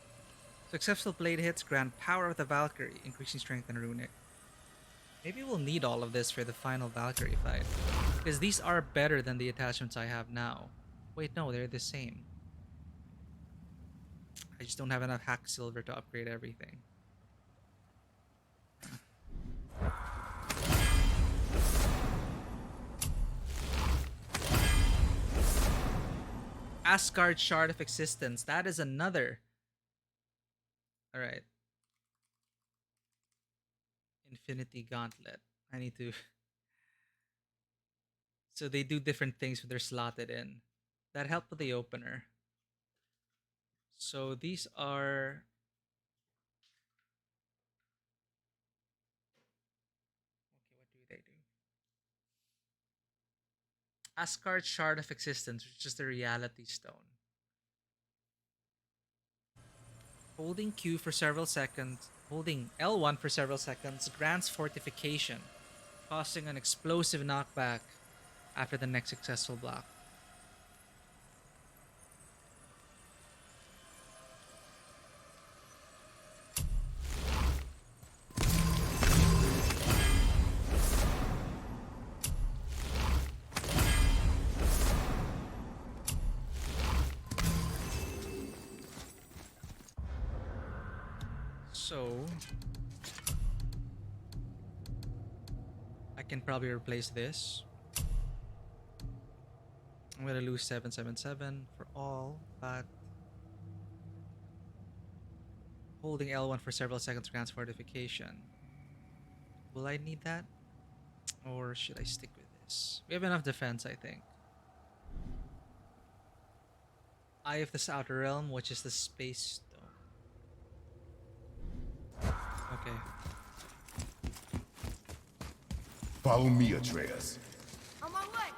Successful blade hits grant power of the Valkyrie, increasing strength and runic. Maybe we'll need all of this for the final Valkyrie fight. Because these are better than the attachments I have now. Wait, no, they're the same. I just don't have enough hack silver to upgrade everything. Asgard Shard of Existence. That is another. Alright. Infinity Gauntlet. I need to... So they do different things when they're slotted in. That helped with the opener. So these are... Okay, what do they do? Asgard Shard of Existence, which is the Reality Stone. Holding Q for several seconds, holding L1 for several seconds grants fortification, causing an explosive knockback after the next successful block. So I can probably replace this. I'm gonna lose 777 for all, but holding L1 for several seconds grants fortification. Will I need that? Or should I stick with this? We have enough defense, I think. Eye of the Outer Realm, which is the Space Stone. Okay. Follow me, Atreus. On my way.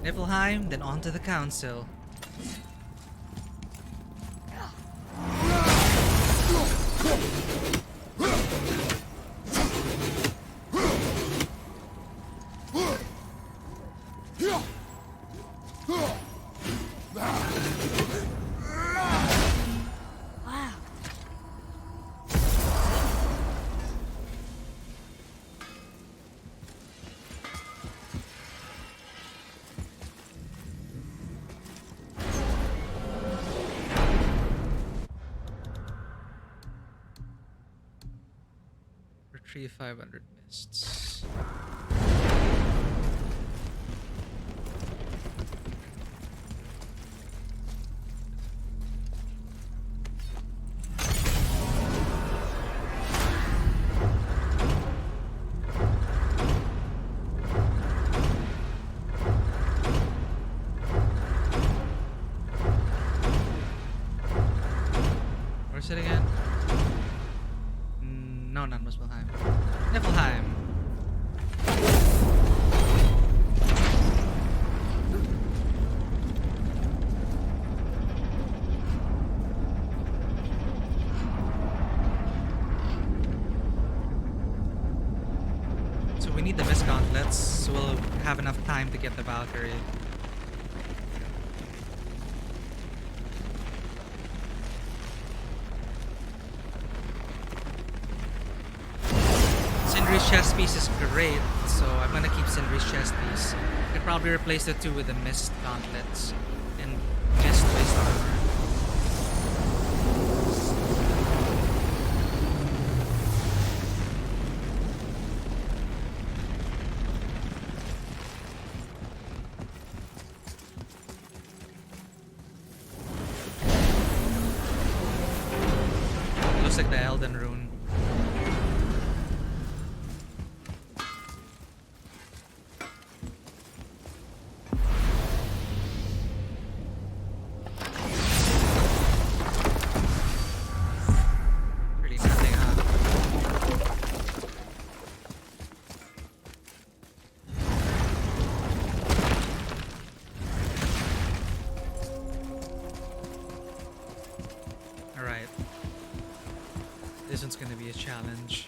Niflheim, then on to the Council. Wow. Retrieve 500 mists. Where's it again? No, not Muspelheim. Niflheim. So we need the Mist Gauntlets, so we'll have enough time to get the Valkyrie. Sindri's chest piece is great, so I'm gonna keep Sindri's chest piece. I could probably replace the two with the Mist Gauntlets and Mist-based armor. looks like the Elden Rune. Really nothing, huh? Alright. This one's gonna be a challenge.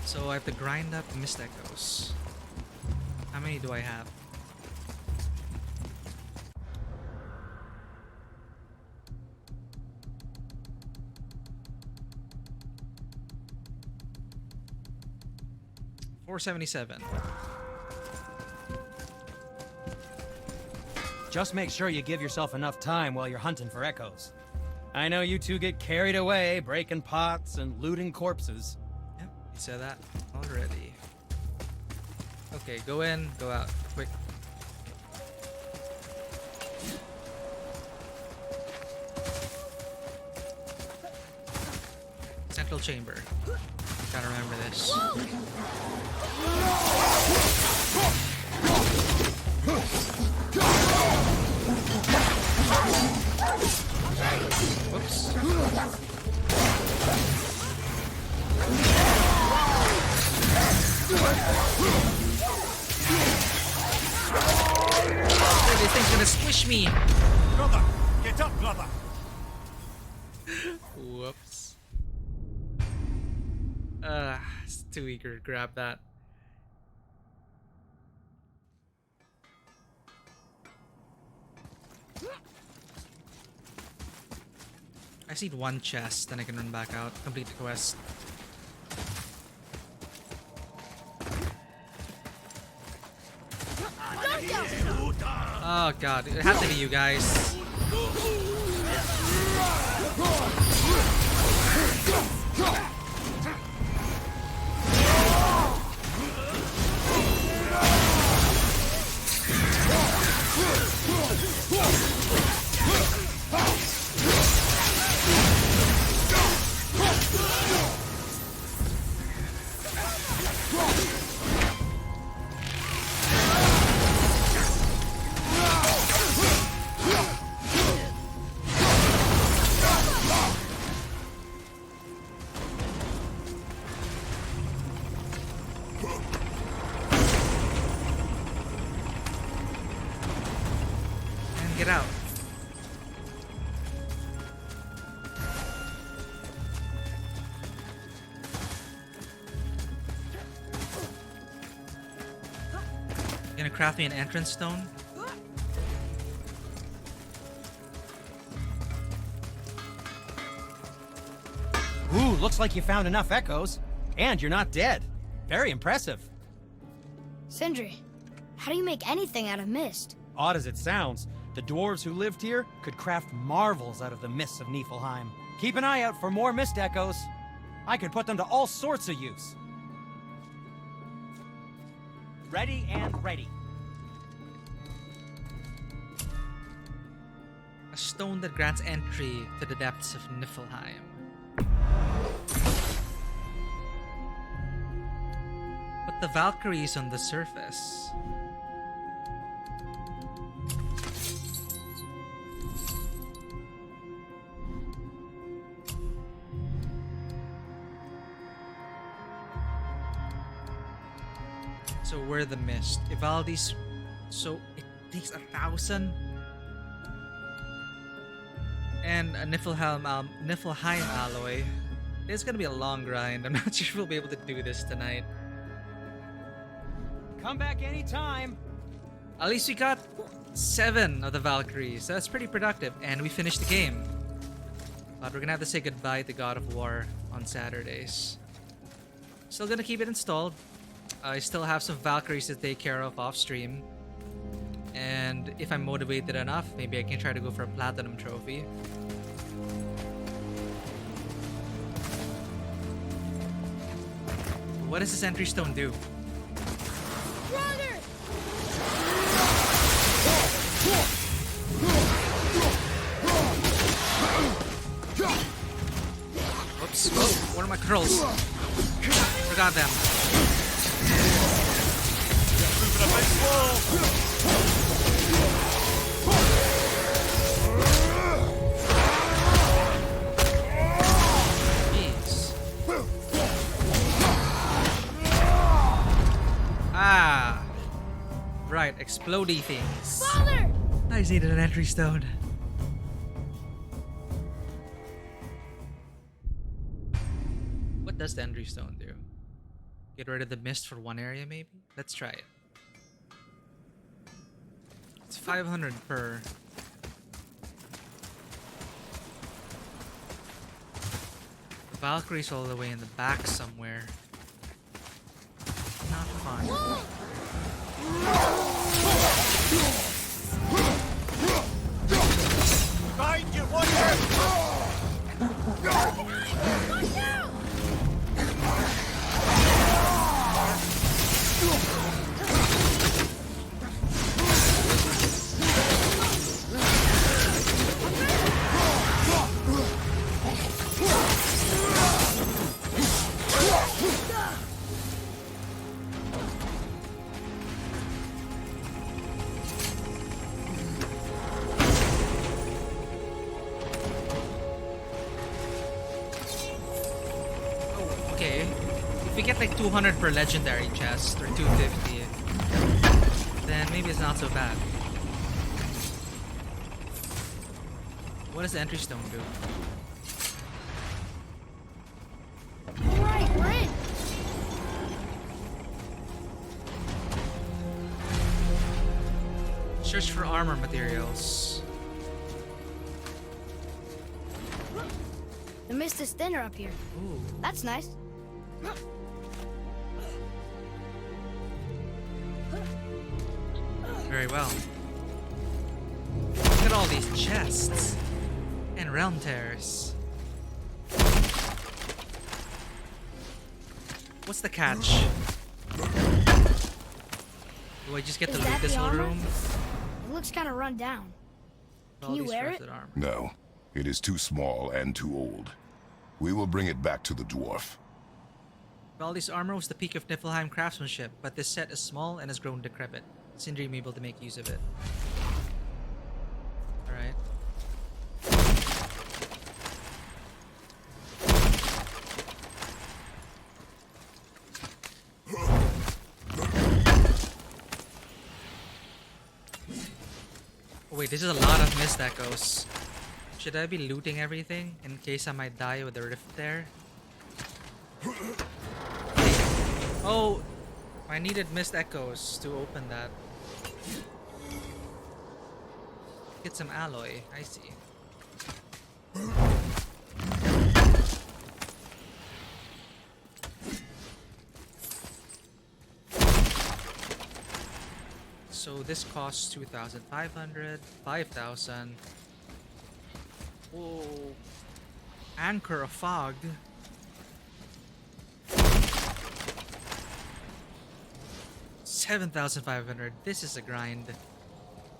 So I have to grind up mist echoes. How many do I have? $477. Just make sure you give yourself enough time while you're hunting for echoes. I know you two get carried away, breaking pots and looting corpses. Yep, you said that already. Okay, go in, go out, quick. Central chamber. Gotta remember this. Whoops. This thing's gonna squish me. Brother, get up, brother. Whoops. It's too eager to grab that. I just need one chest, then I can run back out, complete the quest. Oh god, it had to be you guys. Get out. Gonna craft me an entrance stone? Ooh, looks like you found enough echoes. And you're not dead. Very impressive. Sindri, how do you make anything out of mist? Odd as it sounds, the dwarves who lived here could craft marvels out of the mists of Niflheim. Keep an eye out for more mist echoes. I could put them to all sorts of use. Ready and ready. A stone that grants entry to the depths of Niflheim. But the Valkyrie is on the surface. So we're the mist. Ivaldi's. So it takes 1,000. And a Niflheim alloy. It's gonna be a long grind. I'm not sure if we'll be able to do this tonight. Come back anytime. At least we got 7 of the Valkyries. That's pretty productive. And we finished the game. But we're gonna have to say goodbye to God of War on Saturdays. Still gonna keep it installed. I still have some Valkyries to take care of off stream. And if I'm motivated enough, maybe I can try to go for a platinum trophy. What does the Sentry Stone do? my curls. Forgot them. Moving a bit slow. Jeez. Ah. Right, explodey things. Father! I just needed an entry stone. What does the entry stone do? Get rid of the mist for one area, maybe? Let's try it. It's 500 per. The Valkyrie's all the way in the back somewhere. Not fun. Behind you, watch out! Okay. If we get like 200 per legendary chest, or 250, then maybe it's not so bad. What does the entry stone do? Alright, we're in. Search for armor materials. The mist is thinner up here. Ooh. That's nice. Very well. Look at all these chests and realm tears. What's the catch? Do I just get to Is loot that this the whole armor? room? It looks kind of run down. All Can you these wear rusted it? armor. No, it is too small and too old. We will bring it back to the dwarf. Valdi's armor was the peak of Niflheim craftsmanship, but this set is small and has grown decrepit. Sindri may be able to make use of it. Alright. Oh wait, this is a lot of mist echoes. Should I be looting everything in case I might die with the rift there? Oh, I needed mist echoes to open that. Get some alloy, I see. So this costs 2,500, 5,000. Whoa. Anchor of Fog. $7,500. This is a grind.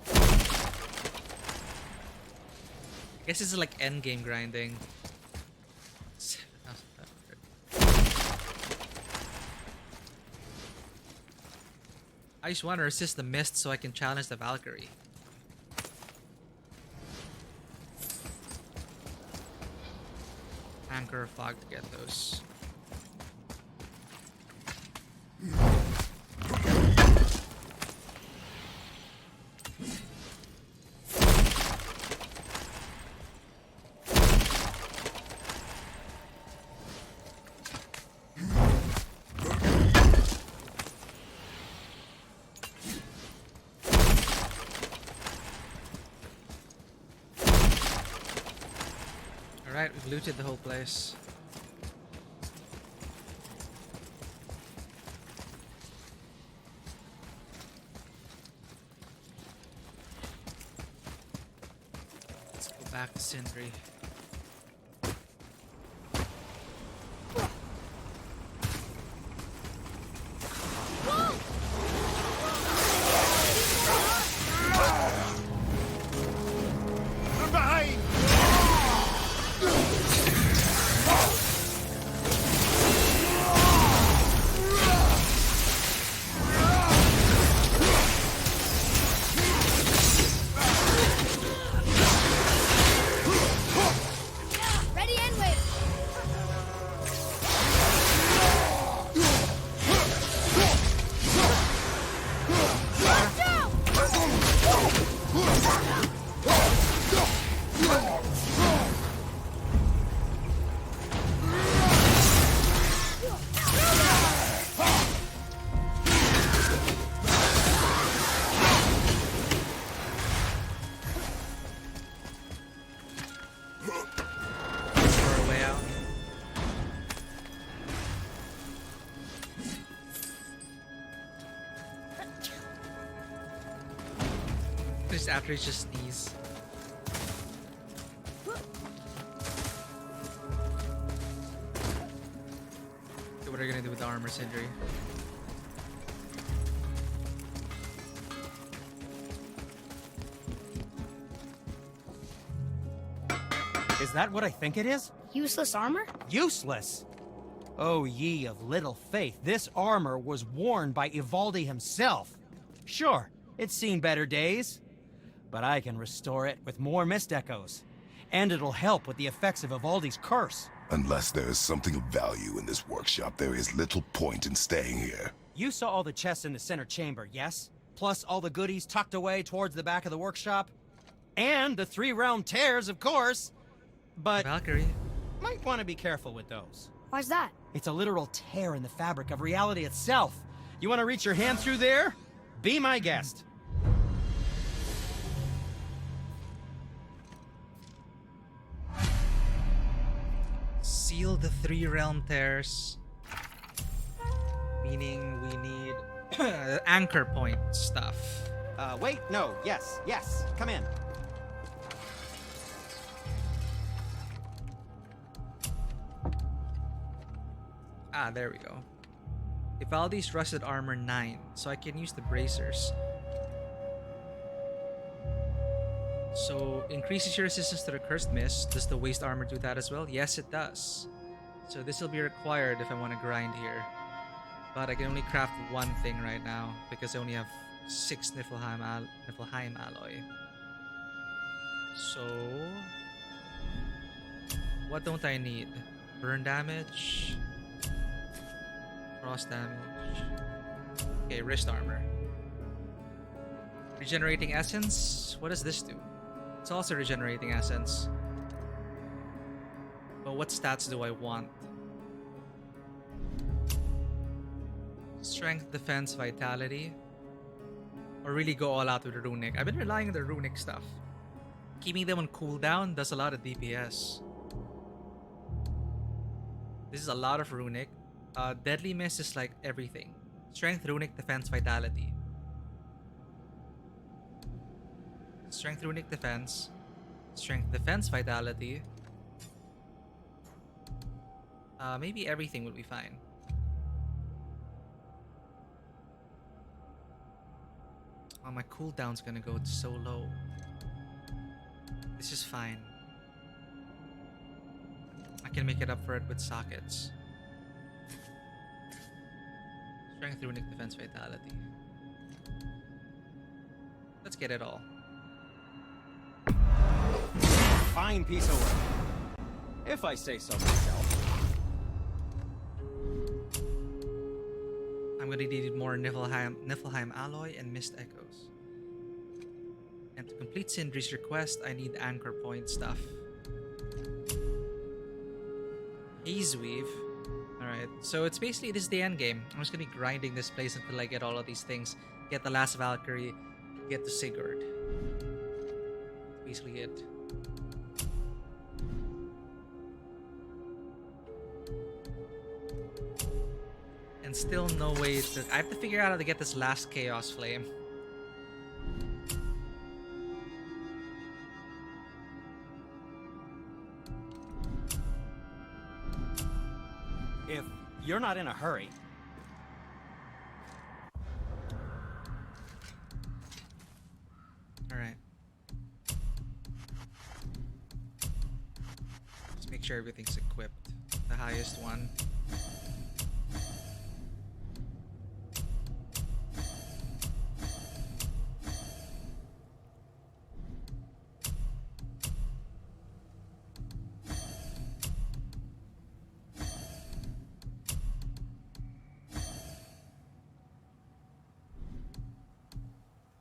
I guess this is like endgame grinding. 7,500. I just want to resist the mist so I can challenge the Valkyrie. Anchor of Fog to get those. Alright, we've looted the whole place. Let's go back to Sindri. From behind! Just after he just sneeze. So what are you gonna do with the armor, Sindri? Is that what I think it is? Useless armor? Useless! Oh, ye of little faith, this armor was worn by Ivaldi himself. Sure, it's seen better days, but I can restore it with more mist echoes. And it'll help with the effects of Ivaldi's curse. Unless there is something of value in this workshop, there is little point in staying here. You saw all the chests in the center chamber, yes? Plus all the goodies tucked away towards the back of the workshop? And the 3 realm tears, of course! But Valkyrie. might want to be careful with those. Why's that? It's a literal tear in the fabric of reality itself. You want to reach your hand through there? Be my guest. Seal the 3 realm tears. Meaning we need anchor point stuff. Wait, no, yes, come in. Ah, there we go. Ivaldi's rusted armor 9, so I can use the bracers. So, increases your resistance to the cursed mist. Does the waste armor do that as well? Yes, it does. So this will be required if I want to grind here. But I can only craft one thing right now because I only have 6 Niflheim alloy. So, what don't I need? Burn damage, frost damage. Okay, wrist armor. Regenerating essence. What does this do? It's also regenerating essence. But what stats do I want? Strength, defense, vitality. Or really go all out with the runic. I've been relying on the runic stuff. Keeping them on cooldown does a lot of DPS. This is a lot of runic. Deadly Mist is like everything. Strength, runic, defense, vitality. Strength, runic, defense. Strength, defense, vitality. Maybe everything will be fine. Oh, my cooldown's gonna go so low. This is fine. I can make it up for it with sockets. Strength, runic, defense, vitality. Let's get it all. Fine piece of work. If I say so myself. I'm gonna need more Niflheim alloy and mist echoes. And to complete Sindri's request, I need anchor point stuff. Haze Weave. Alright, so it's basically this is the end game. I'm just gonna be grinding this place until I get all of these things. Get the last Valkyrie, get to Sigurd. That's basically it. And still no way to... I have to figure out how to get this last Chaos Flame. If you're not in a hurry. Alright. Just make sure everything's equipped. The highest one.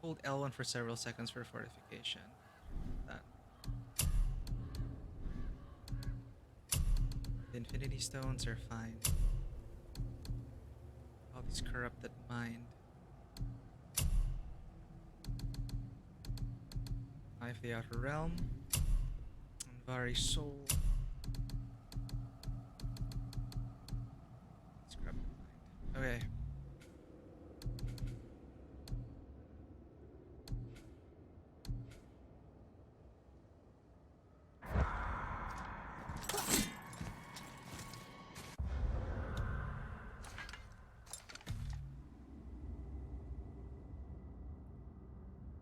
Hold L1 for several seconds for fortification. That. The Infinity Stones are fine. All these corrupted mind. I have the Outer Realm. And Vari Soul. It's corrupted mind. Okay.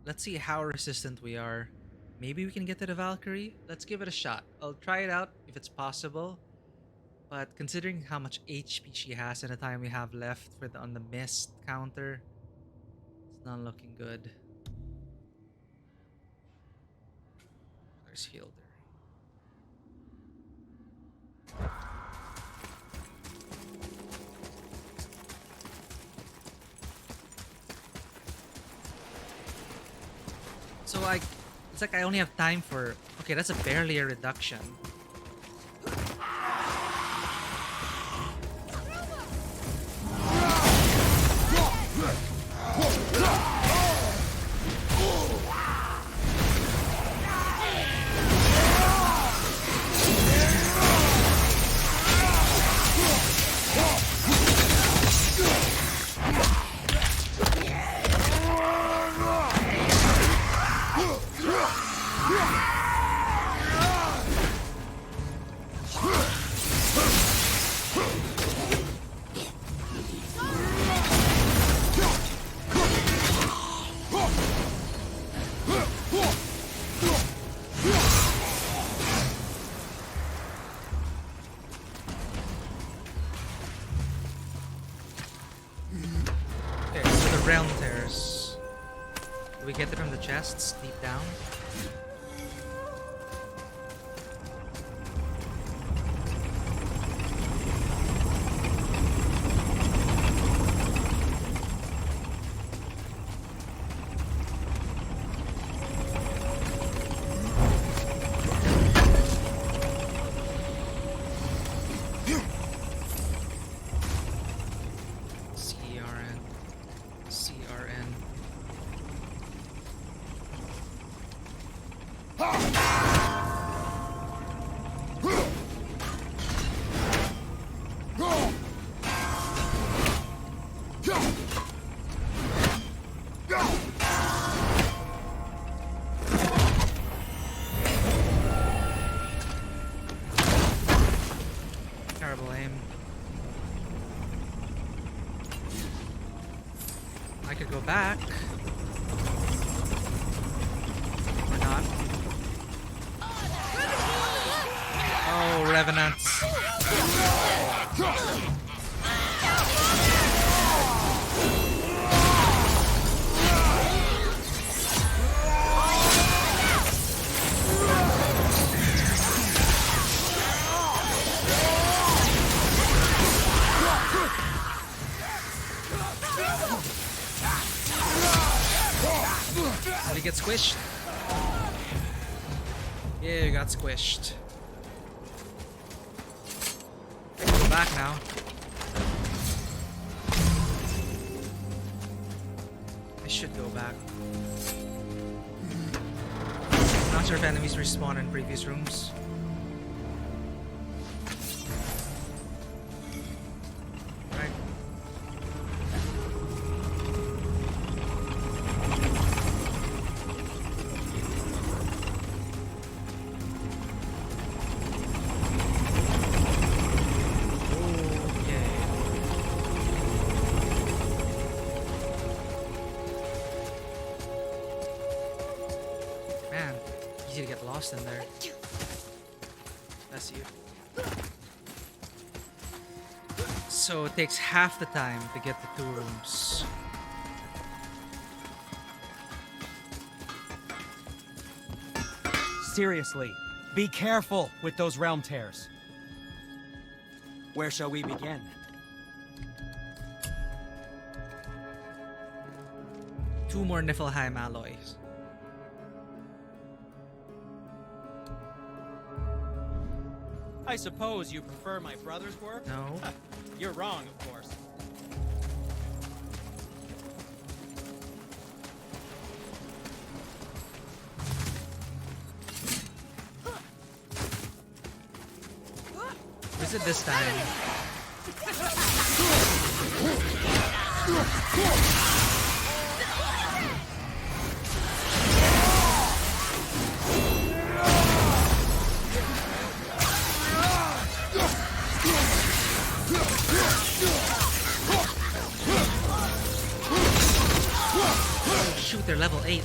let's see how resistant we are. Maybe we can get to the Valkyrie. Let's give it a shot. I'll try it out if it's possible. But considering how much HP she has and the time we have left for on the mist counter, it's not looking good. There's Hilder. So it's like I only have time for... Okay, that's barely a reduction. Realm tears. Do we get it from the chests deep down? Terrible aim. I could go back. Or not. Oh, Revenants. Did he get squished? Yeah, you got squished. I can go back now. I should go back. Not sure if enemies respawn in previous rooms. Right. Man, easy to get lost in there. That's you. So it takes half the time to get the 2 rooms. Seriously, be careful with those realm tears. Where shall we begin? Two more Niflheim alloys. I suppose you prefer my brother's work? No. You're wrong, of course. Is it this time? shoot, they're level 8.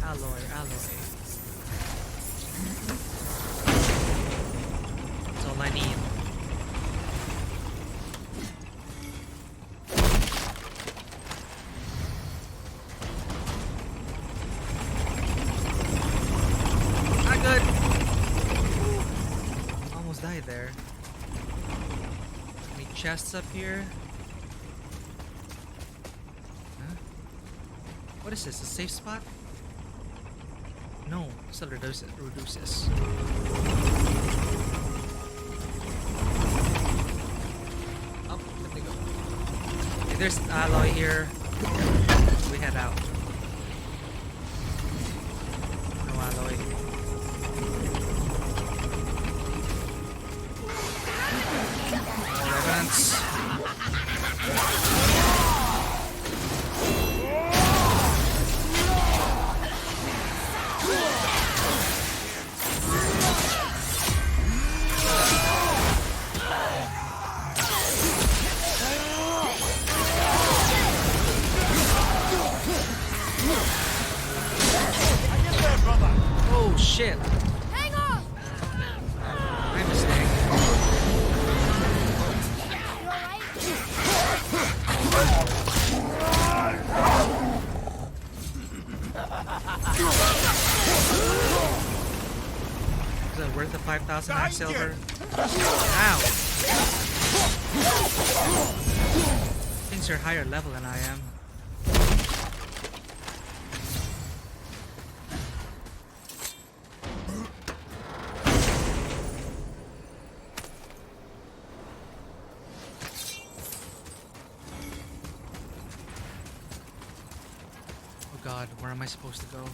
Alloy. That's all I need. Not good. Almost died there. Any chests up here? Huh? What is this? A safe spot? No, still reduces. Oh, let me go. Okay, there's alloy here. We head out. No alloy. More evidence. Oh shit. Hang on! My mistake. Is it worth the 5,000 max silver? Ow! Things are higher level than I am. Oh god, where am I supposed to go?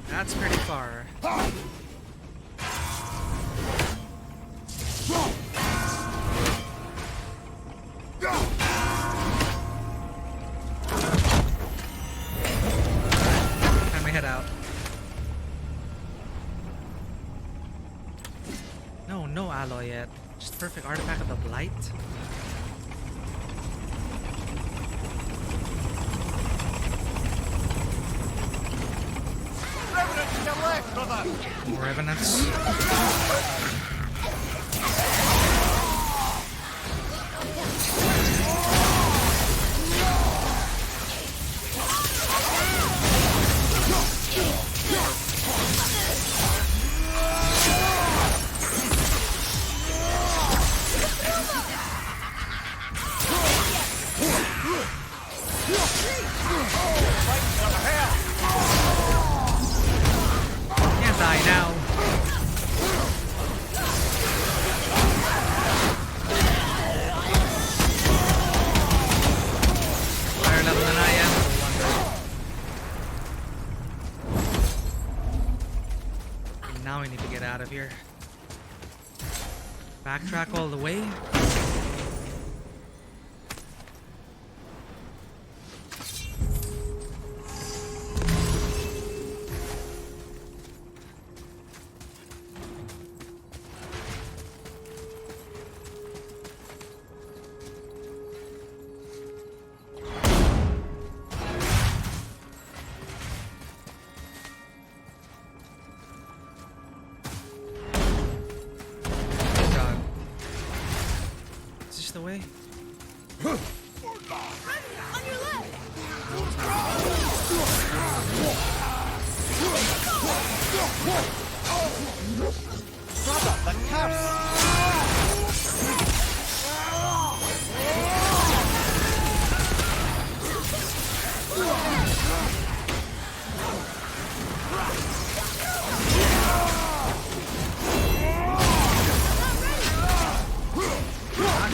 That's pretty far. Time to head out. No alloy yet. Just perfect artifact of the blight. More evidence. Can't die now. Higher level than I am, no wonder. Now I need to get out of here. Backtrack all the way.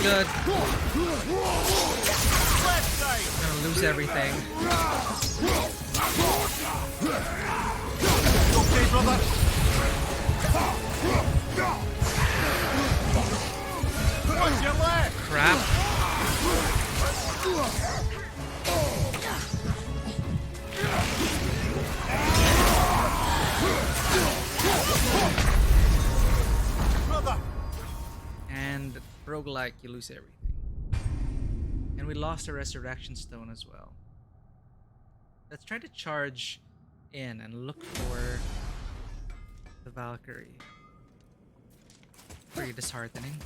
good. I'm gonna lose everything. Okay, brother. Watch your left. Crap. Brother. And roguelike, you lose everything. And we lost a resurrection stone as well. Let's try to charge in and look for the Valkyrie. Pretty disheartening.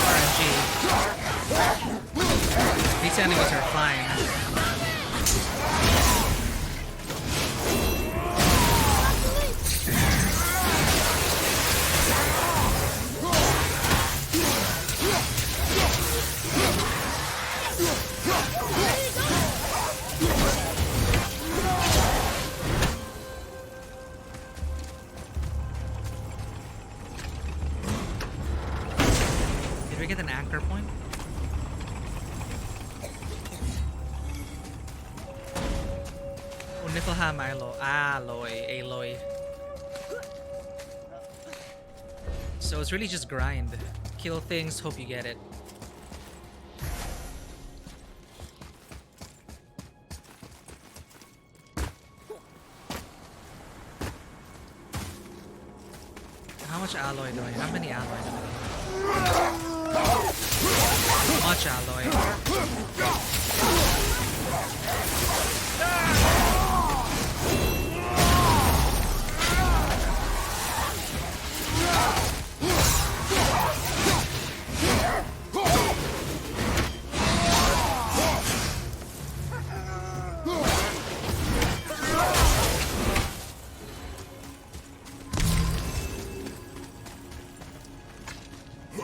RNG. These enemies are flying. Did we get an anchor point? Oh, Niflheim alloy. So it's really just grind. Kill things, hope you get it. How much alloy do I have? How many alloy do I have? Much alloy.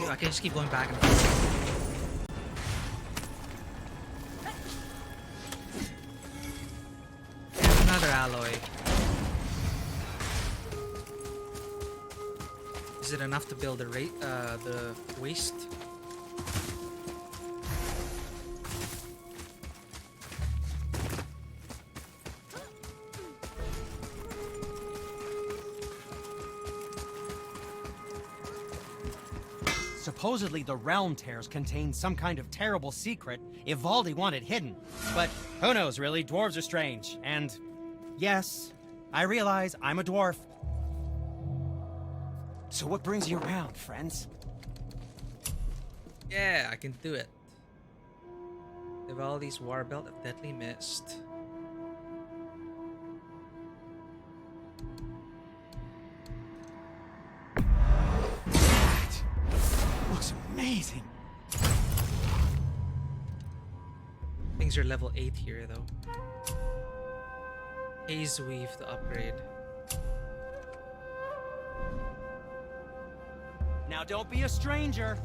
I can just keep going back and forth. And another alloy. Is it enough to build the waist? Supposedly the realm tears contain some kind of terrible secret Ivaldi wanted hidden. But who knows, really? Dwarves are strange. And yes, I realize I'm a dwarf. So what brings you around, friends? Yeah, I can do it. Ivaldi's Warbelt of Deadly Mist. Looks amazing. Things are level 8 here though. Haze Weave to upgrade. Now don't be a stranger.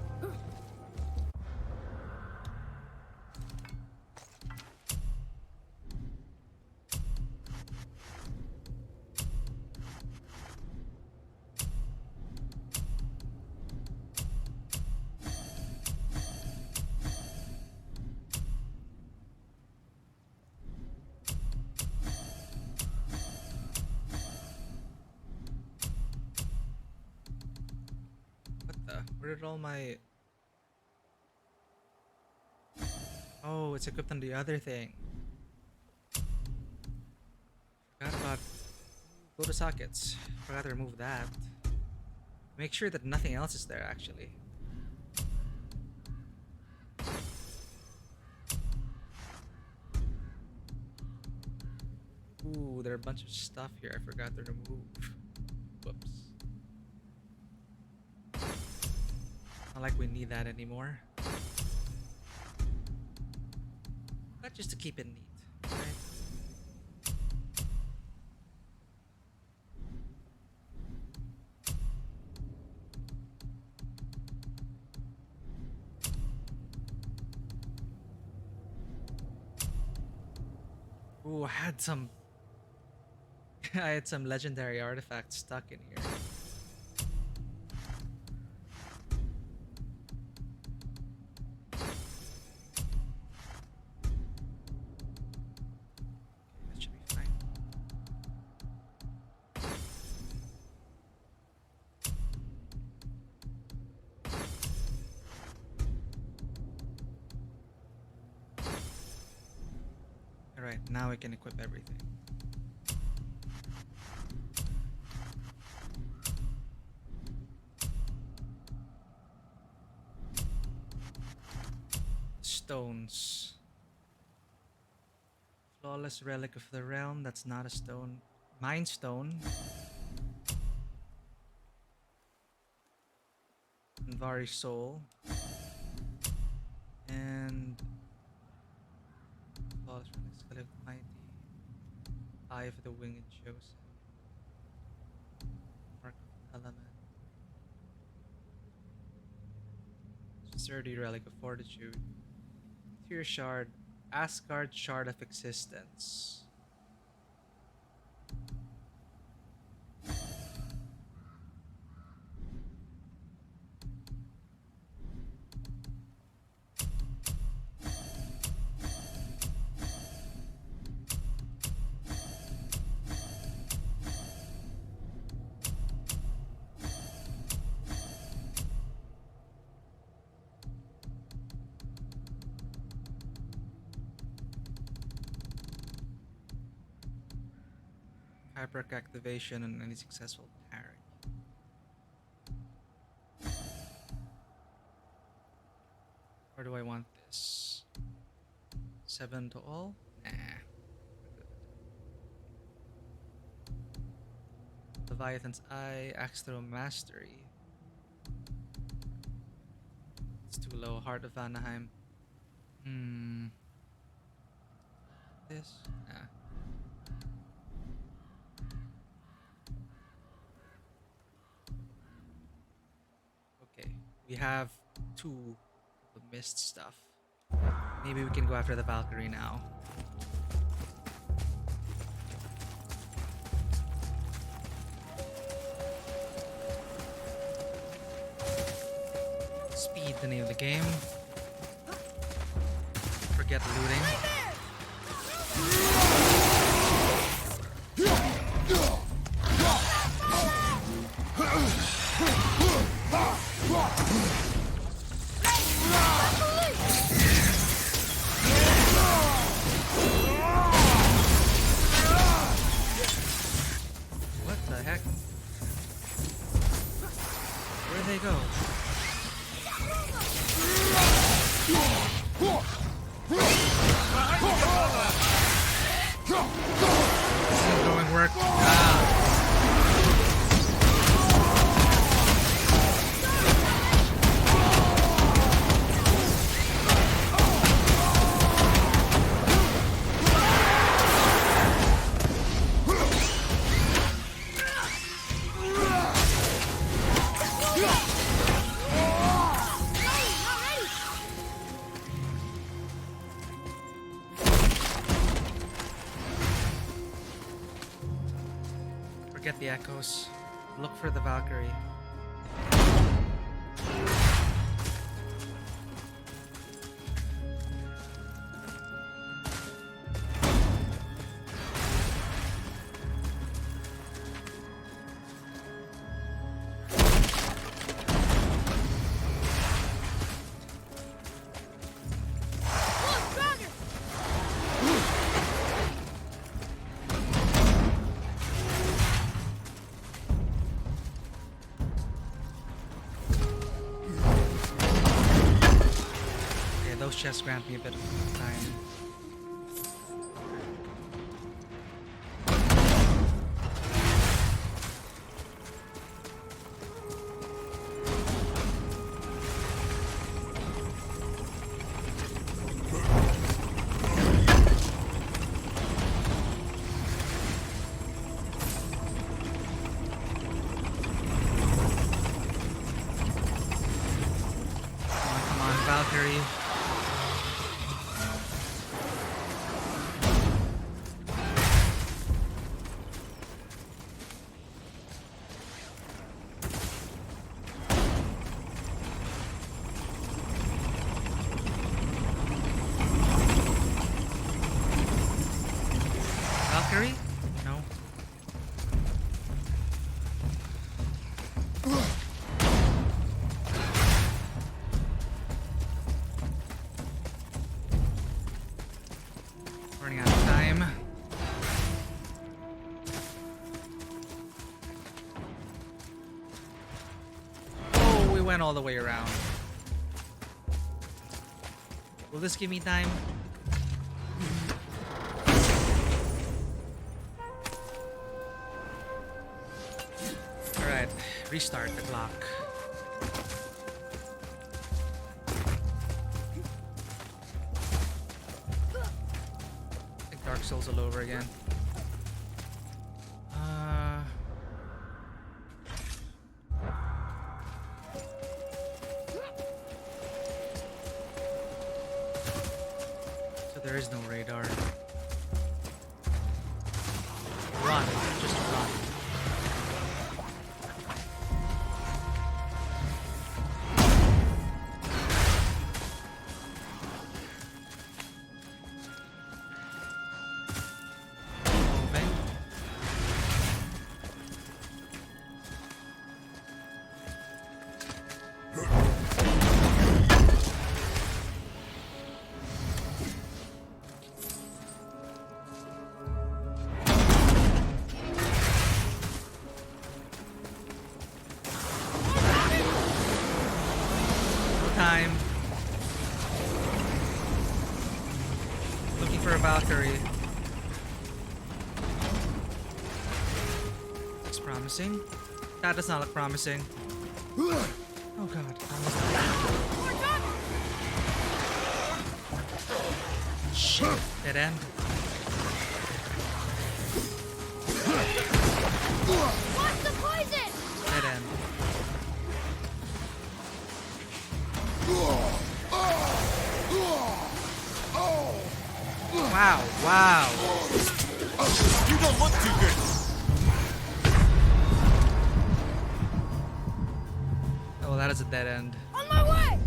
Where did all my... Oh, it's equipped on the other thing. Forgot about... Go to sockets. Forgot to remove that. Make sure that nothing else is there, actually. Ooh, there are a bunch of stuff here I forgot to remove. Whoops. Not like we need that anymore. But just to keep it neat, right? Ooh, I had some. I had some legendary artifacts stuck in here. That should be fine. Alright, now we can equip everything. Stones. Flawless relic of the realm. That's not a stone. Mind stone. Vari soul. And flawless relic. Skull of the mighty. Eye of the winged chosen. Mark of element. Sturdy relic of fortitude. Tear shard, Asgard shard of existence. Hyperc activation and any successful parry. Where do I want this? 7 to all? Nah. Leviathan's Eye, Axe Throw Mastery. It's too low. Heart of Vanaheim. This? Nah. Okay, we have 2 of the mist stuff. Maybe we can go after the Valkyrie now. Speed, the name of the game. Forget looting. What the heck? Where'd they go? This isn't going work. Forget the echoes. Look for the Valkyrie. Those chests grant me a bit of time. Come on, Valkyrie. Valkyrie? No. Running out of time. Oh, we went all the way around. Will this give me time? Alright, restart the clock. I think Dark Souls all over again. So there is no radar. Run, just run. Moving. Time. Looking for a Valkyrie. Looks promising. That does not look promising. Oh god. Shit. Dead end. What's the poison? Dead end. Wow, wow. You don't look too good. Oh, well, that is a dead end. On my way!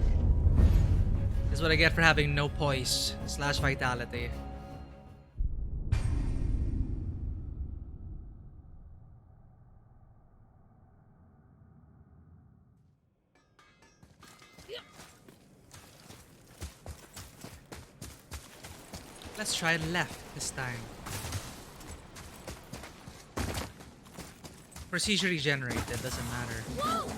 This is what I get for having no poise / vitality. Let's try left this time. Procedure regenerated, doesn't matter. Whoa!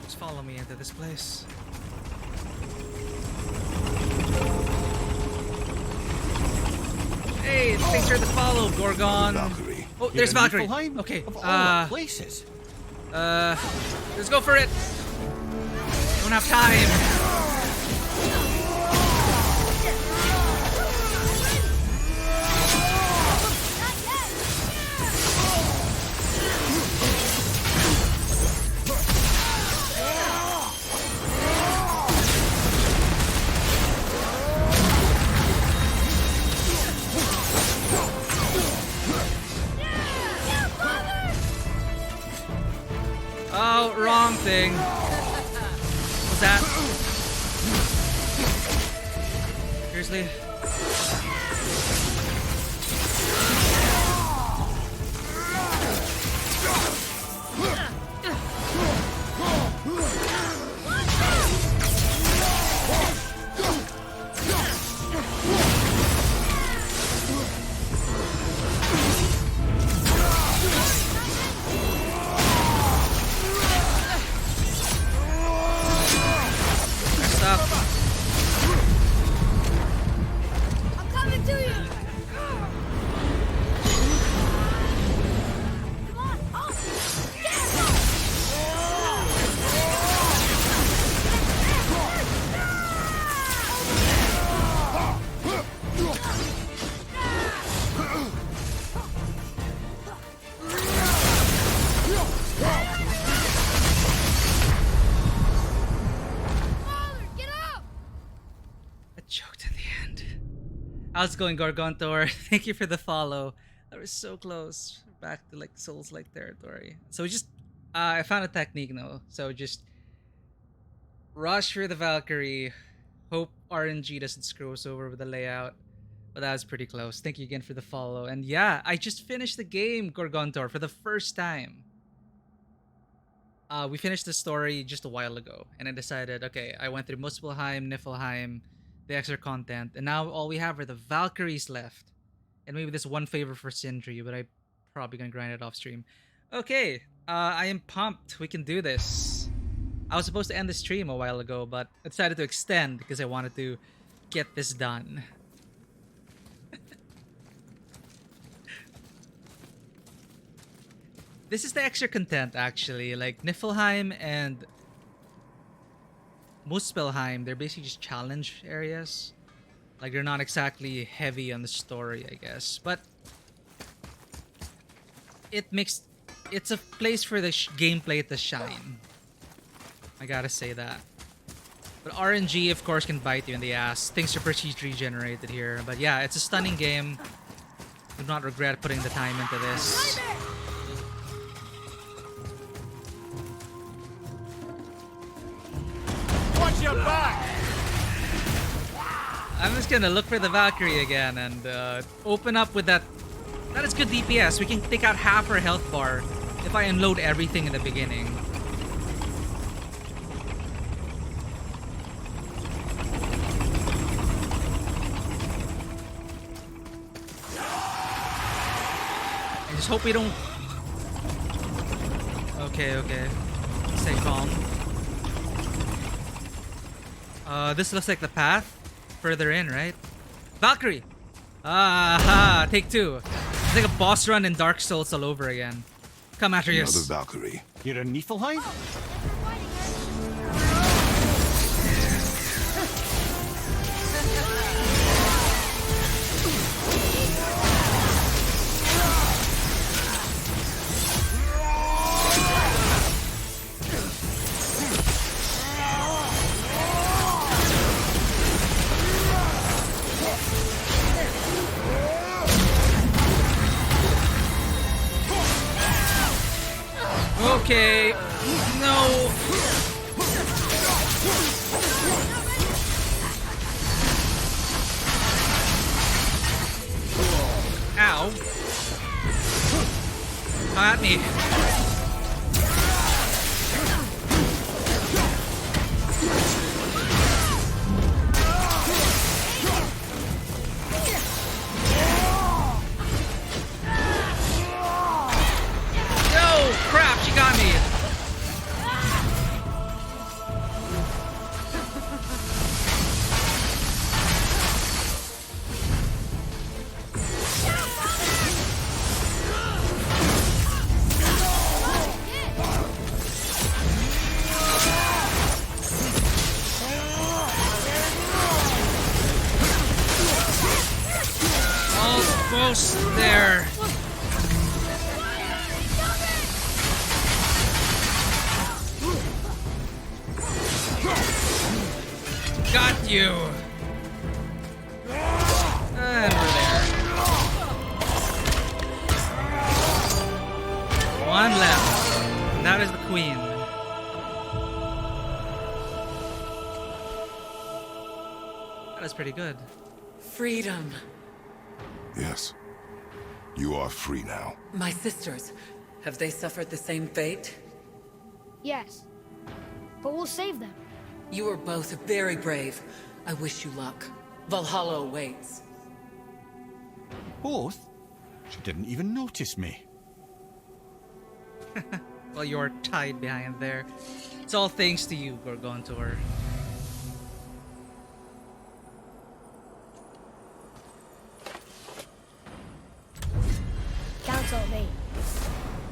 Just follow me into this place. Hey, thanks for the follow, Gorgon. Valkyrie. Oh, there's Valkyrie. Niflheim? Okay, Of all the places. let's go for it. Don't have time. Oh, wrong thing. What's that? Seriously? Stuff. How's it going, Gargantor? Thank you for the follow. That was so close. Back to like Souls-like territory. So just, I found a technique now. So just rush for the Valkyrie. Hope RNG doesn't screw us over with the layout. But that was pretty close. Thank you again for the follow. And yeah, I just finished the game, Gorgontor, for the first time. We finished the story just a while ago. And I decided, okay, I went through Muspelheim, Niflheim, the extra content. And now all we have are the Valkyries left. And maybe this one favor for Sindri, but I'm probably gonna grind it off stream. Okay, I am pumped. We can do this. I was supposed to end the stream a while ago, but I decided to extend because I wanted to get this done. This is the extra content, actually. Like, Niflheim and Muspelheim, they're basically just challenge areas. Like, they're not exactly heavy on the story, I guess. But it's a place for the gameplay to shine. I gotta say that. But RNG, of course, can bite you in the ass. Things are prestige regenerated here. But yeah, it's a stunning game. Do not regret putting the time into this. Watch your back! I'm just gonna look for the Valkyrie again and open up with that. That is good DPS. We can take out half our health bar if I unload everything in the beginning. I just hope we don't... Okay. Stay calm. This looks like the path further in, right? Valkyrie! Aha! Take two. It's like a boss run in Dark Souls all over again. Come, Atreus. Another Valkyrie. You're in Niflheim? Okay. No. Ow. Come at me. No! Crap, she got me. Almost there. Got you. And we're there. One left. And that is the queen. That is pretty good. Freedom. Yes. You are free now. My sisters, have they suffered the same fate? Yes. But we'll save them. You are both very brave. I wish you luck. Valhalla awaits. Both? She didn't even notice me. Well, you're tied behind there. It's all thanks to you, Gorgontor. Council of 8.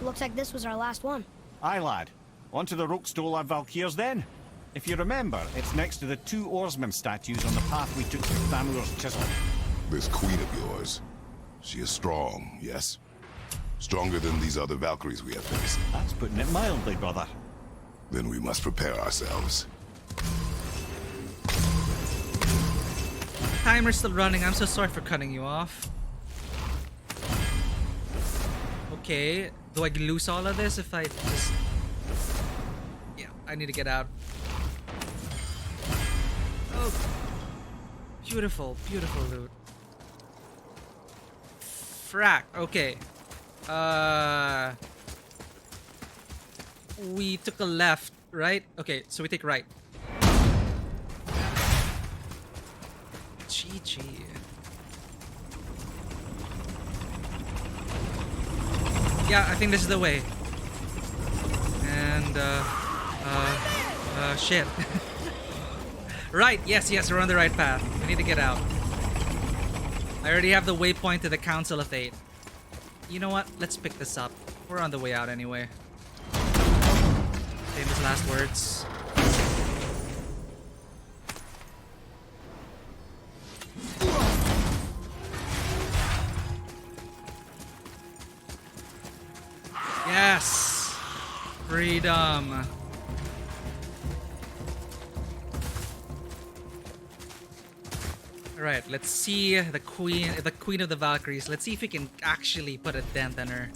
Looks like this was our last one. Aye, lad. On to the Rokstola Valkyrs then. If you remember, it's next to the two oarsman statues on the path we took to Thamur's Chisholm. This queen of yours, she is strong, yes? Stronger than these other Valkyries we have faced. That's putting it mildly, brother. Then we must prepare ourselves. timer's still running. I'm so sorry for cutting you off. Okay, do I lose all of this if I just... Yeah, I need to get out. Oh, beautiful, beautiful loot. Frack, okay. We took a left, right? Okay, so we take right. GG. Yeah, I think this is the way. And, shit. Right, yes, we're on the right path. We need to get out. I already have the waypoint to the Council of Eight. You know what? Let's pick this up. We're on the way out anyway. Famous last words. Yes! Freedom. Alright, let's see the queen of the Valkyries. Let's see if we can actually put a dent on her.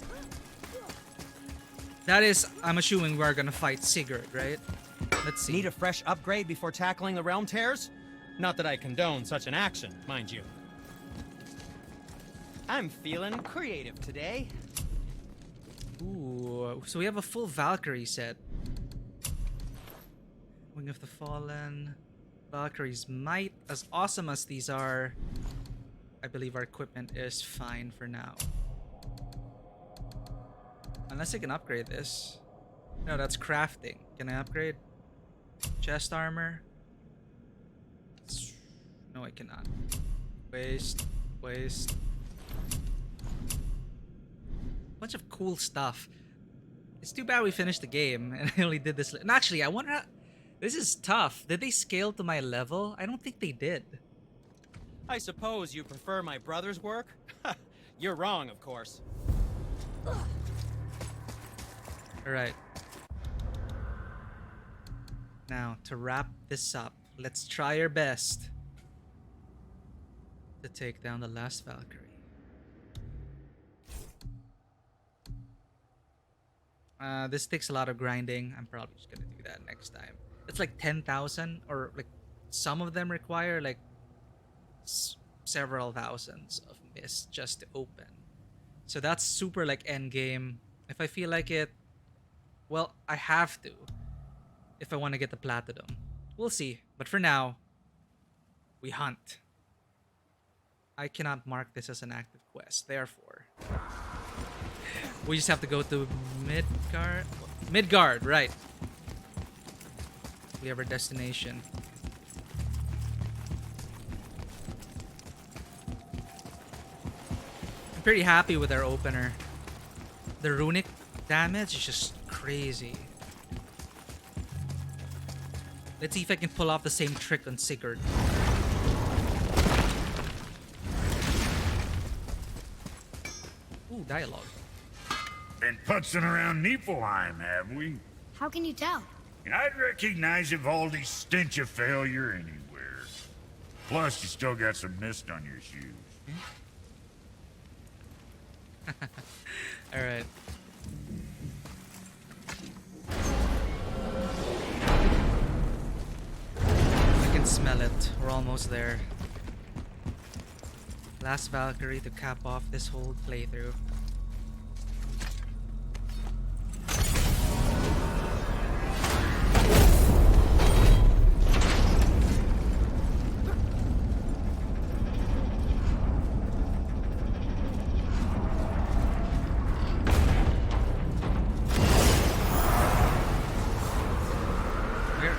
That is, I'm assuming we're gonna fight Sigurd, right? Let's see. Need a fresh upgrade before tackling the realm tears? Not that I condone such an action, mind you. I'm feeling creative today. Ooh, so we have a full Valkyrie set. Wing of the Fallen. Valkyrie's Might. As awesome as these are, I believe our equipment is fine for now. Unless I can upgrade this. No, that's crafting. Can I upgrade? Chest armor? No, I cannot. Waste. Waste. Bunch of cool stuff. It's too bad we finished the game and I only did this. And actually, I wonder... This is tough. Did they scale to my level? I don't think they did. I suppose you prefer my brother's work? You're wrong, of course. Alright. Now, to wrap this up, let's try our best to take down the last Valkyrie. This takes a lot of grinding. I'm probably just gonna do that next time. It's like 10,000, or like some of them require like several thousands of mist just to open. So that's super like end game. If I feel like it, well, I have to if I want to get the platinum. We'll see. But for now, we hunt. I cannot mark this as an active quest, therefore we just have to go to Midgard. Midgard, right. We have our destination. I'm pretty happy with our opener. The runic damage is just crazy. Let's see if I can pull off the same trick on Sigurd. Ooh, dialogue. Been putzing around Niflheim, have we? How can you tell? I'd recognize Ivaldi's stench of failure anywhere. Plus, you still got some mist on your shoes. Alright. I can smell it. We're almost there. Last Valkyrie to cap off this whole playthrough.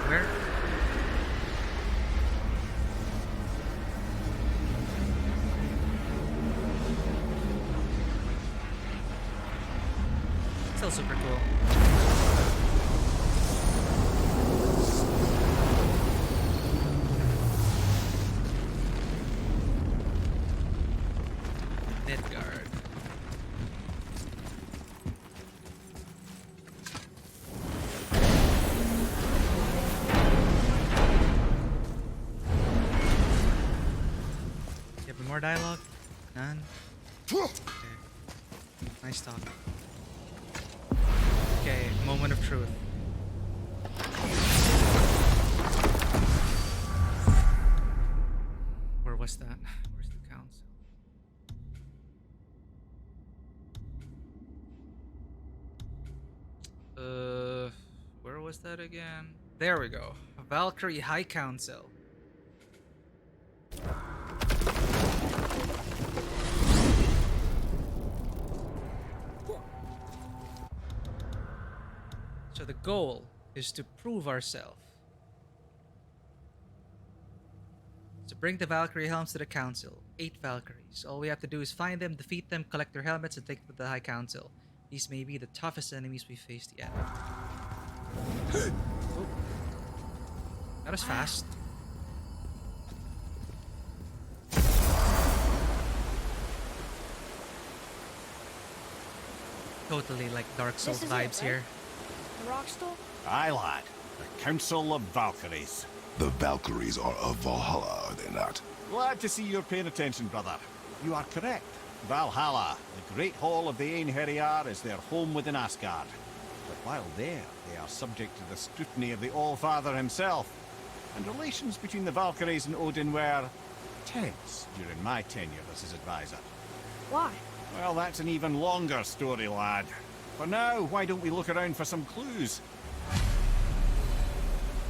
Where? Still super cool. Midgard. more dialogue? None? Okay. Nice talk. Okay, moment of truth. Where was that? Where's the council? Where was that again? There we go. Valkyrie High Council. So the goal is to prove ourselves. So bring the Valkyrie helms to the council. 8 Valkyries. All we have to do is find them, defeat them, collect their helmets, and take them to the High Council. These may be the toughest enemies we faced yet. Oh. That was fast. Totally like Dark Souls vibes right? here. The rock stone? Aye, lad. The Council of Valkyries. The Valkyries are of Valhalla, are they not? Glad to see you're paying attention, brother. You are correct. Valhalla, the great hall of the Einherjar, is their home within Asgard. But while there, they are subject to the scrutiny of the All-Father himself. And relations between the Valkyries and Odin were tense during my tenure as his advisor. Why? Well, that's an even longer story, lad. For now, why don't we look around for some clues?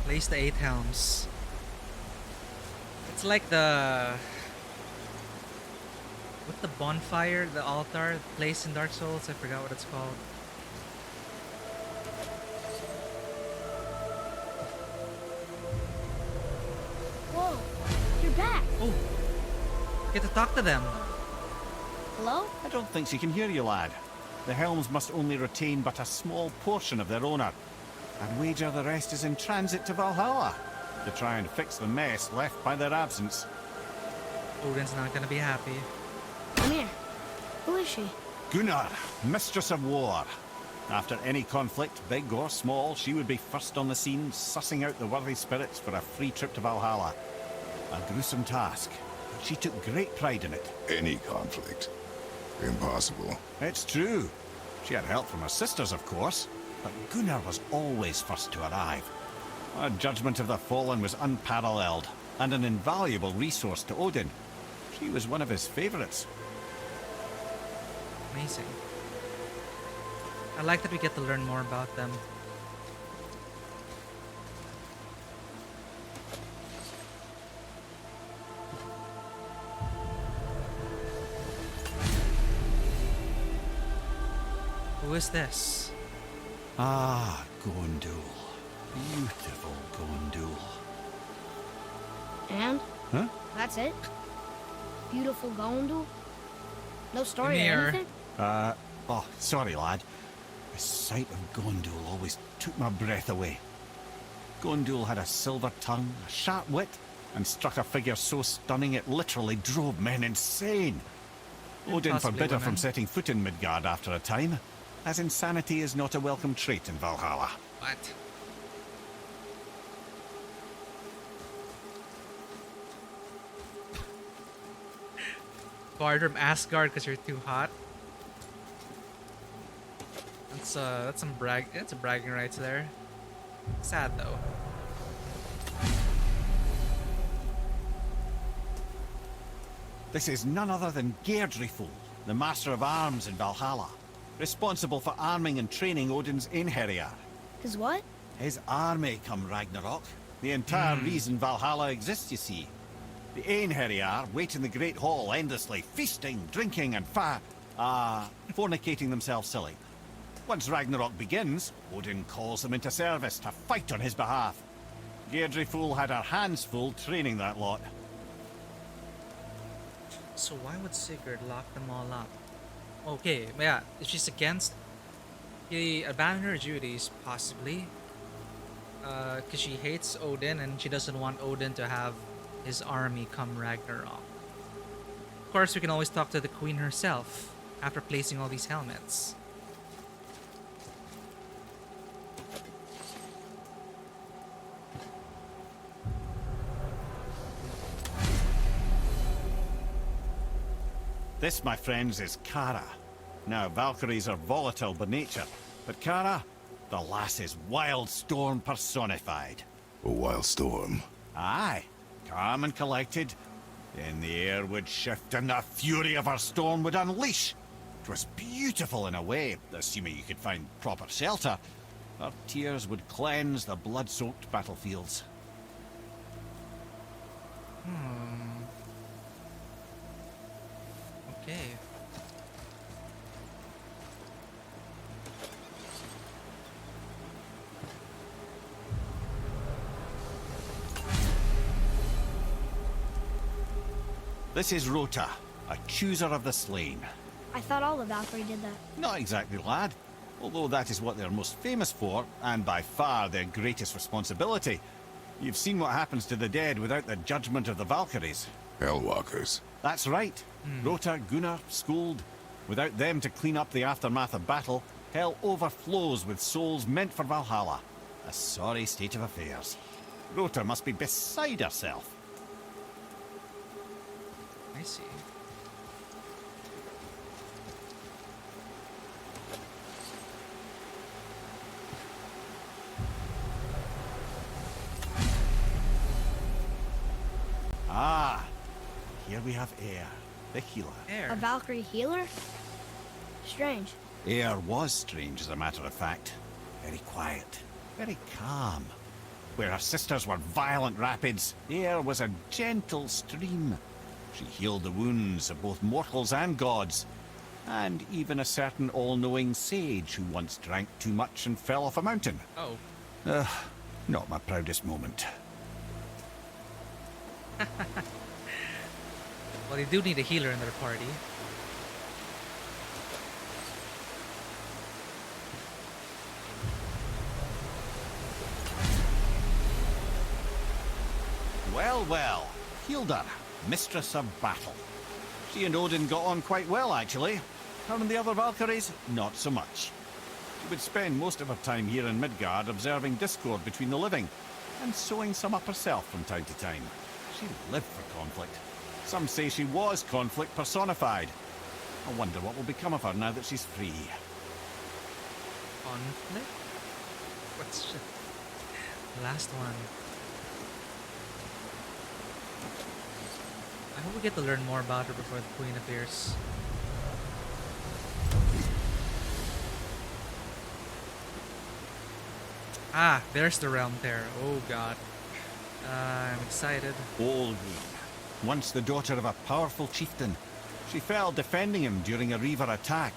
Place the 8 helms. It's like the... What the bonfire, the altar place in Dark Souls? I forgot what it's called. Whoa, you're back. Oh, get to talk to them. Hello? I don't think she can hear you, lad. The helms must only retain but a small portion of their owner. I'd wager the rest is in transit to Valhalla to try and fix the mess left by their absence. Odin's not gonna be happy. Come here. Who is she? Gunnar, Mistress of War. After any conflict, big or small, she would be first on the scene, sussing out the worthy spirits for a free trip to Valhalla. A gruesome task, but she took great pride in it. Any conflict. Impossible. It's true. She had help from her sisters, of course, but Gunnar was always first to arrive. Her judgment of the fallen was unparalleled, and an invaluable resource to Odin. She was one of his favorites. Amazing. I like that we get to learn more about them. Who is this? Ah, Gondul. Beautiful Gondul. And? Huh? That's it? Beautiful Gondul? No story or Mirror. anything? Oh, sorry, lad. The sight of Gondul always took my breath away. Gondul had a silver tongue, a sharp wit, and struck a figure so stunning it literally drove men insane. Odin Possibly forbid her women. from setting foot in Midgard after a time, as insanity is not a welcome trait in Valhalla. What? Barred from Asgard because you're too hot. That's some that's some bragging rights there. Sad though. This is none other than Geirdriful, the master of arms in Valhalla, responsible for arming and training Odin's Einherjar. His what? His army come Ragnarok. The entire reason Valhalla exists, you see. The Einherjar wait in the Great Hall endlessly, feasting, drinking, and fornicating themselves silly. Once Ragnarok begins, Odin calls them into service to fight on his behalf. Geirdriful had her hands full training that lot. So why would Sigurd lock them all up? Okay, yeah, if she's against, he abandoned her duties, possibly. Because she hates Odin and she doesn't want Odin to have his army come Ragnarok. Of course, we can always talk to the queen herself after placing all these helmets. This, my friends, is Kara. Now, Valkyries are volatile by nature, but Kara, the lass is wild storm personified. A wild storm. Aye, calm and collected. Then the air would shift and the fury of her storm would unleash. It was beautiful in a way, assuming you could find proper shelter. Her tears would cleanse the blood-soaked battlefields. Okay. This is Rota, a chooser of the slain. I thought all the Valkyrie did that. Not exactly, lad. Although that is what they're most famous for, and by far their greatest responsibility. You've seen what happens to the dead without the judgment of the Valkyries. Hellwalkers. That's right. Rota, Gunnar, Skuld. Without them to clean up the aftermath of battle, hell overflows with souls meant for Valhalla. A sorry state of affairs. Rota must be beside herself. I see. Ah, here we have Air, the healer. A Valkyrie healer? Strange. Air was strange, as a matter of fact. Very quiet, very calm. Where her sisters were violent rapids, Air was a gentle stream. She healed the wounds of both mortals and gods, and even a certain all-knowing sage who once drank too much and fell off a mountain. Oh. Not my proudest moment. Well, they do need a healer in their party. Well, well. Hilda, mistress of battle. She and Odin got on quite well, actually. Her and the other Valkyries, not so much. She would spend most of her time here in Midgard observing discord between the living, and sewing some up herself from time to time. She lived for conflict. Some say she was conflict personified. I wonder what will become of her now that she's free. Conflict? What's the last one? I hope we get to learn more about her before the Queen appears. Ah, there's the realm there. Oh god. I'm excited. Olgi, once the daughter of a powerful chieftain. She fell defending him during a Reaver attack.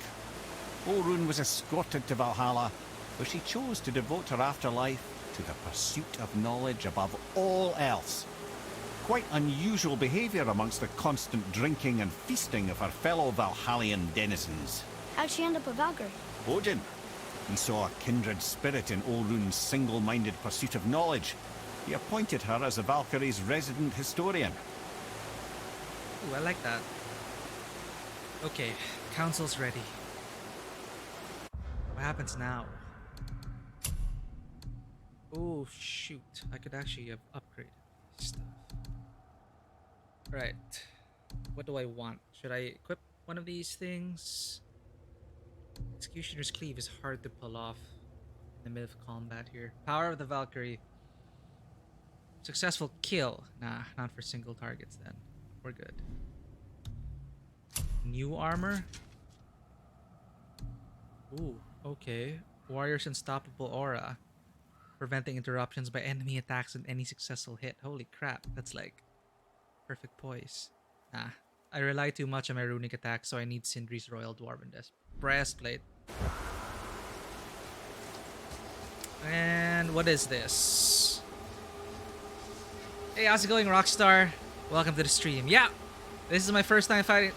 Orun was escorted to Valhalla, where she chose to devote her afterlife to the pursuit of knowledge above all else. Quite unusual behavior amongst the constant drinking and feasting of her fellow Valhallian denizens. How'd she end up a Valkyrie? Odin. He saw a kindred spirit in Orun's single-minded pursuit of knowledge. He appointed her as the Valkyrie's resident historian. Ooh, I like that. Okay, council's ready. What happens now? Oh shoot, I could actually have upgraded stuff. Right, what do I want? Should I equip one of these things? Executioner's Cleave is hard to pull off in the middle of combat here. Power of the Valkyrie. Successful kill. Nah, not for single targets then. We're good. New armor? Ooh, okay. Warrior's Unstoppable Aura. Preventing interruptions by enemy attacks on any successful hit. Holy crap, that's like perfect poise. Nah, I rely too much on my runic attack, so I need Sindri's Royal Dwarven Breastplate. And what is this? Hey, how's it going, Rockstar? Welcome to the stream. Yeah, this is my first time fighting.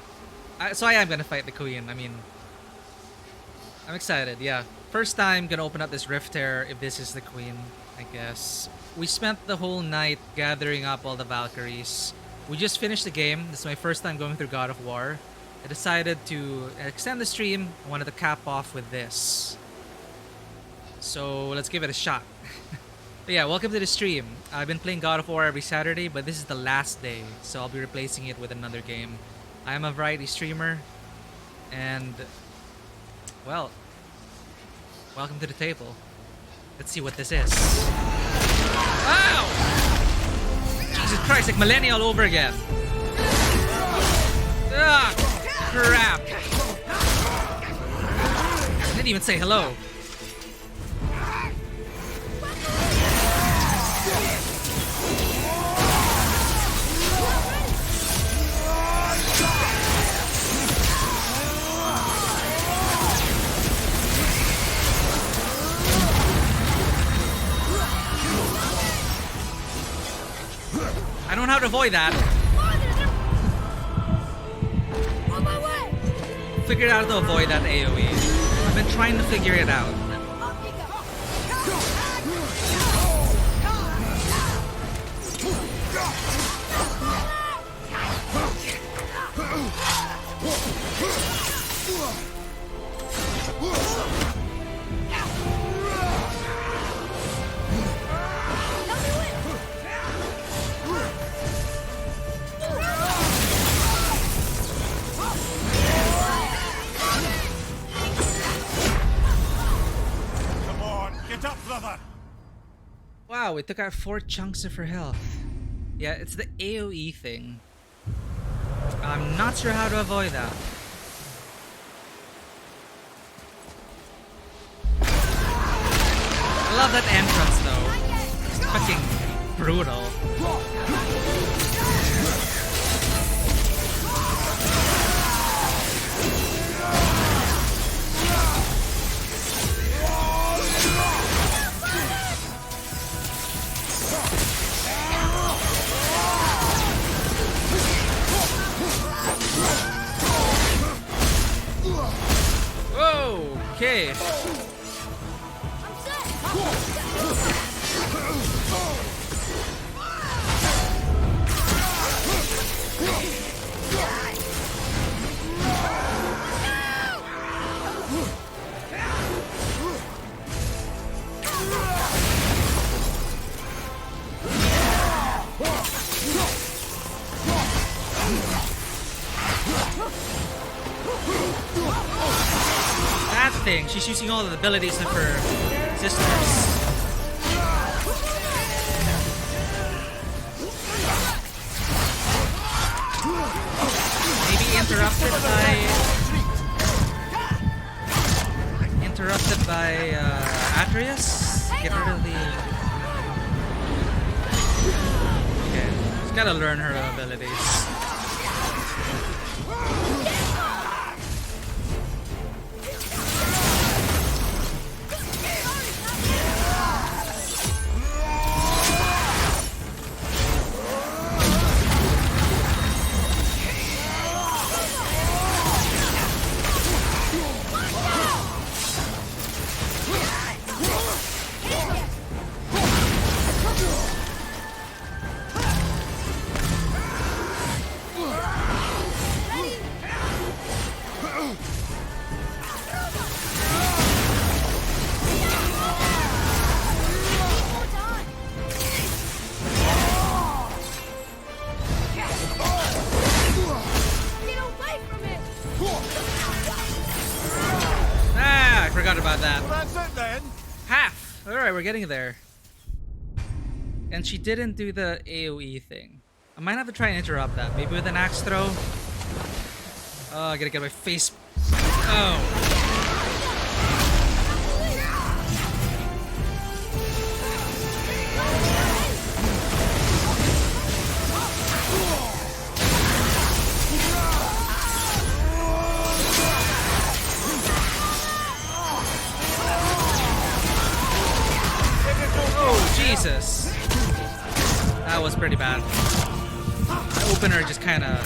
So I am gonna fight the Queen. I mean, I'm excited. Yeah, first time gonna open up this Rift Tear if this is the Queen, I guess. We spent the whole night gathering up all the Valkyries. We just finished the game. This is my first time going through God of War. I decided to extend the stream. I wanted to cap off with this. So let's give it a shot. But yeah, welcome to the stream. I've been playing God of War every Saturday, but this is the last day, so I'll be replacing it with another game. I'm a variety streamer, and well, welcome to the table. Let's see what this is. Ow! Jesus Christ, like millennial all over again. Ah, crap. I didn't even say hello. I don't know how to avoid that. On my way! Figured out how to avoid that AoE. I've been trying to figure it out. Come on, get up, brother! Wow, we took out 4 chunks of her health. Yeah, it's the AoE thing. I'm not sure how to avoid that. I love that entrance though. It's fucking brutal. Okay. That thing, she's using all the abilities of her sisters. Maybe interrupted by Atreus? Get rid of the... Okay, she's gotta learn her abilities. Forgot about that. Well, that's it then. Half! Alright, we're getting there. And she didn't do the AoE thing. I might have to try and interrupt that. Maybe with an axe throw. Oh, I gotta get my face. Oh. Jesus. That was pretty bad. The opener just kind of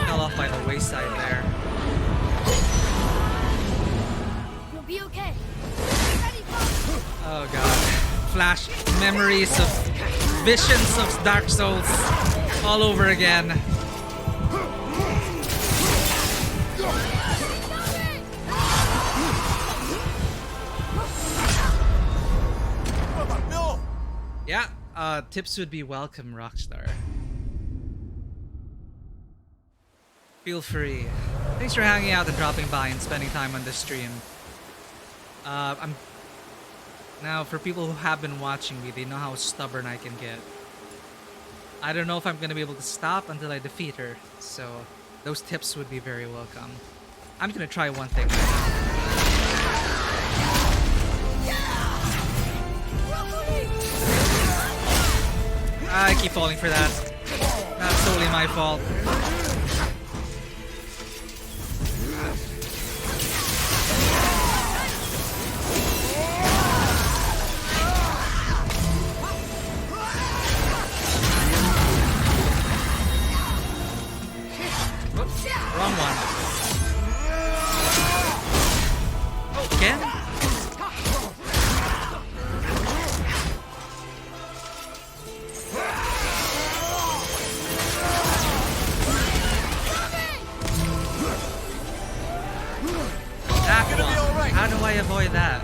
fell off by the wayside there. You'll be okay. Oh god. Flash memories of visions of Dark Souls all over again. Yeah, tips would be welcome, Rockstar. Feel free. Thanks for hanging out and dropping by and spending time on this stream. I'm now, for people who have been watching me, they know how stubborn I can get. I don't know if I'm gonna be able to stop until I defeat her, so those tips would be very welcome. I'm gonna try one thing right now. I keep falling for that. Not solely my fault. Wrong one. Again? That one. How do I avoid that?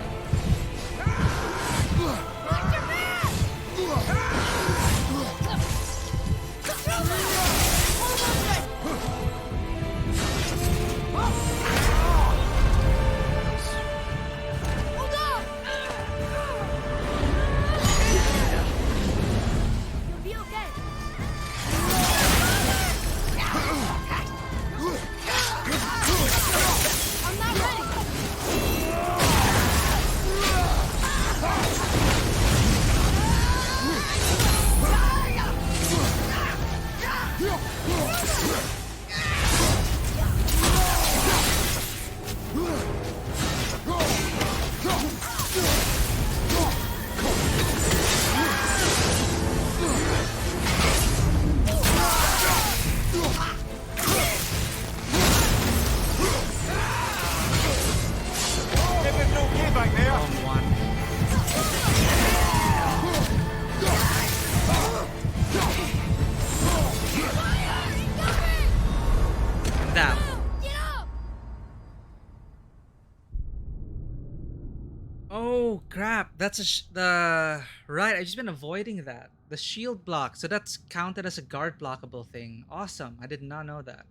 Oh crap! That's the right. I've just been avoiding that. The shield block. So that's counted as a guard blockable thing. Awesome. I did not know that.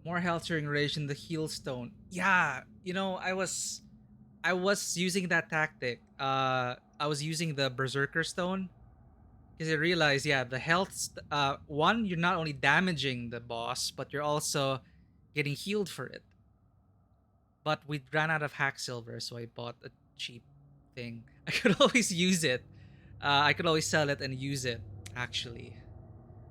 More health during rage in the heal stone. Yeah, you know, I was using that tactic. I was using the berserker stone because I realized, yeah, the health. One, you're not only damaging the boss, but you're also getting healed for it. But we ran out of hack silver, so I bought a cheap thing. I could always use it. I could always sell it and use it, actually.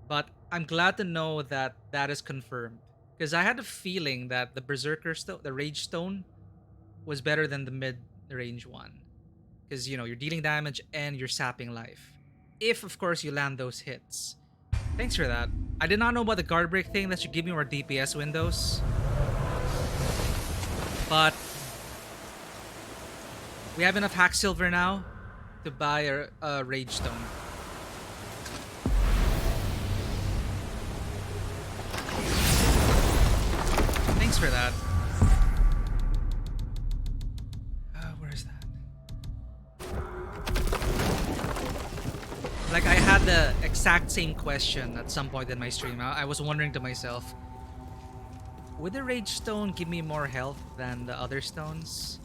But I'm glad to know that that is confirmed. Because I had a feeling that the Berserker Stone, the Rage Stone, was better than the mid-range one. Because, you know, you're dealing damage and you're sapping life. If, of course, you land those hits. Thanks for that. I did not know about the guard break thing that should give me more DPS windows. But we have enough hack silver now to buy a Rage Stone. Thanks for that. Where is that? Like, I had the exact same question at some point in my stream. I was wondering to myself, would the Rage Stone give me more health than the other stones?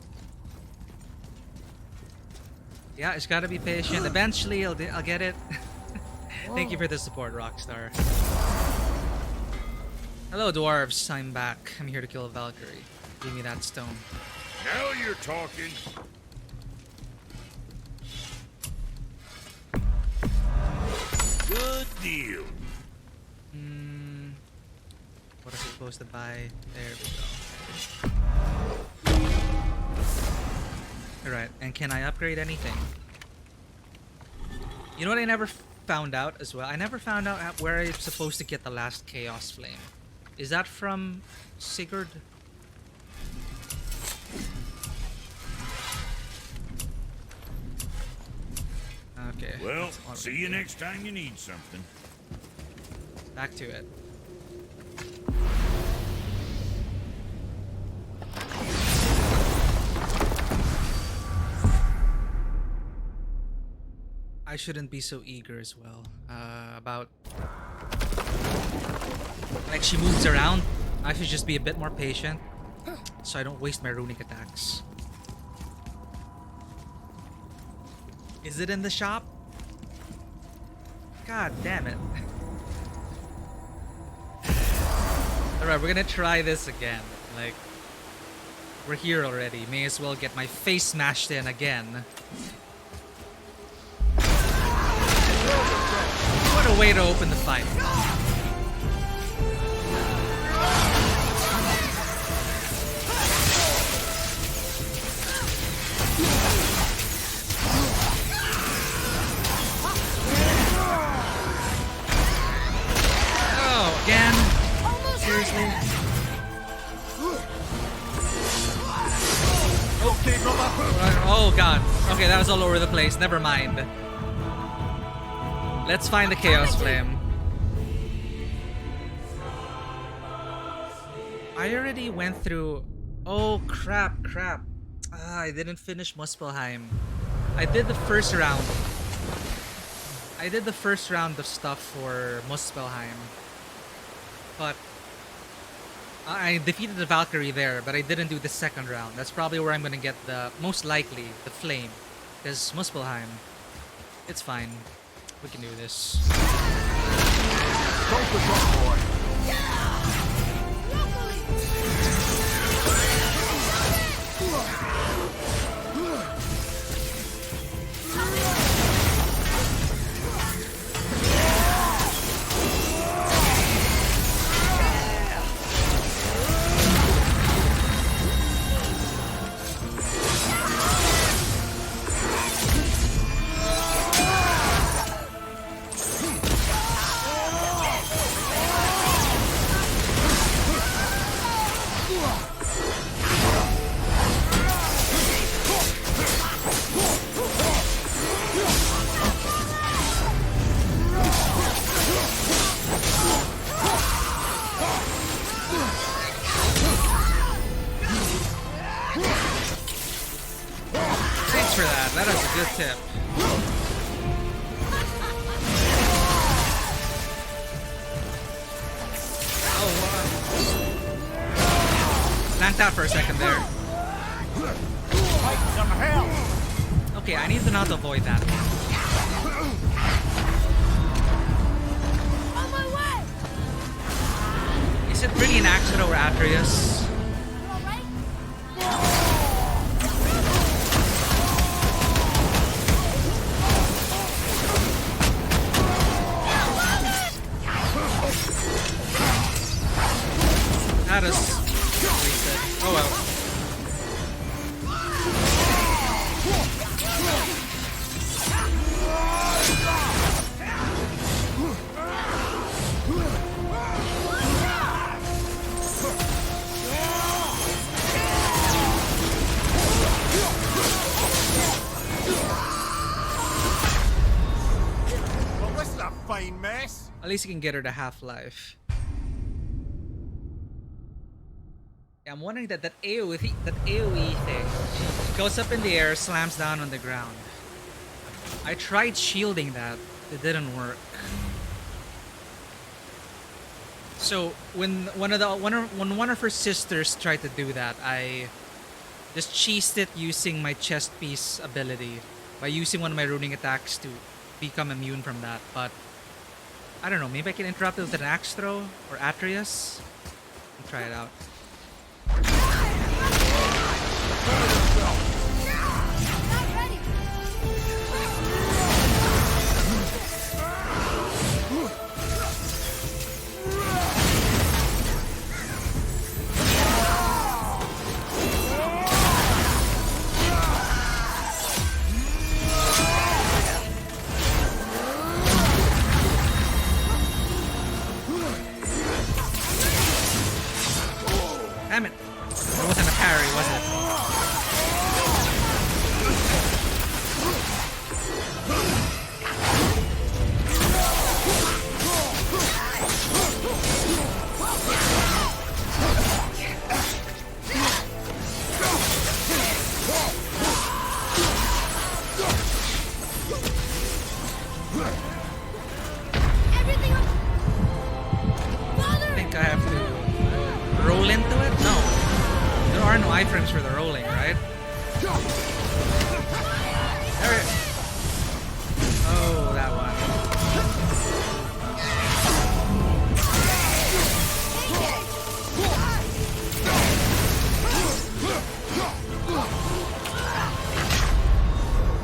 Yeah, it's gotta be patient. Eventually, I'll get it. Thank you for the support, Rockstar. Hello, dwarves. I'm back. I'm here to kill a Valkyrie. Give me that stone. Now you're talking. Good deal. What is it supposed to buy? There we go. Alright, and can I upgrade anything? You know what I never found out as well? I never found out where I'm supposed to get the last Chaos Flame. Is that from Sigurd? Okay. Well, see you next time you need something. Back to it. I shouldn't be so eager as well. About like she moves around. I should just be a bit more patient, so I don't waste my runic attacks. Is it in the shop? God damn it. Alright, we're gonna try this again. Like, we're here already. May as well get my face smashed in again. What a way to open the fight. Oh, again? Seriously? Oh god. Okay, that was all over the place. Never mind. Let's find the Chaos Flame. I already went through... Oh, crap. I didn't finish Muspelheim. I did the first round. I did the first round of stuff for Muspelheim. But... I defeated the Valkyrie there, but I didn't do the second round. That's probably where I'm gonna get the... most likely, the flame. Because Muspelheim... It's fine. We can do this. Focus up, boy. For that. That is a good tip. Oh, wow. Blanked out for a second there. Okay, I need to not avoid that. On my way! Is it bringing Axedo or Atreus? You alright? That is wasted. Oh well. Well, this is a fine mess. At least you can get her to half-life. Yeah, I'm wondering that AoE thing goes up in the air, slams down on the ground. I tried shielding that, it didn't work. So when one of her sisters tried to do that, I just cheesed it using my chest piece ability by using one of my runing attacks to become immune from that. But I don't know, maybe I can interrupt it with an axe throw or Atreus. I'll try it out. Not ready! Damn it. There it. Oh, that one.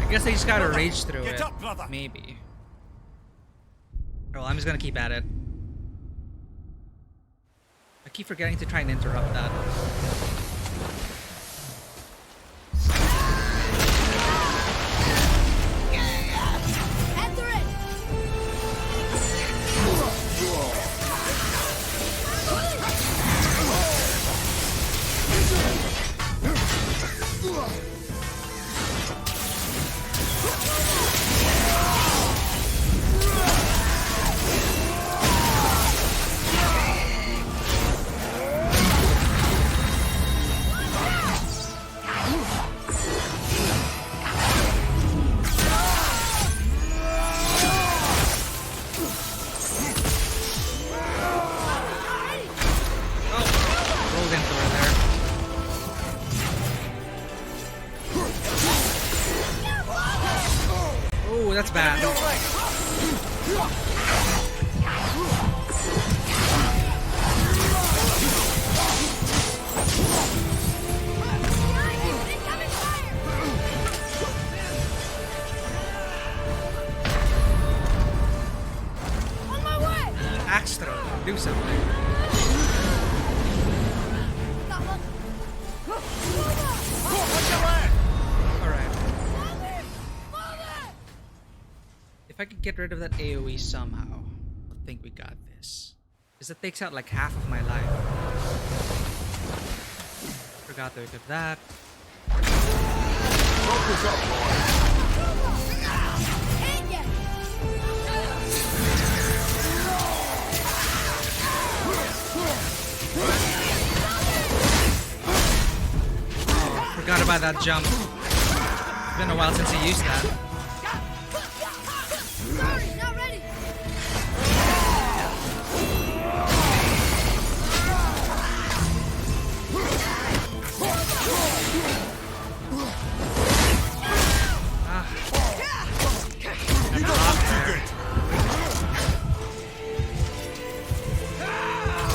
I guess I just gotta rage through it. Up, brother. Maybe. Well, I'm just gonna keep at it. I keep forgetting to try and interrupt that. After it! Rolled into her there. Oh, that's bad. On my way! Axe throw. Do something. Got one. Alright. If I could get rid of that AoE somehow, I think we got this. Because it takes out like half of my life. Forgot to equip that. Focus up, boy. Ain't yet! Forgot about that jump. It's been a while since he used that. Sorry, not ready!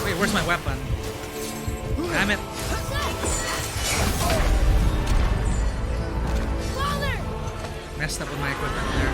Wait, where's my weapon? Damn it. Father! Messed up with my equipment there.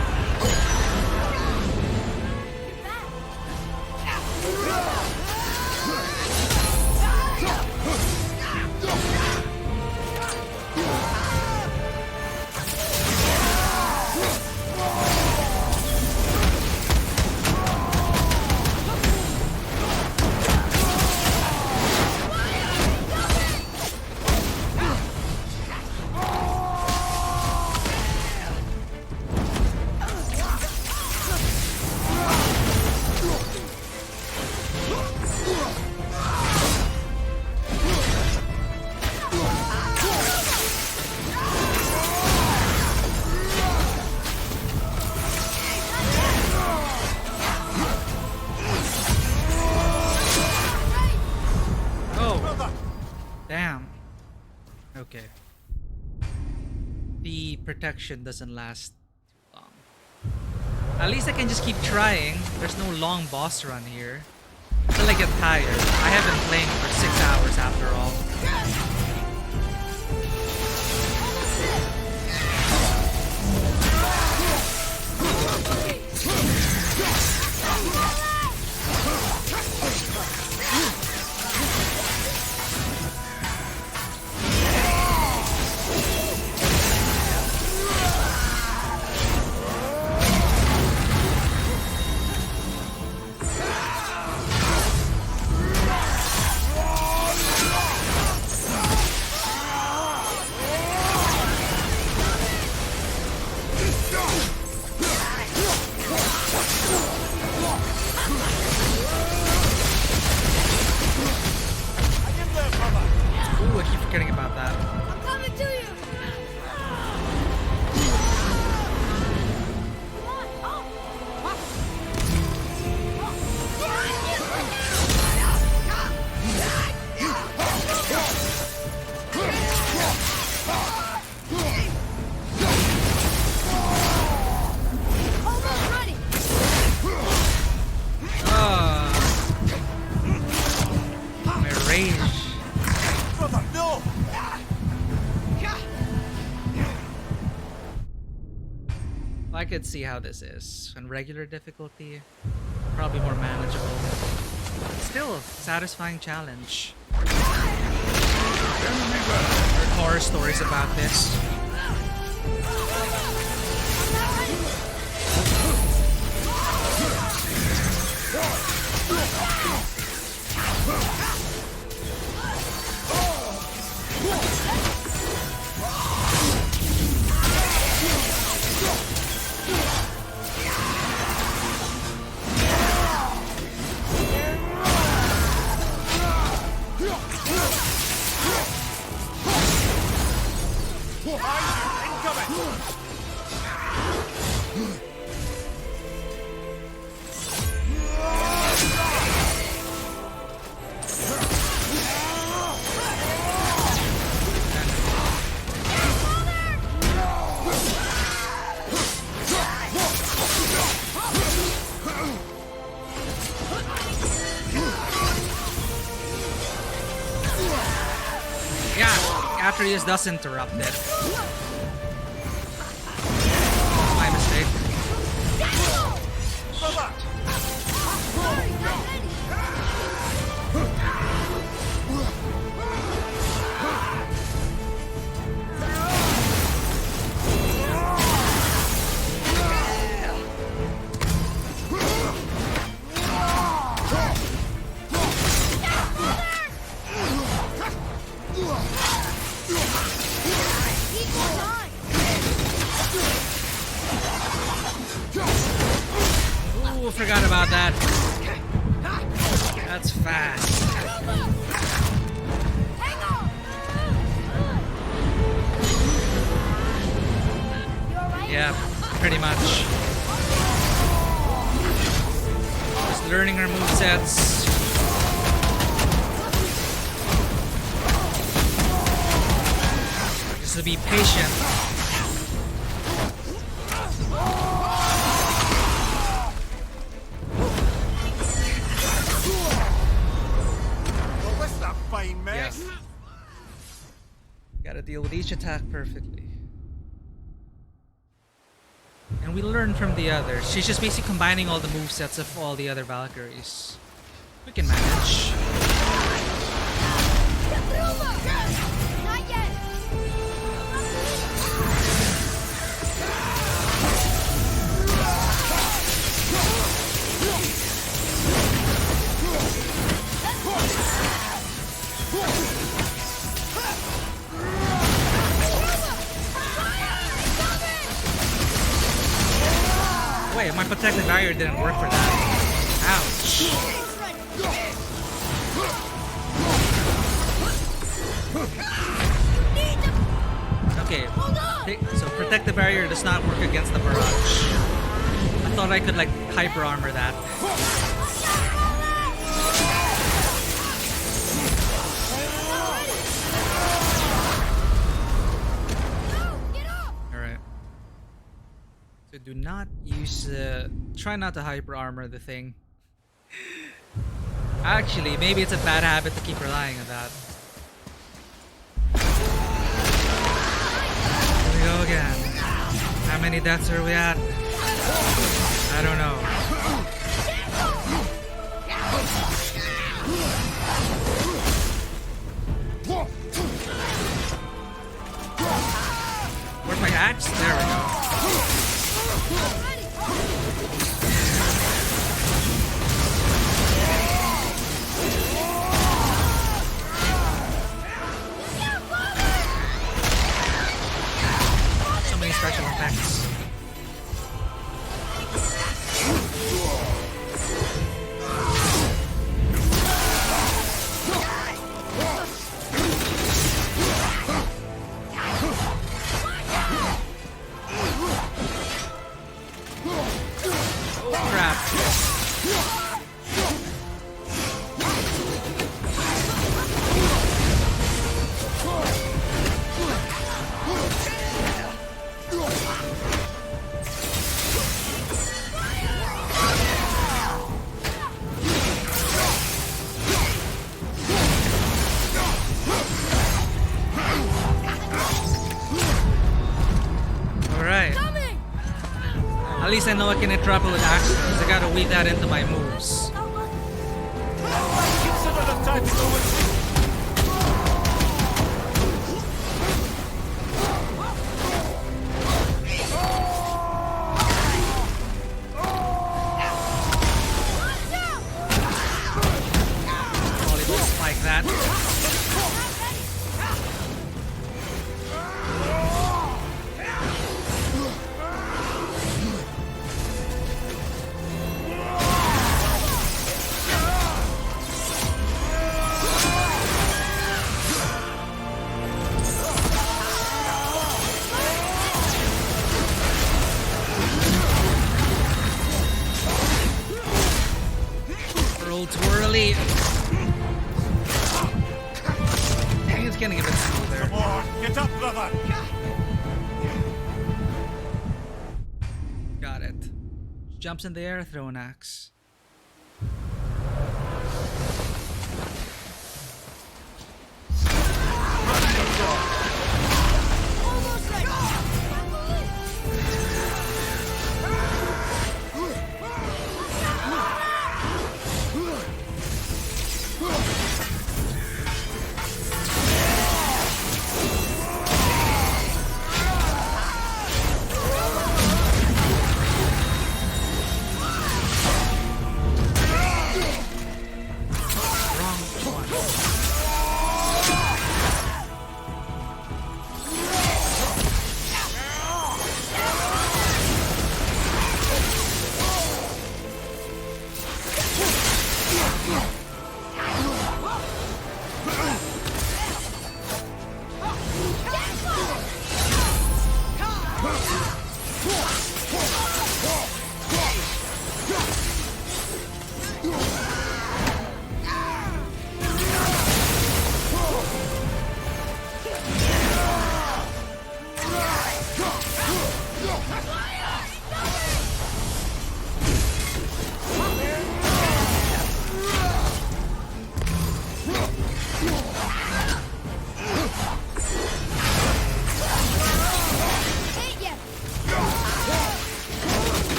Damn. Okay. The protection doesn't last too long. At least I can just keep trying. There's no long boss run here. Until I get tired. I have been playing for 6 hours after all. I could see how this is. On regular difficulty, probably more manageable. Still, satisfying challenge. Heard horror stories about this. Atreus does interrupt it. My mistake. Ooh, forgot about that. That's fast. Yeah, pretty much. Just learning our movesets. Just to be patient. Yes. Gotta deal with each attack perfectly. And we learn from the others. She's just basically combining all the movesets of all the other Valkyries. We can manage. Not yet. Wait, my protective barrier didn't work for that. Ouch. Okay, so protective barrier does not work against the barrage. I thought I could like hyper armor that. Alright. So do not use, try not to hyper armor the thing. Actually, maybe it's a bad habit to keep relying on that. Here we go again. How many deaths are we at? I don't know. Where's my axe? There we go. So many special effects. At least I know I can interrupt it with axes. I gotta weave that into my moves. Consider the tactical retreat. Oh, they both spike that. Roll twirly. Dang, it's getting a bit smoother. Come on, get up, brother. Got it. Jumps in the air, throw an axe.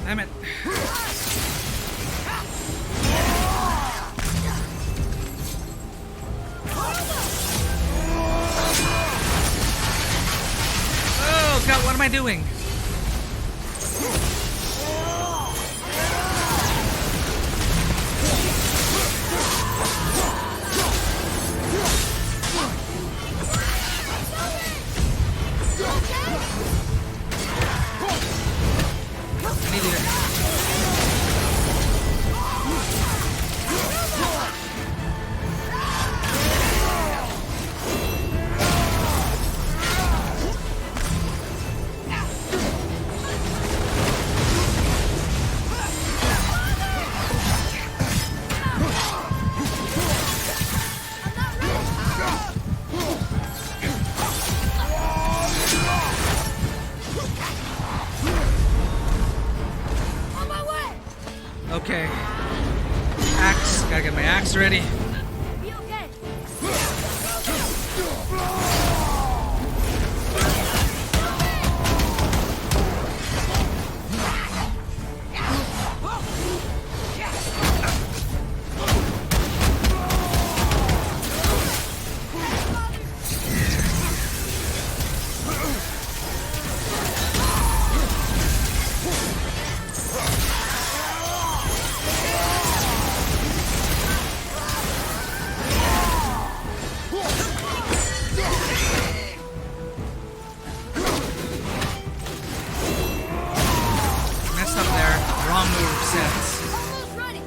Damn it. Oh god, what am I doing? I need to... Okay. Axe. Gotta get my axe ready. Be okay. Messed up there. Wrong move sets. Almost ready.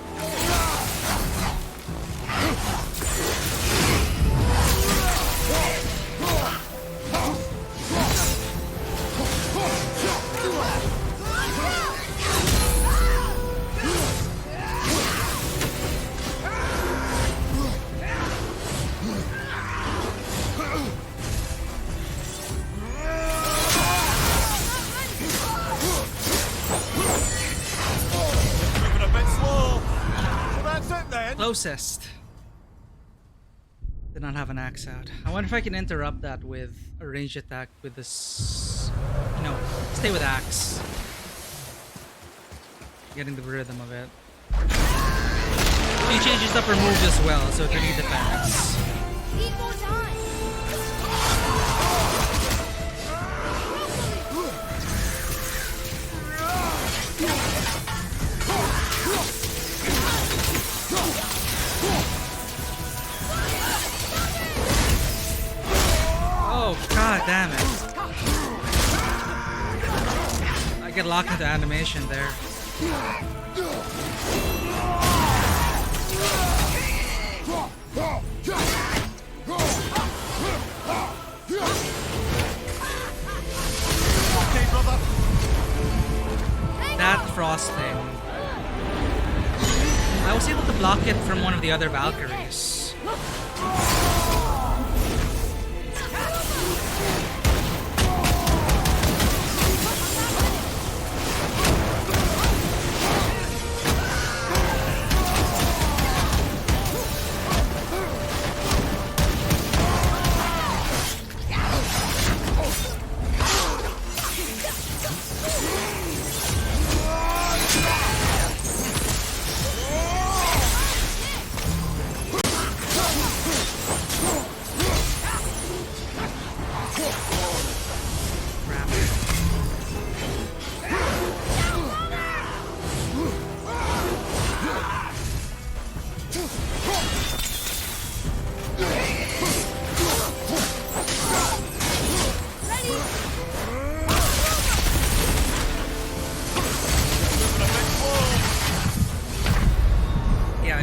Moving a Closest. Did not have an axe out. I wonder if I can interrupt that with a ranged attack with this. No, stay with axe. Getting the rhythm of it. She changes up her moves as well, so it really depends. Need more time. Oh, god damn it. I get locked into animation there. That frost thing. I was able to block it from one of the other Valkyries.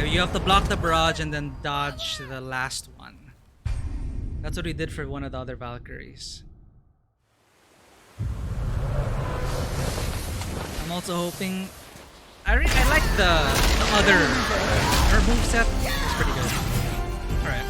You have to block the barrage and then dodge the last one. That's what we did for one of the other Valkyries. I'm also hoping... I like the other... Her moveset. It's pretty good. Alright.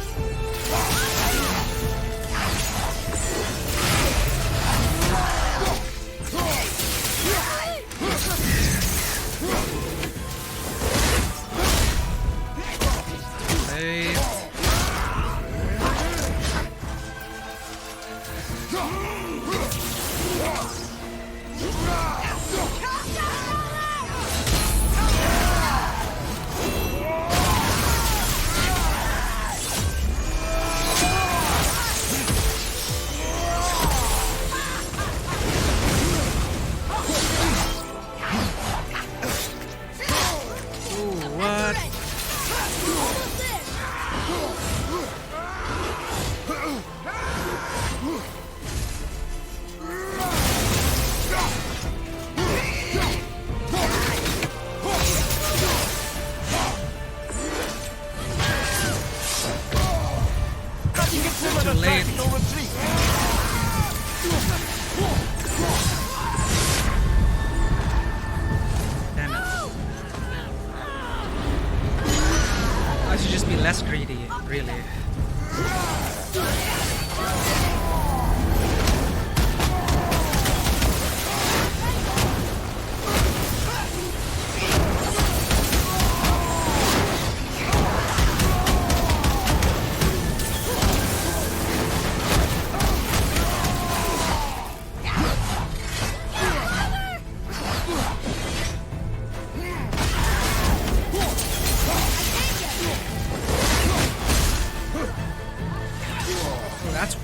Less greedy, really.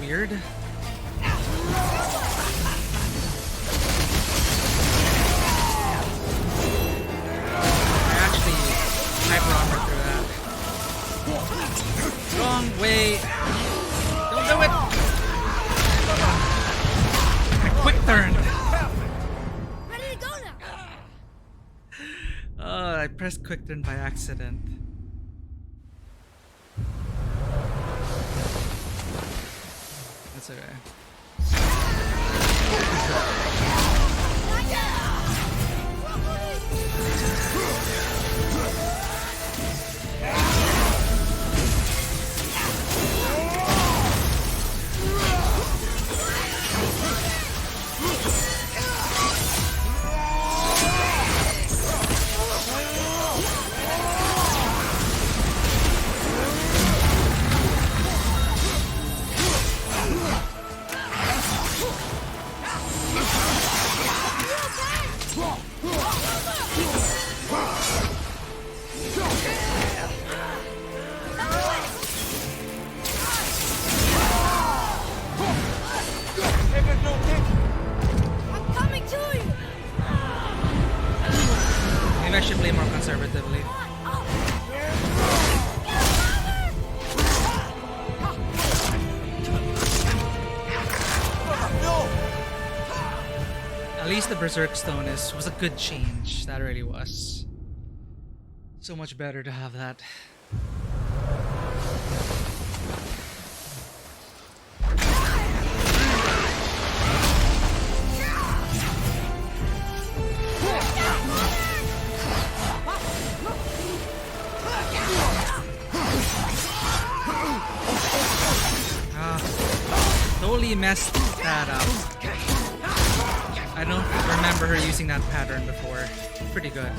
Weird. I actually hyper armor through that. Wrong way. Don't do it. I quick turned. Ready to go now. I pressed quick turn by accident. That's okay. Maybe I should play more conservatively. At least the Berserk Stone was a good change. That really was. So much better to have that. Totally messed that up. I don't remember her using that pattern before. Pretty good.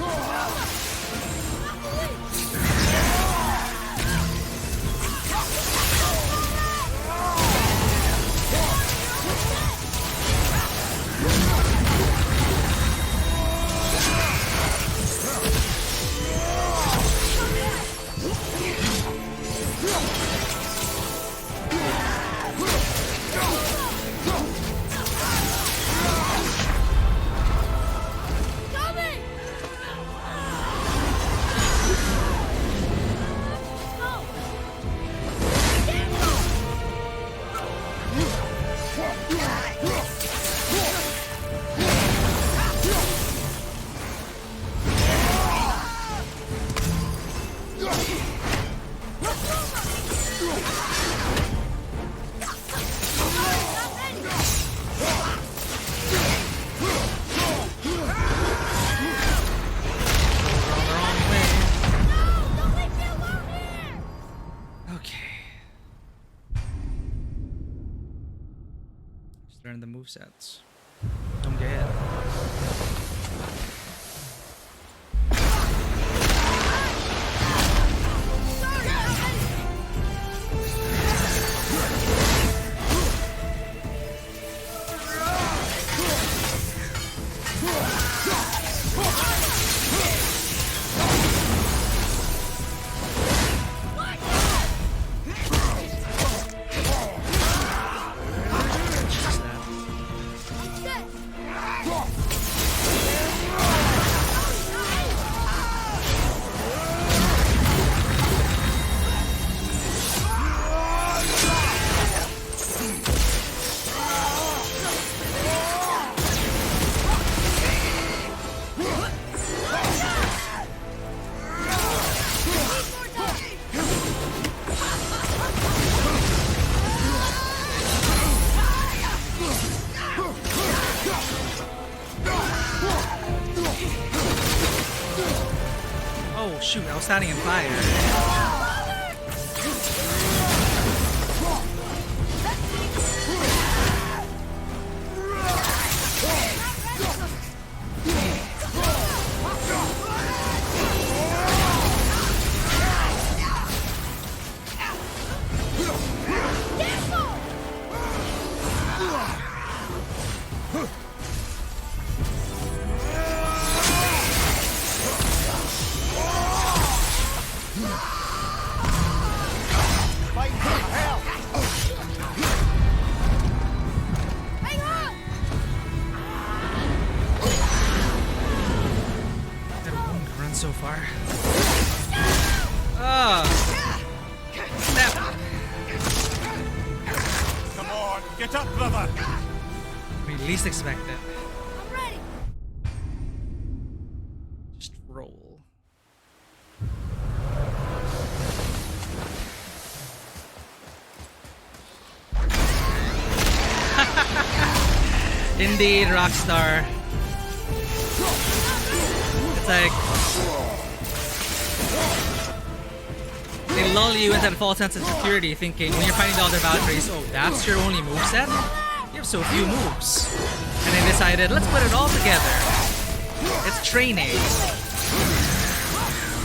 Learn the movesets. Don't get hit. Oh shoot, I was standing in fire. So far. Snap. Come on, get up, brother. We least expect it. I'm ready. Just roll. Indeed, Rockstar. It's like they lull you into that false sense of security, thinking when you're fighting the other Valkyries, oh, that's your only moveset? You have so few moves. And they decided, let's put it all together. It's training.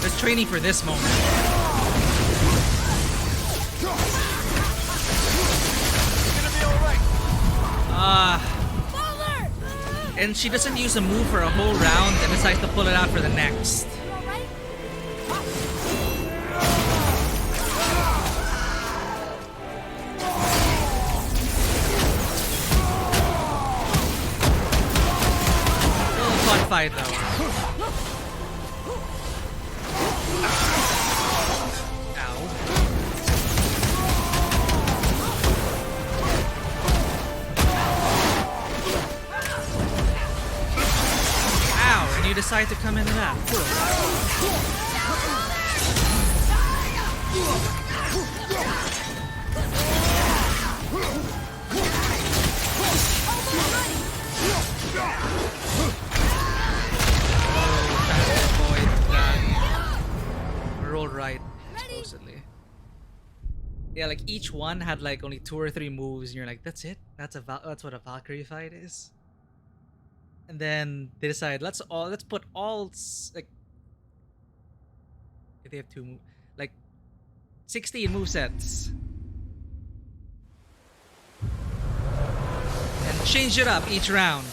There's training for this moment. And she doesn't use a move for a whole round and decides to pull it out for the next. Fun fight though. Ow, and you decide to come into that. Cool. Roll right, supposedly. Yeah, like each one had like only 2 or 3 moves, and you're like, that's it? That's what a Valkyrie fight is? And then they decide, let's put all like they have 2 like 16 movesets. And change it up each round.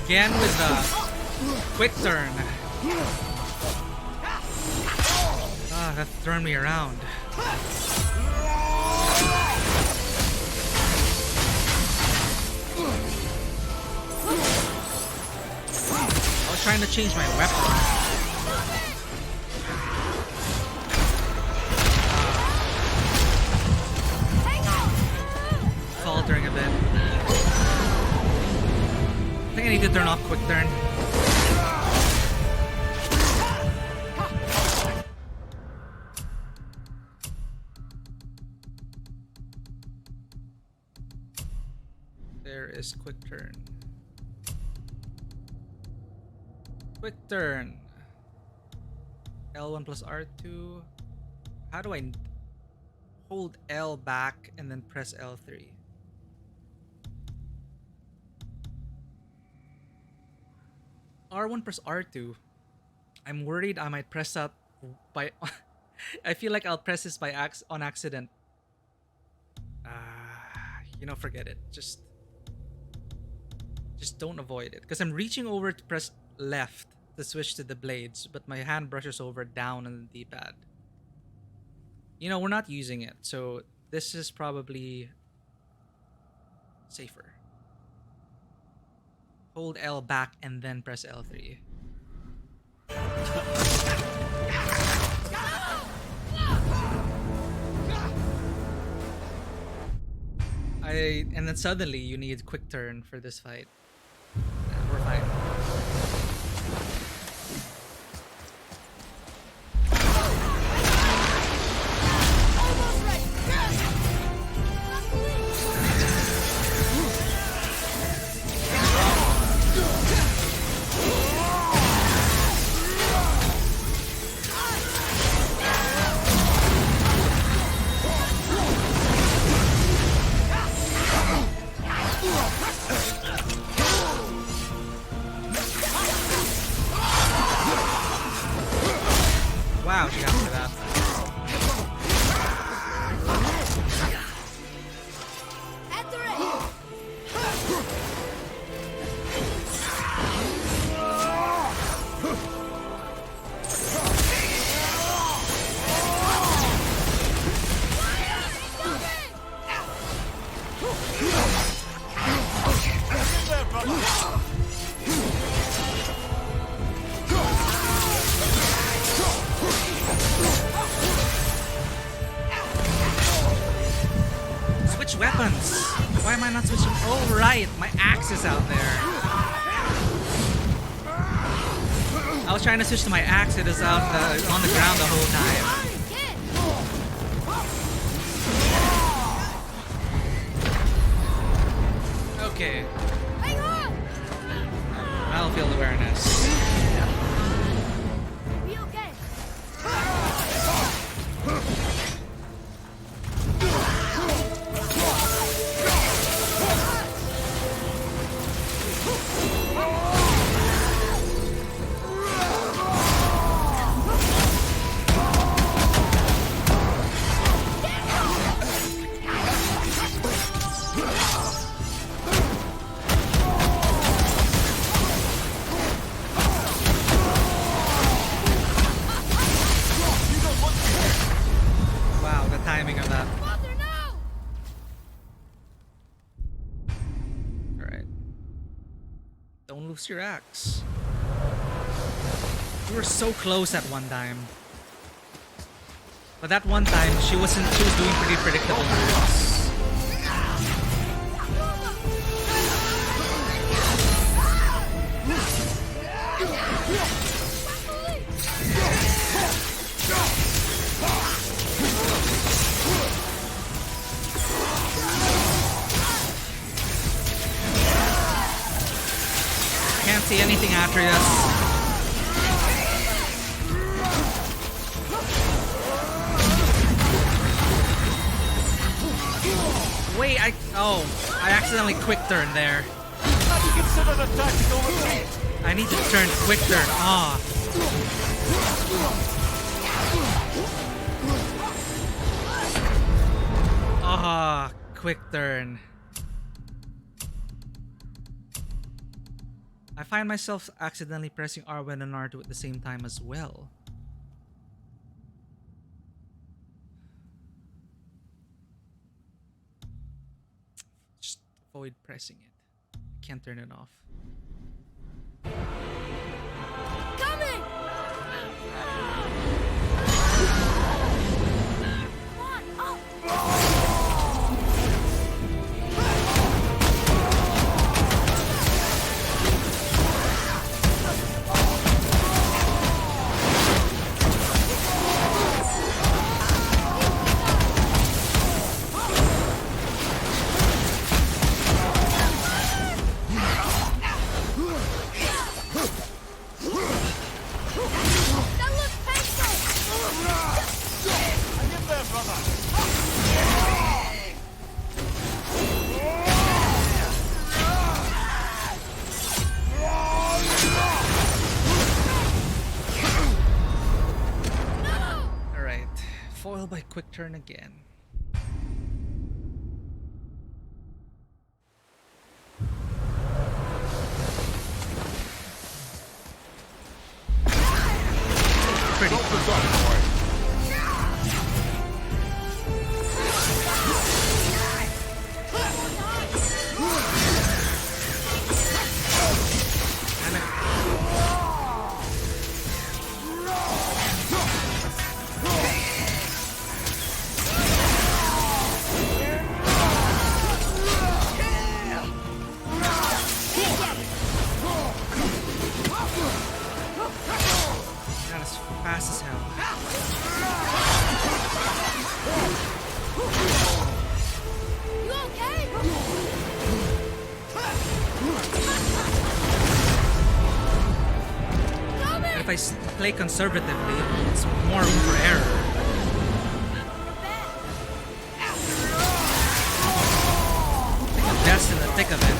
Again with the quick turn. Ah, that turned me around. I was trying to change my weapon. Faltering a bit. I think I need to turn off quick turn. There is quick turn. Quick turn. L1 plus R2. How do I hold L back and then press L3? R1 press R2. I'm worried I might press that by... I feel like I'll press this by on accident. You know, forget it. Just don't avoid it. Because I'm reaching over to press left to switch to the blades, but my hand brushes over down on the D-pad. You know, we're not using it, so this is probably safer. Hold L back and then press L3. And then suddenly you need quick turn for this fight. We're fine. Wow, she got me for that. Switch weapons. Why am I not switching? Oh right, my axe is out there. I was trying to switch to my axe. It is out on the ground the whole time. Okay. Battlefield awareness. Be okay. who's your ex? We were so close at one time. But that one time, she was doing pretty predictable moves. Can't see anything after us. Wait, I accidentally quick turn there. How do you consider the tactical retreat? I need to turn quick turn. Quick turn. I find myself accidentally pressing R1 and R2 at the same time as well. Just avoid pressing it. Can't turn it off. Coming! Come on, By quick turn again. Pretty fun. If I play conservatively, it's more room for error. That's in the thick of it.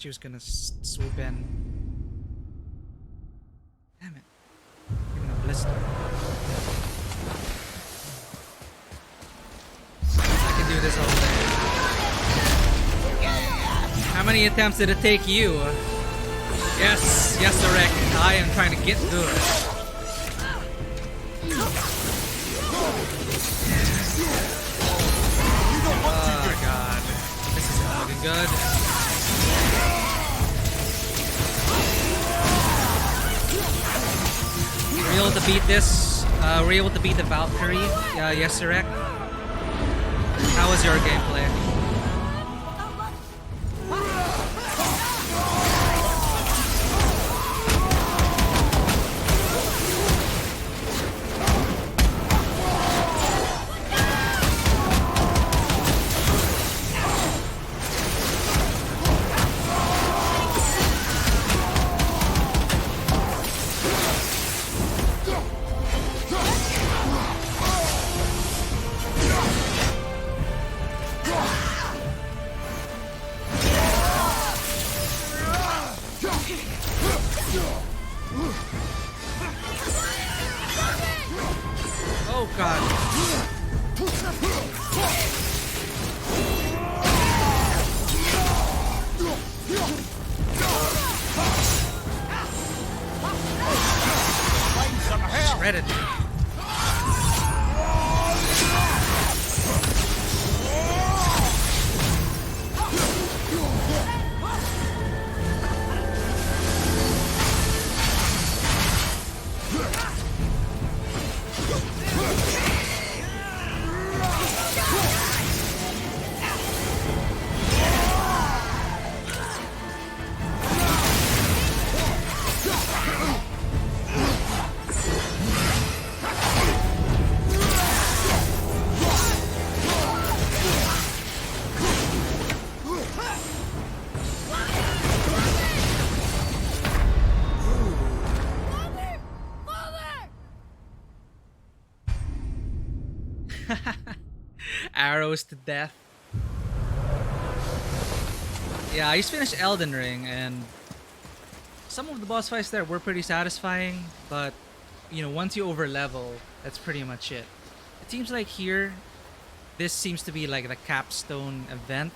She was gonna swoop in. Damn it. Even a blister. I can do this all day. How many attempts did it take you? Yes, Direct. I am trying to get through it. Oh god. This is not looking good. Were you able to beat this? Were you able to beat the Valkyrie? Yes, Direct. How was your gameplay? Oh god. Shredded. Arrows to death. Yeah, I just finished Elden Ring, and some of the boss fights there were pretty satisfying, but you know, once you over level, that's pretty much it. It seems like here, this seems to be like the capstone event.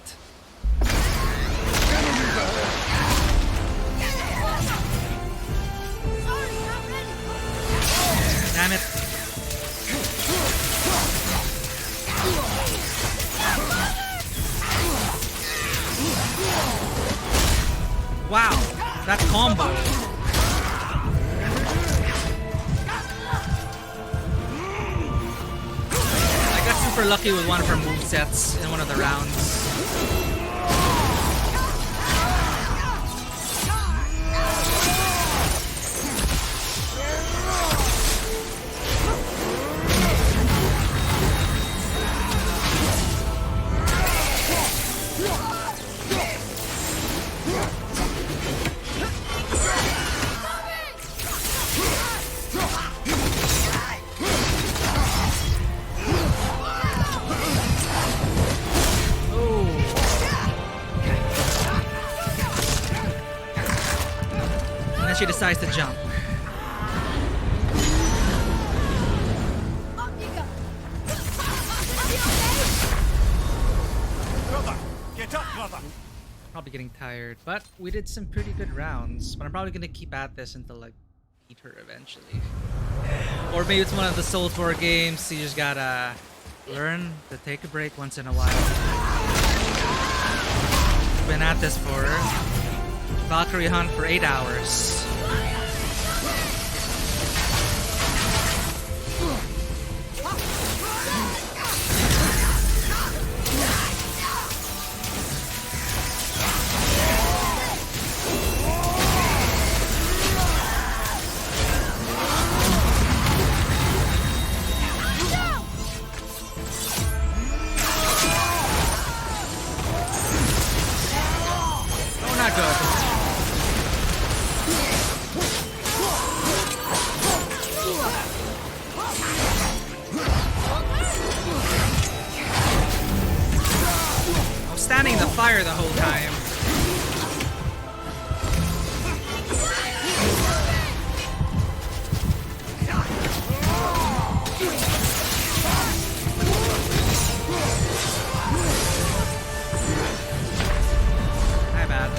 Damn it. Wow, that combo. I got super lucky with one of her movesets in one of the rounds. She decides to jump. Brother, get up, brother. Probably getting tired, but we did some pretty good rounds. But I'm probably gonna keep at this until like beat her eventually. Or maybe it's one of the Soulsborne games. So you just gotta learn to take a break once in a while. Been at this for Valkyrie hunt for 8 hours. Standing in the fire the whole time. My bad.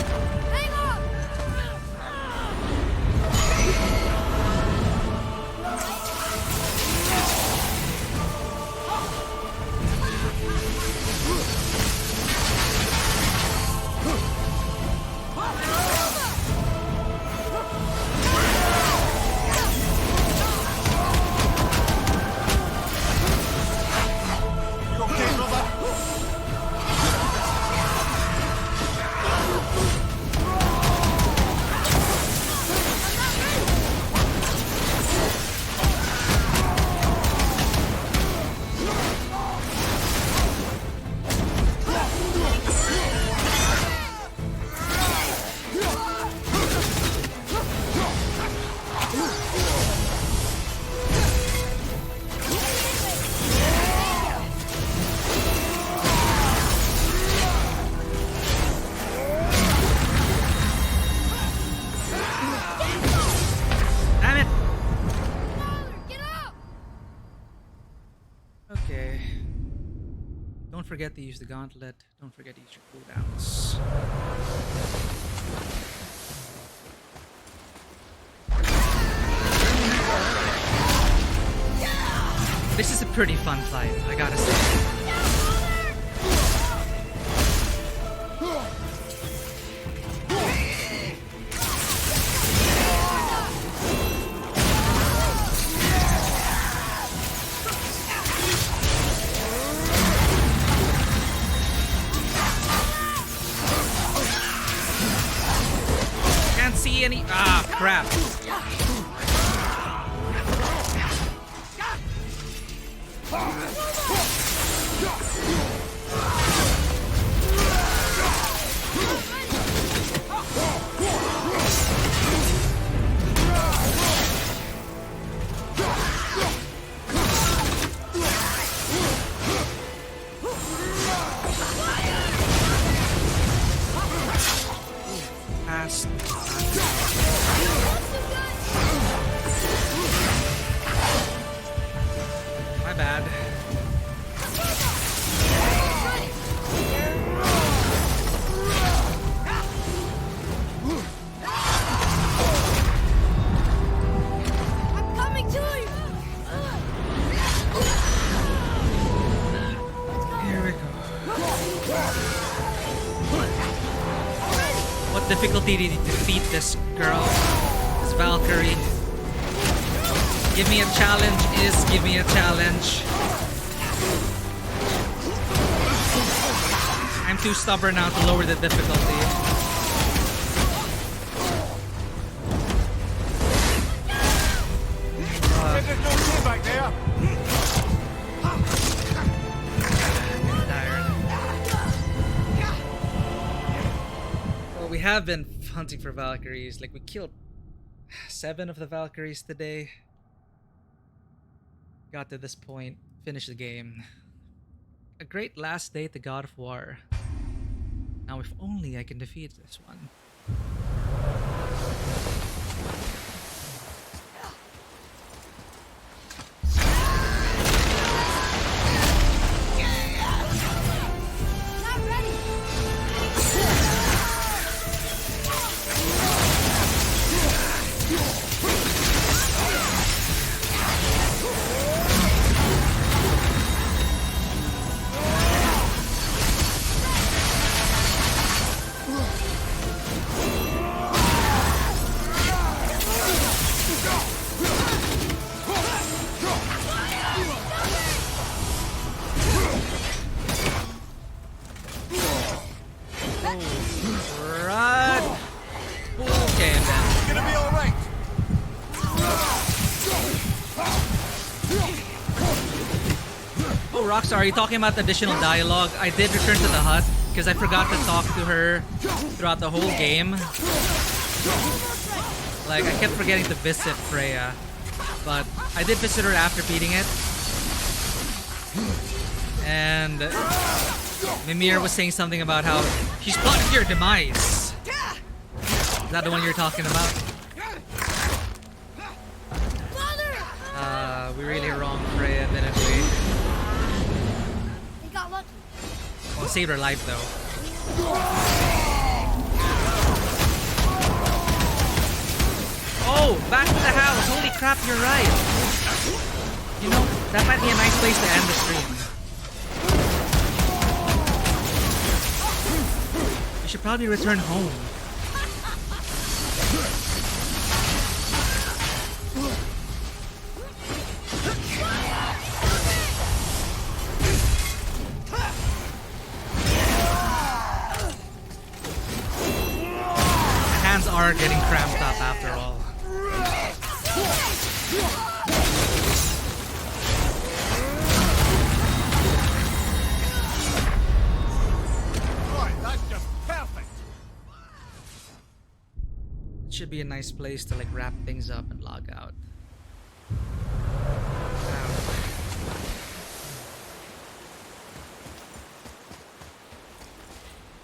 forget to use the gauntlet. Don't forget to use your cooldowns. This is a pretty fun fight, I gotta say. Can't see any. Ah, crap. Pass. My bad. I'm coming to you! Here we go. What difficulty did you defeat this girl? This Valkyrie. Give me a challenge, give me a challenge. I'm too stubborn now to lower the difficulty. There's no way back there. Well, we have been hunting for Valkyries. Like, we killed 7 of the Valkyries today. Got to this point, finished the game. A great last day to God of War. Now, if only I can defeat this one. Not ready! Run! Okay, then. Gonna be alright. Oh, Rockstar, are you talking about the additional dialogue? I did return to the hut because I forgot to talk to her throughout the whole game. Like, I kept forgetting to visit Freya. But I did visit her after beating it. And Mimir was saying something about how she's plotting your demise. Is that the one you're talking about? We really wronged Freya, didn't we? They got lucky. Well, saved her life though. Oh, back to the house! Holy crap, you're right. You know, that might be a nice place to end the stream. We should probably return home. Hands are getting cramped up after all. Right, that's just perfect. It should be a nice place to like wrap things up and log out.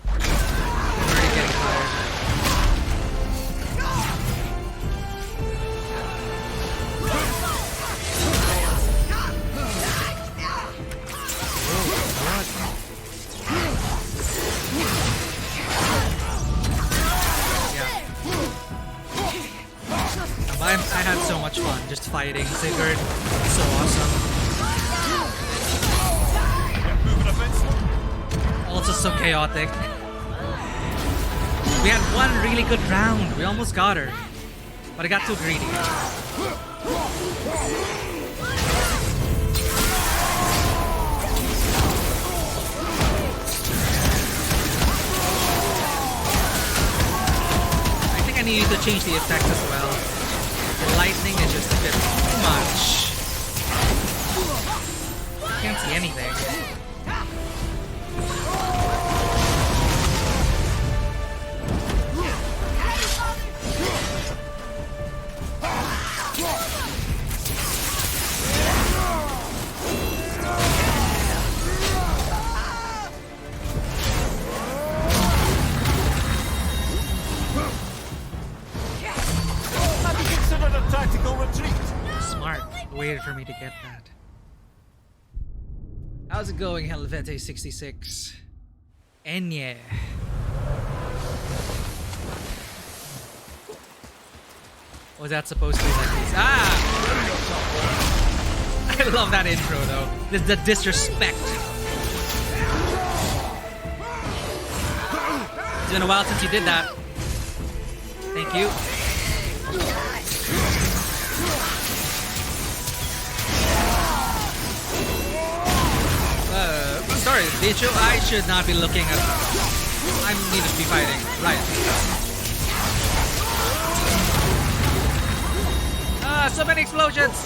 I'm already getting tired. I had so much fun just fighting Sigurd. So awesome. Also so chaotic. We had one really good round. We almost got her. But I got too greedy. I think I needed to change the effect as well. The lightning is just a bit too much. Can't see anything. Smart. Waited for me to get that. How's it going, Helvete 66? Enye. Was that supposed to be like this? Ah! I love that intro though. The disrespect. It's been a while since you did that. Thank you. Sorry, Bicho, I should not be looking at... I need to be fighting. Right. So many explosions!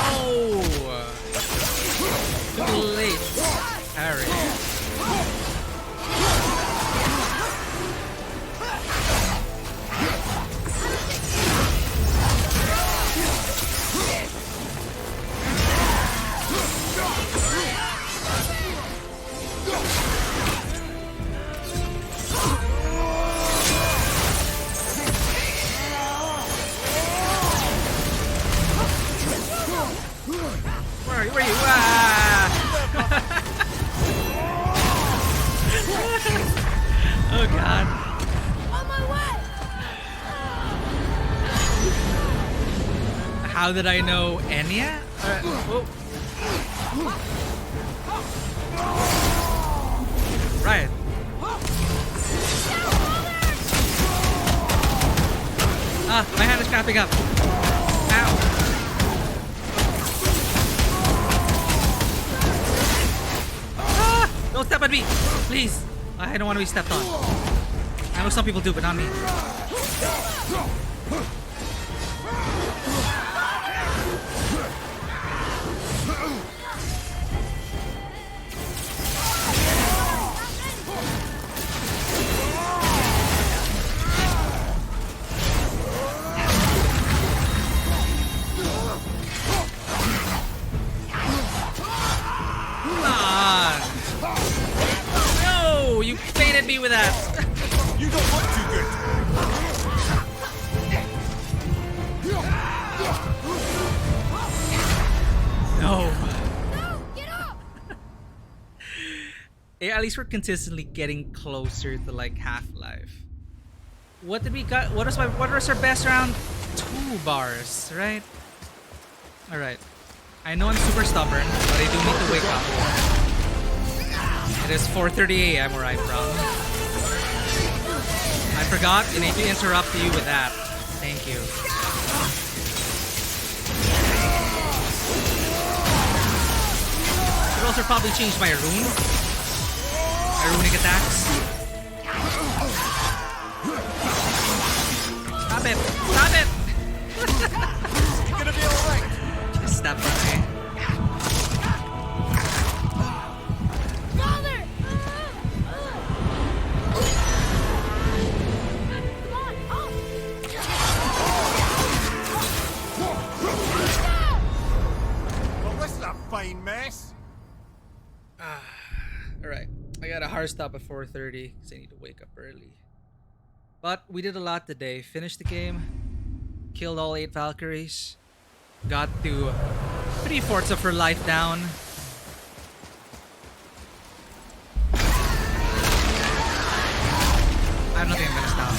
Oh! Too late. Harry. Where are you? Ah! Oh god. On my way. How did I know Enya? Oh. Right. Ah, my hand is cramping up. Ow. Don't step at me, please. I don't want to be stepped on. I know some people do, but not me. You baited me with that. You don't look too good. No. No, get up. At least we're consistently getting closer to like Half-Life. What did we got? What was our best round? 2 bars, right? All right. I know I'm super stubborn, but I do need to wake up. It is 4:30 a.m. where I'm from. I forgot. I need to interrupt you with that. Thank you. Should also probably change my rune. My runic attacks. Stop it! Stop it! You're gonna be alright. Just stop it, okay? Fine mess. Alright. I got a hard stop at 4:30 because I need to wake up early. But we did a lot today. Finished the game. Killed all 8 Valkyries. Got to 3/4 of her life down. I I don't think I'm gonna stop.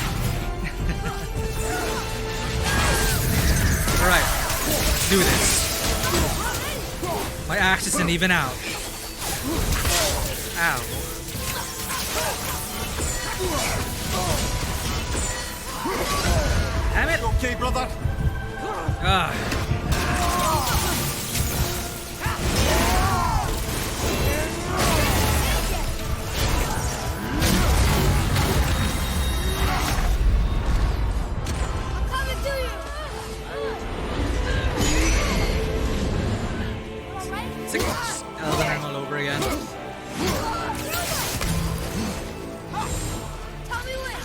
Alright, let's do this. My axe isn't even out. Ow. Damn it! Okay, brother? Ah. I'm coming to you. You all right? Six. Elden Ring all over again. Tell me when.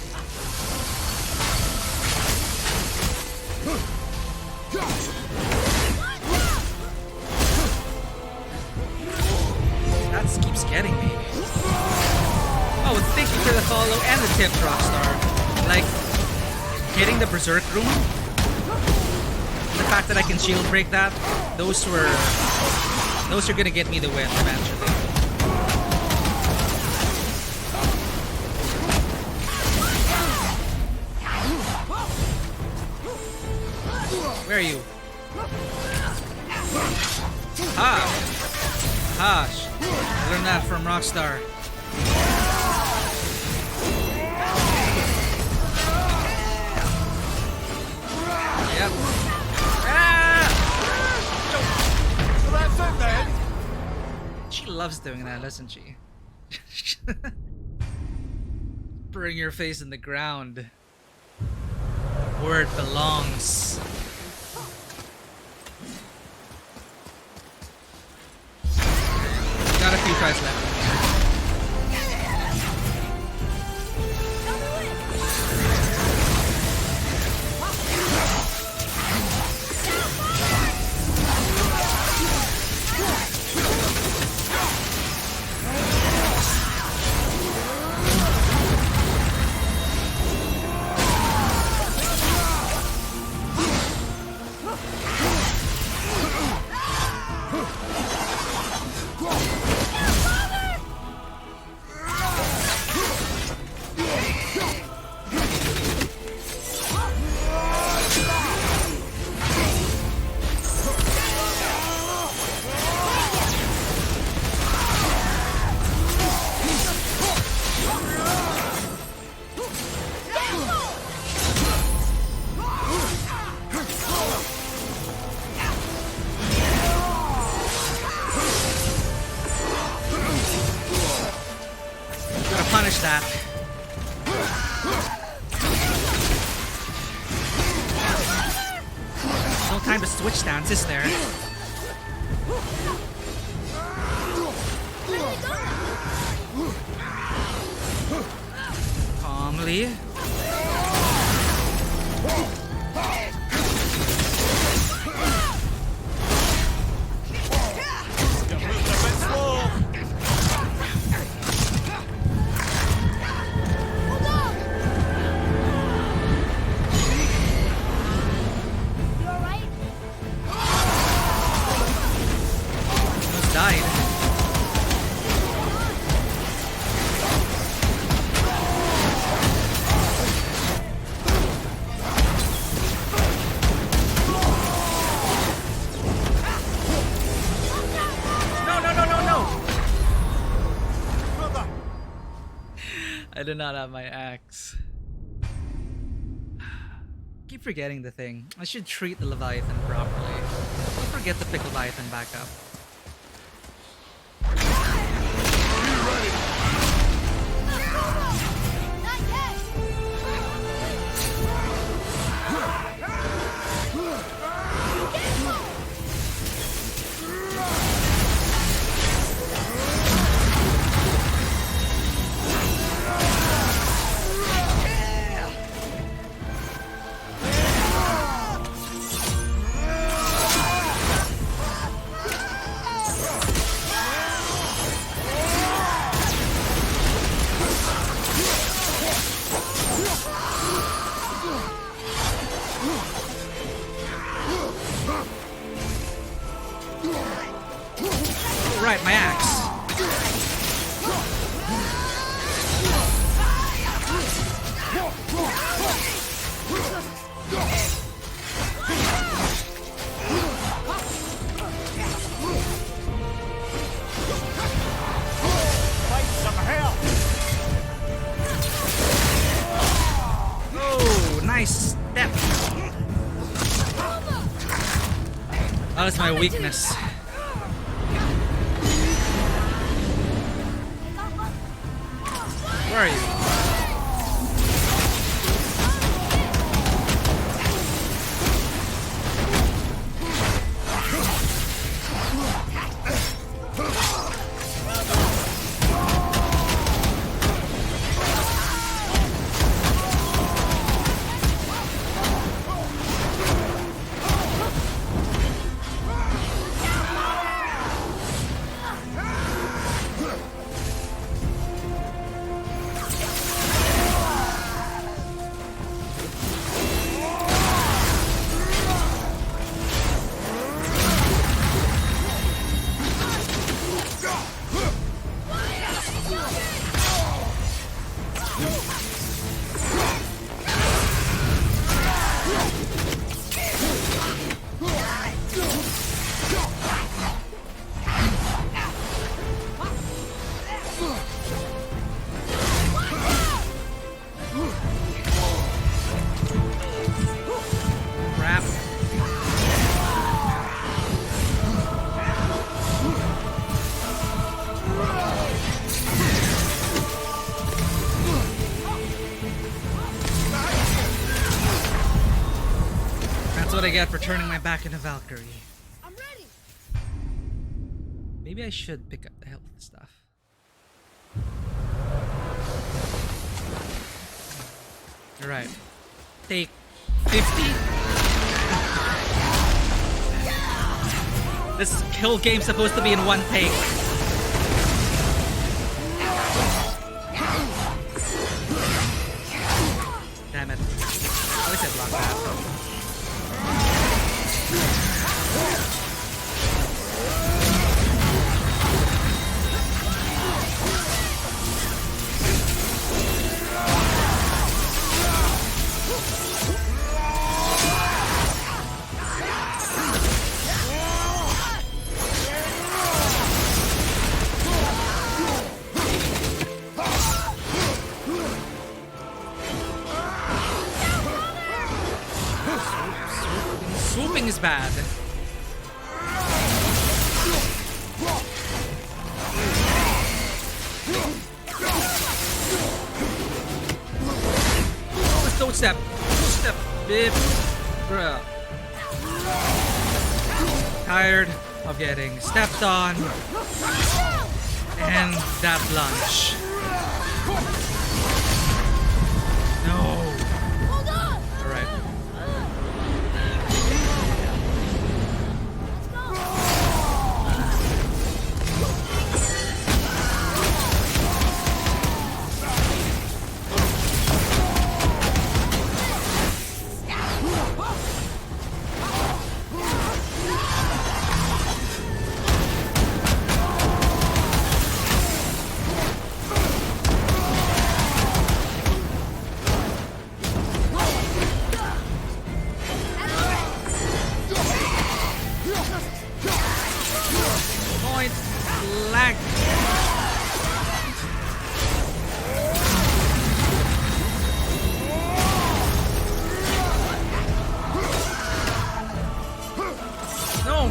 That keeps getting me. Oh, thank you for the follow and the tip, Rockstar. Like, getting the Berserk Room, the fact that I can shield break that, those are gonna get me the win eventually. Where are you? Ah! Gosh, I learned that from Rockstar. Yep. Ah! So that's it then? She loves doing that, doesn't she? Bring your face in the ground. Where it belongs. Got a few tries left. Punish that. No time to switch stance, is there? Calmly. Died. No. I do not have my axe. Keep forgetting the thing. I should treat the Leviathan properly. Don't forget to pick Leviathan back up. Nice step. That is my weakness. Where are you? What I get for turning my back into Valkyrie. I'm ready. Maybe I should pick up the health stuff. You're right. Take 50. This kill game's supposed to be in one take. Damn it. At least I blocked that. Swooping is bad. Don't step. Don't step. Bib. Bruh. Tired of getting stepped on. And that lunge. No. Alright.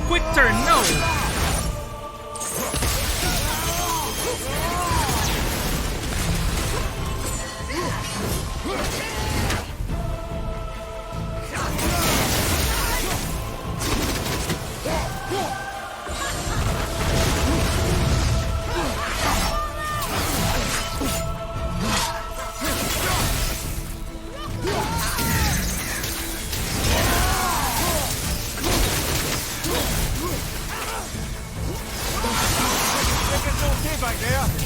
Quick turn, no!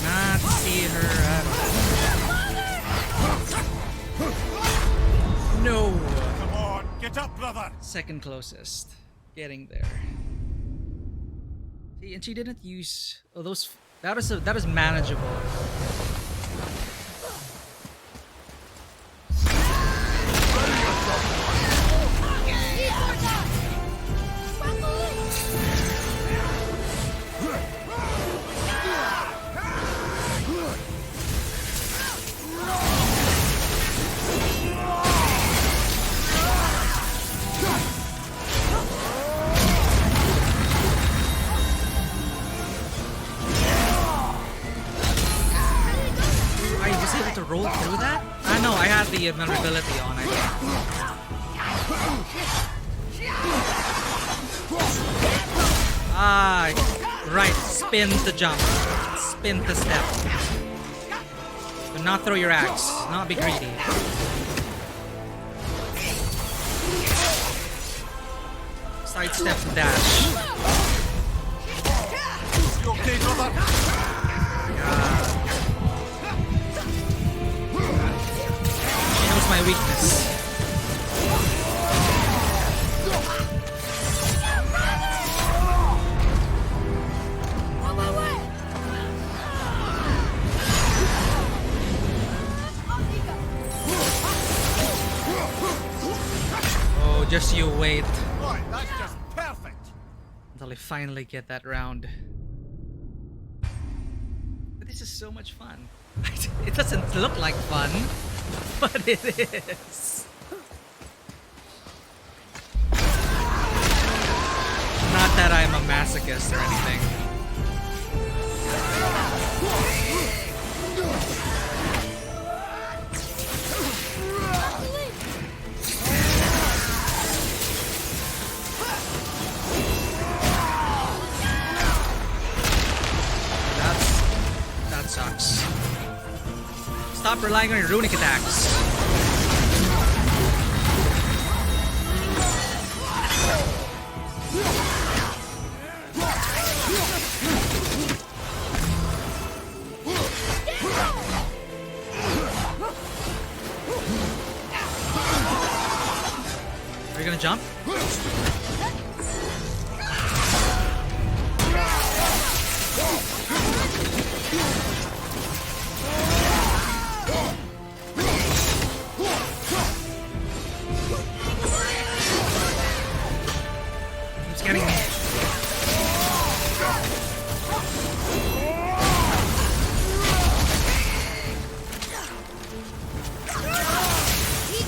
Not see her at all. No. Come on, get up, brother. Second closest. Getting there. See, and she didn't use those. That is manageable. that? I know, I had the maneuverability on, I think. Ah, right. Spin to jump. Spin to step. Do not throw your axe. Do not be greedy. Side step to dash. You okay, brother? She knows my weakness. Oh, just you wait. Right, that's just perfect. Until I finally get that round. But this is so much fun. It doesn't look like fun, but it is. Not that I'm a masochist or anything. That sucks. Stop relying on your runic attacks. Are you gonna jump? He's getting me.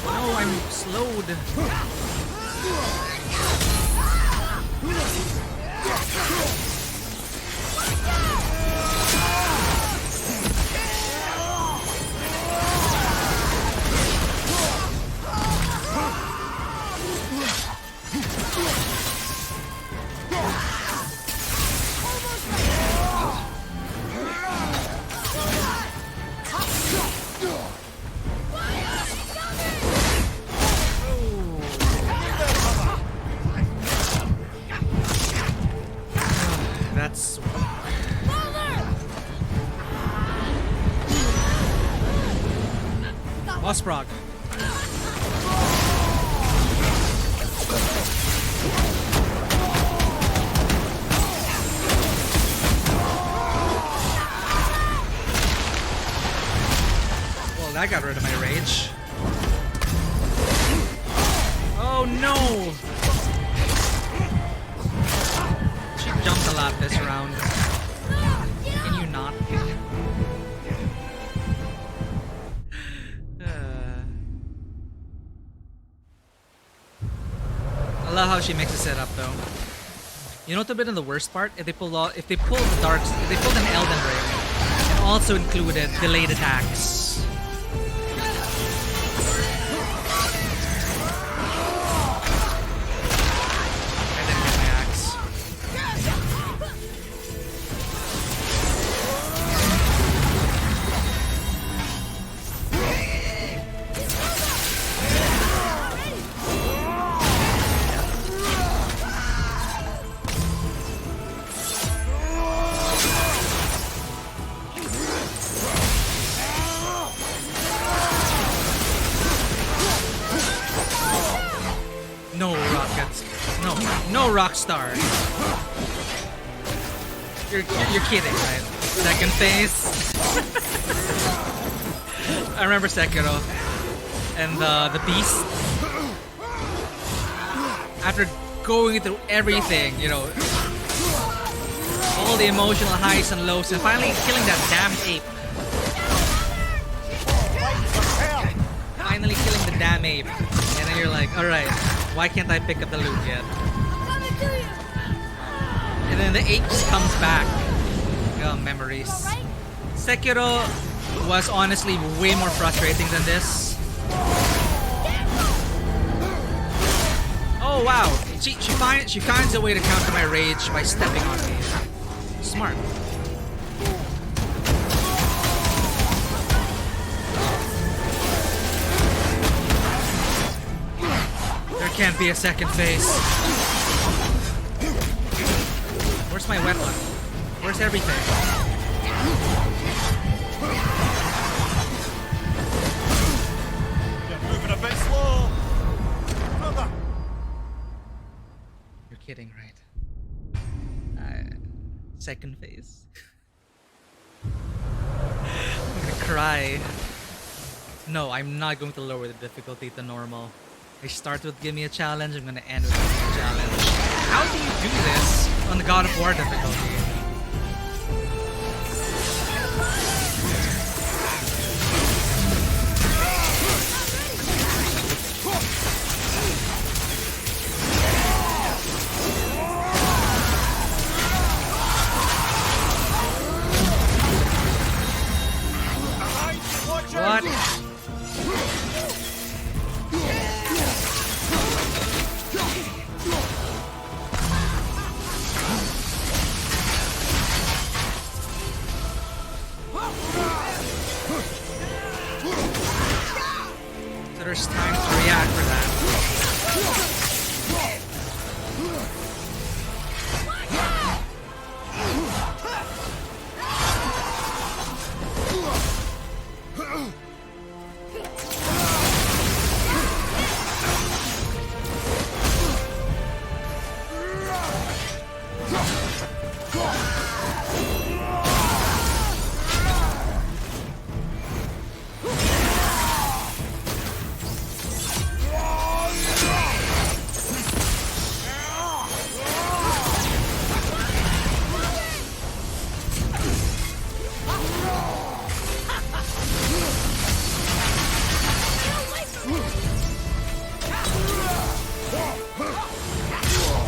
No, I'm slowed. That's Boss Prog. Well, that got rid of my rage. Oh no! She jumped a lot this round. Can you not? I love how she mixes it up though. You know what would have been the worst part? If they pulled the if they pulled an Elden Ring and also included delayed attacks. I didn't get my axe. No rockets. No rock star. You're kidding, right? Second phase. I remember Sekiro and the beast. After going through everything, you know, all the emotional highs and lows, and finally killing that damn ape. Finally killing the damn ape, and then you're like, all right. Why can't I pick up the loot yet? And then the ape just comes back. Oh, memories. Sekiro was honestly way more frustrating than this. Oh wow, she finds a way to counter my rage by stepping on me. Smart. There can't be a second phase. Where's my weapon? Where's everything? You're moving a bit slow. Brother. You're kidding, right? Second phase. I'm gonna cry. No, I'm not going to lower the difficulty to normal. I start with give me a challenge, I'm gonna end with give me a challenge. How do you do this on the God of War difficulty? What? So there's time to react for that.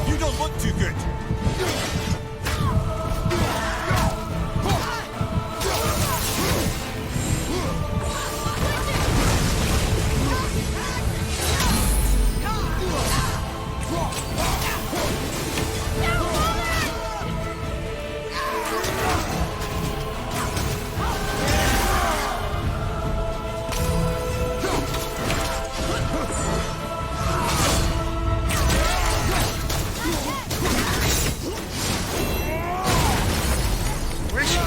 You don't look too good. Where's she?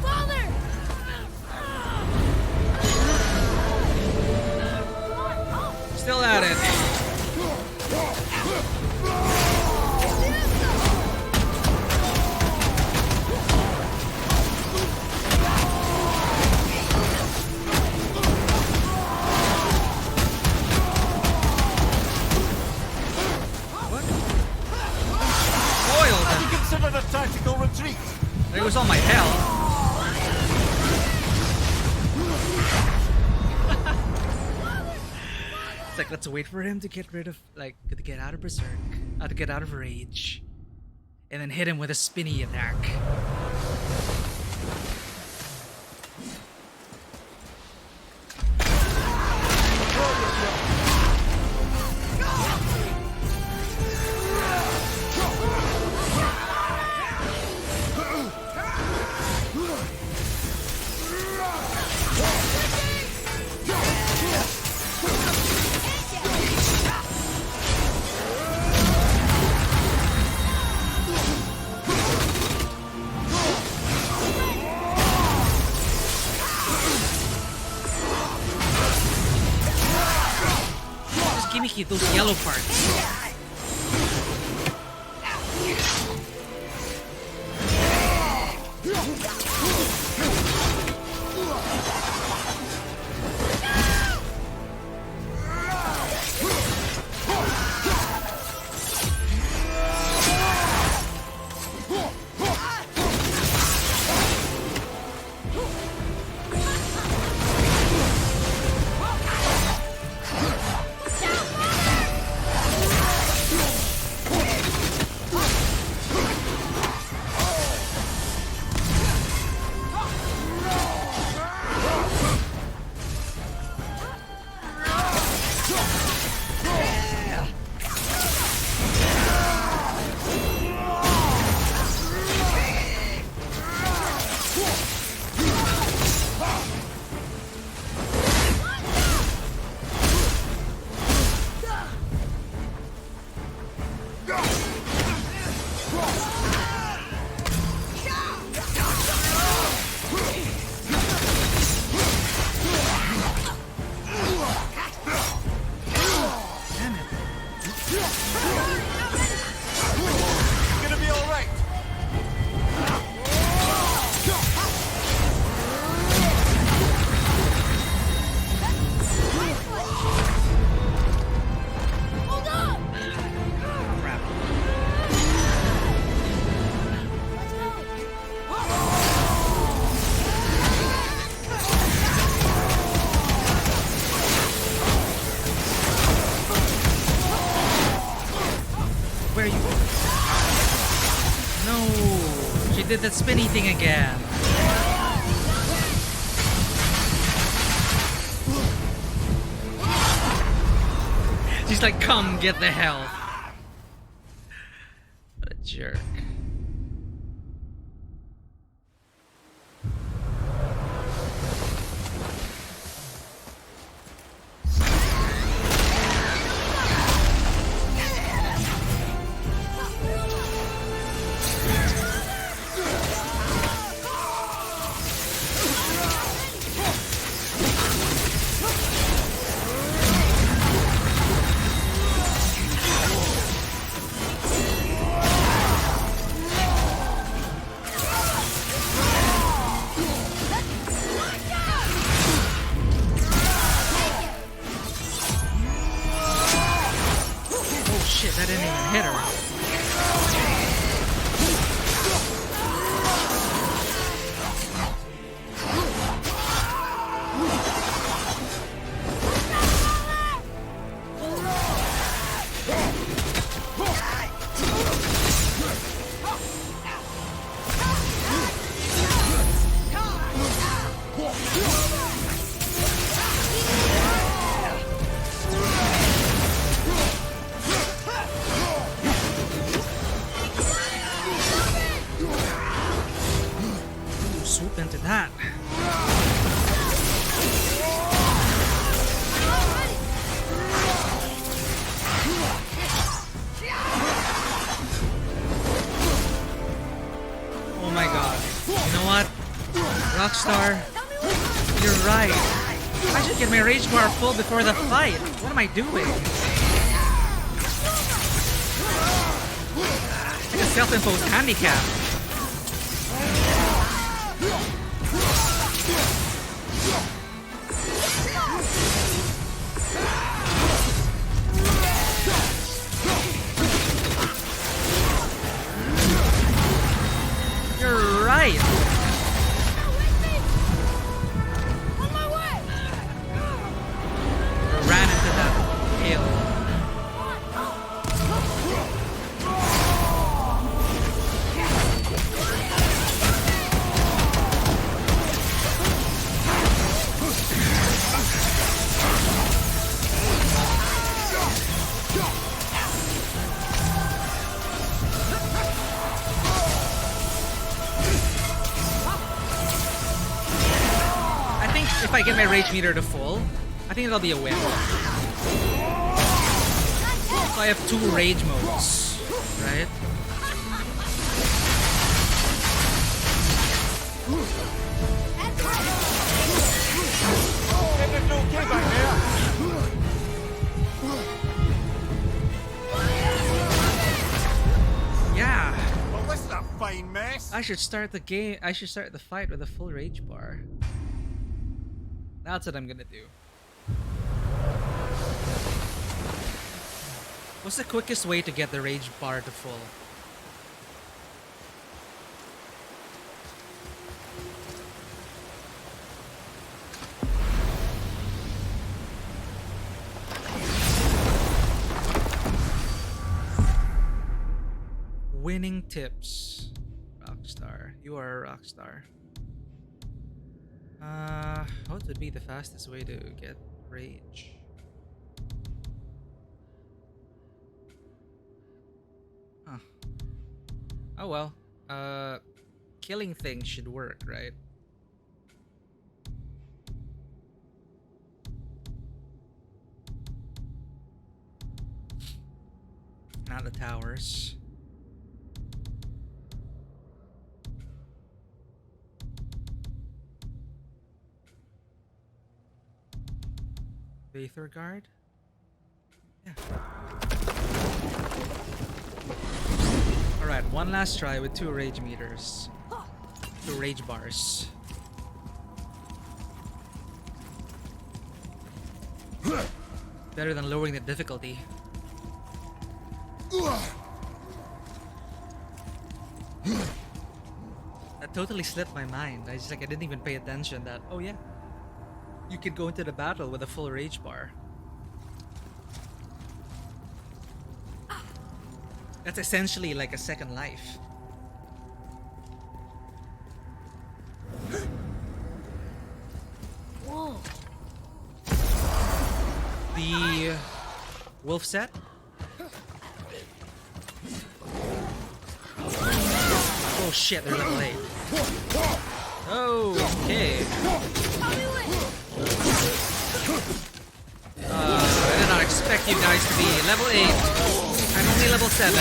Father! Still at it. Foiled. Have you considered a tactical retreat? There goes all my health. It's like, let's wait for him to get rid of, like, to get out of berserk, to get out of rage, and then hit him with a spinny attack. Just give me those yellow parts. did that spinny thing again. She's like, come get the health. What a jerk. That didn't even hit her. Swoop into that. Oh my god. You know what? Rockstar, you're right. I should get my rage bar full before the fight. What am I doing? It's like a self-imposed handicap. You're right. Ran into that hill. If I get my rage meter to full, I think it'll be a win. So I have 2 rage modes, right? Yeah. Well, this is a fine mess. I should start the game. I should start the fight with a full rage bar. That's what I'm gonna do. What's the quickest way to get the rage bar to full? Winning tips. Rockstar. You are a rockstar. What would be the fastest way to get rage? Huh. Oh well. Killing things should work, right? Not the towers. Aether Guard? Yeah. Alright, one last try with 2 rage meters. 2 rage bars. Better than lowering the difficulty. That totally slipped my mind. I didn't even pay attention that, oh yeah, you could go into the battle with a full rage bar. That's essentially like a second life. the wolf set. Oh shit, they're level 8. Okay. I did not expect you guys to be level 8. I'm only level 7.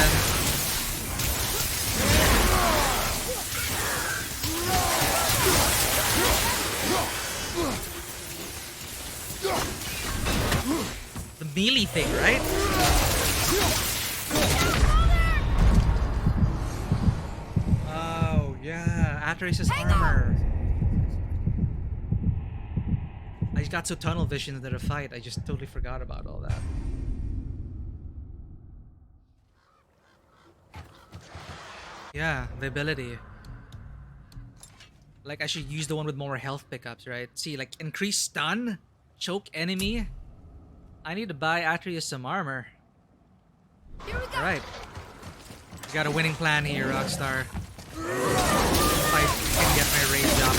The melee thing, right? Oh, yeah. Atreus' armor. I just got so tunnel vision into the fight, I just totally forgot about all that. Yeah, the ability. Like, I should use the one with more health pickups, right? See, like, increase stun, choke enemy. I need to buy Atreus some armor. Alright. You got a winning plan here, Rockstar. If I can get my rage up.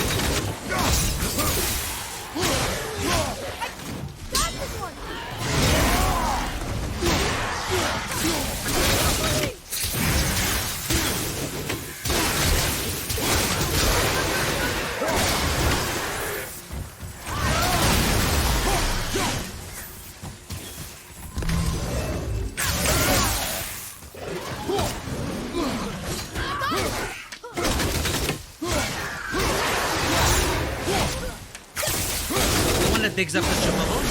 That digs up the consumables.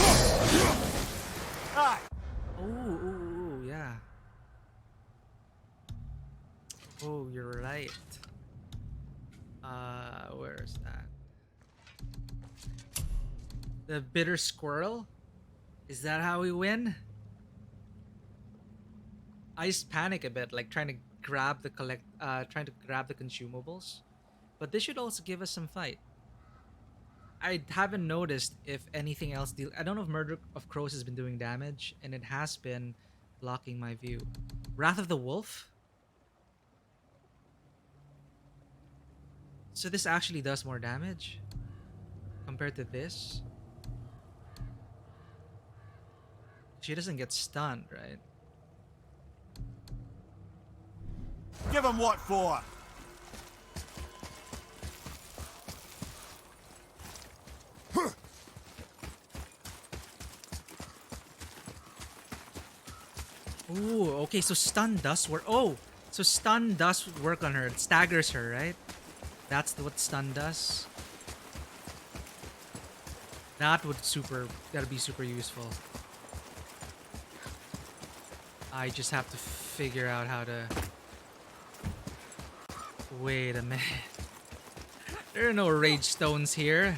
Ooh, yeah. Oh, you're right. Where is that? The bitter squirrel? Is that how we win? I just panic a bit, like trying to grab the consumables. But this should also give us some fight. I haven't noticed if anything else I don't know if Murder of Crows has been doing damage, and it has been blocking my view. Wrath of the Wolf? So this actually does more damage compared to this? She doesn't get stunned, right? Give him what for? Ooh, okay, so stun does work. Oh, so stun does work on her. It staggers her, right? That's what stun does. That'd be super useful. I just have to figure out how to... Wait a minute. There are no rage stones here.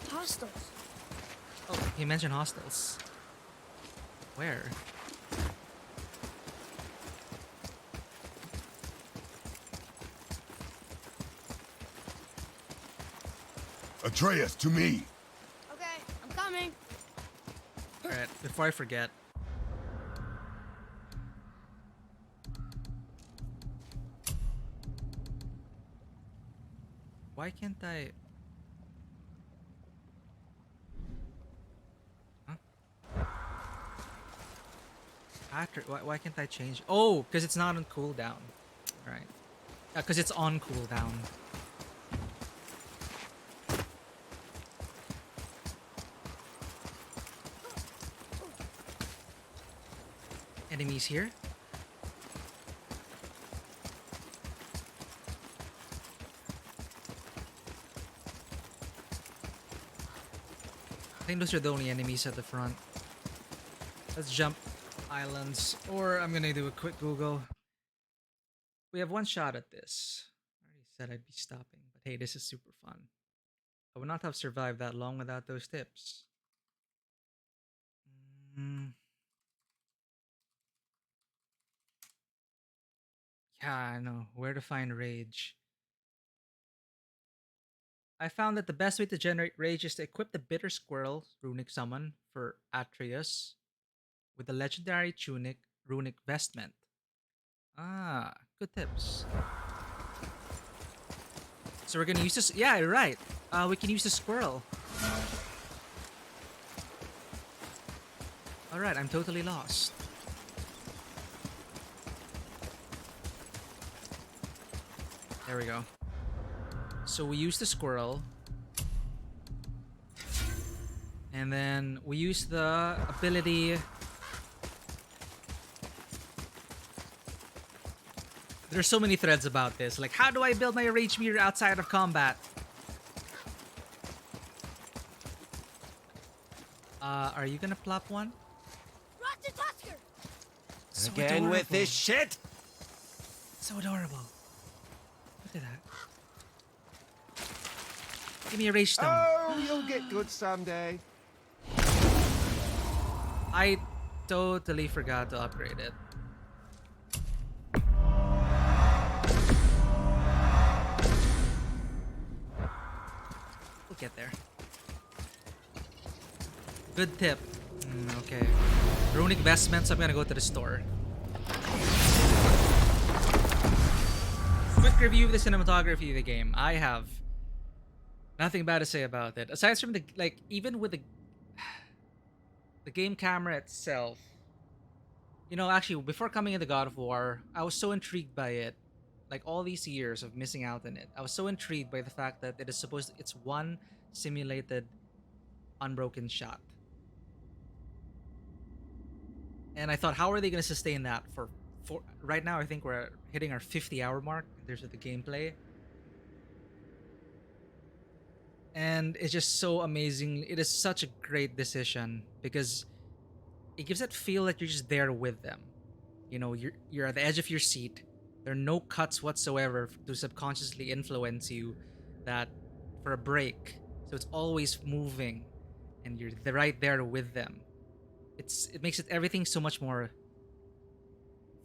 Hostiles. Oh, he mentioned hostiles. Where? Atreus, to me. Okay, I'm coming. Alright, before I forget. Why can't I... Why can't I change? Oh, because it's not on cooldown. Right. Because it's on cooldown. Enemies here. I think those are the only enemies at the front. Let's jump islands, or I'm gonna do a quick Google. We have one shot at this. I already said I'd be stopping, but hey, this is super fun. I would not have survived that long without those tips. Yeah, I know. Where to find rage. I found that the best way to generate rage is to equip the Bitter Squirrel runic summon for Atreus with the legendary tunic runic vestment. Ah, good tips. So we're gonna use this. Yeah, you're right. We can use the squirrel. Alright, I'm totally lost. There we go. So we use the squirrel. And then we use the ability... There's so many threads about this. Like, how do I build my rage meter outside of combat? Are you gonna plop one? So Again adorable. with this shit? So adorable. Look at that. Give me a rage stone. Oh, you'll get good someday. I totally forgot to upgrade it. We'll get there. Good tip. Okay. Runic vestments, I'm gonna go to the store. Quick review of the cinematography of the game. I have nothing bad to say about it. Aside from the, like, even with the game camera itself. You know, actually, before coming into God of War, I was so intrigued by it. Like, all these years of missing out on it. I was so intrigued by the fact that it is supposed to, it's one simulated unbroken shot. And I thought, how are they going to sustain that for right now? I think we're hitting our 50-hour mark in terms of the gameplay. And it's just so amazing. It is such a great decision because it gives that feel that you're just there with them. You know, you're at the edge of your seat. There are no cuts whatsoever to subconsciously influence you that for a break. So it's always moving and you're right there with them. It makes it everything so much more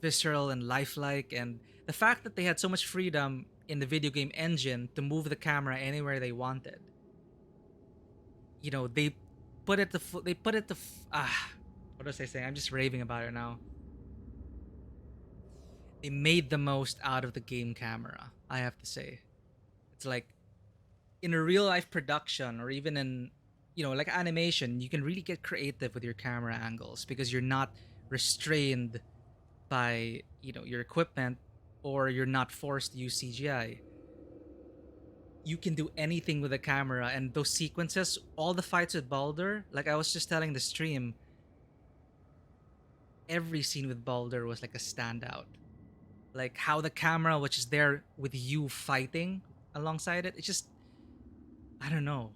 visceral and lifelike, and the fact that they had so much freedom in the video game engine to move the camera anywhere they wanted. You know, they put it to what was I saying? I'm just raving about it now. They made the most out of the game camera, I have to say. It's like in a real life production or even in, you know, like animation, you can really get creative with your camera angles because you're not restrained by, you know, your equipment, or you're not forced to use CGI. You can do anything with the camera, and those sequences, all the fights with Baldur, like I was just telling the stream, every scene with Baldur was like a standout. Like how the camera, which is there with you fighting alongside it, it's just, I don't know.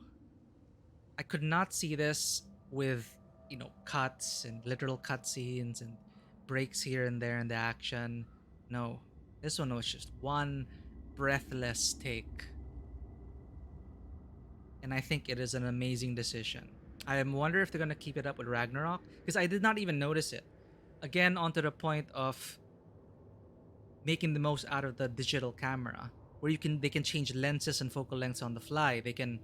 I could not see this with, you know, cuts and literal cutscenes and breaks here and there in the action. No, this one was just one breathless take. And I think it is an amazing decision. I wonder if they're going to keep it up with Ragnarok, because I did not even notice it. Again, onto the point of making the most out of the digital camera, where they can change lenses and focal lengths on the fly. They can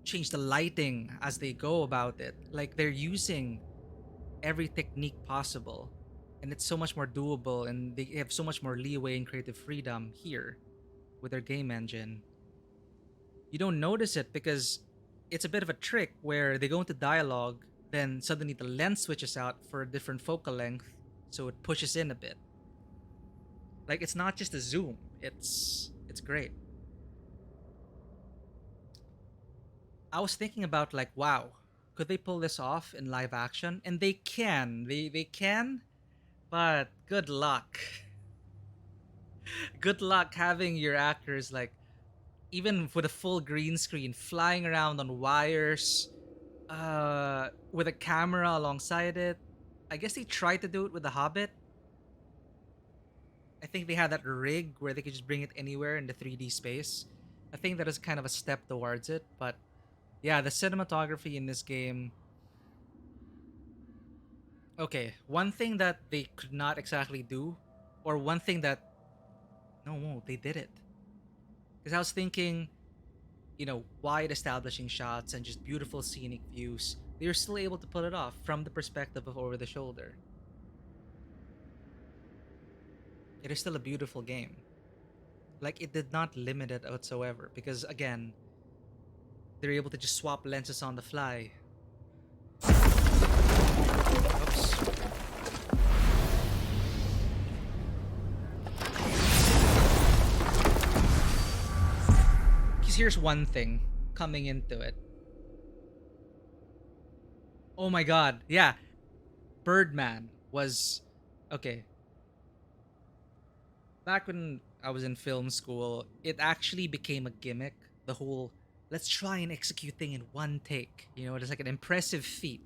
change the lighting as they go about it. Like, they're using every technique possible, and it's so much more doable, and they have so much more leeway and creative freedom here with their game engine. You don't notice it because it's a bit of a trick where they go into dialogue, then suddenly the lens switches out for a different focal length, so it pushes in a bit. Like, it's not just a zoom, it's great. I was thinking about, like, wow, could they pull this off in live action? And they can. They can, but good luck. Good luck having your actors, like, even with a full green screen, flying around on wires, with a camera alongside it. I guess they tried to do it with The Hobbit. I think they had that rig where they could just bring it anywhere in the 3D space. I think that is kind of a step towards it, but yeah, the cinematography in this game. Okay, one thing that they could not exactly do, or one thing that, no, they did it. Because I was thinking, you know, wide establishing shots and just beautiful scenic views. They were still able to pull it off from the perspective of over the shoulder. It is still a beautiful game. Like, it did not limit it whatsoever, because again, they're able to just swap lenses on the fly. here's one thing coming into it. Oh my god, yeah. Birdman was okay. Back when I was in film school, it actually became a gimmick. The whole let's try and execute thing in one take. You know, it's like an impressive feat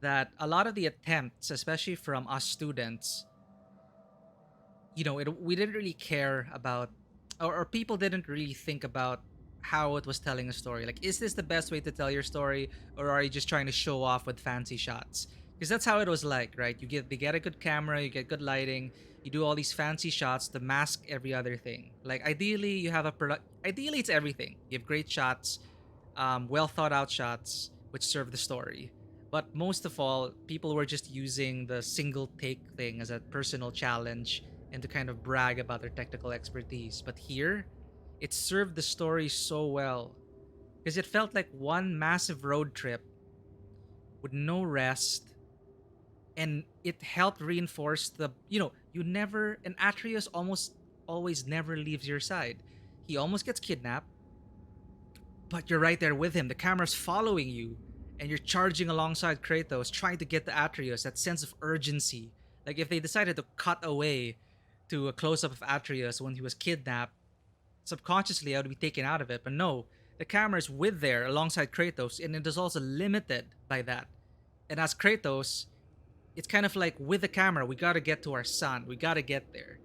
that a lot of the attempts, especially from us students, you know, we didn't really care about, or people didn't really think about how it was telling a story. Like, is this the best way to tell your story, or are you just trying to show off with fancy shots? Because that's how it was like, right? They get a good camera, you get good lighting, you do all these fancy shots to mask every other thing. Like, ideally, you have ideally it's everything. You have great shots, well thought out shots, which serve the story. But most of all, people were just using the single take thing as a personal challenge and to kind of brag about their technical expertise. But here, it served the story so well because it felt like one massive road trip with no rest, and it helped reinforce and Atreus almost always never leaves your side. He almost gets kidnapped, but you're right there with him. The camera's following you, and you're charging alongside Kratos, trying to get to Atreus. That sense of urgency. Like, if they decided to cut away to a close-up of Atreus when he was kidnapped, subconsciously I would be taken out of it. But no, the camera is with there alongside Kratos, and it is also limited by that. And as Kratos, it's kind of like, with the camera, we gotta get to our son. We gotta get there.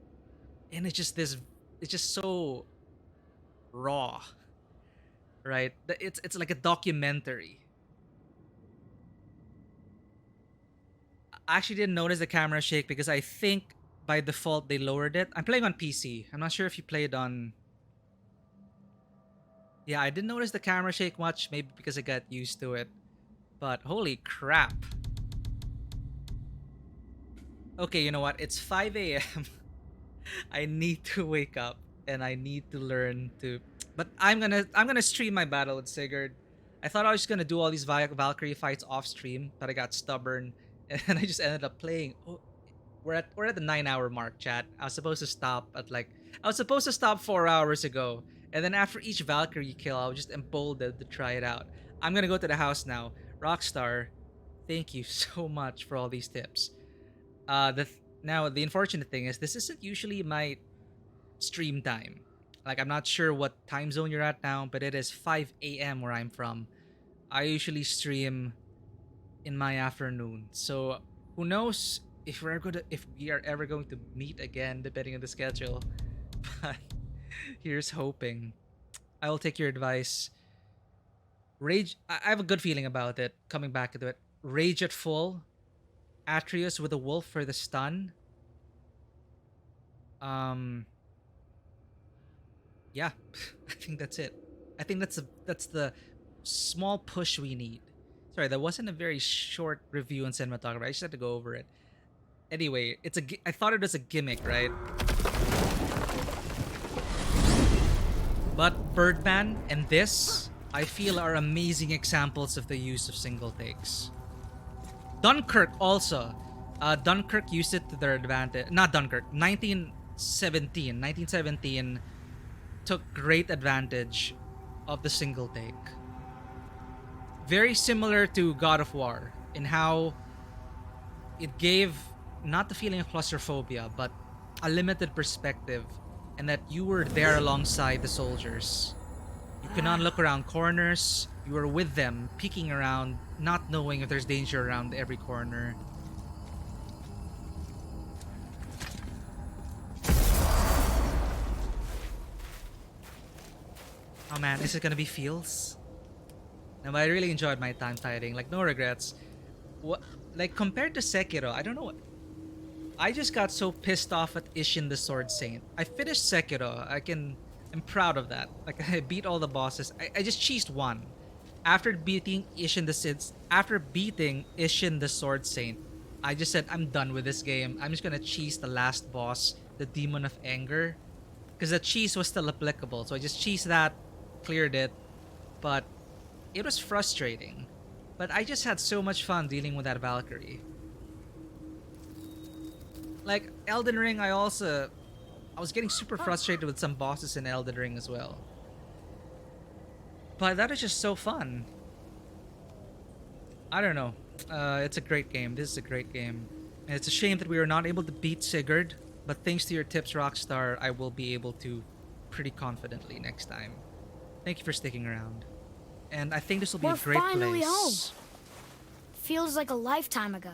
And it's just so raw, right? It's like a documentary. I actually didn't notice the camera shake because I think by default they lowered it. I'm playing on PC. I'm not sure if you played on... Yeah, I didn't notice the camera shake much, maybe because I got used to it. But holy crap. Okay, you know what? It's 5 a.m. I need to wake up and I need to learn to... But I'm gonna stream my battle with Sigurd. I thought I was just gonna do all these Valkyrie fights off stream, but I got stubborn and I just ended up playing. Oh, we're at the 9-hour mark, chat. I was supposed to stop 4 hours ago. And then after each Valkyrie kill, I was just emboldened to try it out. I'm gonna go to the house now. Rockstar, thank you so much for all these tips. Now, the unfortunate thing is this isn't usually my stream time. Like, I'm not sure what time zone you're at now, but it is 5 a.m. where I'm from. I usually stream in my afternoon. So who knows if we are ever going to meet again, depending on the schedule. But here's hoping. I will take your advice. Rage. I have a good feeling about it. Coming back to it. Rage at full. Atreus with a wolf for the stun. Yeah, I think that's it. I think that's the small push we need. Sorry, that wasn't a very short review on cinematography. I just had to go over it. Anyway, I thought it was a gimmick, right? But Birdman and this, I feel, are amazing examples of the use of single takes. Dunkirk also. Dunkirk used it to their advantage. Not Dunkirk. 1917 took great advantage of the single take. Very similar to God of War in how it gave not the feeling of claustrophobia, but a limited perspective, and that you were there alongside the soldiers. You could not look around corners. You were with them, peeking around, not knowing if there's danger around every corner. Oh man, is it gonna be feels? No, but I really enjoyed my time fighting. Like, no regrets. What, like, compared to Sekiro, I don't know what. I just got so pissed off at Ishin the Sword Saint. I finished Sekiro. I'm proud of that. Like, I beat all the bosses. I just cheesed one. After beating Ishin the Sword Saint, I just said, I'm done with this game. I'm just gonna cheese the last boss, the Demon of Anger. Because the cheese was still applicable. So I just cheesed that, cleared it. But it was frustrating. But I just had so much fun dealing with that Valkyrie. Like, Elden Ring, I was getting super frustrated with some bosses in Elden Ring as well. but that is just so fun. I don't know. It's a great game. This is a great game. And it's a shame that we were not able to beat Sigurd, but thanks to your tips, Rockstar, I will be able to pretty confidently next time. Thank you for sticking around. And I think this will be We're a great finally place. home. Feels like a lifetime ago.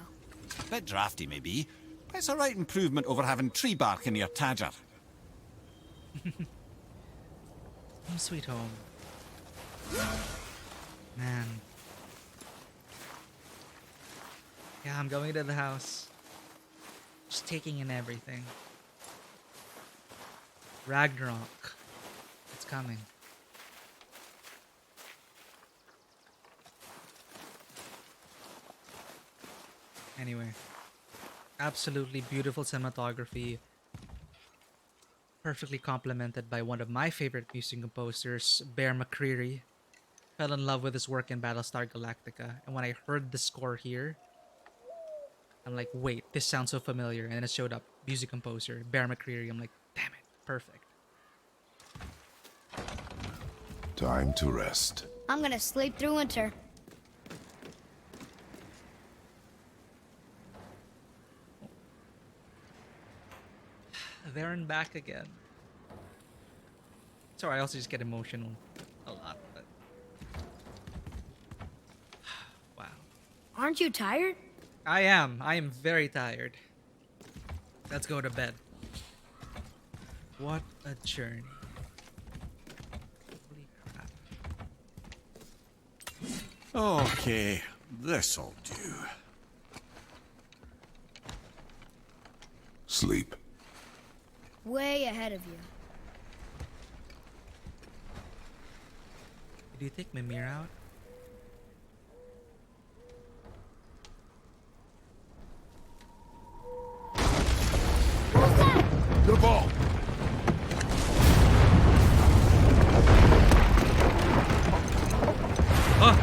Bit drafty, maybe, but it's a right improvement over having tree bark in your Tadger. Home sweet home. Man. Yeah, I'm going to the house. Just taking in everything. Ragnarok. It's coming. Anyway. Absolutely beautiful cinematography. Perfectly complemented by one of my favorite music composers, Bear McCreary. Fell in love with his work in Battlestar Galactica, and when I heard the score here, I'm like, wait, this sounds so familiar, and then it showed up, music composer, Bear McCreary. I'm like, damn it, perfect. Time to rest. I'm gonna sleep through winter. There and back again. Sorry, I also just get emotional a lot, but... Wow. Aren't you tired? I am very tired. Let's go to bed. What a journey. Holy crap. Okay, this'll do. Sleep. Way ahead of you. Did you take my mirror out? The ball! Ah!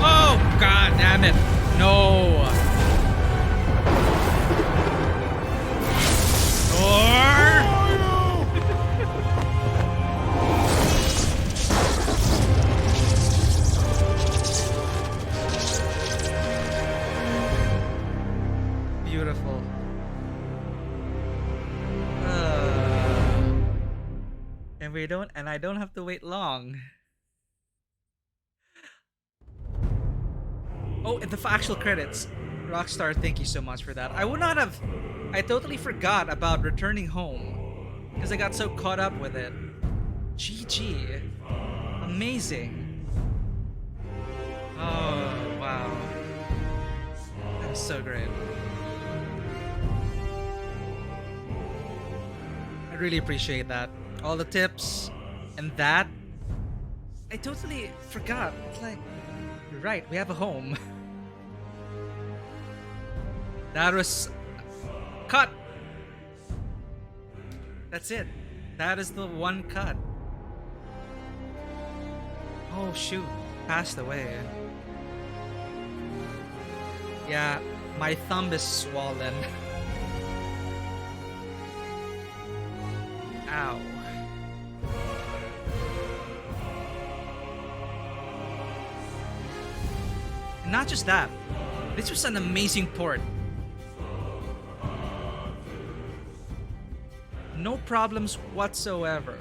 Oh, god damn it. No. Beautiful. And I don't have to wait long. Oh, and the actual credits. Rockstar, thank you so much for that. I would not have... I totally forgot about returning home. Because I got so caught up with it. GG. Amazing. Oh, wow. That was so great. I really appreciate that. All the tips and that. I totally forgot. It's like, you're right, we have a home. That was cut. That's it. That is the one cut. Oh shoot, passed away. Yeah, my thumb is swollen. Ow. And not just that, this was an amazing port. No problems whatsoever.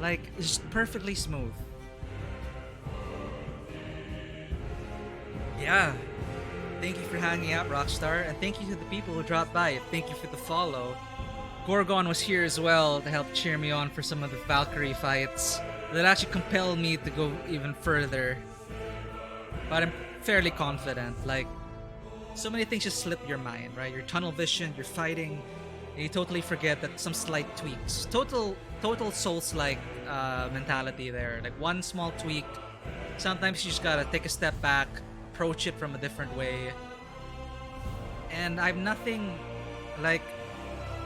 Like, it's just perfectly smooth. Yeah. Thank you for hanging out, Rockstar, and thank you to the people who dropped by. Thank you for the follow. Gorgon was here as well to help cheer me on for some of the Valkyrie fights. That actually compelled me to go even further. But I'm fairly confident. Like, so many things just slip your mind, right? Your tunnel vision, you're fighting, and you totally forget that some slight tweaks. Total Souls-like mentality there. Like, one small tweak. Sometimes you just gotta take a step back, approach it from a different way. And I'm nothing like...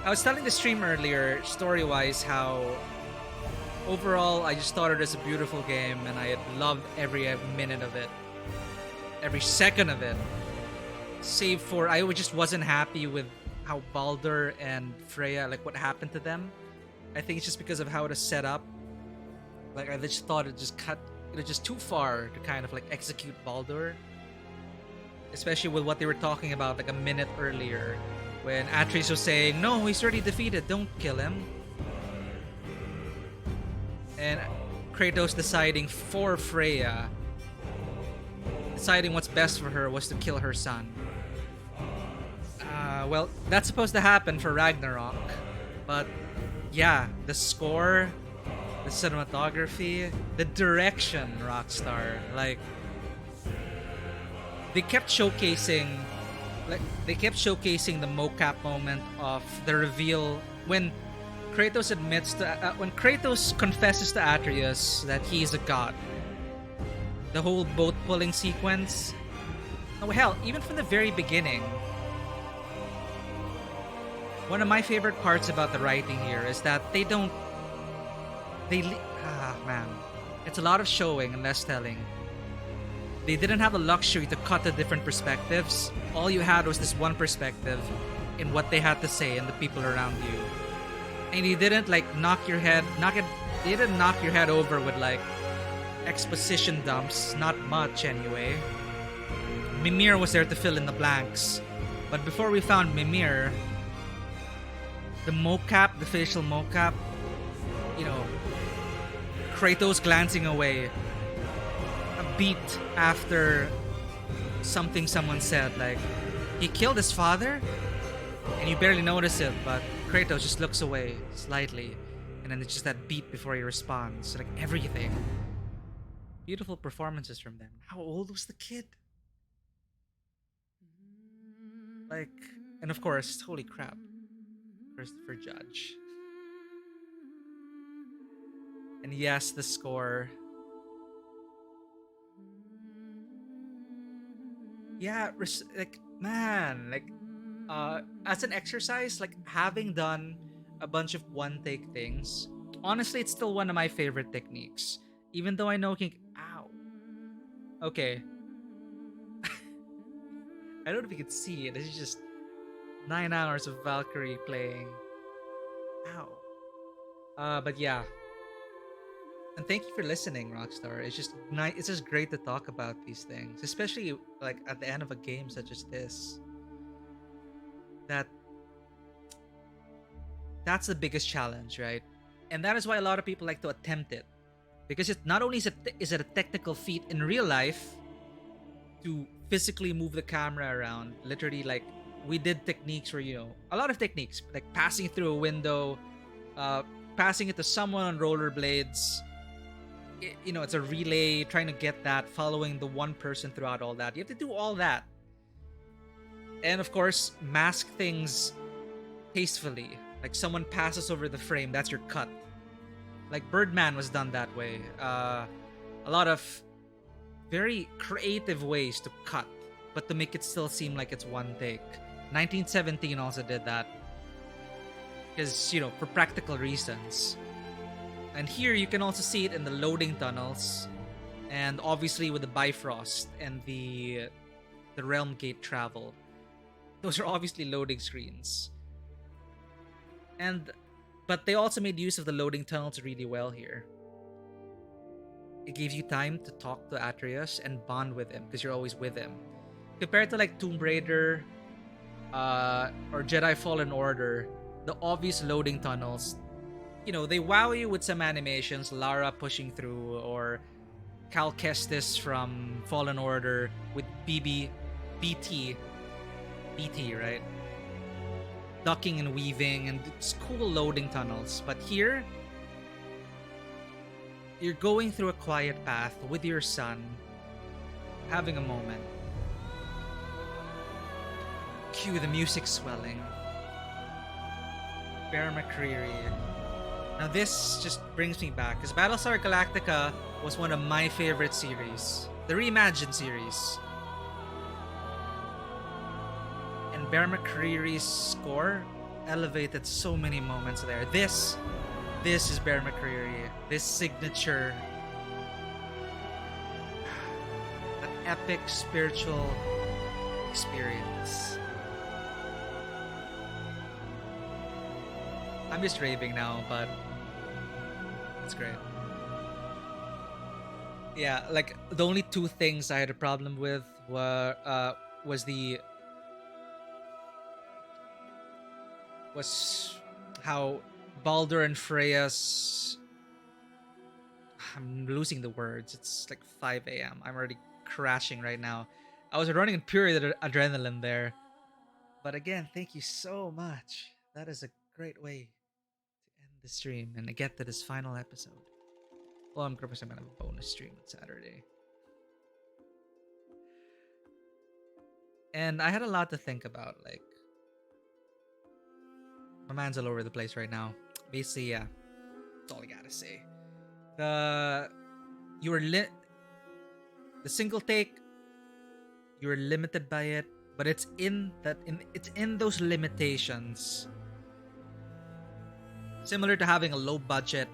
I was telling the stream earlier, story-wise, how overall I just thought it was a beautiful game and I had loved every minute of it. Every second of it. save for just wasn't happy with how Baldur and Freya, like what happened to them. I think it's just because of how it is set up. Like I just thought it was just too far to kind of like execute Baldur. Especially with what they were talking about like a minute earlier, when Atreus was saying, "No, he's already defeated. Don't kill him." And Kratos deciding for Freya, deciding what's best for her was to kill her son. Well, that's supposed to happen for Ragnarok, but yeah, the score, the cinematography, the direction, Rockstar, like they kept showcasing the mocap moment of the reveal when Kratos when Kratos confesses to Atreus that he's a god. The whole boat pulling sequence. Oh hell, even from the very beginning. One of my favorite parts about the writing here is that man, it's a lot of showing and less telling. They didn't have the luxury to cut to different perspectives. All you had was this one perspective in what they had to say and the people around you. And you didn't like they didn't knock your head over with like exposition dumps, not much anyway. Mimir was there to fill in the blanks. But before we found Mimir, the facial mocap, Kratos glancing away, a beat after someone said, like, he killed his father? And you barely notice it, but Kratos just looks away slightly, and then it's just that beat before he responds. Like, everything. Beautiful performances from them. How old was the kid? Like, and of course, holy crap, Christopher Judge. And yes, the score. Yeah, like, man, like, as an exercise, like, having done a bunch of one-take things, honestly, it's still one of my favorite techniques. Even though I know ow. Okay. I don't know if you can see it. It's just 9 hours of Valkyrie playing. Ow. But yeah. And thank you for listening, Rockstar. It's just nice. It's just great to talk about these things, especially like at the end of a game such as this. That's the biggest challenge, right? And that is why a lot of people like to attempt it, because it not only is it a technical feat in real life to physically move the camera around. Literally, like, we did techniques where, a lot of techniques, like passing through a window, passing it to someone on rollerblades. It's a relay, trying to get that, following the one person throughout all that. You have to do all that. And of course, mask things tastefully. Like, someone passes over the frame, that's your cut. Like, Birdman was done that way. A lot of very creative ways to cut, but to make it still seem like it's one take. 1917 also did that. Because, for practical reasons. And here you can also see it in the loading tunnels, and obviously with the Bifrost and the Realm Gate travel. Those are obviously loading screens. But they also made use of the loading tunnels really well here. It gives you time to talk to Atreus and bond with him, because you're always with him. Compared to like Tomb Raider or Jedi Fallen Order, the obvious loading tunnels, they wow you with some animations, Lara pushing through, or Cal Kestis from Fallen Order with BT, right? Ducking and weaving, and it's cool loading tunnels. But here, you're going through a quiet path with your son, having a moment. Cue the music swelling. Bear McCreary. Now this just brings me back, because Battlestar Galactica was one of my favorite series. The Reimagined series. And Bear McCreary's score elevated so many moments there. This is Bear McCreary. This signature, an epic spiritual experience. I'm just raving now, but it's great. Yeah, like the only two things I had a problem with were was how Baldur and Freya's. I'm losing the words. It's like 5 a.m. I'm already crashing right now. I was running in pure adrenaline there. But again, thank you so much. That is a great way to end the stream and to get to this final episode. Well, I'm gonna have a bonus stream on Saturday. And I had a lot to think about. Like, my mind's all over the place right now. Basically, yeah, that's all I gotta say. The single take, you were limited by it, but it's in those limitations. Similar to having a low budget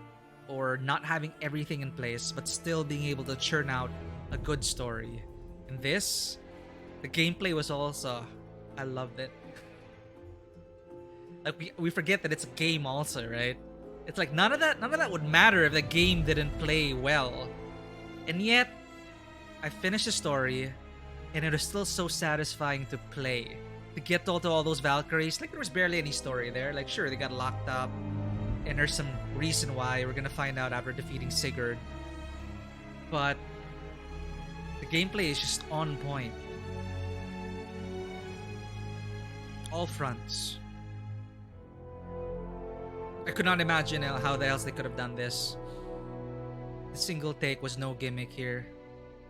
or not having everything in place, but still being able to churn out a good story. In this, the gameplay was also, I loved it. Like we forget that it's a game also, right? It's like none of that would matter if the game didn't play well. And yet, I finished the story, and it was still so satisfying to play. To get to all those Valkyries, like there was barely any story there. Like sure, they got locked up, and there's some reason why we're gonna find out after defeating Sigurd. But the gameplay is just on point. All fronts. I could not imagine how else they could have done this. The single take was no gimmick here.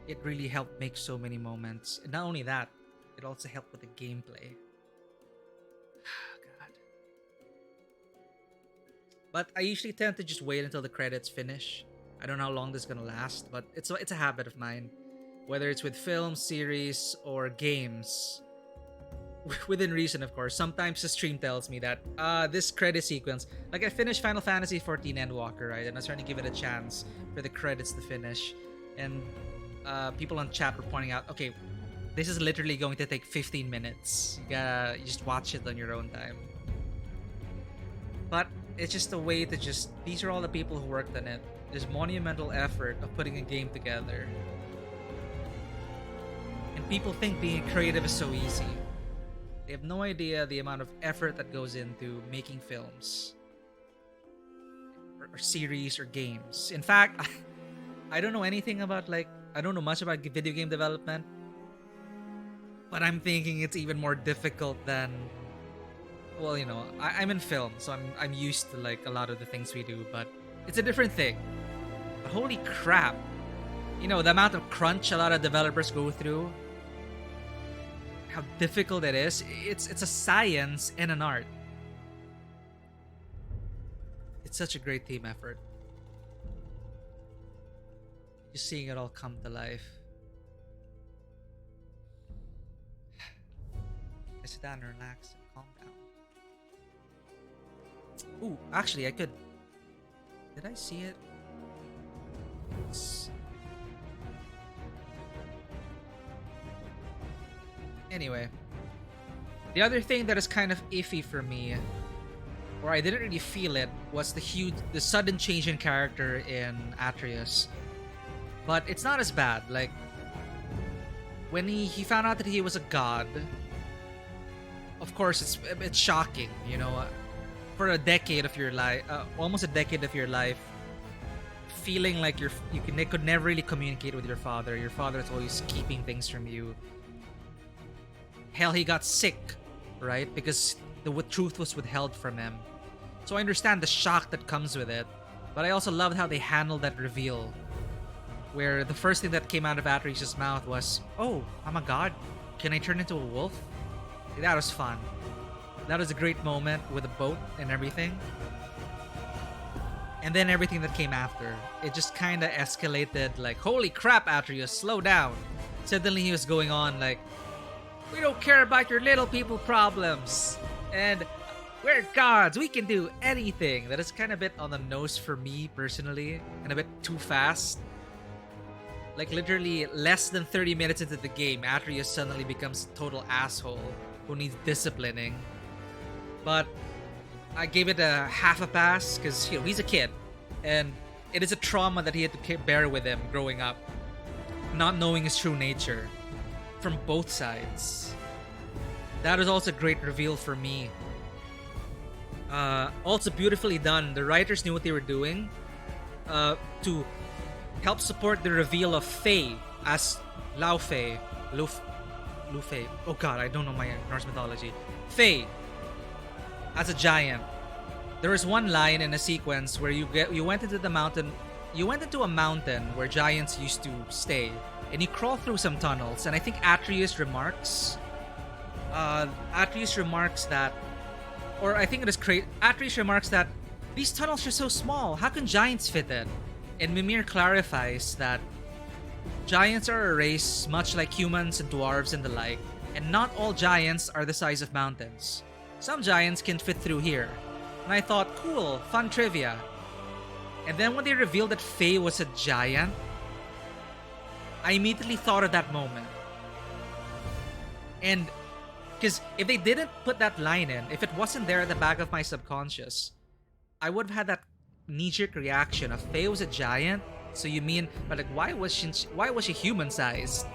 It really helped make so many moments. And not only that, it also helped with the gameplay. God. But I usually tend to just wait until the credits finish. I don't know how long this is gonna last, but it's a habit of mine. Whether it's with films, series, or games. Within reason, of course. Sometimes the stream tells me that this credit sequence, like I finished Final Fantasy XIV Endwalker, right? And I was trying to give it a chance for the credits to finish. And people on chat were pointing out, okay, this is literally going to take 15 minutes. You just watch it on your own time. But it's just a way to these are all the people who worked on it. There's monumental effort of putting a game together. And people think being creative is so easy. They have no idea the amount of effort that goes into making films or series or games. In fact, I don't know anything about I don't know much about video game development, but I'm thinking it's even more difficult than, well, you know, I'm in film, so I'm used to a lot of the things we do, but it's a different thing. But holy crap, you know, the amount of crunch a lot of developers go through, how difficult it is. It's a science and an art. It's such a great team effort. Just seeing it all come to life. I sit down and relax and calm down. Ooh, actually I could. Did I see it? Anyway, the other thing that is kind of iffy for me, or I didn't really feel it, was the sudden change in character in Atreus. But it's not as bad. Like, when he found out that he was a god, of course it's shocking, you know, for a decade of your life, almost a decade of your life, feeling like they could never really communicate with your father. Your father is always keeping things from you. Hell, he got sick, right? Because the truth was withheld from him. So I understand the shock that comes with it, but I also loved how they handled that reveal, where the first thing that came out of Atreus' mouth was, "Oh, I'm a god. Can I turn into a wolf?" That was fun. That was a great moment with a boat and everything. And then everything that came after, it just kind of escalated. Like, holy crap, Atreus, slow down. Suddenly he was going on like, "We don't care about your little people problems. And we're gods. We can do anything." That is kind of a bit on the nose for me personally, and a bit too fast. Like literally less than 30 minutes into the game, Atreus suddenly becomes a total asshole who needs disciplining. But I gave it a half a pass because he's a kid, and it is a trauma that he had to bear with him growing up, not knowing his true nature from both sides. That is also a great reveal for me. Also beautifully done. The writers knew what they were doing to help support the reveal of Faye as Laufey. Lufey. Oh god, I don't know my Norse mythology. Faye as a giant. There was one line in a sequence where you went into the mountain. You went into a mountain where giants used to stay, and you crawl through some tunnels. And I think Atreus remarks that, or I think it is Atreus remarks that these tunnels are so small. How can giants fit in? And Mimir clarifies that giants are a race much like humans and dwarves and the like, and not all giants are the size of mountains. Some giants can fit through here. And I thought, cool, fun trivia. And then when they revealed that Faye was a giant, I immediately thought of that moment. And because if they didn't put that line in, if it wasn't there at the back of my subconscious, I would have had that knee-jerk reaction of Faye was a giant. So you mean, but like, why was she human-sized?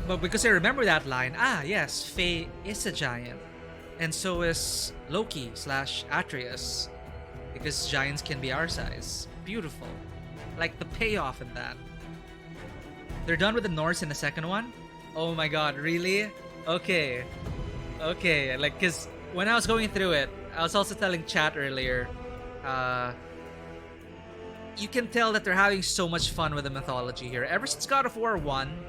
But because I remember that line, yes, Faye is a giant, and so is Loki / Atreus, because giants can be our size. Beautiful, like the payoff in that. They're done with the Norse in the second one. Oh my god, really? Okay, like, because when I was going through it, I was also telling chat earlier, you can tell that they're having so much fun with the mythology here. Ever since God of War 1,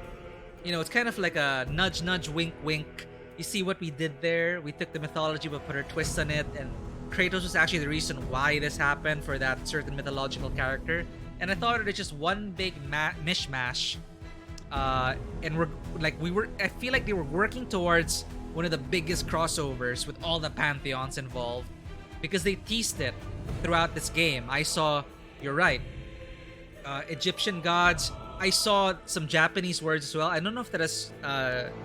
it's kind of like a nudge, nudge, wink, wink. You see what we did there? We took the mythology but put our twist on it, and Kratos was actually the reason why this happened for that certain mythological character. And I thought it was just one big mishmash. And I feel like they were working towards one of the biggest crossovers with all the pantheons involved, because they teased it throughout this game. I saw, you're right, Egyptian gods. I saw some Japanese words as well. I don't know if that is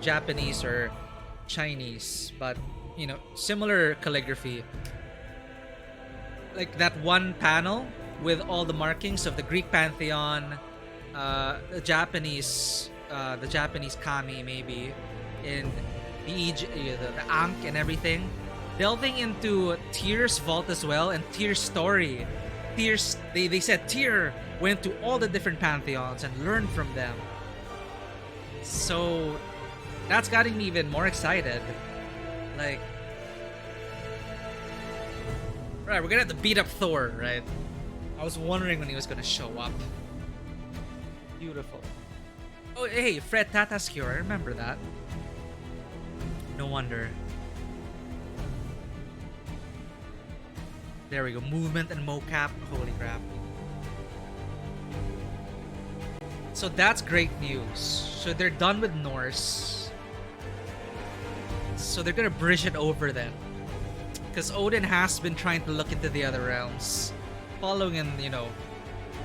Japanese or Chinese, but similar calligraphy. Like that one panel with all the markings of the Greek pantheon, the Japanese kami maybe, and the Ankh and everything. Delving into Tyr's vault as well, and Tyr's story. They said Tyr went to all the different pantheons and learned from them. So that's gotten me even more excited. Like, right, we're gonna have to beat up Thor, right? I was wondering when he was gonna show up. Beautiful. Oh, hey, Fred Tatascure, I remember that. No wonder. There we go. Movement and mocap. Holy crap. So that's great news. So they're done with Norse. So they're gonna bridge it over then. Because Odin has been trying to look into the other realms. Following in,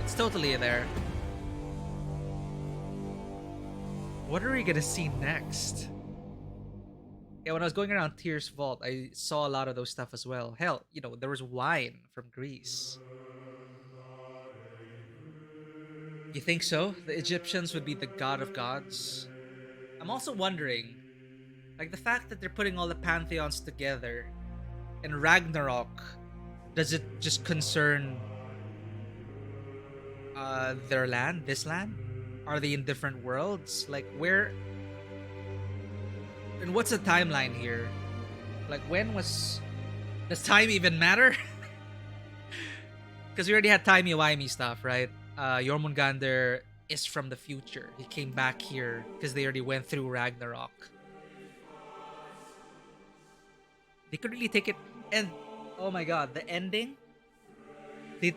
it's totally there. What are we gonna see next? Yeah, when I was going around Tyr's vault, I saw a lot of those stuff as well. Hell, there was wine from Greece. You think so? The Egyptians would be the god of gods? I'm also wondering, like, the fact that they're putting all the pantheons together in Ragnarok, does it just concern their land, this land? Are they in different worlds? Like, where... And what's the timeline here? Like, does time even matter? Because we already had timey-wimey stuff, right? Jormungandr is from the future. He came back here because they already went through Ragnarok. They could really take it, and oh my god, the ending. They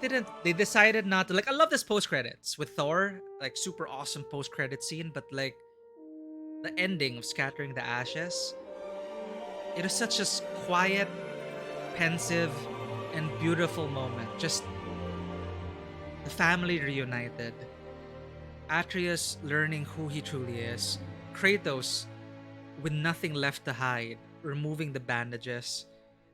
decided not to, like, I love this post-credits with Thor, like, super awesome post-credit scene, but like the ending of scattering the ashes, it is such a quiet, pensive, and beautiful moment. Just the family reunited, Atreus learning who he truly is, Kratos with nothing left to hide, removing the bandages,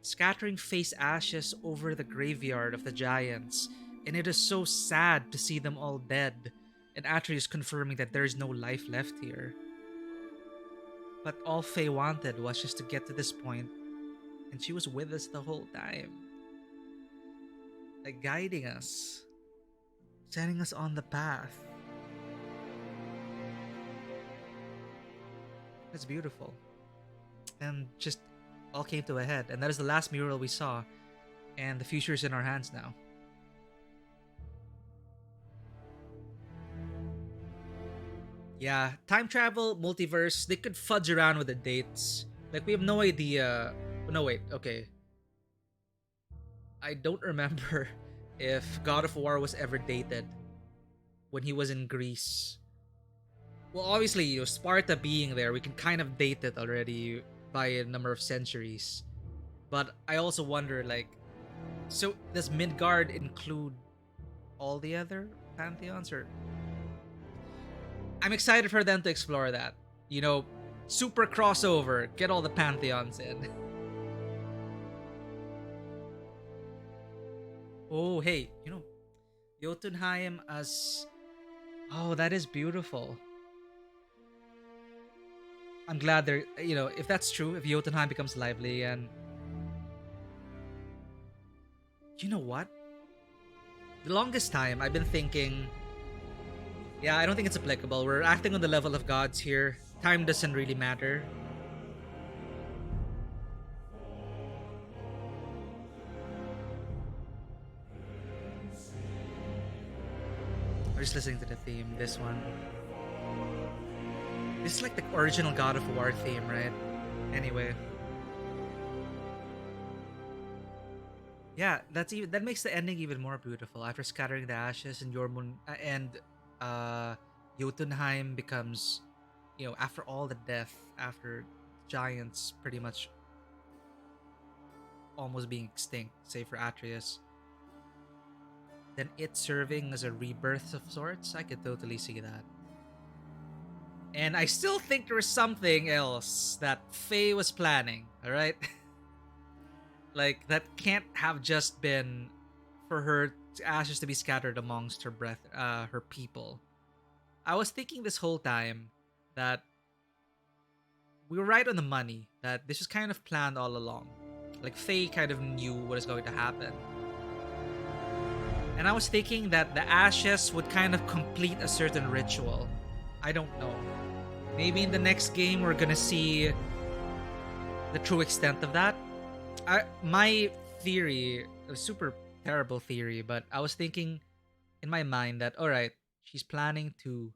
scattering face ashes over the graveyard of the giants, and it is so sad to see them all dead, and Atreus confirming that there is no life left here. But all Faye wanted was just to get to this point, and she was with us the whole time. Like guiding us, setting us on the path. It's beautiful. And just all came to a head. And that is the last mural we saw. And the future is in our hands now. Yeah, time travel, multiverse, they could fudge around with the dates. Like, we have no idea. No, wait, okay. I don't remember if God of War was ever dated when he was in Greece. Well, obviously, you know, Sparta being there, we can kind of date it already by a number of centuries. But I also wonder, like, so does Midgard include all the other pantheons? Or I'm excited for them to explore that. You know, super crossover, get all the pantheons in. Oh, hey, you know, Jotunheim as... Oh, that is beautiful. I'm glad they're, you know, if that's true, if Jotunheim becomes lively and... You know what? The longest time, I've been thinking... Yeah, I don't think it's applicable. We're acting on the level of gods here. Time doesn't really matter. We're just listening to the theme, this one. This is like the original God of War theme, right? Anyway. Yeah, that makes the ending even more beautiful. After scattering the ashes and Jotunheim becomes, you know, after all the death, after giants pretty much almost being extinct, save for Atreus, then it serving as a rebirth of sorts, I could totally see that. And I still think there was something else that Faye was planning, alright? Like, that can't have just been for her ashes to be scattered amongst her people. I was thinking this whole time that we were right on the money, that this was kind of planned all along. Like, Faye kind of knew what is going to happen. And I was thinking that the ashes would kind of complete a certain ritual. I don't know. Maybe in the next game we're gonna see the true extent of that. My theory, a super terrible theory, but I was thinking in my mind that, alright, she's planning to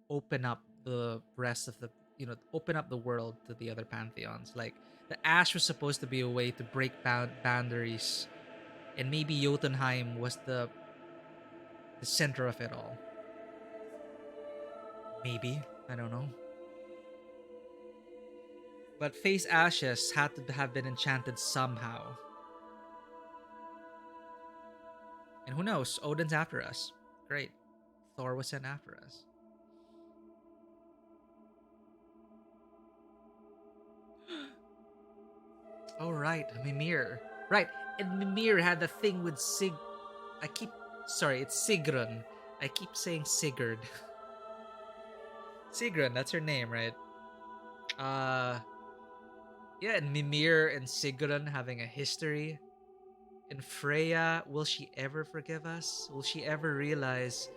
open up the rest of the, you know, open up the world to the other pantheons. Like, the ash was supposed to be a way to break boundaries, and maybe Jotunheim was the center of it all. Maybe. I don't know. But Faye's ashes had to have been enchanted somehow. And who knows? Odin's after us. Great. Thor was sent after us. Oh, right. Mimir. Right. And Mimir had the thing with it's Sigrun. I keep saying Sigurd. Sigrun, that's her name, right? Yeah, and Mimir and Sigrun having a history. And Freya, will she ever forgive us? Will she ever realize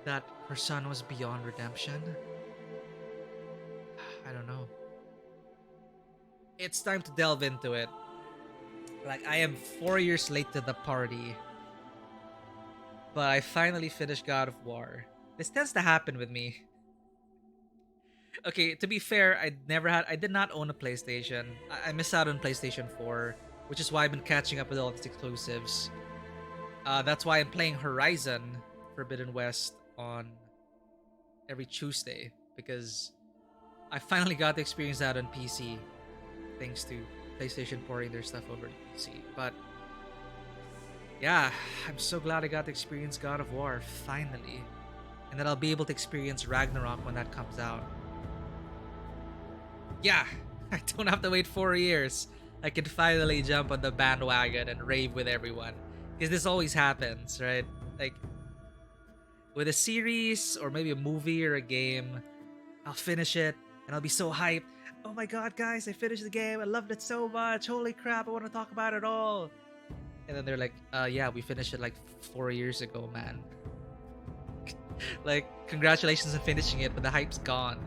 that her son was beyond redemption? I don't know. It's time to delve into it. Like, I am 4 years late to the party, but I finally finished God of War. This tends to happen with me. Okay, to be fair, I did not own a PlayStation. I missed out on PlayStation 4, which is why I've been catching up with all these exclusives. That's why I'm playing Horizon Forbidden West on every Tuesday, because I finally got to experience that on PC, thanks to PlayStation porting their stuff over to PC. But yeah, I'm so glad I got to experience God of War finally, and that I'll be able to experience Ragnarok when that comes out. Yeah, I don't have to wait 4 years. I can finally jump on the bandwagon and rave with everyone, because this always happens, right? Like with a series or maybe a movie or a game, I'll finish it and I'll be so hyped. Oh my god, guys, I finished the game. I loved it so much. Holy crap, I want to talk about it all. And then they're like, yeah, we finished it like 4 years ago, man. Like, congratulations on finishing it, but the hype's gone.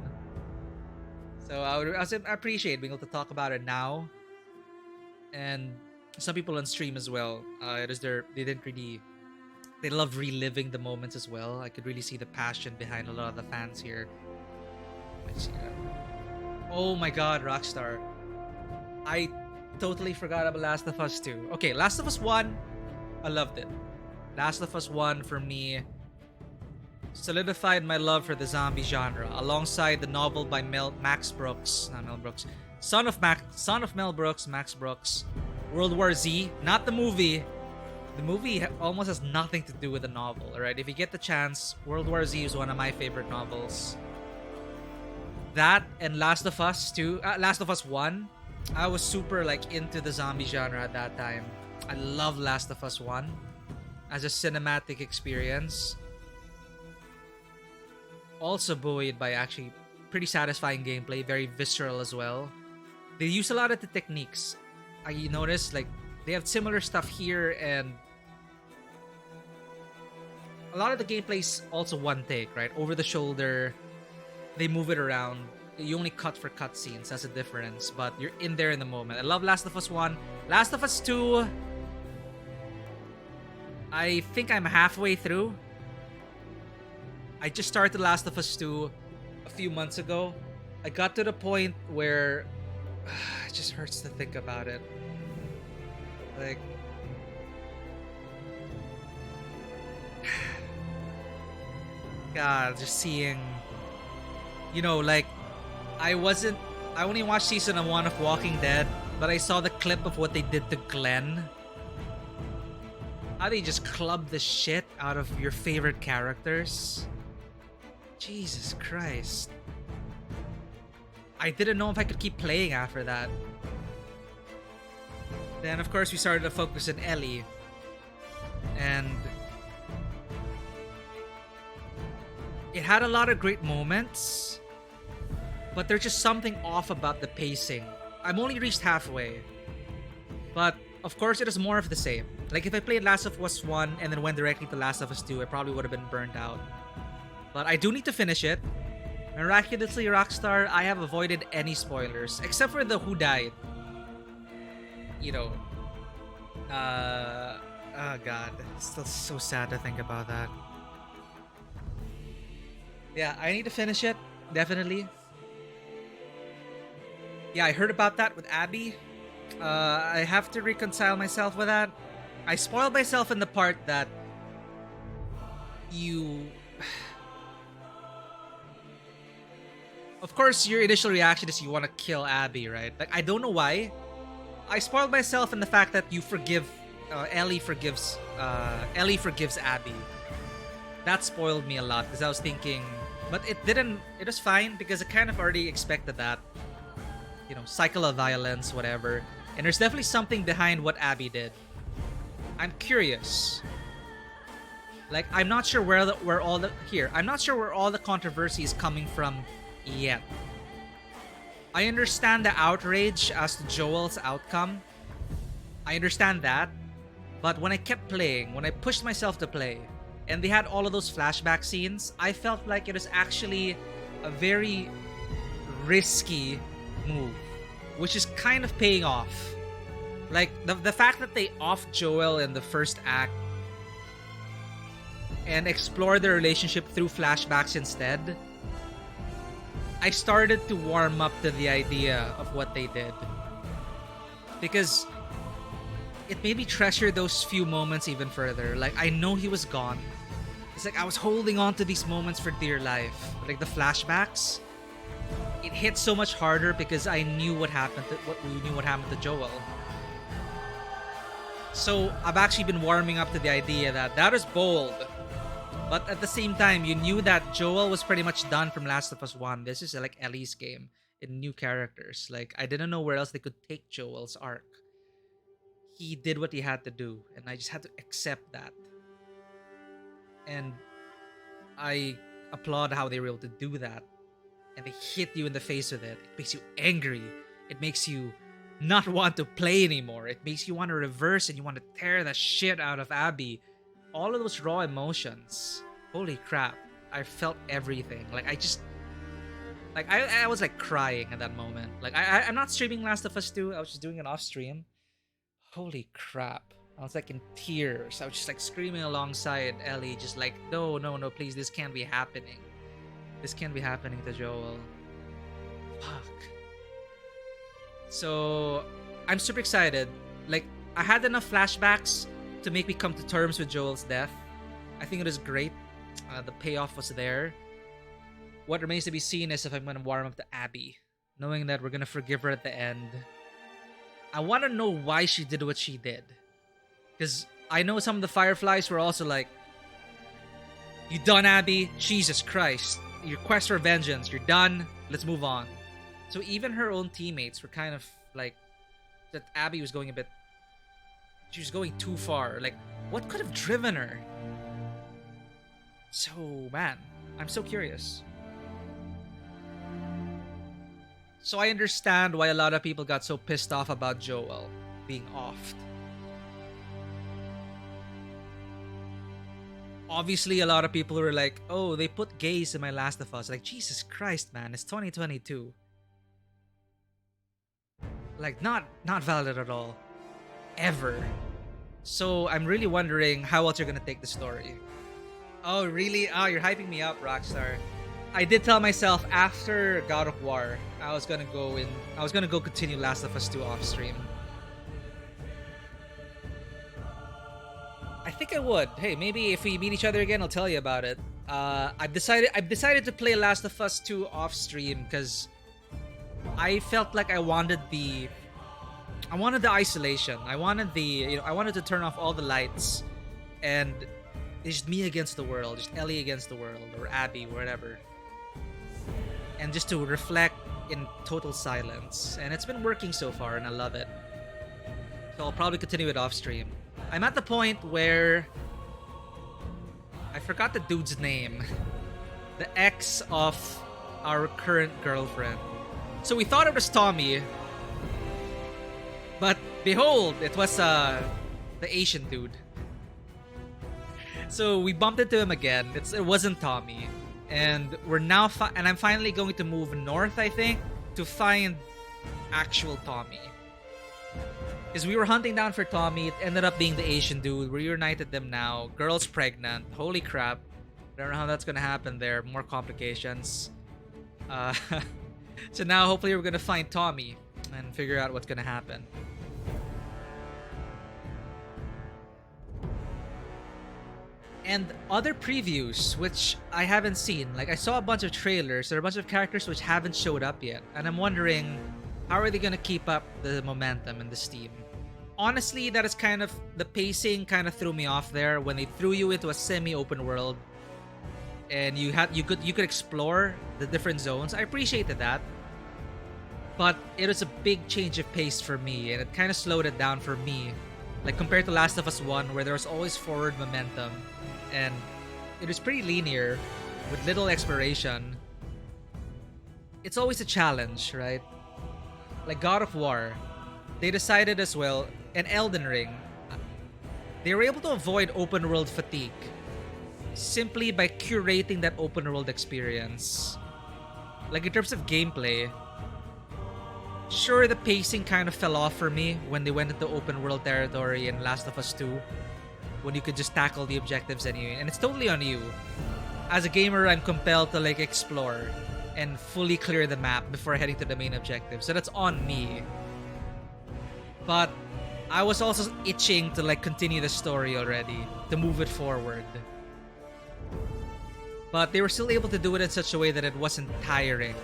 So I appreciate being able to talk about it now. And some people on stream as well. They love reliving the moments as well. I could really see the passion behind a lot of the fans here. Let's see that. Oh my god, Rockstar. I totally forgot about Last of Us 2. Okay, Last of Us 1, I loved it. Last of Us 1 for me solidified my love for the zombie genre alongside the novel by Max Brooks, not Mel Brooks. Son of Mel Brooks, Max Brooks. World War Z, not the movie. The movie almost has nothing to do with the novel, alright? If you get the chance, World War Z is one of my favorite novels. That and Last of Us 2, Last of Us 1, I was super like into the zombie genre at that time. I love Last of Us 1 as a cinematic experience. Also buoyed by actually pretty satisfying gameplay, very visceral as well. They use a lot of the techniques. You notice like they have similar stuff here, and a lot of the gameplay's also one take, right? Over the shoulder. They move it around. You only cut for cutscenes. That's a difference. But you're in there in the moment. I love Last of Us 1. Last of Us 2. I think I'm halfway through. I just started Last of Us 2 a few months ago. I got to the point where it just hurts to think about it. Like, God, just seeing, you know, like, I only watched season 1 of Walking Dead, but I saw the clip of what they did to Glenn. How they just clubbed the shit out of your favorite characters. Jesus Christ. I didn't know if I could keep playing after that. Then, of course, we started to focus on Ellie. And it had a lot of great moments, but there's just something off about the pacing. I'm only reached halfway. But, of course, it is more of the same. Like, if I played Last of Us 1 and then went directly to Last of Us 2, I probably would have been burnt out. But I do need to finish it. Miraculously, Rockstar, I have avoided any spoilers, except for the who died. You know. Oh god. It's still so sad to think about that. Yeah, I need to finish it. Definitely. Yeah, I heard about that with Abby. I have to reconcile myself with that. I spoiled myself in the part that you... Of course, your initial reaction is you want to kill Abby, right? Like, I don't know why. I spoiled myself in the fact that you forgive... Ellie forgives Abby. That spoiled me a lot because I was thinking... But it didn't... It was fine because I kind of already expected that. You know, cycle of violence, whatever. And there's definitely something behind what Abby did. I'm curious. Like, I'm not sure where all the controversy is coming from yet. I understand the outrage as to Joel's outcome. I understand that. But when I kept playing, when I pushed myself to play, and they had all of those flashback scenes, I felt like it was actually a very risky move, which is kind of paying off. Like, the fact that they off Joel in the first act and explore their relationship through flashbacks instead, I started to warm up to the idea of what they did. Because it made me treasure those few moments even further. Like, I know he was gone. It's like I was holding on to these moments for dear life. Like the flashbacks, it hit so much harder because I knew what happened to Joel. So I've actually been warming up to the idea that that is bold. But at the same time, you knew that Joel was pretty much done from Last of Us 1. This is like Ellie's game in new characters. Like, I didn't know where else they could take Joel's arc. He did what he had to do, and I just had to accept that. And I applaud how they were able to do that. And they hit you in the face with it. It makes you angry. It makes you not want to play anymore. It makes you want to reverse and you want to tear the shit out of Abby. All of those raw emotions. Holy crap. I felt everything. Like, I just... Like, I was, like, crying at that moment. Like, I'm not streaming Last of Us 2. I was just doing it off stream. Holy crap. I was, like, in tears. I was just, like, screaming alongside Ellie. Just like, no, no, no, please. This can't be happening. This can't be happening to Joel. Fuck. So, I'm super excited. Like, I had enough flashbacks to make me come to terms with Joel's death. I think it was great. The payoff was there. What remains to be seen is if I'm going to warm up to Abby. Knowing that we're going to forgive her at the end. I want to know why she did what she did. Because I know some of the Fireflies were also like, you done, Abby? Jesus Christ. Your quest for vengeance. You're done. Let's move on. So even her own teammates were kind of like, that Abby was going a bit... She was going too far. Like, what could have driven her? So, man, I'm so curious. So I understand why a lot of people got so pissed off about Joel being offed. Obviously, a lot of people were like, oh, they put gays in my Last of Us. Like, Jesus Christ, man, it's 2022. Like, not valid at all. Ever. So I'm really wondering how else you're gonna take the story. Oh, really? Oh, you're hyping me up, Rockstar. I did tell myself after God of War, I was gonna go continue Last of Us 2 off stream. I think I would. Hey, maybe if we meet each other again, I'll tell you about it. I've decided to play Last of Us 2 off stream because I felt like I wanted the isolation. I wanted to turn off all the lights and it's just me against the world, just Ellie against the world, or Abby, whatever. And just to reflect in total silence. And it's been working so far and I love it. So I'll probably continue it off stream. I'm at the point where I forgot the dude's name. The ex of our current girlfriend. So we thought it was Tommy. But behold, it was the Asian dude. So we bumped into him again. It wasn't Tommy. And we're now and I'm finally going to move north, I think, to find actual Tommy. Because we were hunting down for Tommy, it ended up being the Asian dude. We reunited them now. Girl's pregnant. Holy crap. I don't know how that's gonna happen there. More complications. So now hopefully we're gonna find Tommy and figure out what's gonna happen. And other previews, which I haven't seen. Like, I saw a bunch of trailers. There are a bunch of characters which haven't showed up yet. And I'm wondering, how are they gonna keep up the momentum and the steam? Honestly, that is kind of... The pacing kind of threw me off there when they threw you into a semi-open world. And you could explore the different zones. I appreciated that. But it was a big change of pace for me. And it kind of slowed it down for me. Like, compared to Last of Us 1, where there was always forward momentum. And it was pretty linear, with little exploration. It's always a challenge, right? Like God of War, they decided as well, and Elden Ring, they were able to avoid open world fatigue simply by curating that open world experience. Like in terms of gameplay, sure, the pacing kind of fell off for me when they went into open world territory in Last of Us 2. When you could just tackle the objectives anyway. And it's totally on you. As a gamer, I'm compelled to like explore and fully clear the map before heading to the main objective. So that's on me. But I was also itching to like continue the story already. To move it forward. But they were still able to do it in such a way that it wasn't tiring.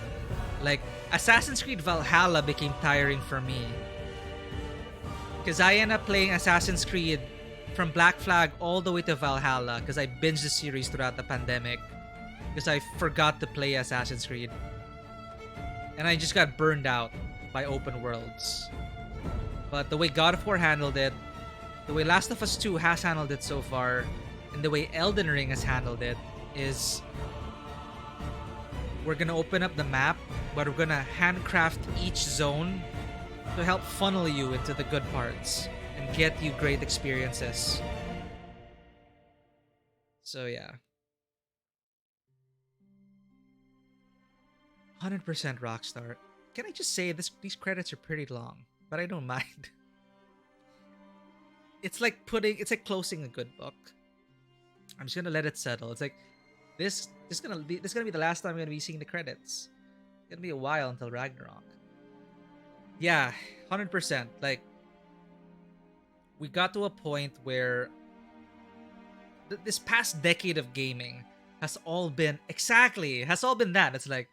Like, Assassin's Creed Valhalla became tiring for me. Because I ended up playing Assassin's Creed from Black Flag all the way to Valhalla because I binged the series throughout the pandemic because I forgot to play Assassin's Creed. And I just got burned out by open worlds. But the way God of War handled it, the way Last of Us 2 has handled it so far, and the way Elden Ring has handled it is we're gonna open up the map, but we're gonna handcraft each zone to help funnel you into the good parts and get you great experiences. So yeah. 100% Rockstar. Can I just say these credits are pretty long, but I don't mind. It's like closing a good book. I'm just gonna let it settle. It's like this is gonna be the last time I'm gonna be seeing the credits. It's gonna be a while until Ragnarok. Yeah, 100%. Like, we got to a point where this past decade of gaming has all been that. It's like,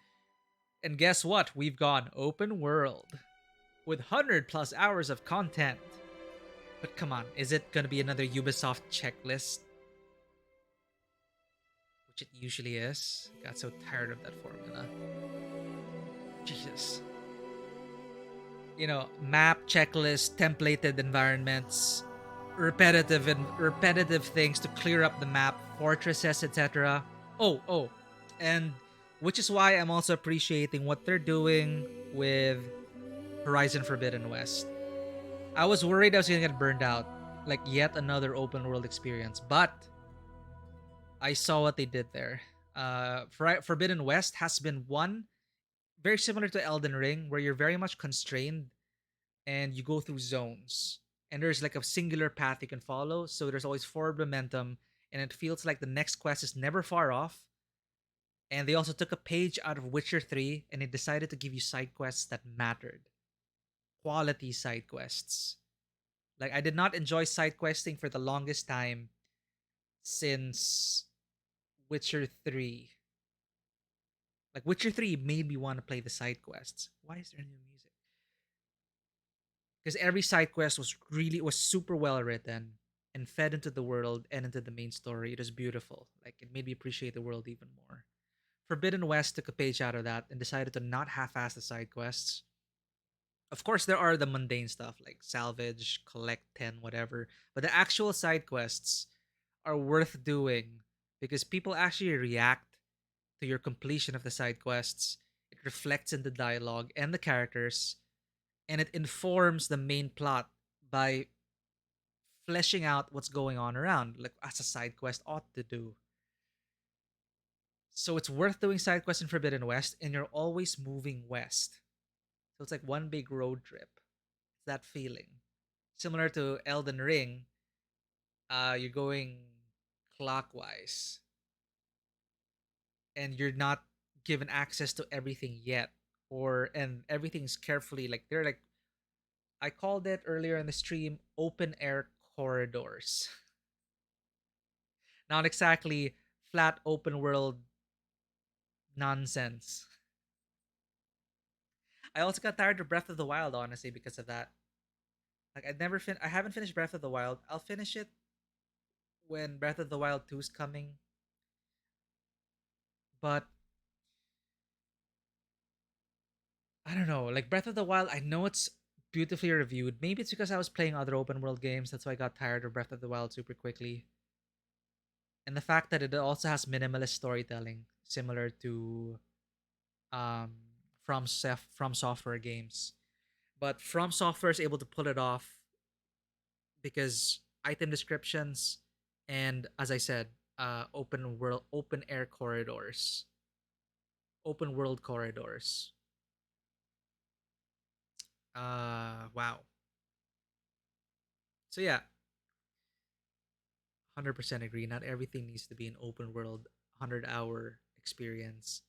and guess what? We've gone open world with 100+ hours of content. But come on, is it gonna be another Ubisoft checklist? Which it usually is. Got so tired of that formula. Jesus. You know, map, checklist, templated environments, repetitive things to clear up the map, fortresses, etc. Oh, and which is why I'm also appreciating what they're doing with Horizon Forbidden West. I was worried I was gonna get burned out, like yet another open world experience, but I saw what they did there. Forbidden West has been one very similar to Elden Ring, where you're very much constrained and you go through zones. And there's like a singular path you can follow, so there's always forward momentum, and it feels like the next quest is never far off. And they also took a page out of Witcher 3 and they decided to give you side quests that mattered. Quality side quests. Like, I did not enjoy side questing for the longest time since Witcher 3. Like, Witcher 3 made me want to play the side quests. Why is there new music? Because every side quest was super well written and fed into the world and into the main story. It was beautiful. Like, it made me appreciate the world even more. Forbidden West took a page out of that and decided to not half-ass the side quests. Of course, there are the mundane stuff like salvage, collect 10, whatever. But the actual side quests are worth doing because people actually react to your completion of the side quests. It reflects in the dialogue and the characters, and it informs the main plot by fleshing out what's going on around, like as a side quest ought to do. So it's worth doing side quests in Forbidden West, and you're always moving west. So it's like one big road trip. It's that feeling. Similar to Elden Ring, you're going clockwise. And you're not given access to everything yet. And everything's carefully, like, they're like, I called it earlier in the stream, open air corridors. Not exactly flat open world nonsense. I also got tired of Breath of the Wild, honestly, because of that. Like, I haven't finished Breath of the Wild. I'll finish it when Breath of the Wild 2 is coming. But I don't know, like Breath of the Wild, I know it's beautifully reviewed. Maybe it's because I was playing other open world games, that's why I got tired of Breath of the Wild super quickly. And the fact that it also has minimalist storytelling, similar to From Software games. But From Software is able to pull it off because item descriptions and, as I said, open air corridors, open world corridors. Wow. So yeah, 100% agree. Not everything needs to be an open world 100-hour experience.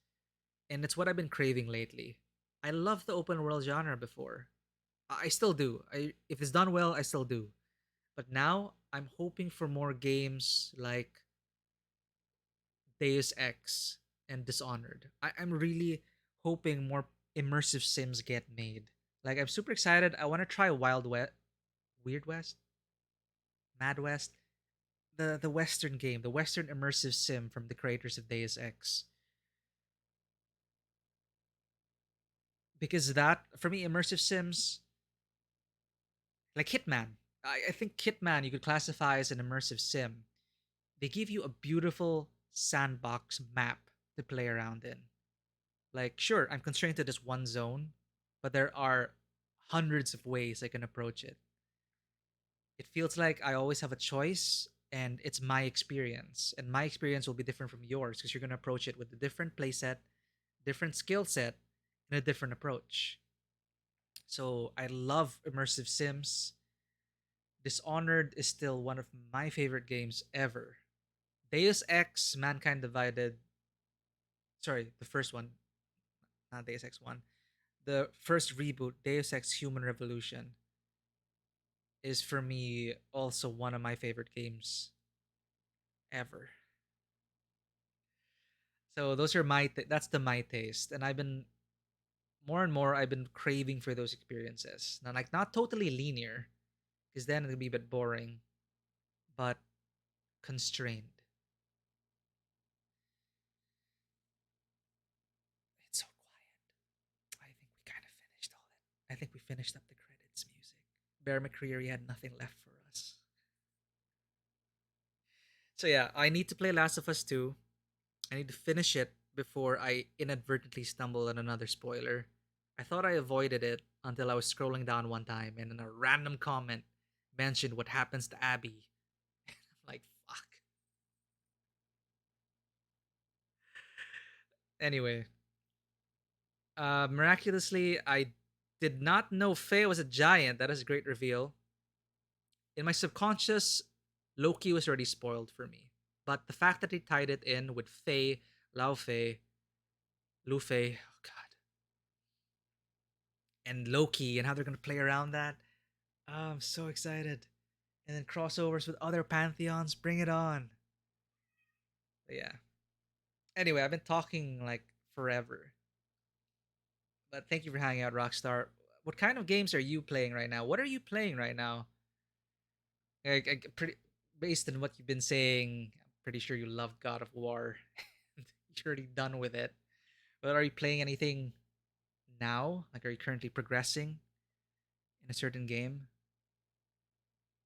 And it's what I've been craving lately. I love the open world genre before. I still do. If it's done well, I still do. But now I'm hoping for more games like Deus Ex and Dishonored. I'm really hoping more immersive sims get made. Like, I'm super excited. I want to try Weird West, Mad West, the Western game, the Western immersive sim from the creators of Deus Ex. Because that for me, immersive sims like Hitman. I think Hitman you could classify as an immersive sim. They give you a beautiful sandbox map to play around in. Like, sure, I'm constrained to this one zone, but there are hundreds of ways I can approach it. It feels like I always have a choice, and it's my experience. And my experience will be different from yours because you're going to approach it with a different playset, different skill set, and a different approach. So I love immersive sims. Dishonored is still one of my favorite games ever. Deus Ex Mankind Divided, sorry, the first one, not Deus Ex 1. The first reboot, Deus Ex Human Revolution, is for me also one of my favorite games ever. So those are that's the my taste, and I've been more and more I've been craving for those experiences. Now, like not totally linear, because then it'll be a bit boring, but constrained. It's so quiet. I think we kind of finished all that. I think we finished up the credits music. Bear McCreary had nothing left for us. So yeah, I need to play Last of Us 2. I need to finish it before I inadvertently stumble on another spoiler. I thought I avoided it until I was scrolling down one time and in a random comment mentioned what happens to Abby. Like, fuck. Anyway, miraculously, I did not know Faye was a giant. That is a great reveal. In my subconscious, Loki was already spoiled for me. But the fact that they tied it in with Faye, Lao Fei, Lu Fei, oh god, and Loki and how they're gonna play around that, oh, I'm so excited. And then crossovers with other pantheons, bring it on. But yeah. Anyway, I've been talking like forever. But thank you for hanging out, Rockstar. What kind of games are you playing right now? What are you playing right now? Pretty based on what you've been saying, I'm pretty sure you love God of War. You're already done with it. But are you playing anything now? Like, are you currently progressing in a certain game?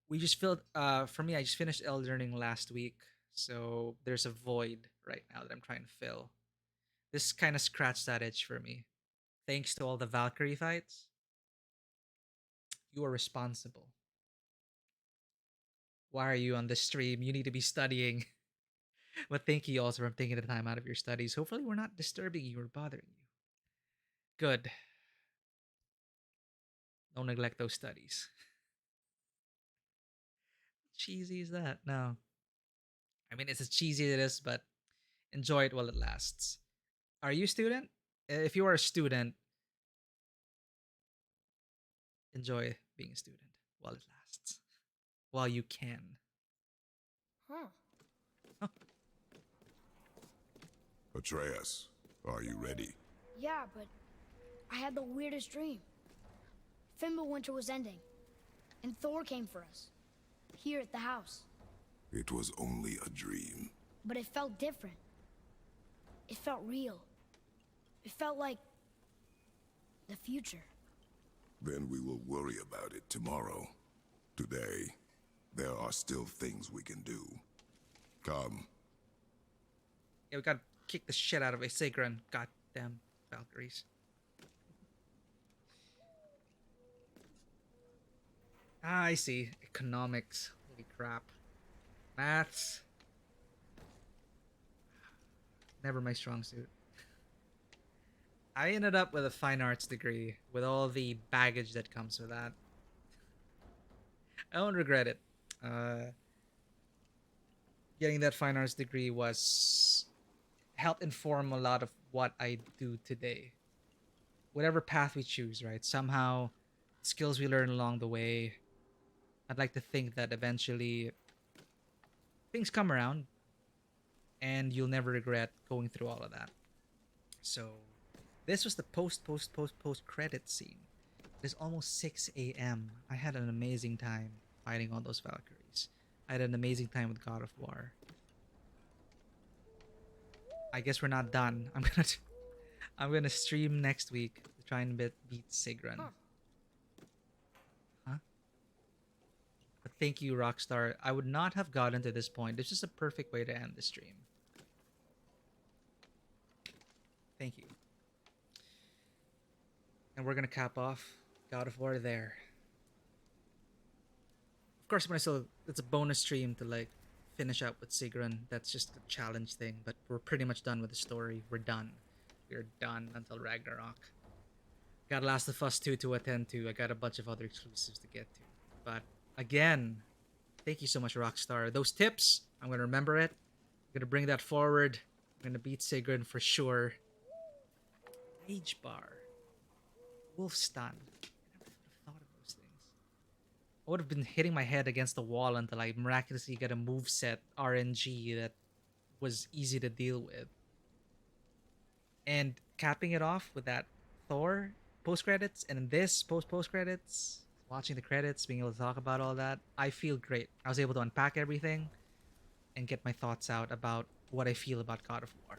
We just filled. For me, I just finished Elden Ring last week, so there's a void right now that I'm trying to fill. This kind of scratched that itch for me. Thanks to all the Valkyrie fights, you are responsible. Why are you on the stream? You need to be studying. But thank you also for taking the time out of your studies. Hopefully, we're not disturbing you or bothering you. Good. Don't neglect those studies. Cheesy is that? No. I mean, it's as cheesy as it is, but enjoy it while it lasts. Are you a student? If you are a student, enjoy being a student while it lasts. While you can. Huh. Atreus, are you ready? Yeah, but I had the weirdest dream. Fimbulwinter was ending, and Thor came for us. Here at the house. It was only a dream. But it felt different. It felt real. It felt like the future. Then we will worry about it tomorrow. Today, there are still things we can do. Come. Yeah, we gotta kick the shit out of Isegran. Goddamn Valkyries. Ah, I see. Economics. Holy crap. Maths. Never my strong suit. I ended up with a fine arts degree with all the baggage that comes with that. I don't regret it. Getting that fine arts degree was helped inform a lot of what I do today. Whatever path we choose, right? Somehow, skills we learn along the way. I'd like to think that eventually things come around and you'll never regret going through all of that. So, this was the post credit scene. It's almost 6 a.m. I had an amazing time fighting all those Valkyries. I had an amazing time with God of War. I guess we're not done. I'm gonna stream next week to try and beat Sigrun. Huh? But thank you, Rockstar. I would not have gotten to this point. This is a perfect way to end the stream. Thank you. And we're gonna cap off God of War there. Of course, it's a bonus stream to like finish up with Sigrun. That's just a challenge thing. But we're pretty much done with the story. We're done. We're done until Ragnarok. Got Last of Us 2 to attend to. I got a bunch of other exclusives to get to. But again, thank you so much, Rockstar. Those tips, I'm gonna remember it. I'm gonna bring that forward. I'm gonna beat Sigrun for sure. Rage Bar. Wolf Stun. I never would have thought of those things. I would have been hitting my head against the wall until I miraculously got a moveset RNG that was easy to deal with. And capping it off with that Thor post credits and this post credits, watching the credits, being able to talk about all that, I feel great. I was able to unpack everything and get my thoughts out about what I feel about God of War.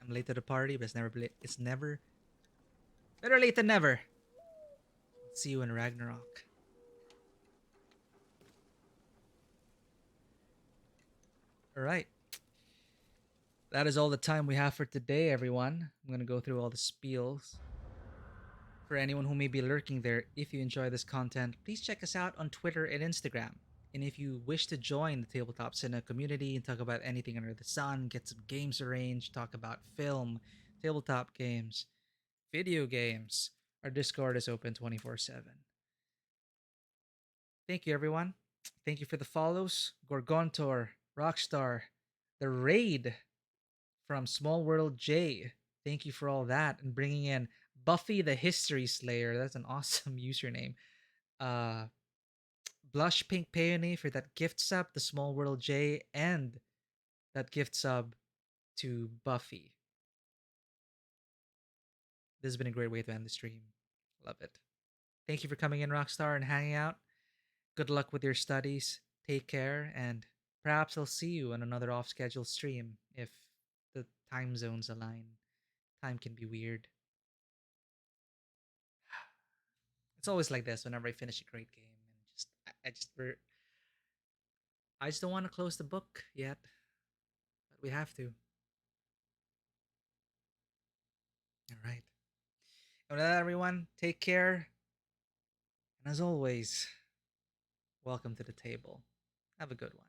I'm late to the party, but it's never better late than never. See you in Ragnarok. All right. That is all the time we have for today, everyone. I'm going to go through all the spiels. For anyone who may be lurking there, if you enjoy this content, please check us out on Twitter and Instagram. And if you wish to join the Tabletop Cinema community and talk about anything under the sun, get some games arranged, talk about film, tabletop games, video games, our Discord is open 24/7. Thank you, everyone. Thank you for the follows. Gorgontor, Rockstar, The Raid from Small World J. Thank you for all that and bringing in Buffy the History Slayer. That's an awesome username. Blush Pink Peony for that gift sub to Small World J and that gift sub to Buffy. This has been a great way to end the stream. Love it. Thank you for coming in, Rockstar, and hanging out. Good luck with your studies. Take care, and perhaps I'll see you on another off-schedule stream if the time zones align. Time can be weird. It's always like this whenever I finish a great game, and I just don't want to close the book yet, but we have to. All right. And with that, everyone, take care, and as always, welcome to the table. Have a good one.